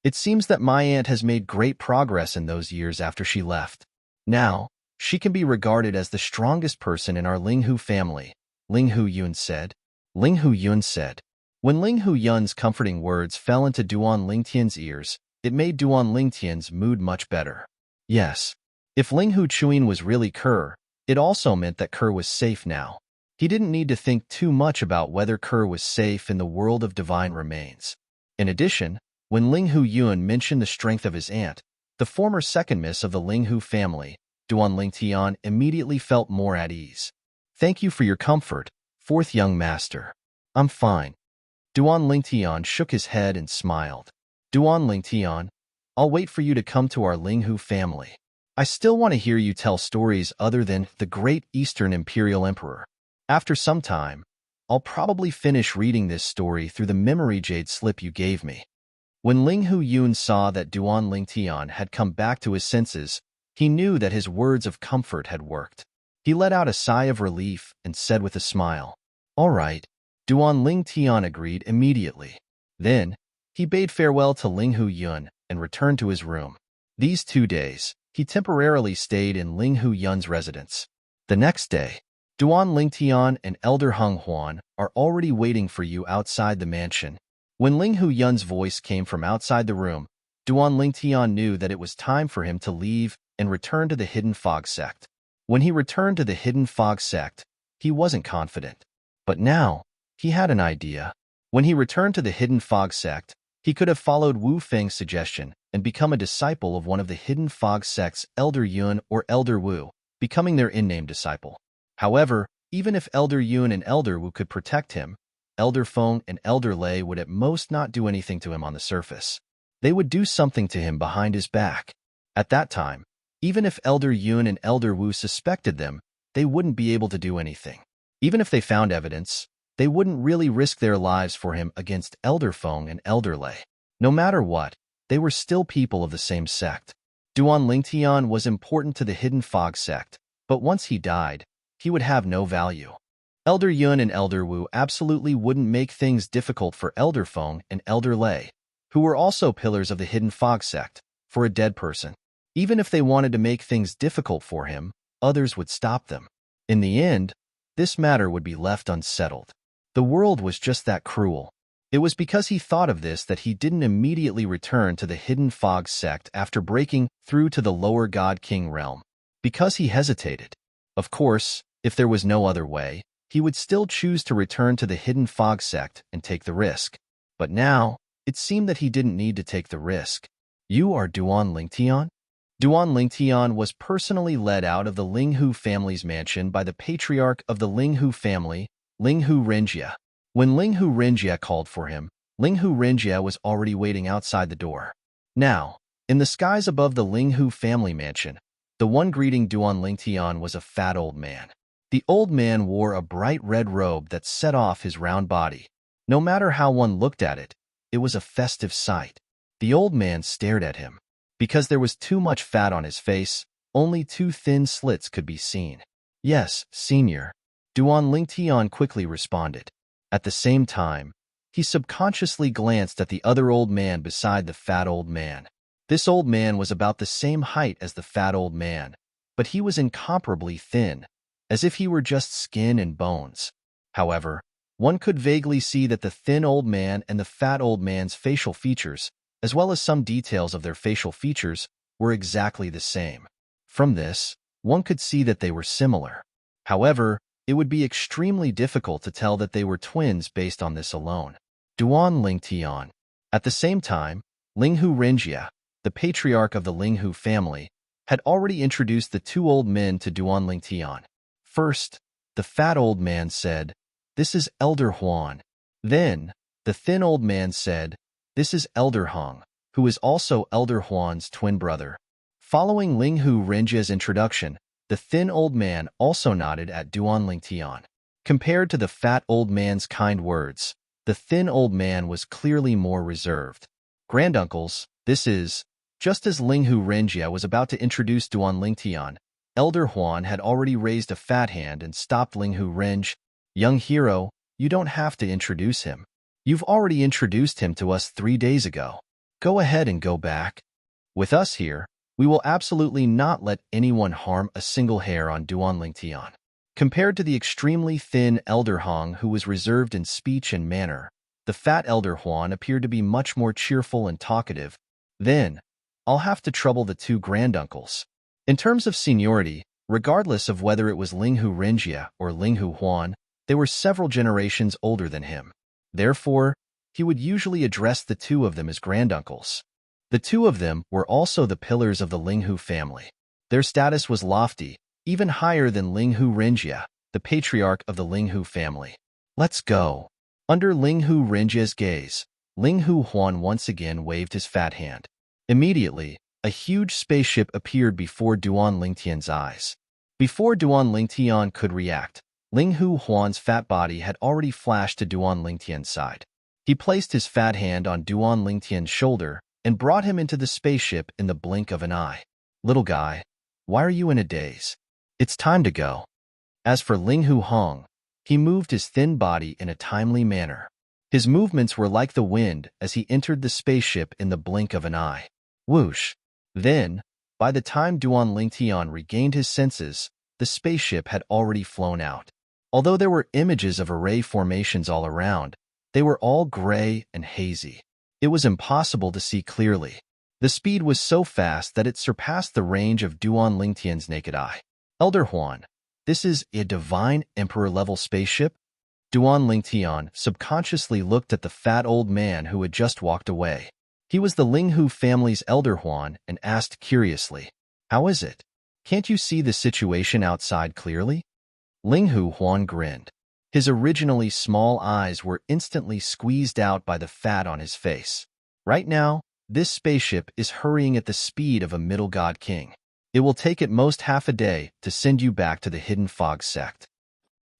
It seems that my aunt has made great progress in those years after she left. Now, she can be regarded as the strongest person in our Linghu family, Linghu Yun said. Linghu Yun said. When Linghu Yun's comforting words fell into Duan Lingtian's ears, it made Duan Lingtian's mood much better. Yes, if Linghu Chuin was really Kerr, it also meant that Kerr was safe now. He didn't need to think too much about whether Kerr was safe in the world of divine remains. In addition, when Linghu Yun mentioned the strength of his aunt, the former second miss of the Linghu family, Duan Lingtian immediately felt more at ease. Thank you for your comfort, 4th young master. I'm fine. Duan Lingtian shook his head and smiled. Duan Lingtian, I'll wait for you to come to our Linghu family. I still want to hear you tell stories other than the great Eastern Imperial Emperor. After some time, I'll probably finish reading this story through the memory jade slip you gave me. When Linghu Yun saw that Duan Lingtian had come back to his senses, he knew that his words of comfort had worked. He let out a sigh of relief and said with a smile, All right. Duan Lingtian agreed immediately. Then, he bade farewell to Linghu Yun and returned to his room. These 2 days, he temporarily stayed in Linghu Yun's residence. The next day, Duan Lingtian and Elder Hung Huan are already waiting for you outside the mansion. When Linghu Yun's voice came from outside the room, Duan Lingtian knew that it was time for him to leave and return to the Hidden Fog sect. When he returned to the Hidden Fog sect, he wasn't confident. But now, he had an idea. When he returned to the Hidden Fog sect, he could have followed Wu Feng's suggestion and become a disciple of one of the Hidden Fog sect's Elder Yun or Elder Wu, becoming their in-name disciple. However, even if Elder Yun and Elder Wu could protect him, Elder Feng and Elder Lei would at most not do anything to him on the surface. They would do something to him behind his back. At that time, even if Elder Yun and Elder Wu suspected them, they wouldn't be able to do anything. Even if they found evidence, they wouldn't really risk their lives for him against Elder Feng and Elder Lei. No matter what, they were still people of the same sect. Duan Lingtian was important to the Hidden Fog sect, but once he died, he would have no value. Elder Yun and Elder Wu absolutely wouldn't make things difficult for Elder Feng and Elder Lei, who were also pillars of the Hidden Fog sect, for a dead person. Even if they wanted to make things difficult for him, others would stop them. In the end, this matter would be left unsettled. The world was just that cruel. It was because he thought of this that he didn't immediately return to the Hidden Fog sect after breaking through to the lower God King realm. Because he hesitated. Of course, if there was no other way, he would still choose to return to the Hidden Fog sect and take the risk. But now, it seemed that he didn't need to take the risk. You are Duan Lingtian? Duan Lingtian was personally led out of the Linghu family's mansion by the patriarch of the Linghu family, Linghu Renjia. When Linghu Renjia called for him, Linghu Renjia was already waiting outside the door. Now, in the skies above the Linghu family mansion, the one greeting Duan Lingtian was a fat old man. The old man wore a bright red robe that set off his round body. No matter how one looked at it, it was a festive sight. The old man stared at him. Because there was too much fat on his face, only two thin slits could be seen. "Yes, Senior," Duan Lingtian quickly responded. At the same time, he subconsciously glanced at the other old man beside the fat old man. This old man was about the same height as the fat old man, but he was incomparably thin, as if he were just skin and bones. However, one could vaguely see that the thin old man and the fat old man's facial features, as well as some details of their facial features, were exactly the same. From this, one could see that they were similar. However, it would be extremely difficult to tell that they were twins based on this alone. Duan Lingtian. At the same time, Linghu Renjia, the patriarch of the Linghu family, had already introduced the two old men to Duan Lingtian. First, the fat old man said, "This is Elder Huan." Then, the thin old man said, "This is Elder Hong, who is also Elder Huan's twin brother." Following Linghu Renjia's introduction, the thin old man also nodded at Duan Lingtian. Compared to the fat old man's kind words, the thin old man was clearly more reserved. "Granduncles, this is..." Just as Linghu Renjia was about to introduce Duan Lingtian, Elder Huan had already raised a fat hand and stopped Linghu Renj. "Young hero, you don't have to introduce him. You've already introduced him to us 3 days ago. Go ahead and go back. With us here, we will absolutely not let anyone harm a single hair on Duan Lingtian." Compared to the extremely thin Elder Hong, who was reserved in speech and manner, the fat Elder Huan appeared to be much more cheerful and talkative. "Then, I'll have to trouble the two granduncles." In terms of seniority, regardless of whether it was Linghu Renjia or Linghu Huan, they were several generations older than him. Therefore, he would usually address the two of them as granduncles. The two of them were also the pillars of the Linghu family. Their status was lofty, even higher than Linghu Renjia, the patriarch of the Linghu family. "Let's go." Under Linghu Renjia's gaze, Linghu Huan once again waved his fat hand. Immediately, a huge spaceship appeared before Duan Lingtian's eyes. Before Duan Lingtian could react, Linghu Huan's fat body had already flashed to Duan Lingtian's side. He placed his fat hand on Duan Lingtian's shoulder and brought him into the spaceship in the blink of an eye. "Little guy, why are you in a daze? It's time to go." As for Linghu Hong, he moved his thin body in a timely manner. His movements were like the wind as he entered the spaceship in the blink of an eye. Whoosh! Then, by the time Duan Lingtian regained his senses, the spaceship had already flown out. Although there were images of array formations all around, they were all gray and hazy. It was impossible to see clearly. The speed was so fast that it surpassed the range of Duan Lingtian's naked eye. "Elder Huan, this is a divine emperor-level spaceship?" Duan Lingtian subconsciously looked at the fat old man who had just walked away. He was the Linghu family's Elder Huan and asked curiously, "How is it? Can't you see the situation outside clearly?" Linghu Huan grinned. His originally small eyes were instantly squeezed out by the fat on his face. "Right now, this spaceship is hurrying at the speed of a middle god king. It will take at most half a day to send you back to the Hidden Fog sect."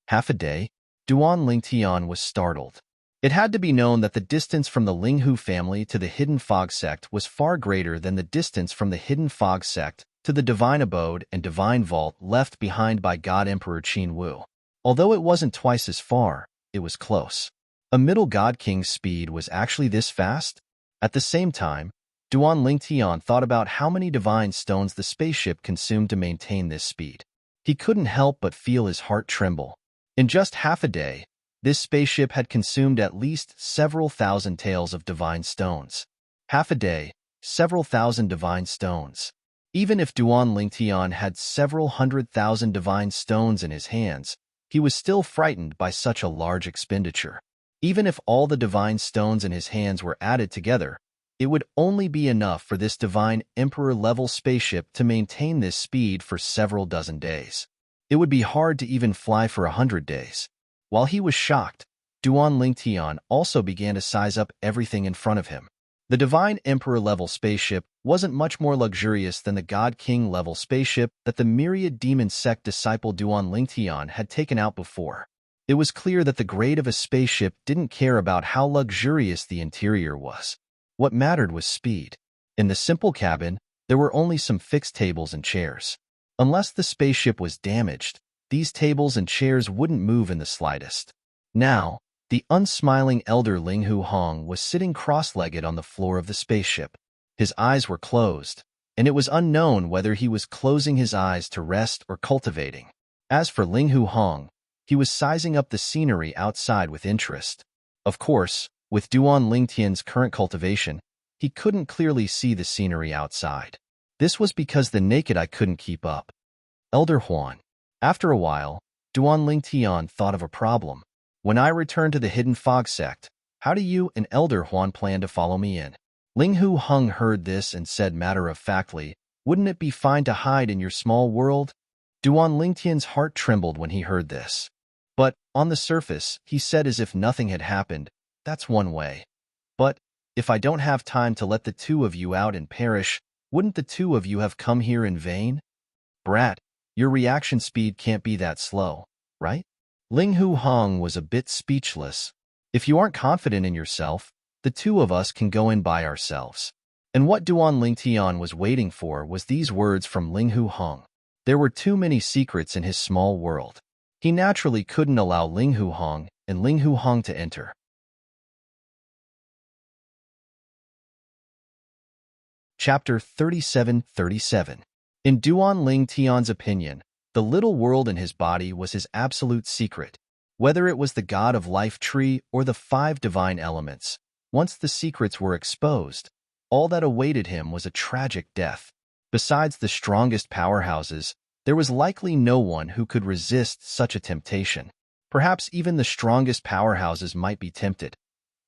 Half a day? Duan Lingtian was startled. It had to be known that the distance from the Linghu family to the Hidden Fog sect was far greater than the distance from the Hidden Fog sect to the Divine Abode and Divine Vault left behind by God Emperor Qin Wu. Although it wasn't twice as far, it was close. A middle god king's speed was actually this fast? At the same time, Duan Lingtian thought about how many divine stones the spaceship consumed to maintain this speed. He couldn't help but feel his heart tremble. In just half a day, this spaceship had consumed at least several thousand taels of divine stones. Half a day, several thousand divine stones. Even if Duan Lingtian had several 100,000 divine stones in his hands, he was still frightened by such a large expenditure. Even if all the divine stones in his hands were added together, it would only be enough for this divine emperor-level spaceship to maintain this speed for several dozen days. It would be hard to even fly for 100 days. While he was shocked, Duan Lingtian also began to size up everything in front of him. The divine emperor-level spaceship wasn't much more luxurious than the God King level spaceship that the myriad demon sect disciple Duan Lingtian had taken out before. It was clear that the grade of a spaceship didn't care about how luxurious the interior was. What mattered was speed. In the simple cabin, there were only some fixed tables and chairs. Unless the spaceship was damaged, these tables and chairs wouldn't move in the slightest. Now, the unsmiling elder Ling Hu Hong was sitting cross-legged on the floor of the spaceship. His eyes were closed, and it was unknown whether he was closing his eyes to rest or cultivating. As for Ling Hu Hong, he was sizing up the scenery outside with interest. Of course, with Duan Lingtian's current cultivation, he couldn't clearly see the scenery outside. This was because the naked eye couldn't keep up. Elder Huan. After a while, Duan Lingtian thought of a problem. When I return to the Hidden Fog sect, how do you and Elder Huan plan to follow me in? Ling Hu Hung heard this and said matter-of-factly, wouldn't it be fine to hide in your small world? Duan Lingtian's heart trembled when he heard this. But, on the surface, he said as if nothing had happened, that's one way. But, if I don't have time to let the two of you out and perish, wouldn't the two of you have come here in vain? Brat, your reaction speed can't be that slow, right? Ling Hu Hong was a bit speechless. If you aren't confident in yourself, the two of us can go in by ourselves. And what Duan Lingtian was waiting for was these words from Ling Hu Hong. There were too many secrets in his small world. He naturally couldn't allow Ling Hu Hong and Ling Hu Hong to enter. Chapter 37:37. In Duan Lingtian's opinion, the little world in his body was his absolute secret. Whether it was the god of life tree or the 5 divine elements, once the secrets were exposed, all that awaited him was a tragic death. Besides the strongest powerhouses, there was likely no one who could resist such a temptation. Perhaps even the strongest powerhouses might be tempted.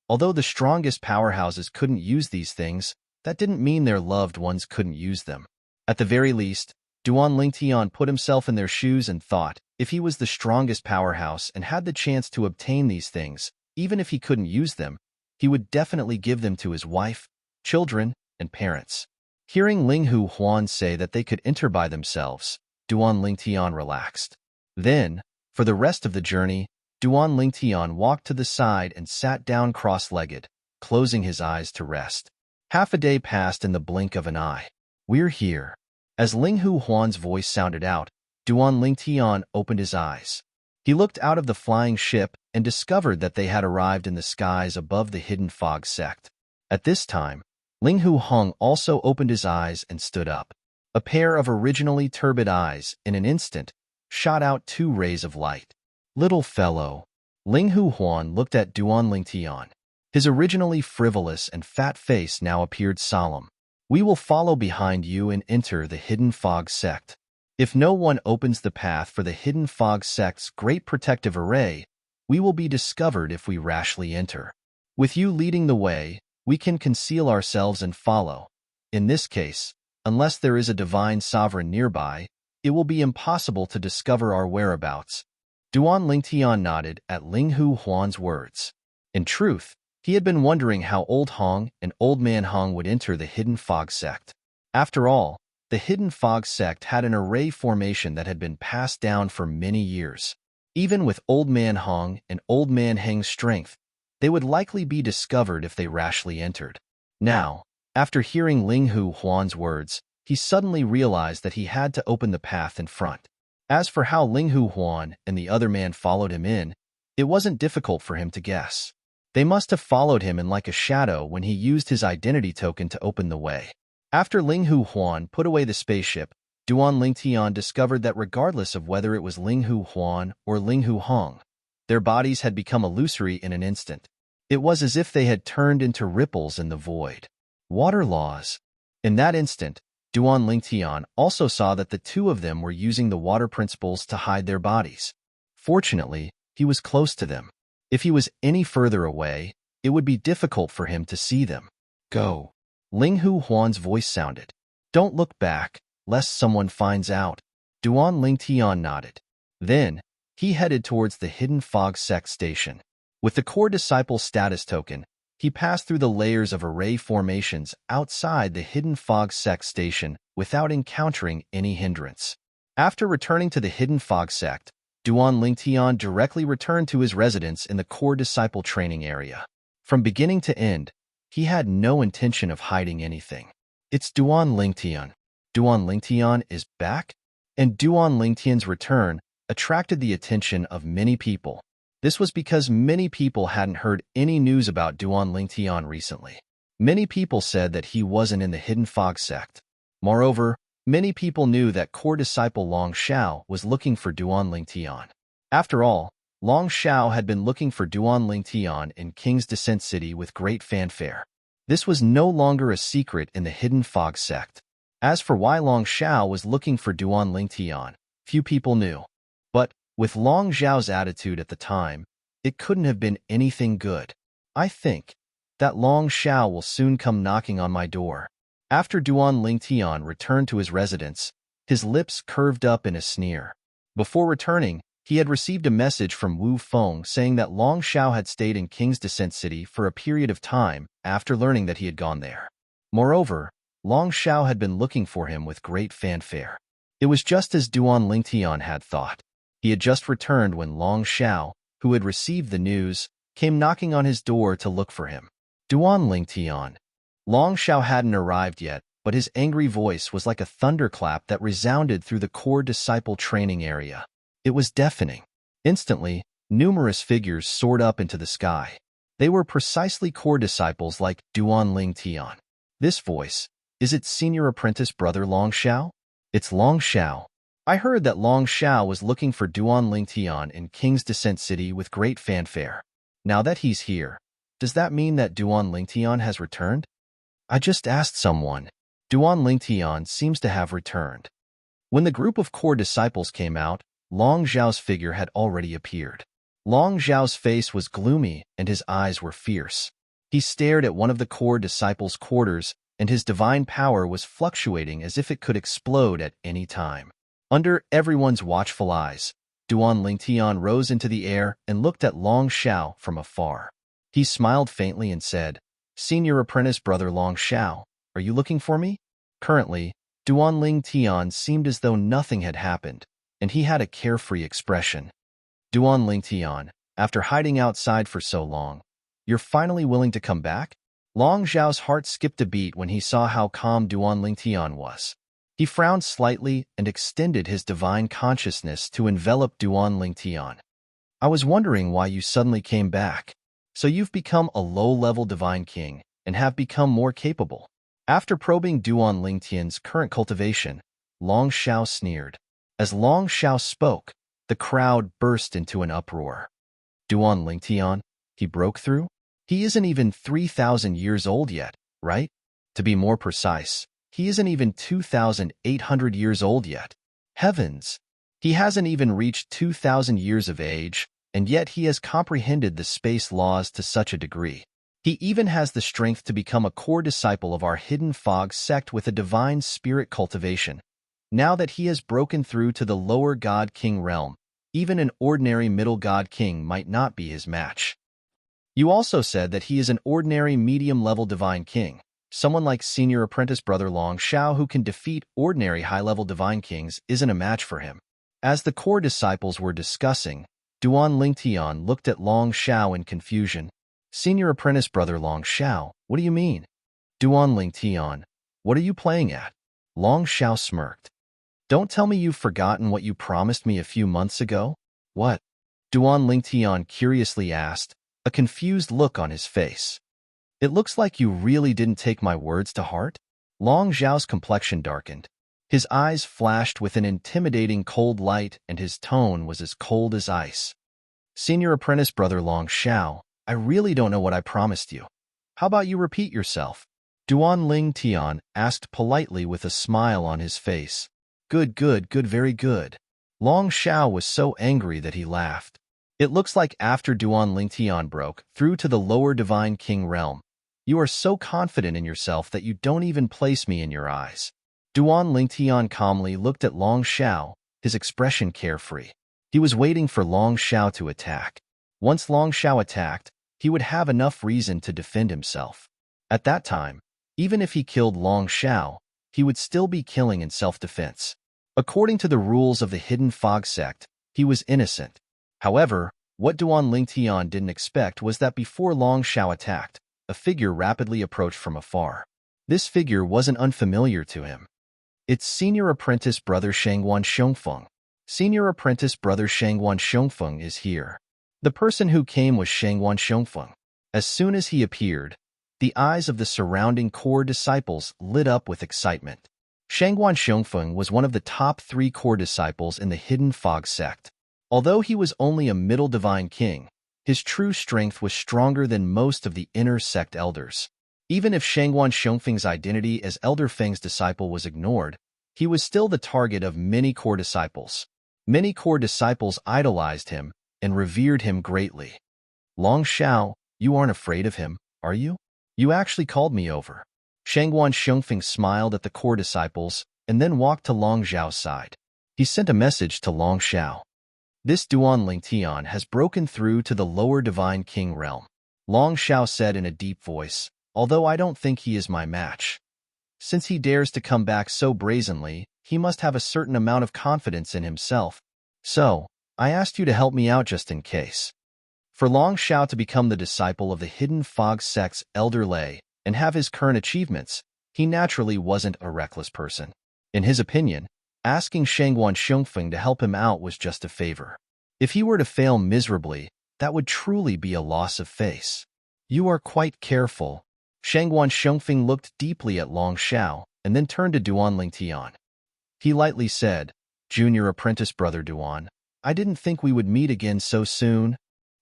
Although the strongest powerhouses couldn't use these things, that didn't mean their loved ones couldn't use them. At the very least, Duan Lingtian put himself in their shoes and thought, if he was the strongest powerhouse and had the chance to obtain these things, even if he couldn't use them, he would definitely give them to his wife, children, and parents. Hearing Ling Hu Huan say that they could enter by themselves, Duan Lingtian relaxed. Then, for the rest of the journey, Duan Lingtian walked to the side and sat down cross-legged, closing his eyes to rest. Half a day passed in the blink of an eye. We're here. As Ling Hu Huan's voice sounded out, Duan Lingtian opened his eyes. He looked out of the flying ship and discovered that they had arrived in the skies above the Hidden Fog sect. At this time, Ling Hu Hong also opened his eyes and stood up. A pair of originally turbid eyes, in an instant, shot out 2 rays of light. Little fellow. Ling Hu Huan looked at Duan Lingtian. His originally frivolous and fat face now appeared solemn. We will follow behind you and enter the Hidden Fog sect. If no one opens the path for the Hidden Fog sect's great protective array, we will be discovered if we rashly enter. With you leading the way, we can conceal ourselves and follow. In this case, unless there is a divine sovereign nearby, it will be impossible to discover our whereabouts. Duan Lingtian nodded at Ling Hu Huan's words. In truth, he had been wondering how Old Hong and Old Man Hong would enter the Hidden Fog sect. After all, the Hidden Fog sect had an array formation that had been passed down for many years. Even with Old Man Hong and Old Man Heng's strength, they would likely be discovered if they rashly entered. Now, after hearing Ling Hu Huan's words, he suddenly realized that he had to open the path in front. As for how Ling Hu Huan and the other man followed him in, it wasn't difficult for him to guess. They must have followed him in like a shadow when he used his identity token to open the way. After Ling Hu Huan put away the spaceship, Duan Lingtian discovered that regardless of whether it was Ling Hu Huan or Ling Hu Hong, their bodies had become illusory in an instant. It was as if they had turned into ripples in the void. Water laws. In that instant, Duan Lingtian also saw that the two of them were using the water principles to hide their bodies. Fortunately, he was close to them. If he was any further away, it would be difficult for him to see them. Go. Ling Hu Huan's voice sounded. Don't look back, lest someone finds out. Duan Lingtian nodded. Then, he headed towards the Hidden Fog sect station. With the core disciple status token, He passed through the layers of array formations outside the hidden fog sect station without encountering any hindrance. After returning to the hidden fog sect, Duan Lingtian directly returned to his residence in the core disciple training area. From beginning to end, he had no intention of hiding anything. It's Duan Lingtian. Duan Lingtian is back? And Duan Lingtian's return attracted the attention of many people. This was because many people hadn't heard any news about Duan Lingtian recently. Many people said that he wasn't in the Hidden Fog sect. Moreover, many people knew that core disciple Long Xiao was looking for Duan Lingtian. After all, Long Xiao had been looking for Duan Lingtian in King's Descent City with great fanfare. This was no longer a secret in the Hidden Fog sect. As for why Long Xiao was looking for Duan Lingtian, few people knew. But with Long Xiao's attitude at the time, it couldn't have been anything good. I think that Long Xiao will soon come knocking on my door. After Duan Lingtian returned to his residence, his lips curved up in a sneer. Before returning, he had received a message from Wu Feng saying that Long Xiao had stayed in King's Descent City for a period of time after learning that he had gone there. Moreover, Long Xiao had been looking for him with great fanfare. It was just as Duan Lingtian had thought. He had just returned when Long Xiao, who had received the news, came knocking on his door to look for him. Duan Lingtian. Long Xiao hadn't arrived yet, but his angry voice was like a thunderclap that resounded through the core disciple training area. It was deafening. Instantly, numerous figures soared up into the sky. They were precisely core disciples like Duan Lingtian. This voice, is it Senior Apprentice Brother Long Xiao? It's Long Xiao. I heard that Long Xiao was looking for Duan Lingtian in King's Descent City with great fanfare. Now that he's here, does that mean that Duan Lingtian has returned? I just asked someone. Duan Lingtian seems to have returned. When the group of core disciples came out, Long Xiao's figure had already appeared. Long Xiao's face was gloomy and his eyes were fierce. He stared at one of the core disciples' quarters, and his divine power was fluctuating as if it could explode at any time. Under everyone's watchful eyes, Duan Lingtian rose into the air and looked at Long Xiao from afar. He smiled faintly and said, Senior Apprentice Brother Long Xiao, are you looking for me? Currently, Duan Lingtian seemed as though nothing had happened, and he had a carefree expression. Duan Lingtian, after hiding outside for so long, you're finally willing to come back? Long Xiao's heart skipped a beat when he saw how calm Duan Lingtian was. He frowned slightly and extended his divine consciousness to envelop Duan Lingtian. I was wondering why you suddenly came back. So you've become a low-level divine king and have become more capable. After probing Duan Lingtian's current cultivation, Long Xiao sneered. As Long Xiao spoke, the crowd burst into an uproar. Duan Lingtian, he broke through? He isn't even 3,000 years old yet, right? To be more precise, he isn't even 2,800 years old yet. Heavens! He hasn't even reached 2,000 years of age, and yet he has comprehended the space laws to such a degree. He even has the strength to become a core disciple of our Hidden Fog sect with a divine spirit cultivation. Now that he has broken through to the lower God King realm, even an ordinary middle God King might not be his match. You also said that he is an ordinary medium-level divine king, someone like Senior Apprentice Brother Long Xiao who can defeat ordinary high-level divine kings isn't a match for him. As the core disciples were discussing, Duan Lingtian looked at Long Xiao in confusion. Senior Apprentice Brother Long Xiao, what do you mean? Duan Lingtian, what are you playing at? Long Xiao smirked. Don't tell me you've forgotten what you promised me a few months ago? What? Duan Lingtian curiously asked, a confused look on his face. It looks like you really didn't take my words to heart? Long Xiao's complexion darkened. His eyes flashed with an intimidating cold light and his tone was as cold as ice. Senior Apprentice Brother Long Xiao, I really don't know what I promised you. How about you repeat yourself? Duan Lingtian asked politely with a smile on his face. Good, very good. Long Xiao was so angry that he laughed. It looks like after Duan Lingtian broke through to the lower divine king realm, you are so confident in yourself that you don't even place me in your eyes. Duan Lingtian calmly looked at Long Xiao, his expression carefree. He was waiting for Long Xiao to attack. Once Long Xiao attacked, he would have enough reason to defend himself. At that time, even if he killed Long Shao, he would still be killing in self-defense. According to the rules of the Hidden Fog sect, he was innocent. However, what Duan Lingtian didn't expect was that before Long Shao attacked, a figure rapidly approached from afar. This figure wasn't unfamiliar to him. It's senior apprentice brother Shangguan Xiongfeng. Senior apprentice brother Shangguan Xiongfeng is here. The person who came was Shangguan Xiongfeng. As soon as he appeared, the eyes of the surrounding core disciples lit up with excitement. Shangguan Xiongfeng was one of the top 3 core disciples in the Hidden Fog sect. Although he was only a middle divine king, his true strength was stronger than most of the inner sect elders. Even if Shangguan Xiongfeng's identity as Elder Feng's disciple was ignored, he was still the target of many core disciples. Many core disciples idolized him and revered him greatly. Long Shao, you aren't afraid of him, are you? You actually called me over. Shangguan Xiongfeng smiled at the core disciples and then walked to Long Zhao's side. He sent a message to Long Shao. This Duan Lingtian has broken through to the lower divine king realm. Long Shao said in a deep voice, although I don't think he is my match. Since he dares to come back so brazenly, he must have a certain amount of confidence in himself. So, I asked you to help me out just in case. For Long Shao to become the disciple of the Hidden Fog sect's Elder Lei and have his current achievements, he naturally wasn't a reckless person. In his opinion, asking Shangguan Xiongfeng to help him out was just a favor. If he were to fail miserably, that would truly be a loss of face. You are quite careful. Shangguan Xiongfeng looked deeply at Long Shao and then turned to Duan Lingtian. He lightly said, Junior apprentice brother Duan, I didn't think we would meet again so soon.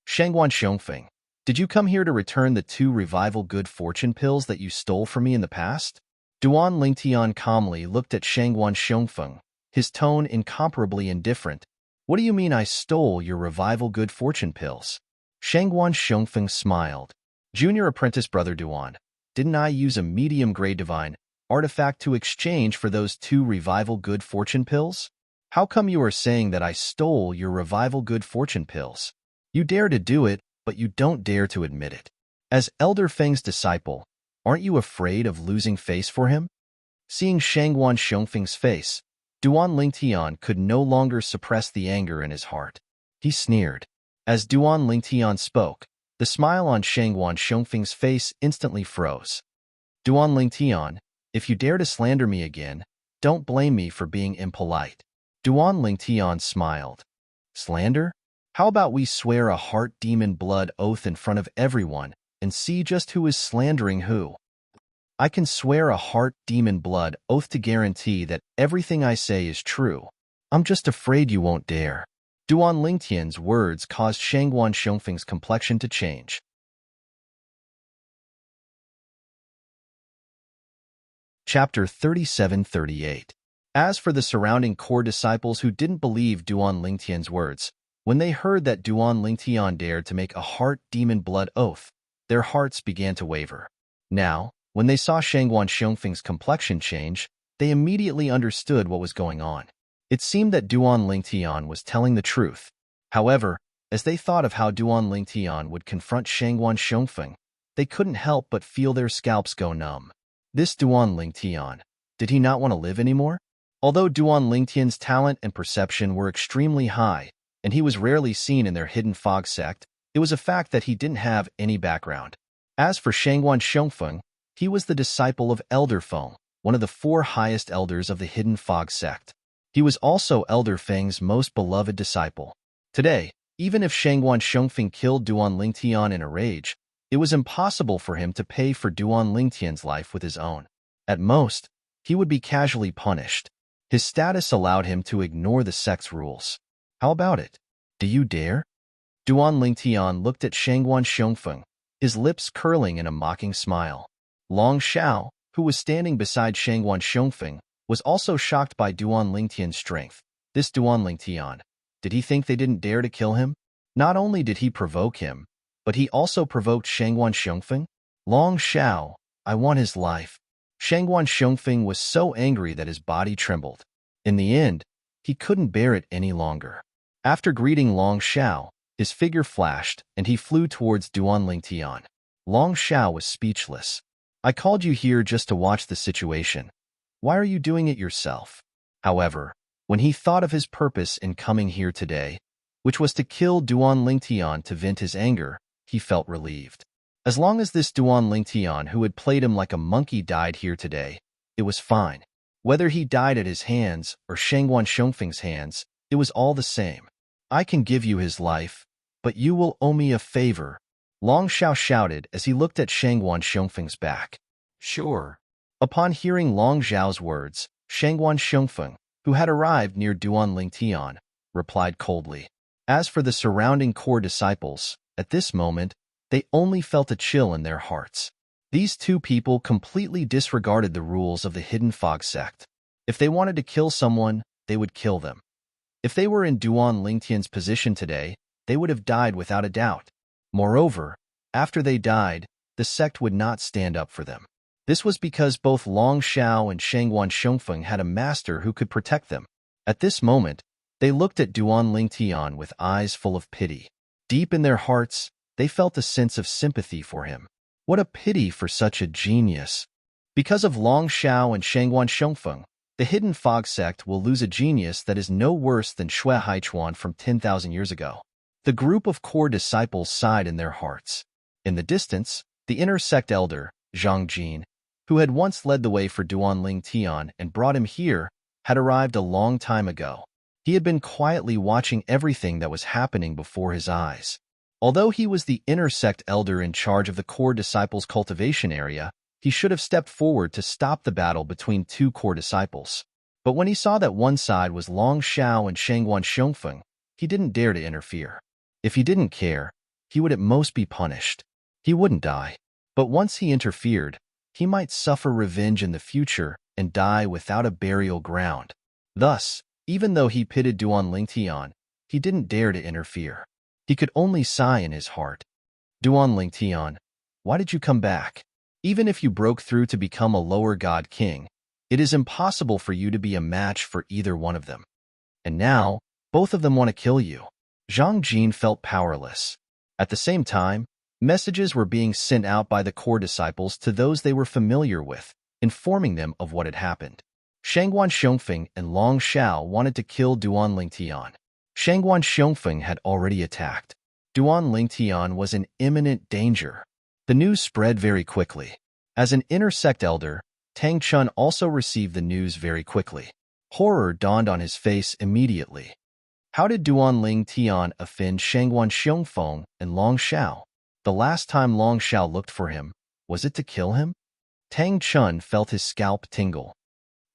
Shangguan Xiongfeng, did you come here to return the 2 revival good fortune pills that you stole from me in the past? Duan Lingtian calmly looked at Shangguan Xiongfeng, his tone incomparably indifferent. What do you mean I stole your revival good fortune pills? Shangguan Xiongfeng smiled. Junior apprentice brother Duan, didn't I use a medium-grade divine artifact to exchange for those 2 revival good fortune pills? How come you are saying that I stole your revival good fortune pills? You dare to do it, but you don't dare to admit it. As Elder Feng's disciple, aren't you afraid of losing face for him? Seeing Shangguan Xiongfeng's face, Duan Lingtian could no longer suppress the anger in his heart. He sneered. As Duan Lingtian spoke, the smile on Shangguan Xiongfeng's face instantly froze. Duan Lingtian, if you dare to slander me again, don't blame me for being impolite. Duan Lingtian smiled. Slander? How about we swear a heart demon blood oath in front of everyone and see just who is slandering who? I can swear a heart demon blood oath to guarantee that everything I say is true. I'm just afraid you won't dare. Duan Lingtian's words caused Shangguan Xiongfeng's complexion to change. Chapter 37-38. As for the surrounding core disciples who didn't believe Duan Lingtian's words, when they heard that Duan Lingtian dared to make a heart demon blood oath, their hearts began to waver. Now, when they saw Shangguan Xiongfeng's complexion change, they immediately understood what was going on. It seemed that Duan Lingtian was telling the truth. However, as they thought of how Duan Lingtian would confront Shangguan Xiongfeng, they couldn't help but feel their scalps go numb. This Duan Lingtian, did he not want to live anymore? Although Duan Lingtian's talent and perception were extremely high, and he was rarely seen in their Hidden Fog sect, it was a fact that he didn't have any background. As for Shangguan Xiongfeng, he was the disciple of Elder Feng, one of the 4 highest elders of the Hidden Fog sect. He was also Elder Feng's most beloved disciple. Today, even if Shangguan Xiongfeng killed Duan Lingtian in a rage, it was impossible for him to pay for Duan Lingtian's life with his own. At most, he would be casually punished. His status allowed him to ignore the sect's rules. How about it? Do you dare? Duan Lingtian looked at Shangguan Xiongfeng, his lips curling in a mocking smile. Long Shao, who was standing beside Shangguan Xiongfeng, was also shocked by Duan Lingtian's strength. This Duan Lingtian, did he think they didn't dare to kill him? Not only did he provoke him, but he also provoked Shangguan Xiongfeng. Long Shao, I want his life. Shangguan Xiongfeng was so angry that his body trembled. In the end, he couldn't bear it any longer. After greeting Long Shao, His figure flashed, and he flew towards Duan Lingtian. Long Xiao was speechless. I called you here just to watch the situation. Why are you doing it yourself? However, when he thought of his purpose in coming here today, which was to kill Duan Lingtian to vent his anger, he felt relieved. As long as this Duan Lingtian who had played him like a monkey died here today, it was fine. Whether he died at his hands or Shangguan Xiongfeng's hands, it was all the same. I can give you his life, but you will owe me a favor. Long Xiao shouted as he looked at Shangguan Xiongfeng's back. Sure. Upon hearing Long Xiao's words, Shangguan Xiongfeng, who had arrived near Duan Lingtian, replied coldly. As for the surrounding core disciples, at this moment, they only felt a chill in their hearts. These two people completely disregarded the rules of the Hidden Fog sect. If they wanted to kill someone, they would kill them. If they were in Duan Lingtian's position today, they would have died without a doubt. Moreover, after they died, the sect would not stand up for them. This was because both Long Xiao and Shangguan Xiongfeng had a master who could protect them. At this moment, they looked at Duan Lingtian with eyes full of pity. Deep in their hearts, they felt a sense of sympathy for him. What a pity for such a genius. Because of Long Xiao and Shangguan Xiongfeng, the Hidden Fog sect will lose a genius that is no worse than Xue Haichuan from 10,000 years ago. The group of core disciples sighed in their hearts. In the distance, the inner sect elder, Zhang Jin, who had once led the way for Duan Lingtian and brought him here, had arrived a long time ago. He had been quietly watching everything that was happening before his eyes. Although he was the inner sect elder in charge of the core disciples' cultivation area, he should have stepped forward to stop the battle between two core disciples. But when he saw that one side was Long Xiao and Shangguan Xiongfeng, he didn't dare to interfere. If he didn't care, he would at most be punished. He wouldn't die. But once he interfered, he might suffer revenge in the future and die without a burial ground. Thus, even though he pitied Duan Lingtian, he didn't dare to interfere. He could only sigh in his heart. Duan Lingtian, why did you come back? Even if you broke through to become a lower god king, it is impossible for you to be a match for either one of them. And now, both of them want to kill you. Zhang Jin felt powerless. At the same time, messages were being sent out by the core disciples to those they were familiar with, informing them of what had happened. Shangguan Xiongfeng and Long Xiao wanted to kill Duan Lingtian. Shangguan Xiongfeng had already attacked. Duan Lingtian was in imminent danger. The news spread very quickly. As an inner sect elder, Tang Chun also received the news very quickly. Horror dawned on his face immediately. How did Duan Lingtian offend Shangguan Xiongfeng and Long Xiao? The last time Long Xiao looked for him, was it to kill him? Tang Chun felt his scalp tingle.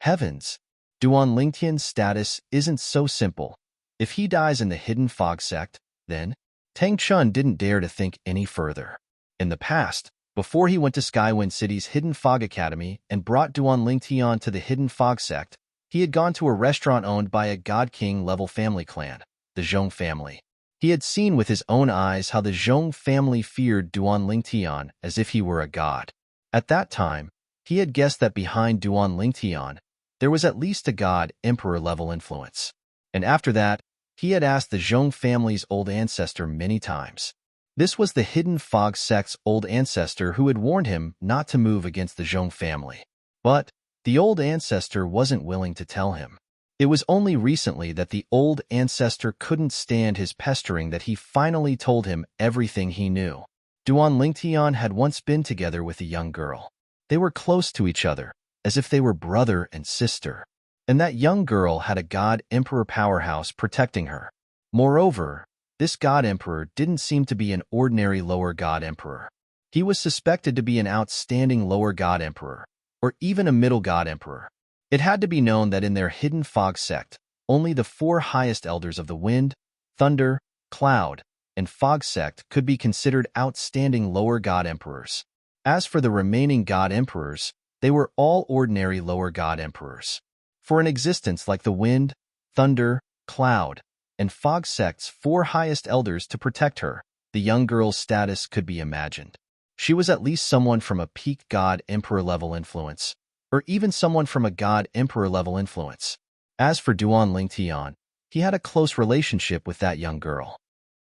Heavens! Duan Lingtian's status isn't so simple. If he dies in the Hidden Fog sect, then Tang Chun didn't dare to think any further. In the past, before he went to Skywind City's Hidden Fog Academy and brought Duan Lingtian to the Hidden Fog sect, he had gone to a restaurant owned by a God King-level family clan, the Zhong family. He had seen with his own eyes how the Zhong family feared Duan Lingtian as if he were a god. At that time, he had guessed that behind Duan Lingtian, there was at least a god emperor-level influence. And after that, he had asked the Zhong family's old ancestor many times. This was the Hidden Fog sect's old ancestor who had warned him not to move against the Zhong family. But the old ancestor wasn't willing to tell him. It was only recently that the old ancestor couldn't stand his pestering that he finally told him everything he knew. Duan Lingtian had once been together with a young girl. They were close to each other, as if they were brother and sister. And that young girl had a god emperor powerhouse protecting her. Moreover, this god emperor didn't seem to be an ordinary lower god emperor. He was suspected to be an outstanding lower god emperor, or even a middle god emperor. It had to be known that in their Hidden Fog sect, only the 4 highest elders of the Wind, Thunder, Cloud, and Fog sect could be considered outstanding lower god emperors. As for the remaining god emperors, they were all ordinary lower god emperors. For an existence like the Wind, Thunder, Cloud, and Fog sect's 4 highest elders to protect her, the young girl's status could be imagined. She was at least someone from a peak god emperor level influence, or even someone from a god emperor level influence. As for Duan Lingtian, he had a close relationship with that young girl.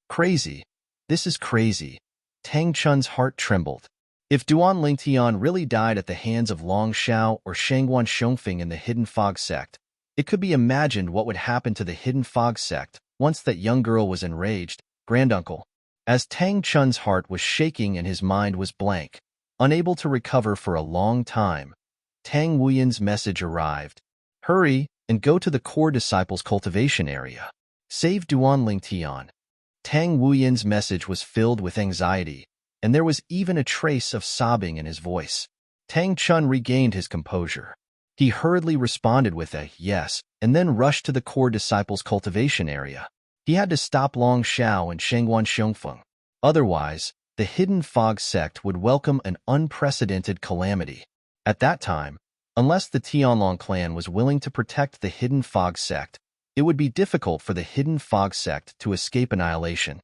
Crazy. This is crazy. Tang Chun's heart trembled. If Duan Lingtian really died at the hands of Long Xiao or Shangguan Xiongfeng in the Hidden Fog sect, it could be imagined what would happen to the Hidden Fog sect once that young girl was enraged. Granduncle. As Tang Chun's heart was shaking and his mind was blank, unable to recover for a long time, Tang Wuyan's message arrived. Hurry and go to the core disciples cultivation area. Save Duan Lingtian. Tang Wuyan's message was filled with anxiety, and there was even a trace of sobbing in his voice. Tang Chun regained his composure. He hurriedly responded with a yes, and then rushed to the core disciples cultivation area. He had to stop Long Xiao and Shangguan Xiongfeng. Otherwise, the Hidden Fog sect would welcome an unprecedented calamity. At that time, unless the Tianlong clan was willing to protect the Hidden Fog sect, it would be difficult for the Hidden Fog sect to escape annihilation.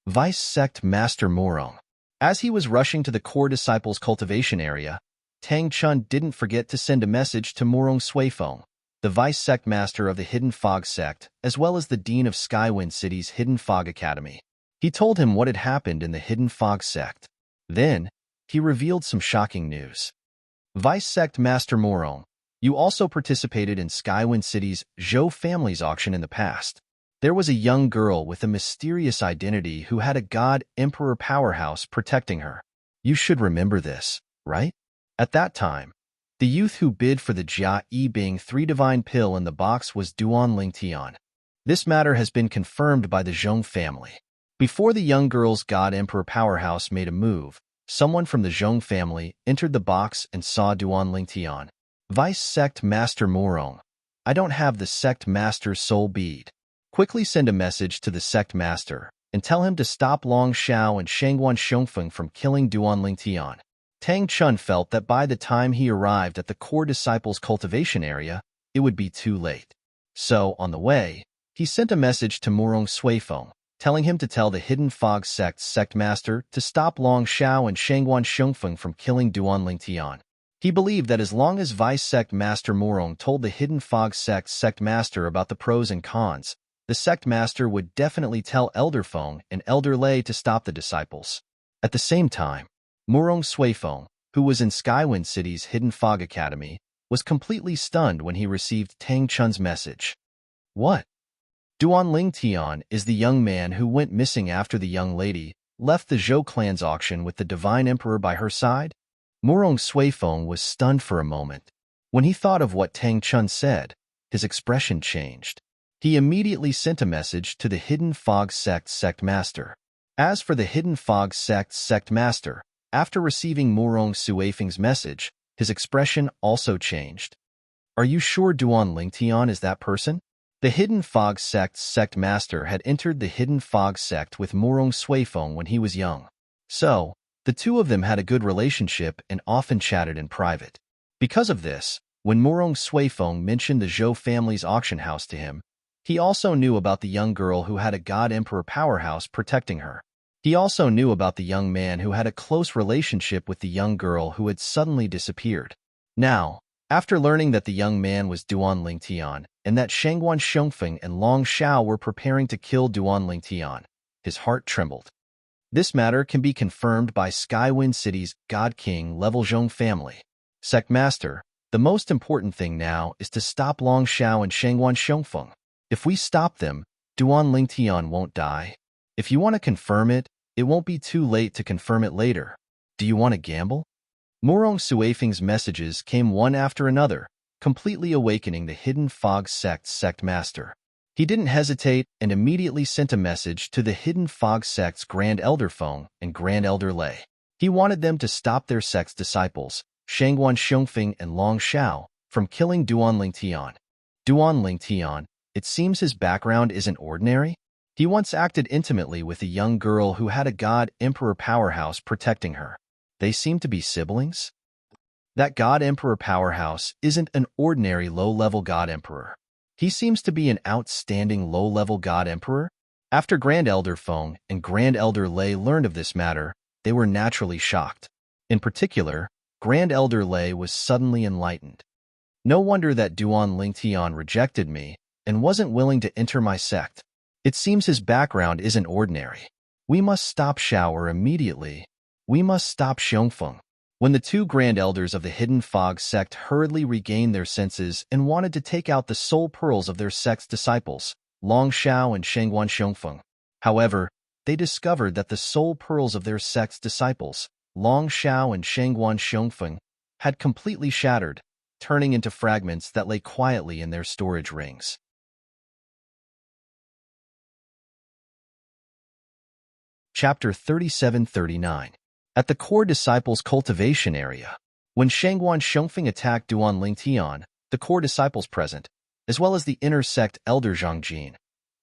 Vice Sect Master Murong. As he was rushing to the core disciples cultivation area, Tang Chun didn't forget to send a message to Murong Suifeng, the Vice Sect Master of the Hidden Fog sect, as well as the Dean of Skywind City's Hidden Fog Academy. He told him what had happened in the Hidden Fog sect. Then, he revealed some shocking news. Vice Sect Master Murong, you also participated in Skywind City's Zhou family's auction in the past. There was a young girl with a mysterious identity who had a God Emperor powerhouse protecting her. You should remember this, right? At that time, the youth who bid for the Jia Yi Bing 3 divine pill in the box was Duan Lingtian. This matter has been confirmed by the Zhong family. Before the young girl's God Emperor powerhouse made a move, someone from the Zhong family entered the box and saw Duan Lingtian. Vice Sect Master Murong, I don't have the Sect Master's soul bead. Quickly send a message to the Sect Master and tell him to stop Long Xiao and Shangguan Xiongfeng from killing Duan Lingtian. Tang Chun felt that by the time he arrived at the core disciples cultivation area, it would be too late. So, on the way, he sent a message to Murong Suifeng, telling him to tell the Hidden Fog sect's Sect Master to stop Long Xiao and Shangguan Xiongfeng from killing Duan Lingtian. He believed that as long as Vice Sect Master Murong told the Hidden Fog sect's Sect Master about the pros and cons, the Sect Master would definitely tell Elder Feng and Elder Lei to stop the disciples. At the same time, Murong Suifeng, who was in Skywind City's Hidden Fog Academy, was completely stunned when he received Tang Chun's message. What? Duan Lingtian is the young man who went missing after the young lady left the Zhou clan's auction with the Divine Emperor by her side? Murong Suifeng was stunned for a moment. When he thought of what Tang Chun said, his expression changed. He immediately sent a message to the Hidden Fog sect's Sect Master. As for the Hidden Fog sect's Sect Master, after receiving Murong Suifeng's message, his expression also changed. Are you sure Duan Lingtian is that person? The Hidden Fog sect's Sect Master had entered the Hidden Fog sect with Murong Suifeng when he was young. So, the two of them had a good relationship and often chatted in private. Because of this, when Murong Suifeng mentioned the Zhou family's auction house to him, he also knew about the young girl who had a God Emperor powerhouse protecting her. He also knew about the young man who had a close relationship with the young girl who had suddenly disappeared. Now, after learning that the young man was Duan Lingtian and that Shangguan Xiongfeng and Long Xiao were preparing to kill Duan Lingtian, his heart trembled. This matter can be confirmed by Skywind City's God King level Zhong family. Sect Master, the most important thing now is to stop Long Xiao and Shangguan Xiongfeng. If we stop them, Duan Lingtian won't die. If you want to confirm it, it won't be too late to confirm it later. Do you want to gamble? Murong Suifeng's messages came one after another, completely awakening the Hidden Fog sect's Sect Master. He didn't hesitate and immediately sent a message to the Hidden Fog sect's Grand Elder Feng and Grand Elder Lei. He wanted them to stop their sect's disciples, Shangguan Xiongfeng and Long Xiao, from killing Duan Lingtian. Duan Lingtian, it seems his background isn't ordinary. He once acted intimately with a young girl who had a God Emperor powerhouse protecting her. They seem to be siblings? That God Emperor powerhouse isn't an ordinary low-level God Emperor. He seems to be an outstanding low-level God Emperor. After Grand Elder Feng and Grand Elder Lei learned of this matter, they were naturally shocked. In particular, Grand Elder Lei was suddenly enlightened. No wonder that Duan Lingtian rejected me and wasn't willing to enter my sect. It seems his background isn't ordinary. We must stop Shower immediately. We must stop Xiongfeng. When the two grand elders of the Hidden Fog sect hurriedly regained their senses and wanted to take out the soul pearls of their sect's disciples, Long Shao and Shengguan Xiongfeng. However, they discovered that the soul pearls of their sect's disciples, Long Shao and Shengguan Xiongfeng, had completely shattered, turning into fragments that lay quietly in their storage rings. Chapter 37-39. At the core disciples' cultivation area. When Shengguan Xiongfeng attacked Duan Lingtian, the core disciples present, as well as the inner sect elder Zhangjin,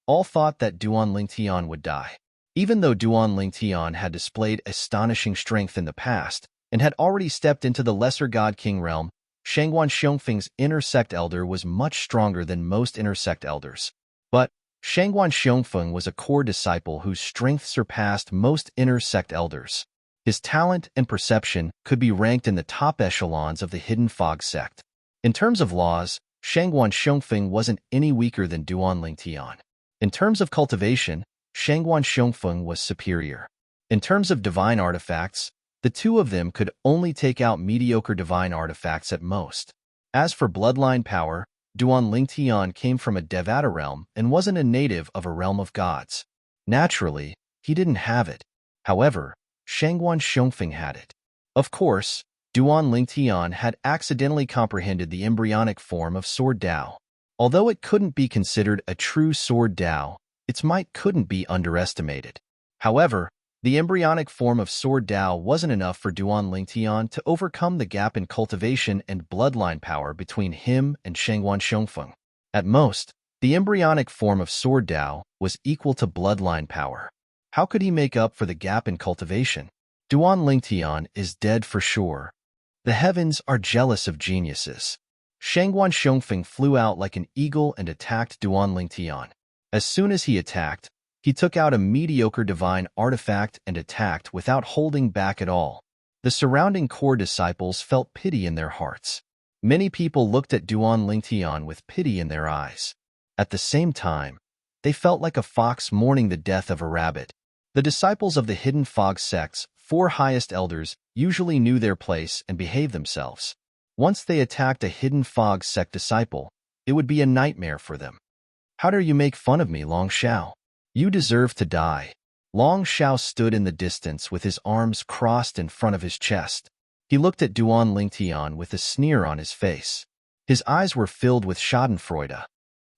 all thought that Duan Lingtian would die. Even though Duan Lingtian had displayed astonishing strength in the past and had already stepped into the Lesser God King realm, Shengguan Xiongfeng's inner sect elder was much stronger than most inner sect elders. But Shengguan Xiongfeng was a core disciple whose strength surpassed most inner sect elders. His talent and perception could be ranked in the top echelons of the Hidden Fog sect. In terms of laws, Shengguan Xiongfeng wasn't any weaker than Duan Lingtian. In terms of cultivation, Shengguan Xiongfeng was superior. In terms of divine artifacts, the two of them could only take out mediocre divine artifacts at most. As for bloodline power, Duan Lingtian came from a Devata realm and wasn't a native of a realm of gods. Naturally, he didn't have it. However, Shengguan Xiongfeng had it. Of course, Duan Lingtian had accidentally comprehended the embryonic form of Sword Dao. Although it couldn't be considered a true Sword Dao, its might couldn't be underestimated. However, the embryonic form of Sword Dao wasn't enough for Duan Lingtian to overcome the gap in cultivation and bloodline power between him and Shengguan Xiongfeng. At most, the embryonic form of Sword Dao was equal to bloodline power. How could he make up for the gap in cultivation? Duan Lingtian is dead for sure. The heavens are jealous of geniuses. Shengguan Xiongfeng flew out like an eagle and attacked Duan Lingtian. As soon as he attacked, he took out a mediocre divine artifact and attacked without holding back at all. The surrounding core disciples felt pity in their hearts. Many people looked at Duan Lingtian with pity in their eyes. At the same time, they felt like a fox mourning the death of a rabbit. The disciples of the Hidden Fog sect's four highest elders usually knew their place and behaved themselves. Once they attacked a Hidden Fog sect disciple, it would be a nightmare for them. How dare you make fun of me, Long Shao? You deserve to die. Long Shao stood in the distance with his arms crossed in front of his chest. He looked at Duan Lingtian with a sneer on his face. His eyes were filled with schadenfreude.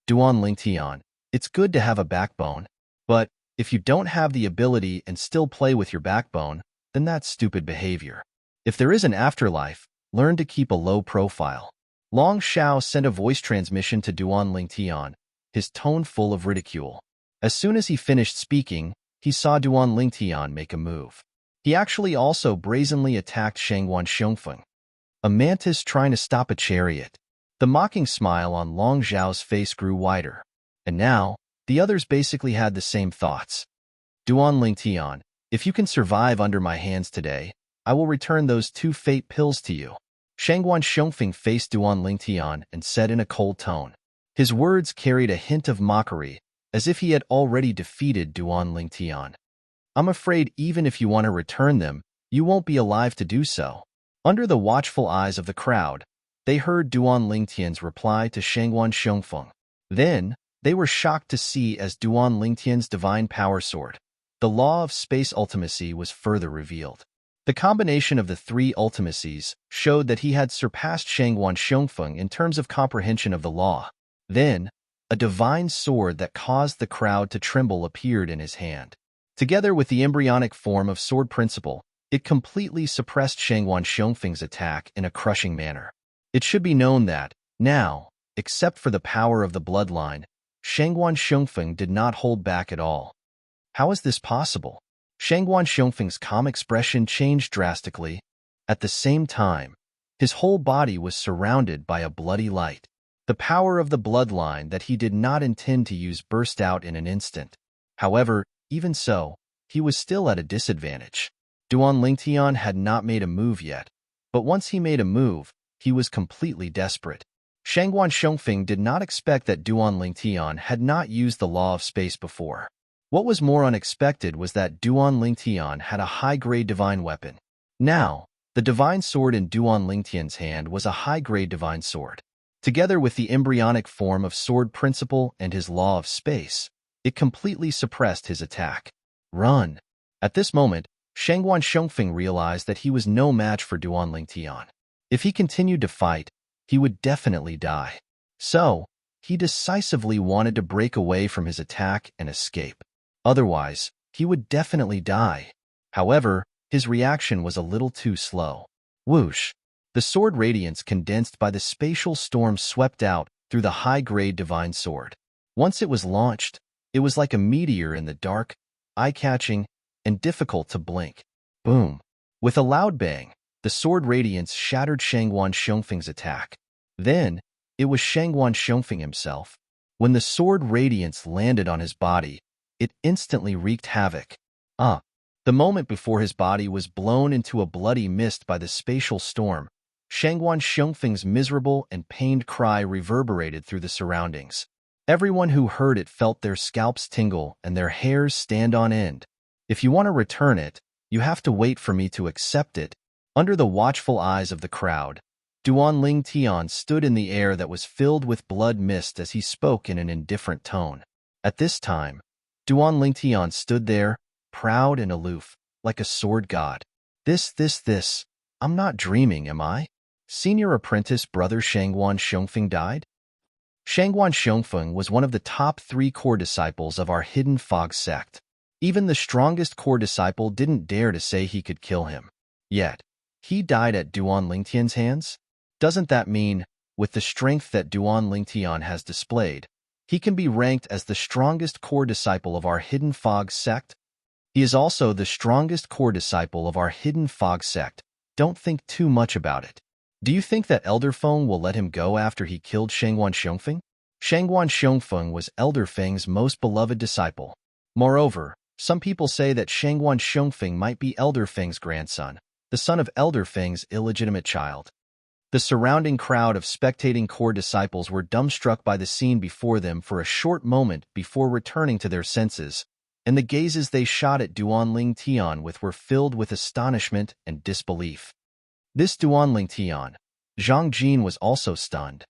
Duan Lingtian, it's good to have a backbone, but if you don't have the ability and still play with your backbone, then that's stupid behavior. If there is an afterlife, learn to keep a low profile. Long Shao sent a voice transmission to Duan Lingtian, his tone full of ridicule. As soon as he finished speaking, he saw Duan Lingtian make a move. He actually also brazenly attacked Shengguan Xiongfeng. A mantis trying to stop a chariot. The mocking smile on Long Zhao's face grew wider. And now, the others basically had the same thoughts. Duan Lingtian, if you can survive under my hands today, I will return those 2 fate pills to you. Shengguan Xiongfeng faced Duan Lingtian and said in a cold tone. His words carried a hint of mockery, as if he had already defeated Duan Lingtian. I'm afraid even if you want to return them, you won't be alive to do so. Under the watchful eyes of the crowd, they heard Duan Lingtian's reply to Shengguan Xiongfeng. Then, they were shocked to see as Duan Lingtian's divine power sword. The law of space ultimacy was further revealed. The combination of the 3 ultimacies showed that he had surpassed Shengguan Xiongfeng in terms of comprehension of the law. Then, a divine sword that caused the crowd to tremble appeared in his hand. Together with the embryonic form of sword principle, it completely suppressed Shengguan Xiongfeng's attack in a crushing manner. It should be known that, now, except for the power of the bloodline, Shengguan Xiongfeng did not hold back at all. How is this possible? Shengguan Xiongfeng's calm expression changed drastically. At the same time, his whole body was surrounded by a bloody light. The power of the bloodline that he did not intend to use burst out in an instant. However, even so, he was still at a disadvantage. Duan Lingtian had not made a move yet, but once he made a move, he was completely desperate. Shangguan Xiongfeng did not expect that Duan Lingtian had not used the law of space before. What was more unexpected was that Duan Lingtian had a high-grade divine weapon. Now, the divine sword in Duan Lingtian's hand was a high-grade divine sword. Together with the embryonic form of sword principle and his law of space, it completely suppressed his attack. Run! At this moment, Shangguan Xiongfeng realized that he was no match for Duan Lingtian. If he continued to fight, he would definitely die. So, he decisively wanted to break away from his attack and escape. Otherwise, he would definitely die. However, his reaction was a little too slow. Whoosh! The sword radiance condensed by the spatial storm swept out through the high-grade divine sword. Once it was launched, it was like a meteor in the dark, eye-catching, and difficult to blink. Boom! With a loud bang, the sword radiance shattered Shangguan Xiongfeng's attack. Then, it was Shangguan Xiongfeng himself. When the sword radiance landed on his body, it instantly wreaked havoc. The moment before his body was blown into a bloody mist by the spatial storm, Shangguan Xiongfeng's miserable and pained cry reverberated through the surroundings. Everyone who heard it felt their scalps tingle and their hairs stand on end. If you want to return it, you have to wait for me to accept it. Under the watchful eyes of the crowd, Duan Lingtian stood in the air that was filled with blood mist as he spoke in an indifferent tone. At this time, Duan Lingtian stood there, proud and aloof, like a sword god. This, I'm not dreaming, am I? Senior apprentice brother Shangguan Xiongfeng died? Shangguan Xiongfeng was one of the top 3 core disciples of our hidden fog sect. Even the strongest core disciple didn't dare to say he could kill him. Yet, he died at Duan Lingtian's hands? Doesn't that mean, with the strength that Duan Lingtian has displayed, he can be ranked as the strongest core disciple of our hidden fog sect? He is also the strongest core disciple of our hidden fog sect. Don't think too much about it. Do you think that Elder Feng will let him go after he killed Shangguan Xiongfeng? Shangguan Xiongfeng was Elder Feng's most beloved disciple. Moreover, some people say that Shangguan Xiongfeng might be Elder Feng's grandson, the son of Elder Feng's illegitimate child. The surrounding crowd of spectating core disciples were dumbstruck by the scene before them for a short moment before returning to their senses, and the gazes they shot at Duan Lingtian with were filled with astonishment and disbelief. This Duan Lingtian, Zhang Jin was also stunned.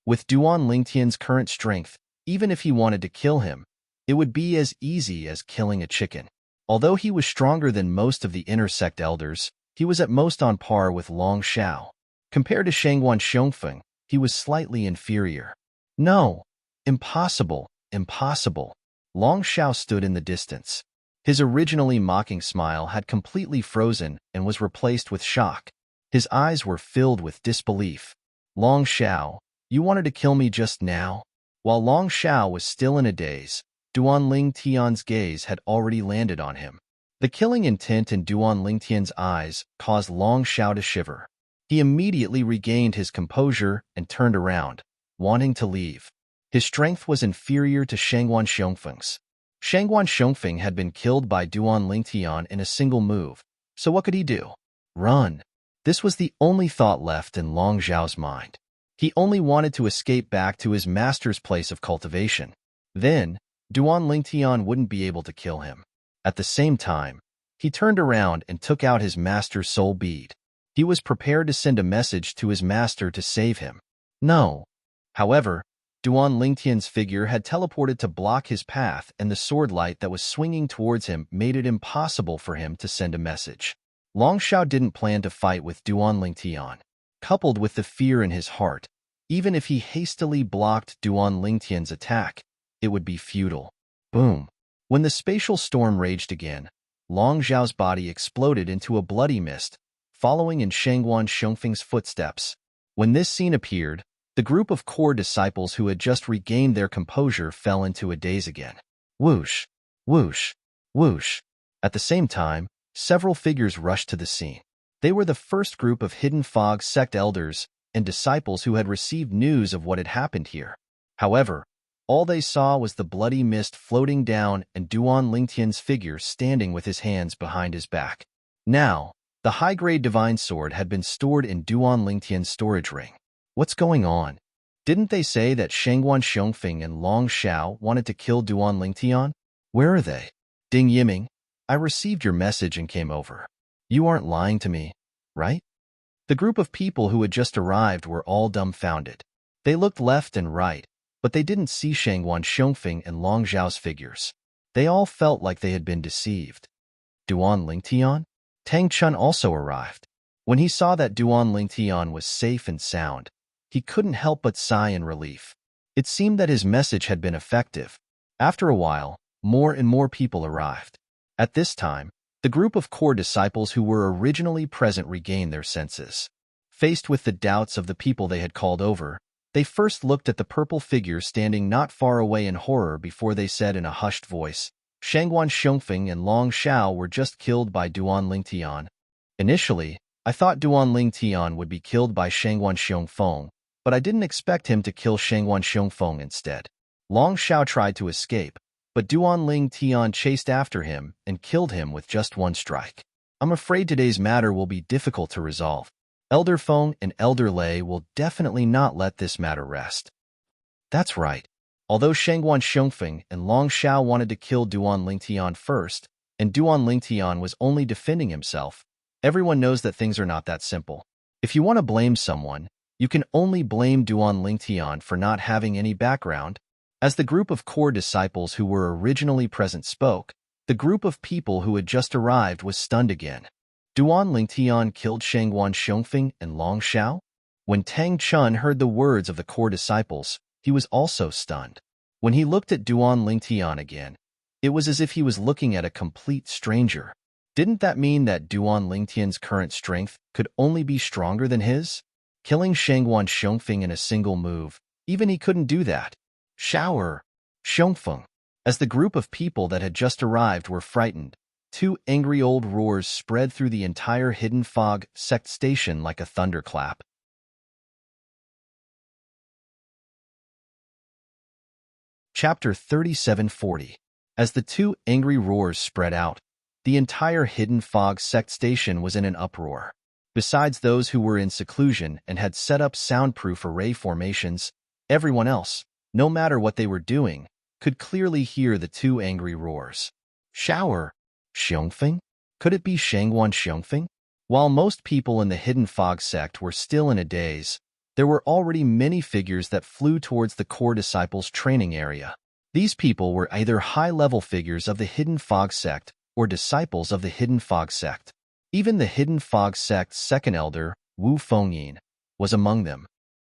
With Duan Lingtian's current strength, even if he wanted to kill him, it would be as easy as killing a chicken. Although he was stronger than most of the inner sect elders, he was at most on par with Long Xiao. Compared to Shangguan Xiongfeng, he was slightly inferior. No! Impossible! Impossible! Long Xiao stood in the distance. His originally mocking smile had completely frozen and was replaced with shock. His eyes were filled with disbelief. Long Xiao, you wanted to kill me just now? While Long Xiao was still in a daze, Duan Lingtian's gaze had already landed on him. The killing intent in Duan Lingtian's eyes caused Long Xiao to shiver. He immediately regained his composure and turned around, wanting to leave. His strength was inferior to Shangguan Xiongfeng's. Shangguan Xiongfeng had been killed by Duan Lingtian in a single move, so what could he do? Run. This was the only thought left in Long Xiao's mind. He only wanted to escape back to his master's place of cultivation. Then, Duan Lingtian wouldn't be able to kill him. At the same time, he turned around and took out his master's soul bead. He was prepared to send a message to his master to save him. No. However, Duan Lingtian's figure had teleported to block his path, and the sword light that was swinging towards him made it impossible for him to send a message. Long Xiao didn't plan to fight with Duan Lingtian. Coupled with the fear in his heart, even if he hastily blocked Duan Lingtian's attack, it would be futile. Boom! When the spatial storm raged again, Long Xiao's body exploded into a bloody mist, following in Shangguan Xiongfeng's footsteps. When this scene appeared, the group of core disciples who had just regained their composure fell into a daze again. Whoosh! Whoosh! Whoosh! At the same time, several figures rushed to the scene. They were the first group of Hidden Fog sect elders and disciples who had received news of what had happened here. However, all they saw was the bloody mist floating down and Duan Lingtian's figure standing with his hands behind his back. Now, the high-grade divine sword had been stored in Duan Lingtian's storage ring. What's going on? Didn't they say that Shangguan Xiongfeng and Long Xiao wanted to kill Duan Lingtian? Where are they? Ding Yiming, I received your message and came over. You aren't lying to me, right? The group of people who had just arrived were all dumbfounded. They looked left and right, but they didn't see Shangguan Xiongfeng and Long Xiao's figures. They all felt like they had been deceived. Duan Lingtian? Tang Chun also arrived. When he saw that Duan Lingtian was safe and sound, he couldn't help but sigh in relief. It seemed that his message had been effective. After a while, more and more people arrived. At this time, the group of core disciples who were originally present regained their senses. Faced with the doubts of the people they had called over, they first looked at the purple figure standing not far away in horror before they said in a hushed voice, Shangguan Xiongfeng and Long Xiao were just killed by Duan Lingtian. Initially, I thought Duan Lingtian would be killed by Shangguan Xiongfeng, but I didn't expect him to kill Shangguan Xiongfeng instead. Long Xiao tried to escape, but Duan Lingtian chased after him and killed him with just one strike. I'm afraid today's matter will be difficult to resolve. Elder Feng and Elder Lei will definitely not let this matter rest. That's right. Although Shangguan Xiongfeng and Long Xiao wanted to kill Duan Lingtian first, and Duan Lingtian was only defending himself, everyone knows that things are not that simple. If you want to blame someone, you can only blame Duan Lingtian for not having any background. As the group of core disciples who were originally present spoke, the group of people who had just arrived was stunned again. Duan Lingtian killed Shangguan Xiongfeng and Long Xiao? When Tang Chun heard the words of the core disciples, he was also stunned. When he looked at Duan Lingtian again, it was as if he was looking at a complete stranger. Didn't that mean that Duan Lingtian's current strength could only be stronger than his? Killing Shangguan Xiongfeng in a single move, even he couldn't do that. Shower! Xiongfeng. As the group of people that had just arrived were frightened, two angry old roars spread through the entire Hidden Fog sect station like a thunderclap. Chapter 3740. As the two angry roars spread out, the entire Hidden Fog sect station was in an uproar. Besides those who were in seclusion and had set up soundproof array formations, everyone else, no matter what they were doing, could clearly hear the two angry roars. Shower! Xiongfeng? Could it be Shangguan Xiongfeng? While most people in the Hidden Fog sect were still in a daze, there were already many figures that flew towards the core disciples' training area. These people were either high-level figures of the Hidden Fog sect or disciples of the Hidden Fog sect. Even the Hidden Fog sect's second elder, Wu Fengyin, was among them.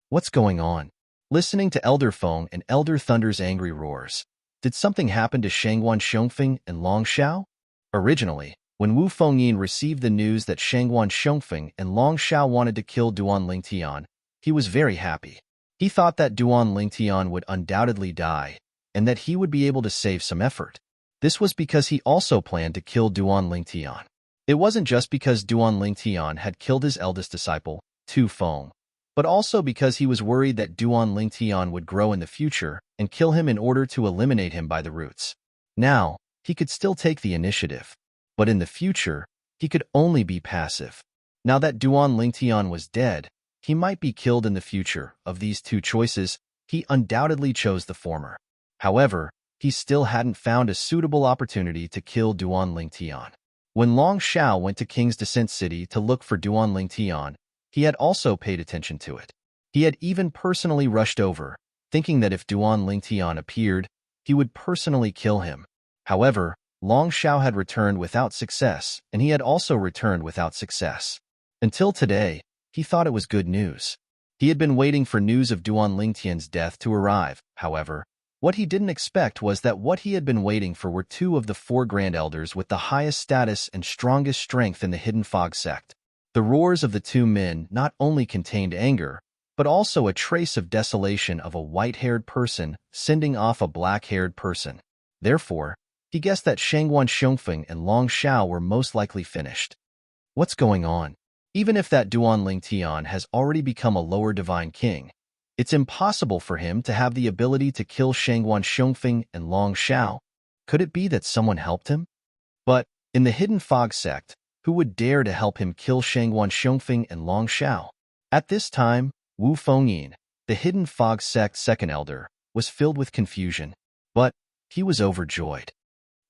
What's going on? Listening to Elder Feng and Elder Thunder's angry roars, did something happen to Shangguan Xiongfeng and Long Xiao? Originally, when Wu Fengyin received the news that Shangguan Xiongfeng and Long Xiao wanted to kill Duan Lingtian, he was very happy. He thought that Duan Lingtian would undoubtedly die, and that he would be able to save some effort. This was because he also planned to kill Duan Lingtian. It wasn't just because Duan Lingtian had killed his eldest disciple, Tu Feng, but also because he was worried that Duan Lingtian would grow in the future and kill him in order to eliminate him by the roots. Now, he could still take the initiative, but in the future, he could only be passive. Now that Duan Lingtian was dead, he might be killed in the future. Of these two choices, he undoubtedly chose the former. However, he still hadn't found a suitable opportunity to kill Duan Lingtian. When Long Xiao went to King's Descent City to look for Duan Lingtian, he had also paid attention to it. He had even personally rushed over, thinking that if Duan Lingtian appeared, he would personally kill him. However, Long Xiao had returned without success, and he had also returned without success. Until today, he thought it was good news. He had been waiting for news of Duan Lingtian's death to arrive. However, what he didn't expect was that what he had been waiting for were two of the four Grand Elders with the highest status and strongest strength in the Hidden Fog sect. The roars of the two men not only contained anger, but also a trace of desolation of a white-haired person sending off a black-haired person. Therefore, he guessed that Shangguan Xiongfeng and Long Xiao were most likely finished. What's going on? Even if that Duan Lingtian has already become a lower divine king, it's impossible for him to have the ability to kill Shangguan Xiongfeng and Long Xiao. Could it be that someone helped him? But, in the Hidden Fog sect, who would dare to help him kill Shangguan Xiongfeng and Long Xiao? At this time, Wu Fengyin, the Hidden Fog Sect's second elder, was filled with confusion. But he was overjoyed.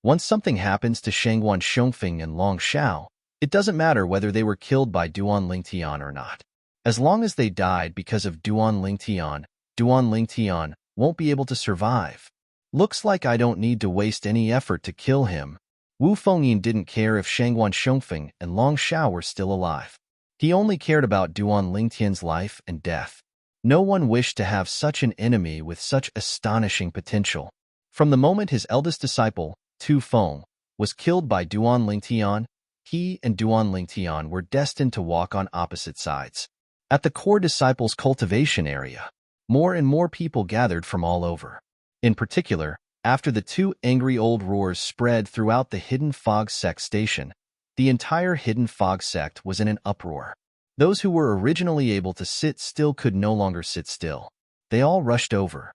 Once something happens to Shangguan Xiongfeng and Long Xiao, it doesn't matter whether they were killed by Duan Lingtian or not. As long as they died because of Duan Lingtian won't be able to survive. Looks like I don't need to waste any effort to kill him. Wu Fengyin didn't care if Shangguan Xiongfeng and Long Xiao were still alive. He only cared about Duan Lingtian's life and death. No one wished to have such an enemy with such astonishing potential. From the moment his eldest disciple, Tu Feng, was killed by Duan Lingtian, he and Duan Lingtian were destined to walk on opposite sides. At the core disciples' cultivation area, more and more people gathered from all over. In particular, after the two angry old roars spread throughout the Hidden Fog Sect station, the entire Hidden Fog Sect was in an uproar. Those who were originally able to sit still could no longer sit still. They all rushed over.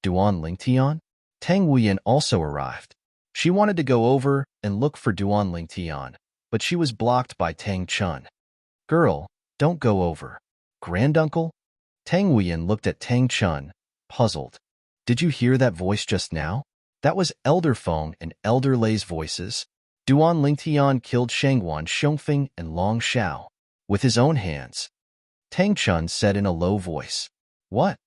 Duan Lingtian? Tang Wuyan also arrived. She wanted to go over and look for Duan Lingtian, but she was blocked by Tang Chun. Girl, don't go over. Granduncle? Tang Wuyan looked at Tang Chun, puzzled. Did you hear that voice just now? That was Elder Feng and Elder Lei's voices. Duan Lingtian killed Shangguan Xiongfeng and Long Xiao with his own hands. Tang Chun said in a low voice. What?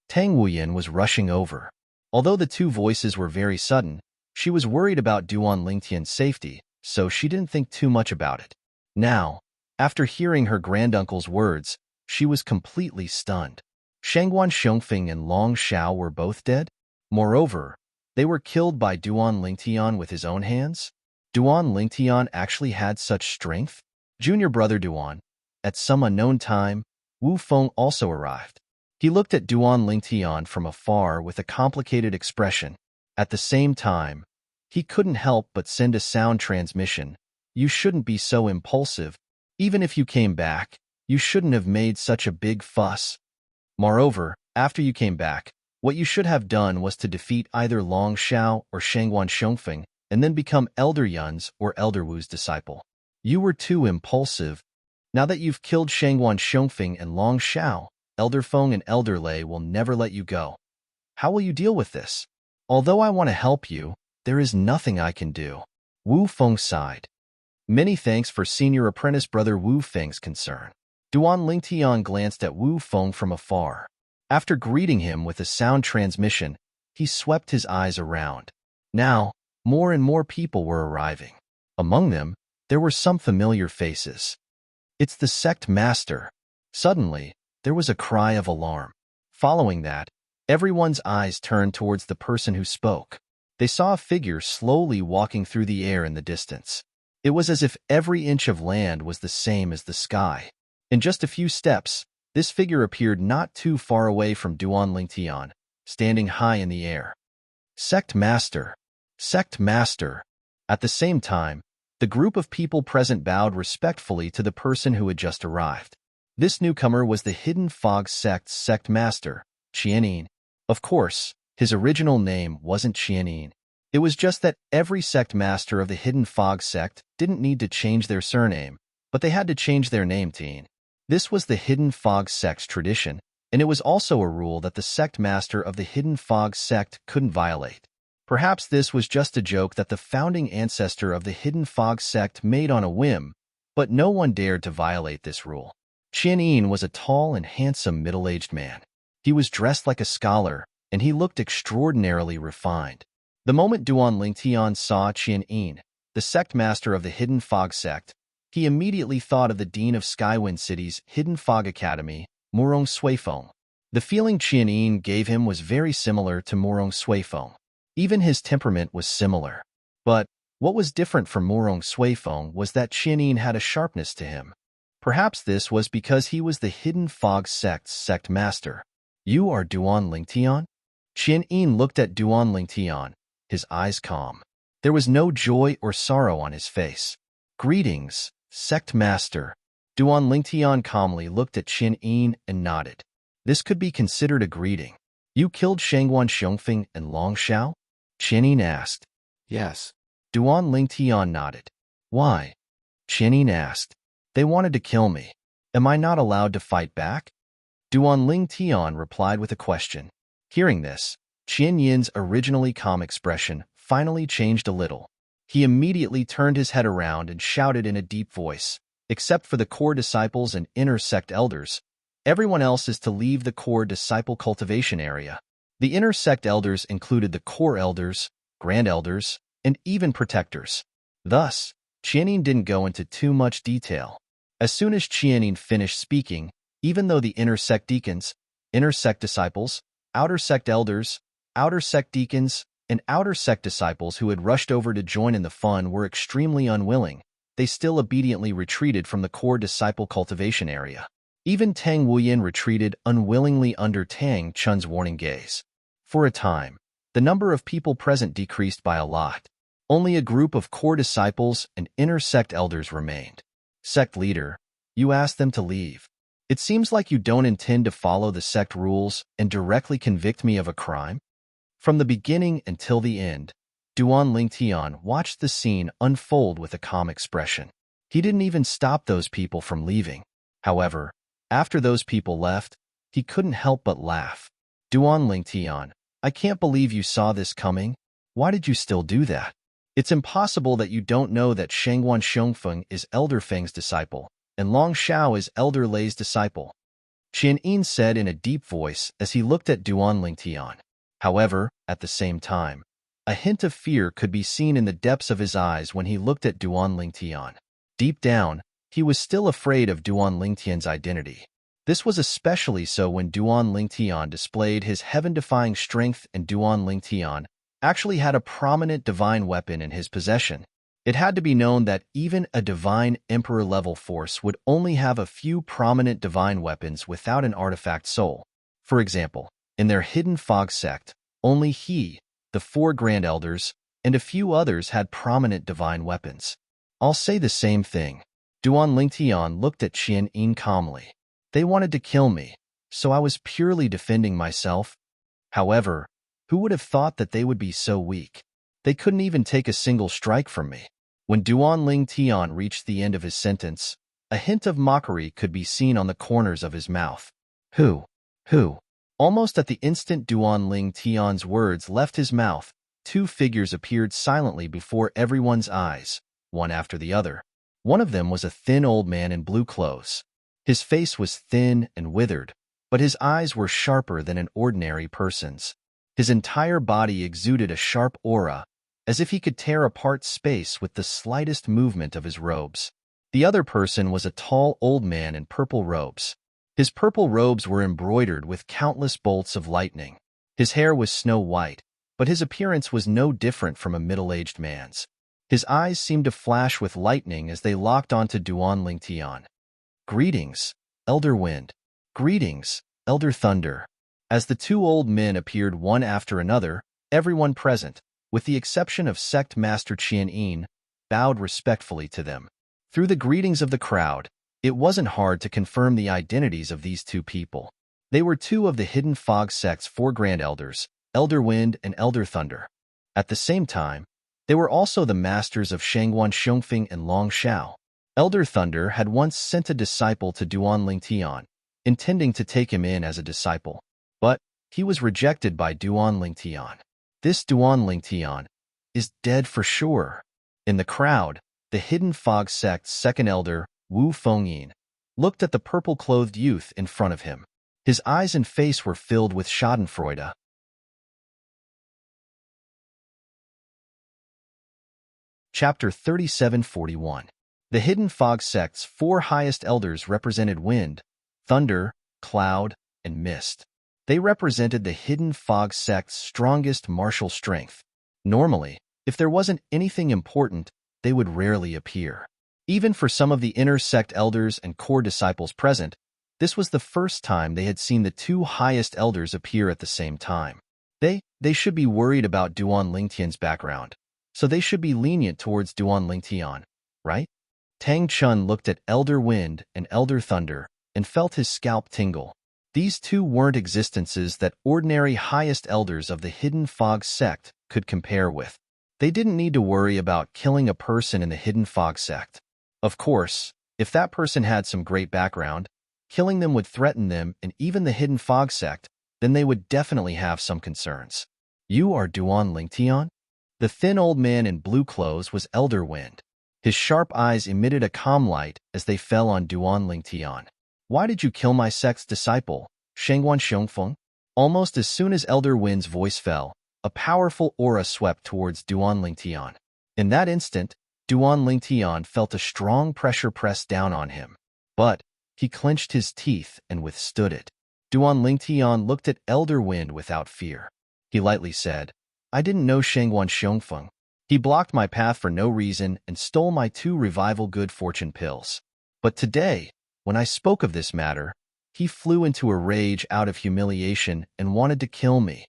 Tang Wuyan was rushing over. Although the two voices were very sudden, she was worried about Duan Lingtian's safety, so she didn't think too much about it. Now, after hearing her granduncle's words, she was completely stunned. Shangguan Xiongfeng and Long Xiao were both dead? Moreover, they were killed by Duan Lingtian with his own hands? Duan Lingtian actually had such strength? Junior brother Duan. At some unknown time, Wu Feng also arrived. He looked at Duan Lingtian from afar with a complicated expression. At the same time, he couldn't help but send a sound transmission. You shouldn't be so impulsive. Even if you came back, you shouldn't have made such a big fuss. Moreover, after you came back, what you should have done was to defeat either Long Xiao or Shangguan Xiongfeng and then become Elder Yun's or Elder Wu's disciple. You were too impulsive. Now that you've killed Shangguan Xiongfeng and Long Xiao, Elder Feng and Elder Lei will never let you go. How will you deal with this? Although I want to help you, there is nothing I can do. Wu Feng sighed. Many thanks for senior apprentice brother Wu Feng's concern. Duan Lingtian glanced at Wu Feng from afar. After greeting him with a sound transmission, he swept his eyes around. Now, more and more people were arriving. Among them, there were some familiar faces. It's the sect master. Suddenly, there was a cry of alarm. Following that, everyone's eyes turned towards the person who spoke. They saw a figure slowly walking through the air in the distance. It was as if every inch of land was the same as the sky. In just a few steps, this figure appeared not too far away from Duan Lingtian, standing high in the air. Sect Master! Sect Master! At the same time, the group of people present bowed respectfully to the person who had just arrived. This newcomer was the Hidden Fog Sect's Sect Master, Qianin. Of course, his original name wasn't Qianin. It was just that every sect master of the Hidden Fog Sect didn't need to change their surname, but they had to change their name to Yin. This was the Hidden Fog Sect's tradition, and it was also a rule that the sect master of the Hidden Fog Sect couldn't violate. Perhaps this was just a joke that the founding ancestor of the Hidden Fog Sect made on a whim, but no one dared to violate this rule. Qianin was a tall and handsome middle-aged man. He was dressed like a scholar, and he looked extraordinarily refined. The moment Duan Lingtian saw Qianin, the sect master of the Hidden Fog Sect, he immediately thought of the dean of Skywind City's Hidden Fog Academy, Murong Suifeng. The feeling Qianin gave him was very similar to Murong Suifeng. Even his temperament was similar. But what was different from Murong Suifeng was that Qianin had a sharpness to him. Perhaps this was because he was the Hidden Fog Sect's sect master. You are Duan Lingtian? Qianin looked at Duan Lingtian, his eyes calm. There was no joy or sorrow on his face. Greetings, sect master. Duan Lingtian calmly looked at Qianin and nodded. This could be considered a greeting. You killed Shangguan Xiongfeng and Long Xiao? Qianin asked. Yes. Duan Lingtian nodded. Why? Qianin asked. They wanted to kill me. Am I not allowed to fight back? Duan Ling Tian replied with a question. Hearing this, Qian Yin's originally calm expression finally changed a little. He immediately turned his head around and shouted in a deep voice, "Except for the core disciples and inner sect elders, everyone else is to leave the core disciple cultivation area." The inner sect elders included the core elders, grand elders, and even protectors. Thus, Qianyin didn't go into too much detail. As soon as Qianyin finished speaking, even though the inner sect deacons, inner sect disciples, outer sect elders, outer sect deacons, and outer sect disciples who had rushed over to join in the fun were extremely unwilling, they still obediently retreated from the core disciple cultivation area. Even Tang Wuyin retreated unwillingly under Tang Chun's warning gaze. For a time, the number of people present decreased by a lot. Only a group of core disciples and inner sect elders remained. Sect leader, you asked them to leave. It seems like you don't intend to follow the sect rules and directly convict me of a crime. From the beginning until the end, Duan Lingtian watched the scene unfold with a calm expression. He didn't even stop those people from leaving. However, after those people left, he couldn't help but laugh. Duan Lingtian, I can't believe you saw this coming. Why did you still do that? It's impossible that you don't know that Shangguan Xiongfeng is Elder Feng's disciple, and Long Xiao is Elder Lei's disciple, Qian Yin said in a deep voice as he looked at Duan Lingtian. However, at the same time, a hint of fear could be seen in the depths of his eyes when he looked at Duan Lingtian. Deep down, he was still afraid of Duan Lingtian's identity. This was especially so when Duan Lingtian displayed his heaven-defying strength, and Duan Lingtian actually had a prominent divine weapon in his possession. It had to be known that even a divine emperor-level force would only have a few prominent divine weapons without an artifact soul. For example, in their hidden fog sect, only he, the 4 grand elders, and a few others had prominent divine weapons. I'll say the same thing. Duan Lingtian looked at Qian Yin calmly. They wanted to kill me, so I was purely defending myself. However, who would have thought that they would be so weak? They couldn't even take a single strike from me. When Duan Lingtian reached the end of his sentence, a hint of mockery could be seen on the corners of his mouth. Who? Almost at the instant Duan Lingtian's words left his mouth, 2 figures appeared silently before everyone's eyes, one after the other. One of them was a thin old man in blue clothes. His face was thin and withered, but his eyes were sharper than an ordinary person's. His entire body exuded a sharp aura, as if he could tear apart space with the slightest movement of his robes. The other person was a tall old man in purple robes. His purple robes were embroidered with countless bolts of lightning. His hair was snow white, but his appearance was no different from a middle-aged man's. His eyes seemed to flash with lightning as they locked onto Duan Lingtian. Greetings, Elder Wind. Greetings, Elder Thunder. As the 2 old men appeared one after another, everyone present, with the exception of Sect Master Qian Yin, bowed respectfully to them. Through the greetings of the crowd, it wasn't hard to confirm the identities of these 2 people. They were 2 of the Hidden Fog Sect's 4 Grand Elders, Elder Wind and Elder Thunder. At the same time, they were also the masters of Shangguan Xiongfeng and Long Xiao. Elder Thunder had once sent a disciple to Duan Lingtian, intending to take him in as a disciple. But he was rejected by Duan Lingtian. This Duan Lingtian is dead for sure. In the crowd, the Hidden Fog Sect's 2nd elder, Wu Fengyin, looked at the purple-clothed youth in front of him. His eyes and face were filled with schadenfreude. Chapter 3741. The Hidden Fog Sect's 4 highest elders represented wind, thunder, cloud, and mist. They represented the Hidden Fog Sect's strongest martial strength. Normally, if there wasn't anything important, they would rarely appear. Even for some of the inner sect elders and core disciples present, this was the first time they had seen the 2 highest elders appear at the same time. They should be worried about Duan Lingtian's background, so they should be lenient towards Duan Lingtian, right? Tang Chun looked at Elder Wind and Elder Thunder and felt his scalp tingle. These 2 weren't existences that ordinary highest elders of the Hidden Fog Sect could compare with. They didn't need to worry about killing a person in the Hidden Fog Sect. Of course, if that person had some great background, Killing them would threaten them and even the hidden fog sect, then they would definitely have some concerns. You are Duan Lingtian? The thin old man in blue clothes was Elder Wind. His sharp eyes emitted a calm light as they fell on Duan Lingtian. Why did you kill my sect's disciple, Shengguan Xiongfeng? Almost as soon as Elder Wind's voice fell, a powerful aura swept towards Duan Lingtian. In that instant, Duan Lingtian felt a strong pressure press down on him. But he clenched his teeth and withstood it. Duan Lingtian looked at Elder Wind without fear. He lightly said, I didn't know Shengguan Xiongfeng. He blocked my path for no reason and stole my 2 revival good fortune pills. But today, when I spoke of this matter, he flew into a rage out of humiliation and wanted to kill me.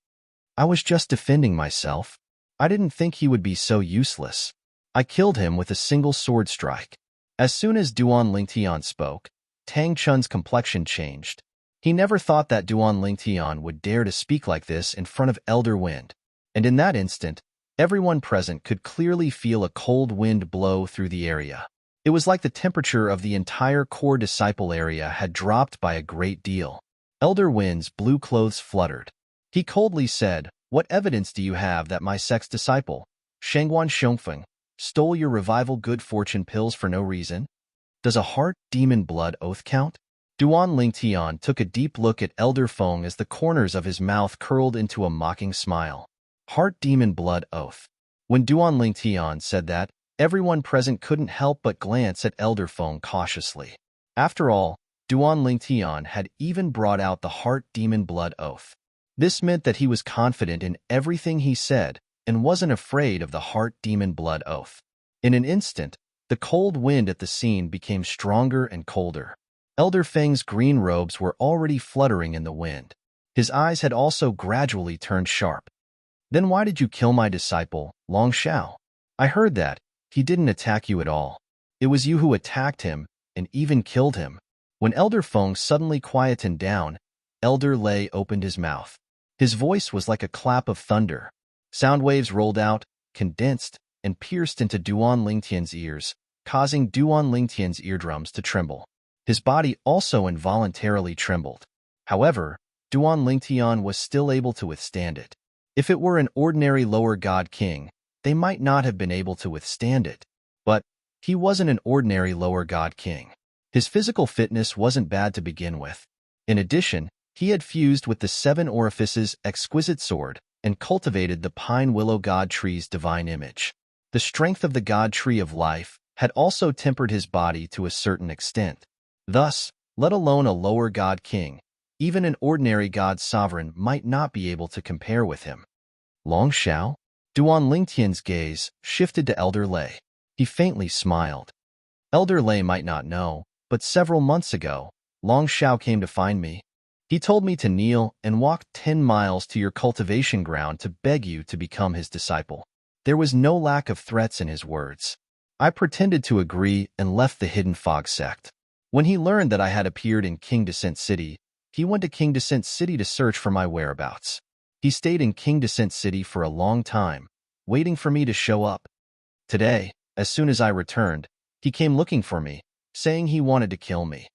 I was just defending myself. I didn't think he would be so useless. I killed him with a single sword strike. As soon as Duan Lingtian spoke, Tang Chun's complexion changed. He never thought that Duan Lingtian would dare to speak like this in front of Elder Wind. And in that instant, everyone present could clearly feel a cold wind blow through the area. It was like the temperature of the entire core disciple area had dropped by a great deal. Elder Wind's blue clothes fluttered. He coldly said, What evidence do you have that my sect's disciple, Shengguan Xiongfeng, stole your revival good fortune pills for no reason? Does a heart demon blood oath count? Duan Lingtian took a deep look at Elder Feng as the corners of his mouth curled into a mocking smile. Heart demon blood oath. When Duan Lingtian said that, everyone present couldn't help but glance at Elder Feng cautiously. After all, Duan Lingtian had even brought out the heart demon blood oath. This meant that he was confident in everything he said and wasn't afraid of the heart demon blood oath. In an instant, the cold wind at the scene became stronger and colder. Elder Feng's green robes were already fluttering in the wind. His eyes had also gradually turned sharp. Then why did you kill my disciple, Long Xiao? I heard that. He didn't attack you at all. It was you who attacked him and even killed him. When Elder Feng suddenly quietened down, Elder Lei opened his mouth. His voice was like a clap of thunder. Sound waves rolled out, condensed, and pierced into Duan Lingtian's ears, causing Duan Lingtian's eardrums to tremble. His body also involuntarily trembled. However, Duan Lingtian was still able to withstand it. If it were an ordinary lower god king, they might not have been able to withstand it. But he wasn't an ordinary lower god king. His physical fitness wasn't bad to begin with. In addition, he had fused with the 7 orifices exquisite sword and cultivated the pine willow god tree's divine image. The strength of the god tree of life had also tempered his body to a certain extent. Thus, let alone a lower god king, even an ordinary god sovereign might not be able to compare with him. Long Xiao? Duan Lingtian's gaze shifted to Elder Lei. He faintly smiled. Elder Lei might not know, but several months ago, Long Xiao came to find me. He told me to kneel and walk 10 miles to your cultivation ground to beg you to become his disciple. There was no lack of threats in his words. I pretended to agree and left the Hidden Fog sect. When he learned that I had appeared in King Descent City, he went to King Descent City to search for my whereabouts. He stayed in King Descent City for a long time, waiting for me to show up. Today, as soon as I returned, he came looking for me, saying he wanted to kill me.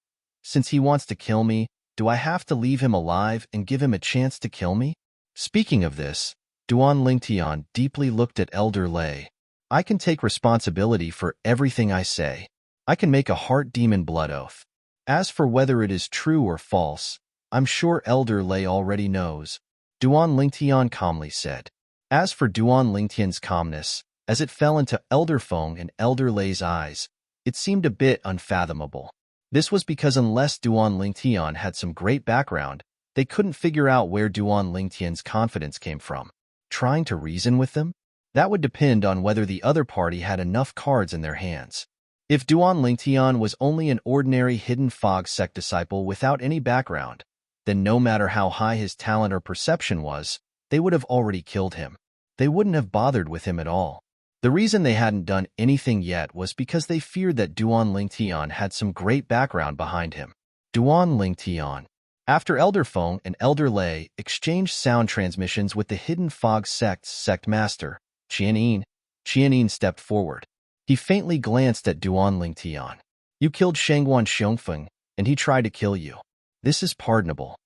Since he wants to kill me, do I have to leave him alive and give him a chance to kill me? Speaking of this, Duan Lingtian deeply looked at Elder Lei. I can take responsibility for everything I say. I can make a heart demon blood oath. As for whether it is true or false, I'm sure Elder Lei already knows, Duan Lingtian calmly said. As for Duan Lingtian's calmness, as it fell into Elder Feng and Elder Lei's eyes, it seemed a bit unfathomable. This was because unless Duan Lingtian had some great background, they couldn't figure out where Duan Lingtian's confidence came from. Trying to reason with them? That would depend on whether the other party had enough cards in their hands. If Duan Lingtian was only an ordinary Hidden Fog sect disciple without any background, then no matter how high his talent or perception was, they would have already killed him. They wouldn't have bothered with him at all. The reason they hadn't done anything yet was because they feared that Duan Lingtian had some great background behind him. Duan Lingtian. After Elder Feng and Elder Lei exchanged sound transmissions with the Hidden Fog sect's sect master, Qianin stepped forward. He faintly glanced at Duan Lingtian. You killed Shengguan Xiongfeng, and he tried to kill you. This is pardonable.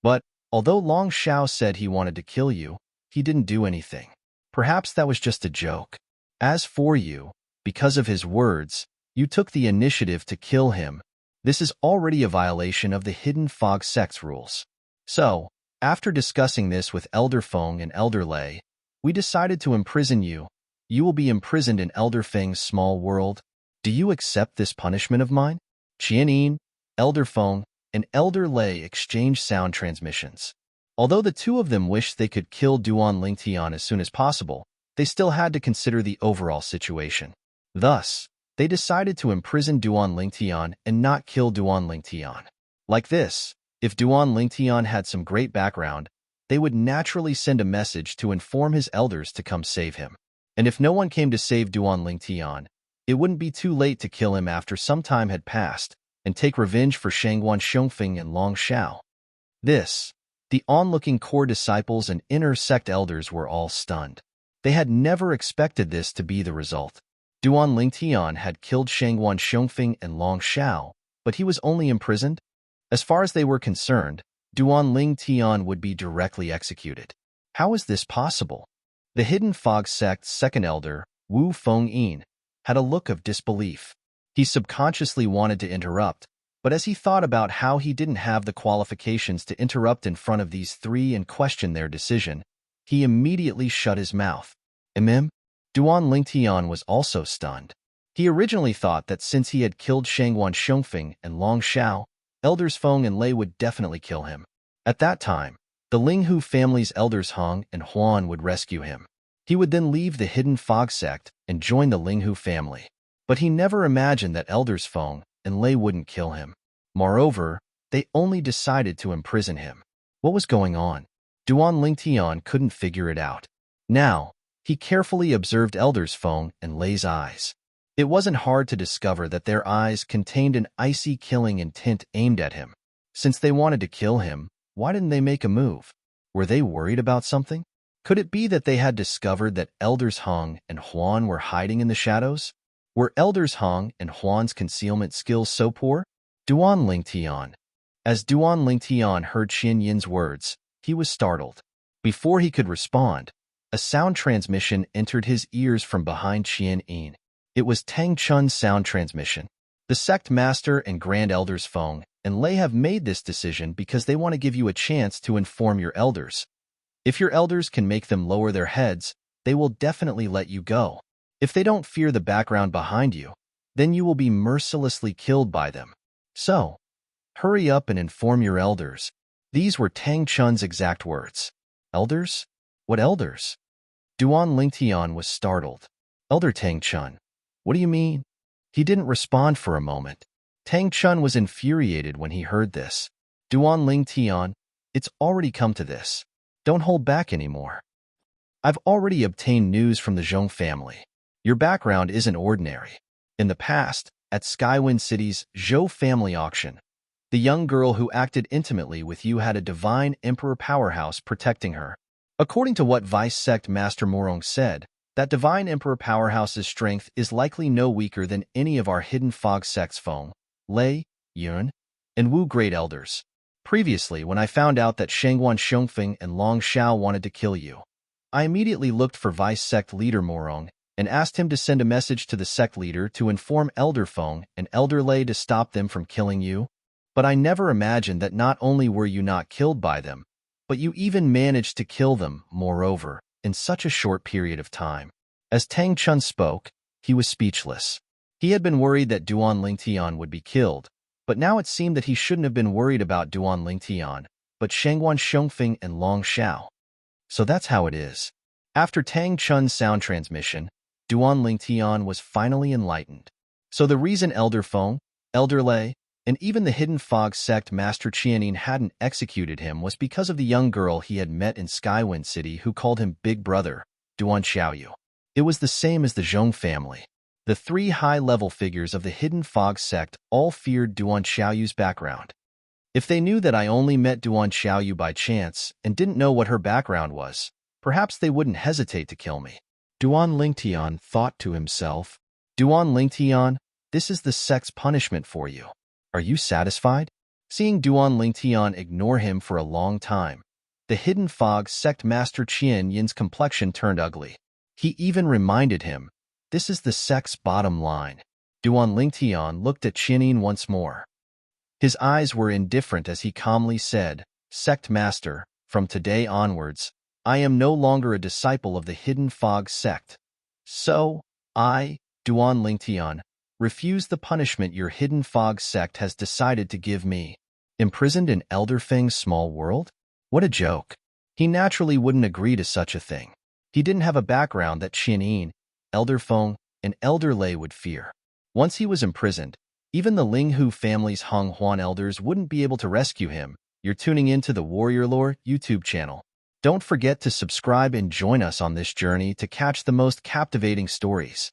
But, although Long Xiao said he wanted to kill you, he didn't do anything. Perhaps that was just a joke. As for you, because of his words, you took the initiative to kill him. This is already a violation of the Hidden Fog Sect's rules. So, after discussing this with Elder Feng and Elder Lei, we decided to imprison you. You will be imprisoned in Elder Feng's small world. Do you accept this punishment of mine? Qianyin, Elder Feng, and Elder Lei exchanged sound transmissions. Although the two of them wished they could kill Duan Lingtian as soon as possible, they still had to consider the overall situation. Thus, they decided to imprison Duan Lingtian and not kill Duan Lingtian. Like this, if Duan Lingtian had some great background, they would naturally send a message to inform his elders to come save him. And if no one came to save Duan Lingtian, it wouldn't be too late to kill him after some time had passed and take revenge for Shangguan Xiongfeng and Long Xiao. The onlooking core disciples and inner sect elders were all stunned. They had never expected this to be the result. Duan Lingtian had killed Shangguan Xiongfeng and Long Xiao, but he was only imprisoned. As far as they were concerned, Duan Lingtian would be directly executed. How is this possible? The Hidden Fog Sect's second elder, Wu Fengyin, had a look of disbelief. He subconsciously wanted to interrupt, but as he thought about how he didn't have the qualifications to interrupt in front of these three and question their decision, he immediately shut his mouth. Duan Lingtian was also stunned. He originally thought that since he had killed Shangguan Xiongfeng and Long Xiao, Elders Feng and Lei would definitely kill him. At that time, the Linghu family's elders Hong and Huan would rescue him. He would then leave the Hidden Fog Sect and join the Linghu family. But he never imagined that Elders Feng and Lei wouldn't kill him. Moreover, they only decided to imprison him. What was going on? Duan Lingtian couldn't figure it out. Now, he carefully observed Elders Feng and Lei's eyes. It wasn't hard to discover that their eyes contained an icy killing intent aimed at him. Since they wanted to kill him, why didn't they make a move? Were they worried about something? Could it be that they had discovered that Elders Hong and Huan were hiding in the shadows? Were Elders Hong and Huan's concealment skills so poor? Duan Lingtian. As Duan Lingtian heard Qian Yin's words, he was startled. Before he could respond, a sound transmission entered his ears from behind Qian Yin. It was Tang Chun's sound transmission. The sect master and Grand Elders Feng and Lei have made this decision because they want to give you a chance to inform your elders. If your elders can make them lower their heads, they will definitely let you go. If they don't fear the background behind you, then you will be mercilessly killed by them. So, hurry up and inform your elders. These were Tang Chun's exact words. Elders? What elders? Duan Lingtian was startled. Elder Tang Chun. What do you mean? He didn't respond for a moment. Tang Chun was infuriated when he heard this. Duan Lingtian, it's already come to this. Don't hold back anymore. I've already obtained news from the Zhong family. Your background isn't ordinary. In the past, at Skywind City's Zhou family auction, the young girl who acted intimately with you had a divine emperor powerhouse protecting her. According to what Vice Sect Master Morong said, that divine emperor powerhouse's strength is likely no weaker than any of our Hidden Fog Sect's Feng, Lei, Yun, and Wu Great Elders. Previously, when I found out that Shangguan Xiongfeng and Long Xiao wanted to kill you, I immediately looked for Vice Sect Leader Morong and asked him to send a message to the sect leader to inform Elder Feng and Elder Lei to stop them from killing you. But I never imagined that not only were you not killed by them, but you even managed to kill them, moreover, in such a short period of time. As Tang Chun spoke, he was speechless. He had been worried that Duan Lingtian would be killed, but now it seemed that he shouldn't have been worried about Duan Lingtian, but Shangguan Xiongfeng and Long Xiao. So that's how it is. After Tang Chun's sound transmission, Duan Lingtian was finally enlightened. So the reason Elder Feng, Elder Lei, and even the Hidden Fog Sect Master Qianyin hadn't executed him was because of the young girl he had met in Skywind City who called him Big Brother, Duan Xiaoyu. It was the same as the Zhong family. The three high-level figures of the Hidden Fog Sect all feared Duan Xiaoyu's background. If they knew that I only met Duan Xiaoyu by chance and didn't know what her background was, perhaps they wouldn't hesitate to kill me. Duan Lingtian thought to himself, Duan Lingtian, this is the sect's punishment for you. Are you satisfied? Seeing Duan Lingtian ignore him for a long time, the Hidden Fog sect master Qian Yin's complexion turned ugly. He even reminded him, this is the sect's bottom line. Duan Lingtian looked at Qian Yin once more. His eyes were indifferent as he calmly said, Sect Master, from today onwards, I am no longer a disciple of the Hidden Fog sect. So, I, Duan Lingtian, refuse the punishment your Hidden Fog sect has decided to give me. Imprisoned in Elder Feng's small world? What a joke. He naturally wouldn't agree to such a thing. He didn't have a background that Qian Yin, Elder Feng, and Elder Lei would fear. Once he was imprisoned, even the Linghu family's Hong Huan elders wouldn't be able to rescue him. You're tuning into the Warrior Lore YouTube channel. Don't forget to subscribe and join us on this journey to catch the most captivating stories.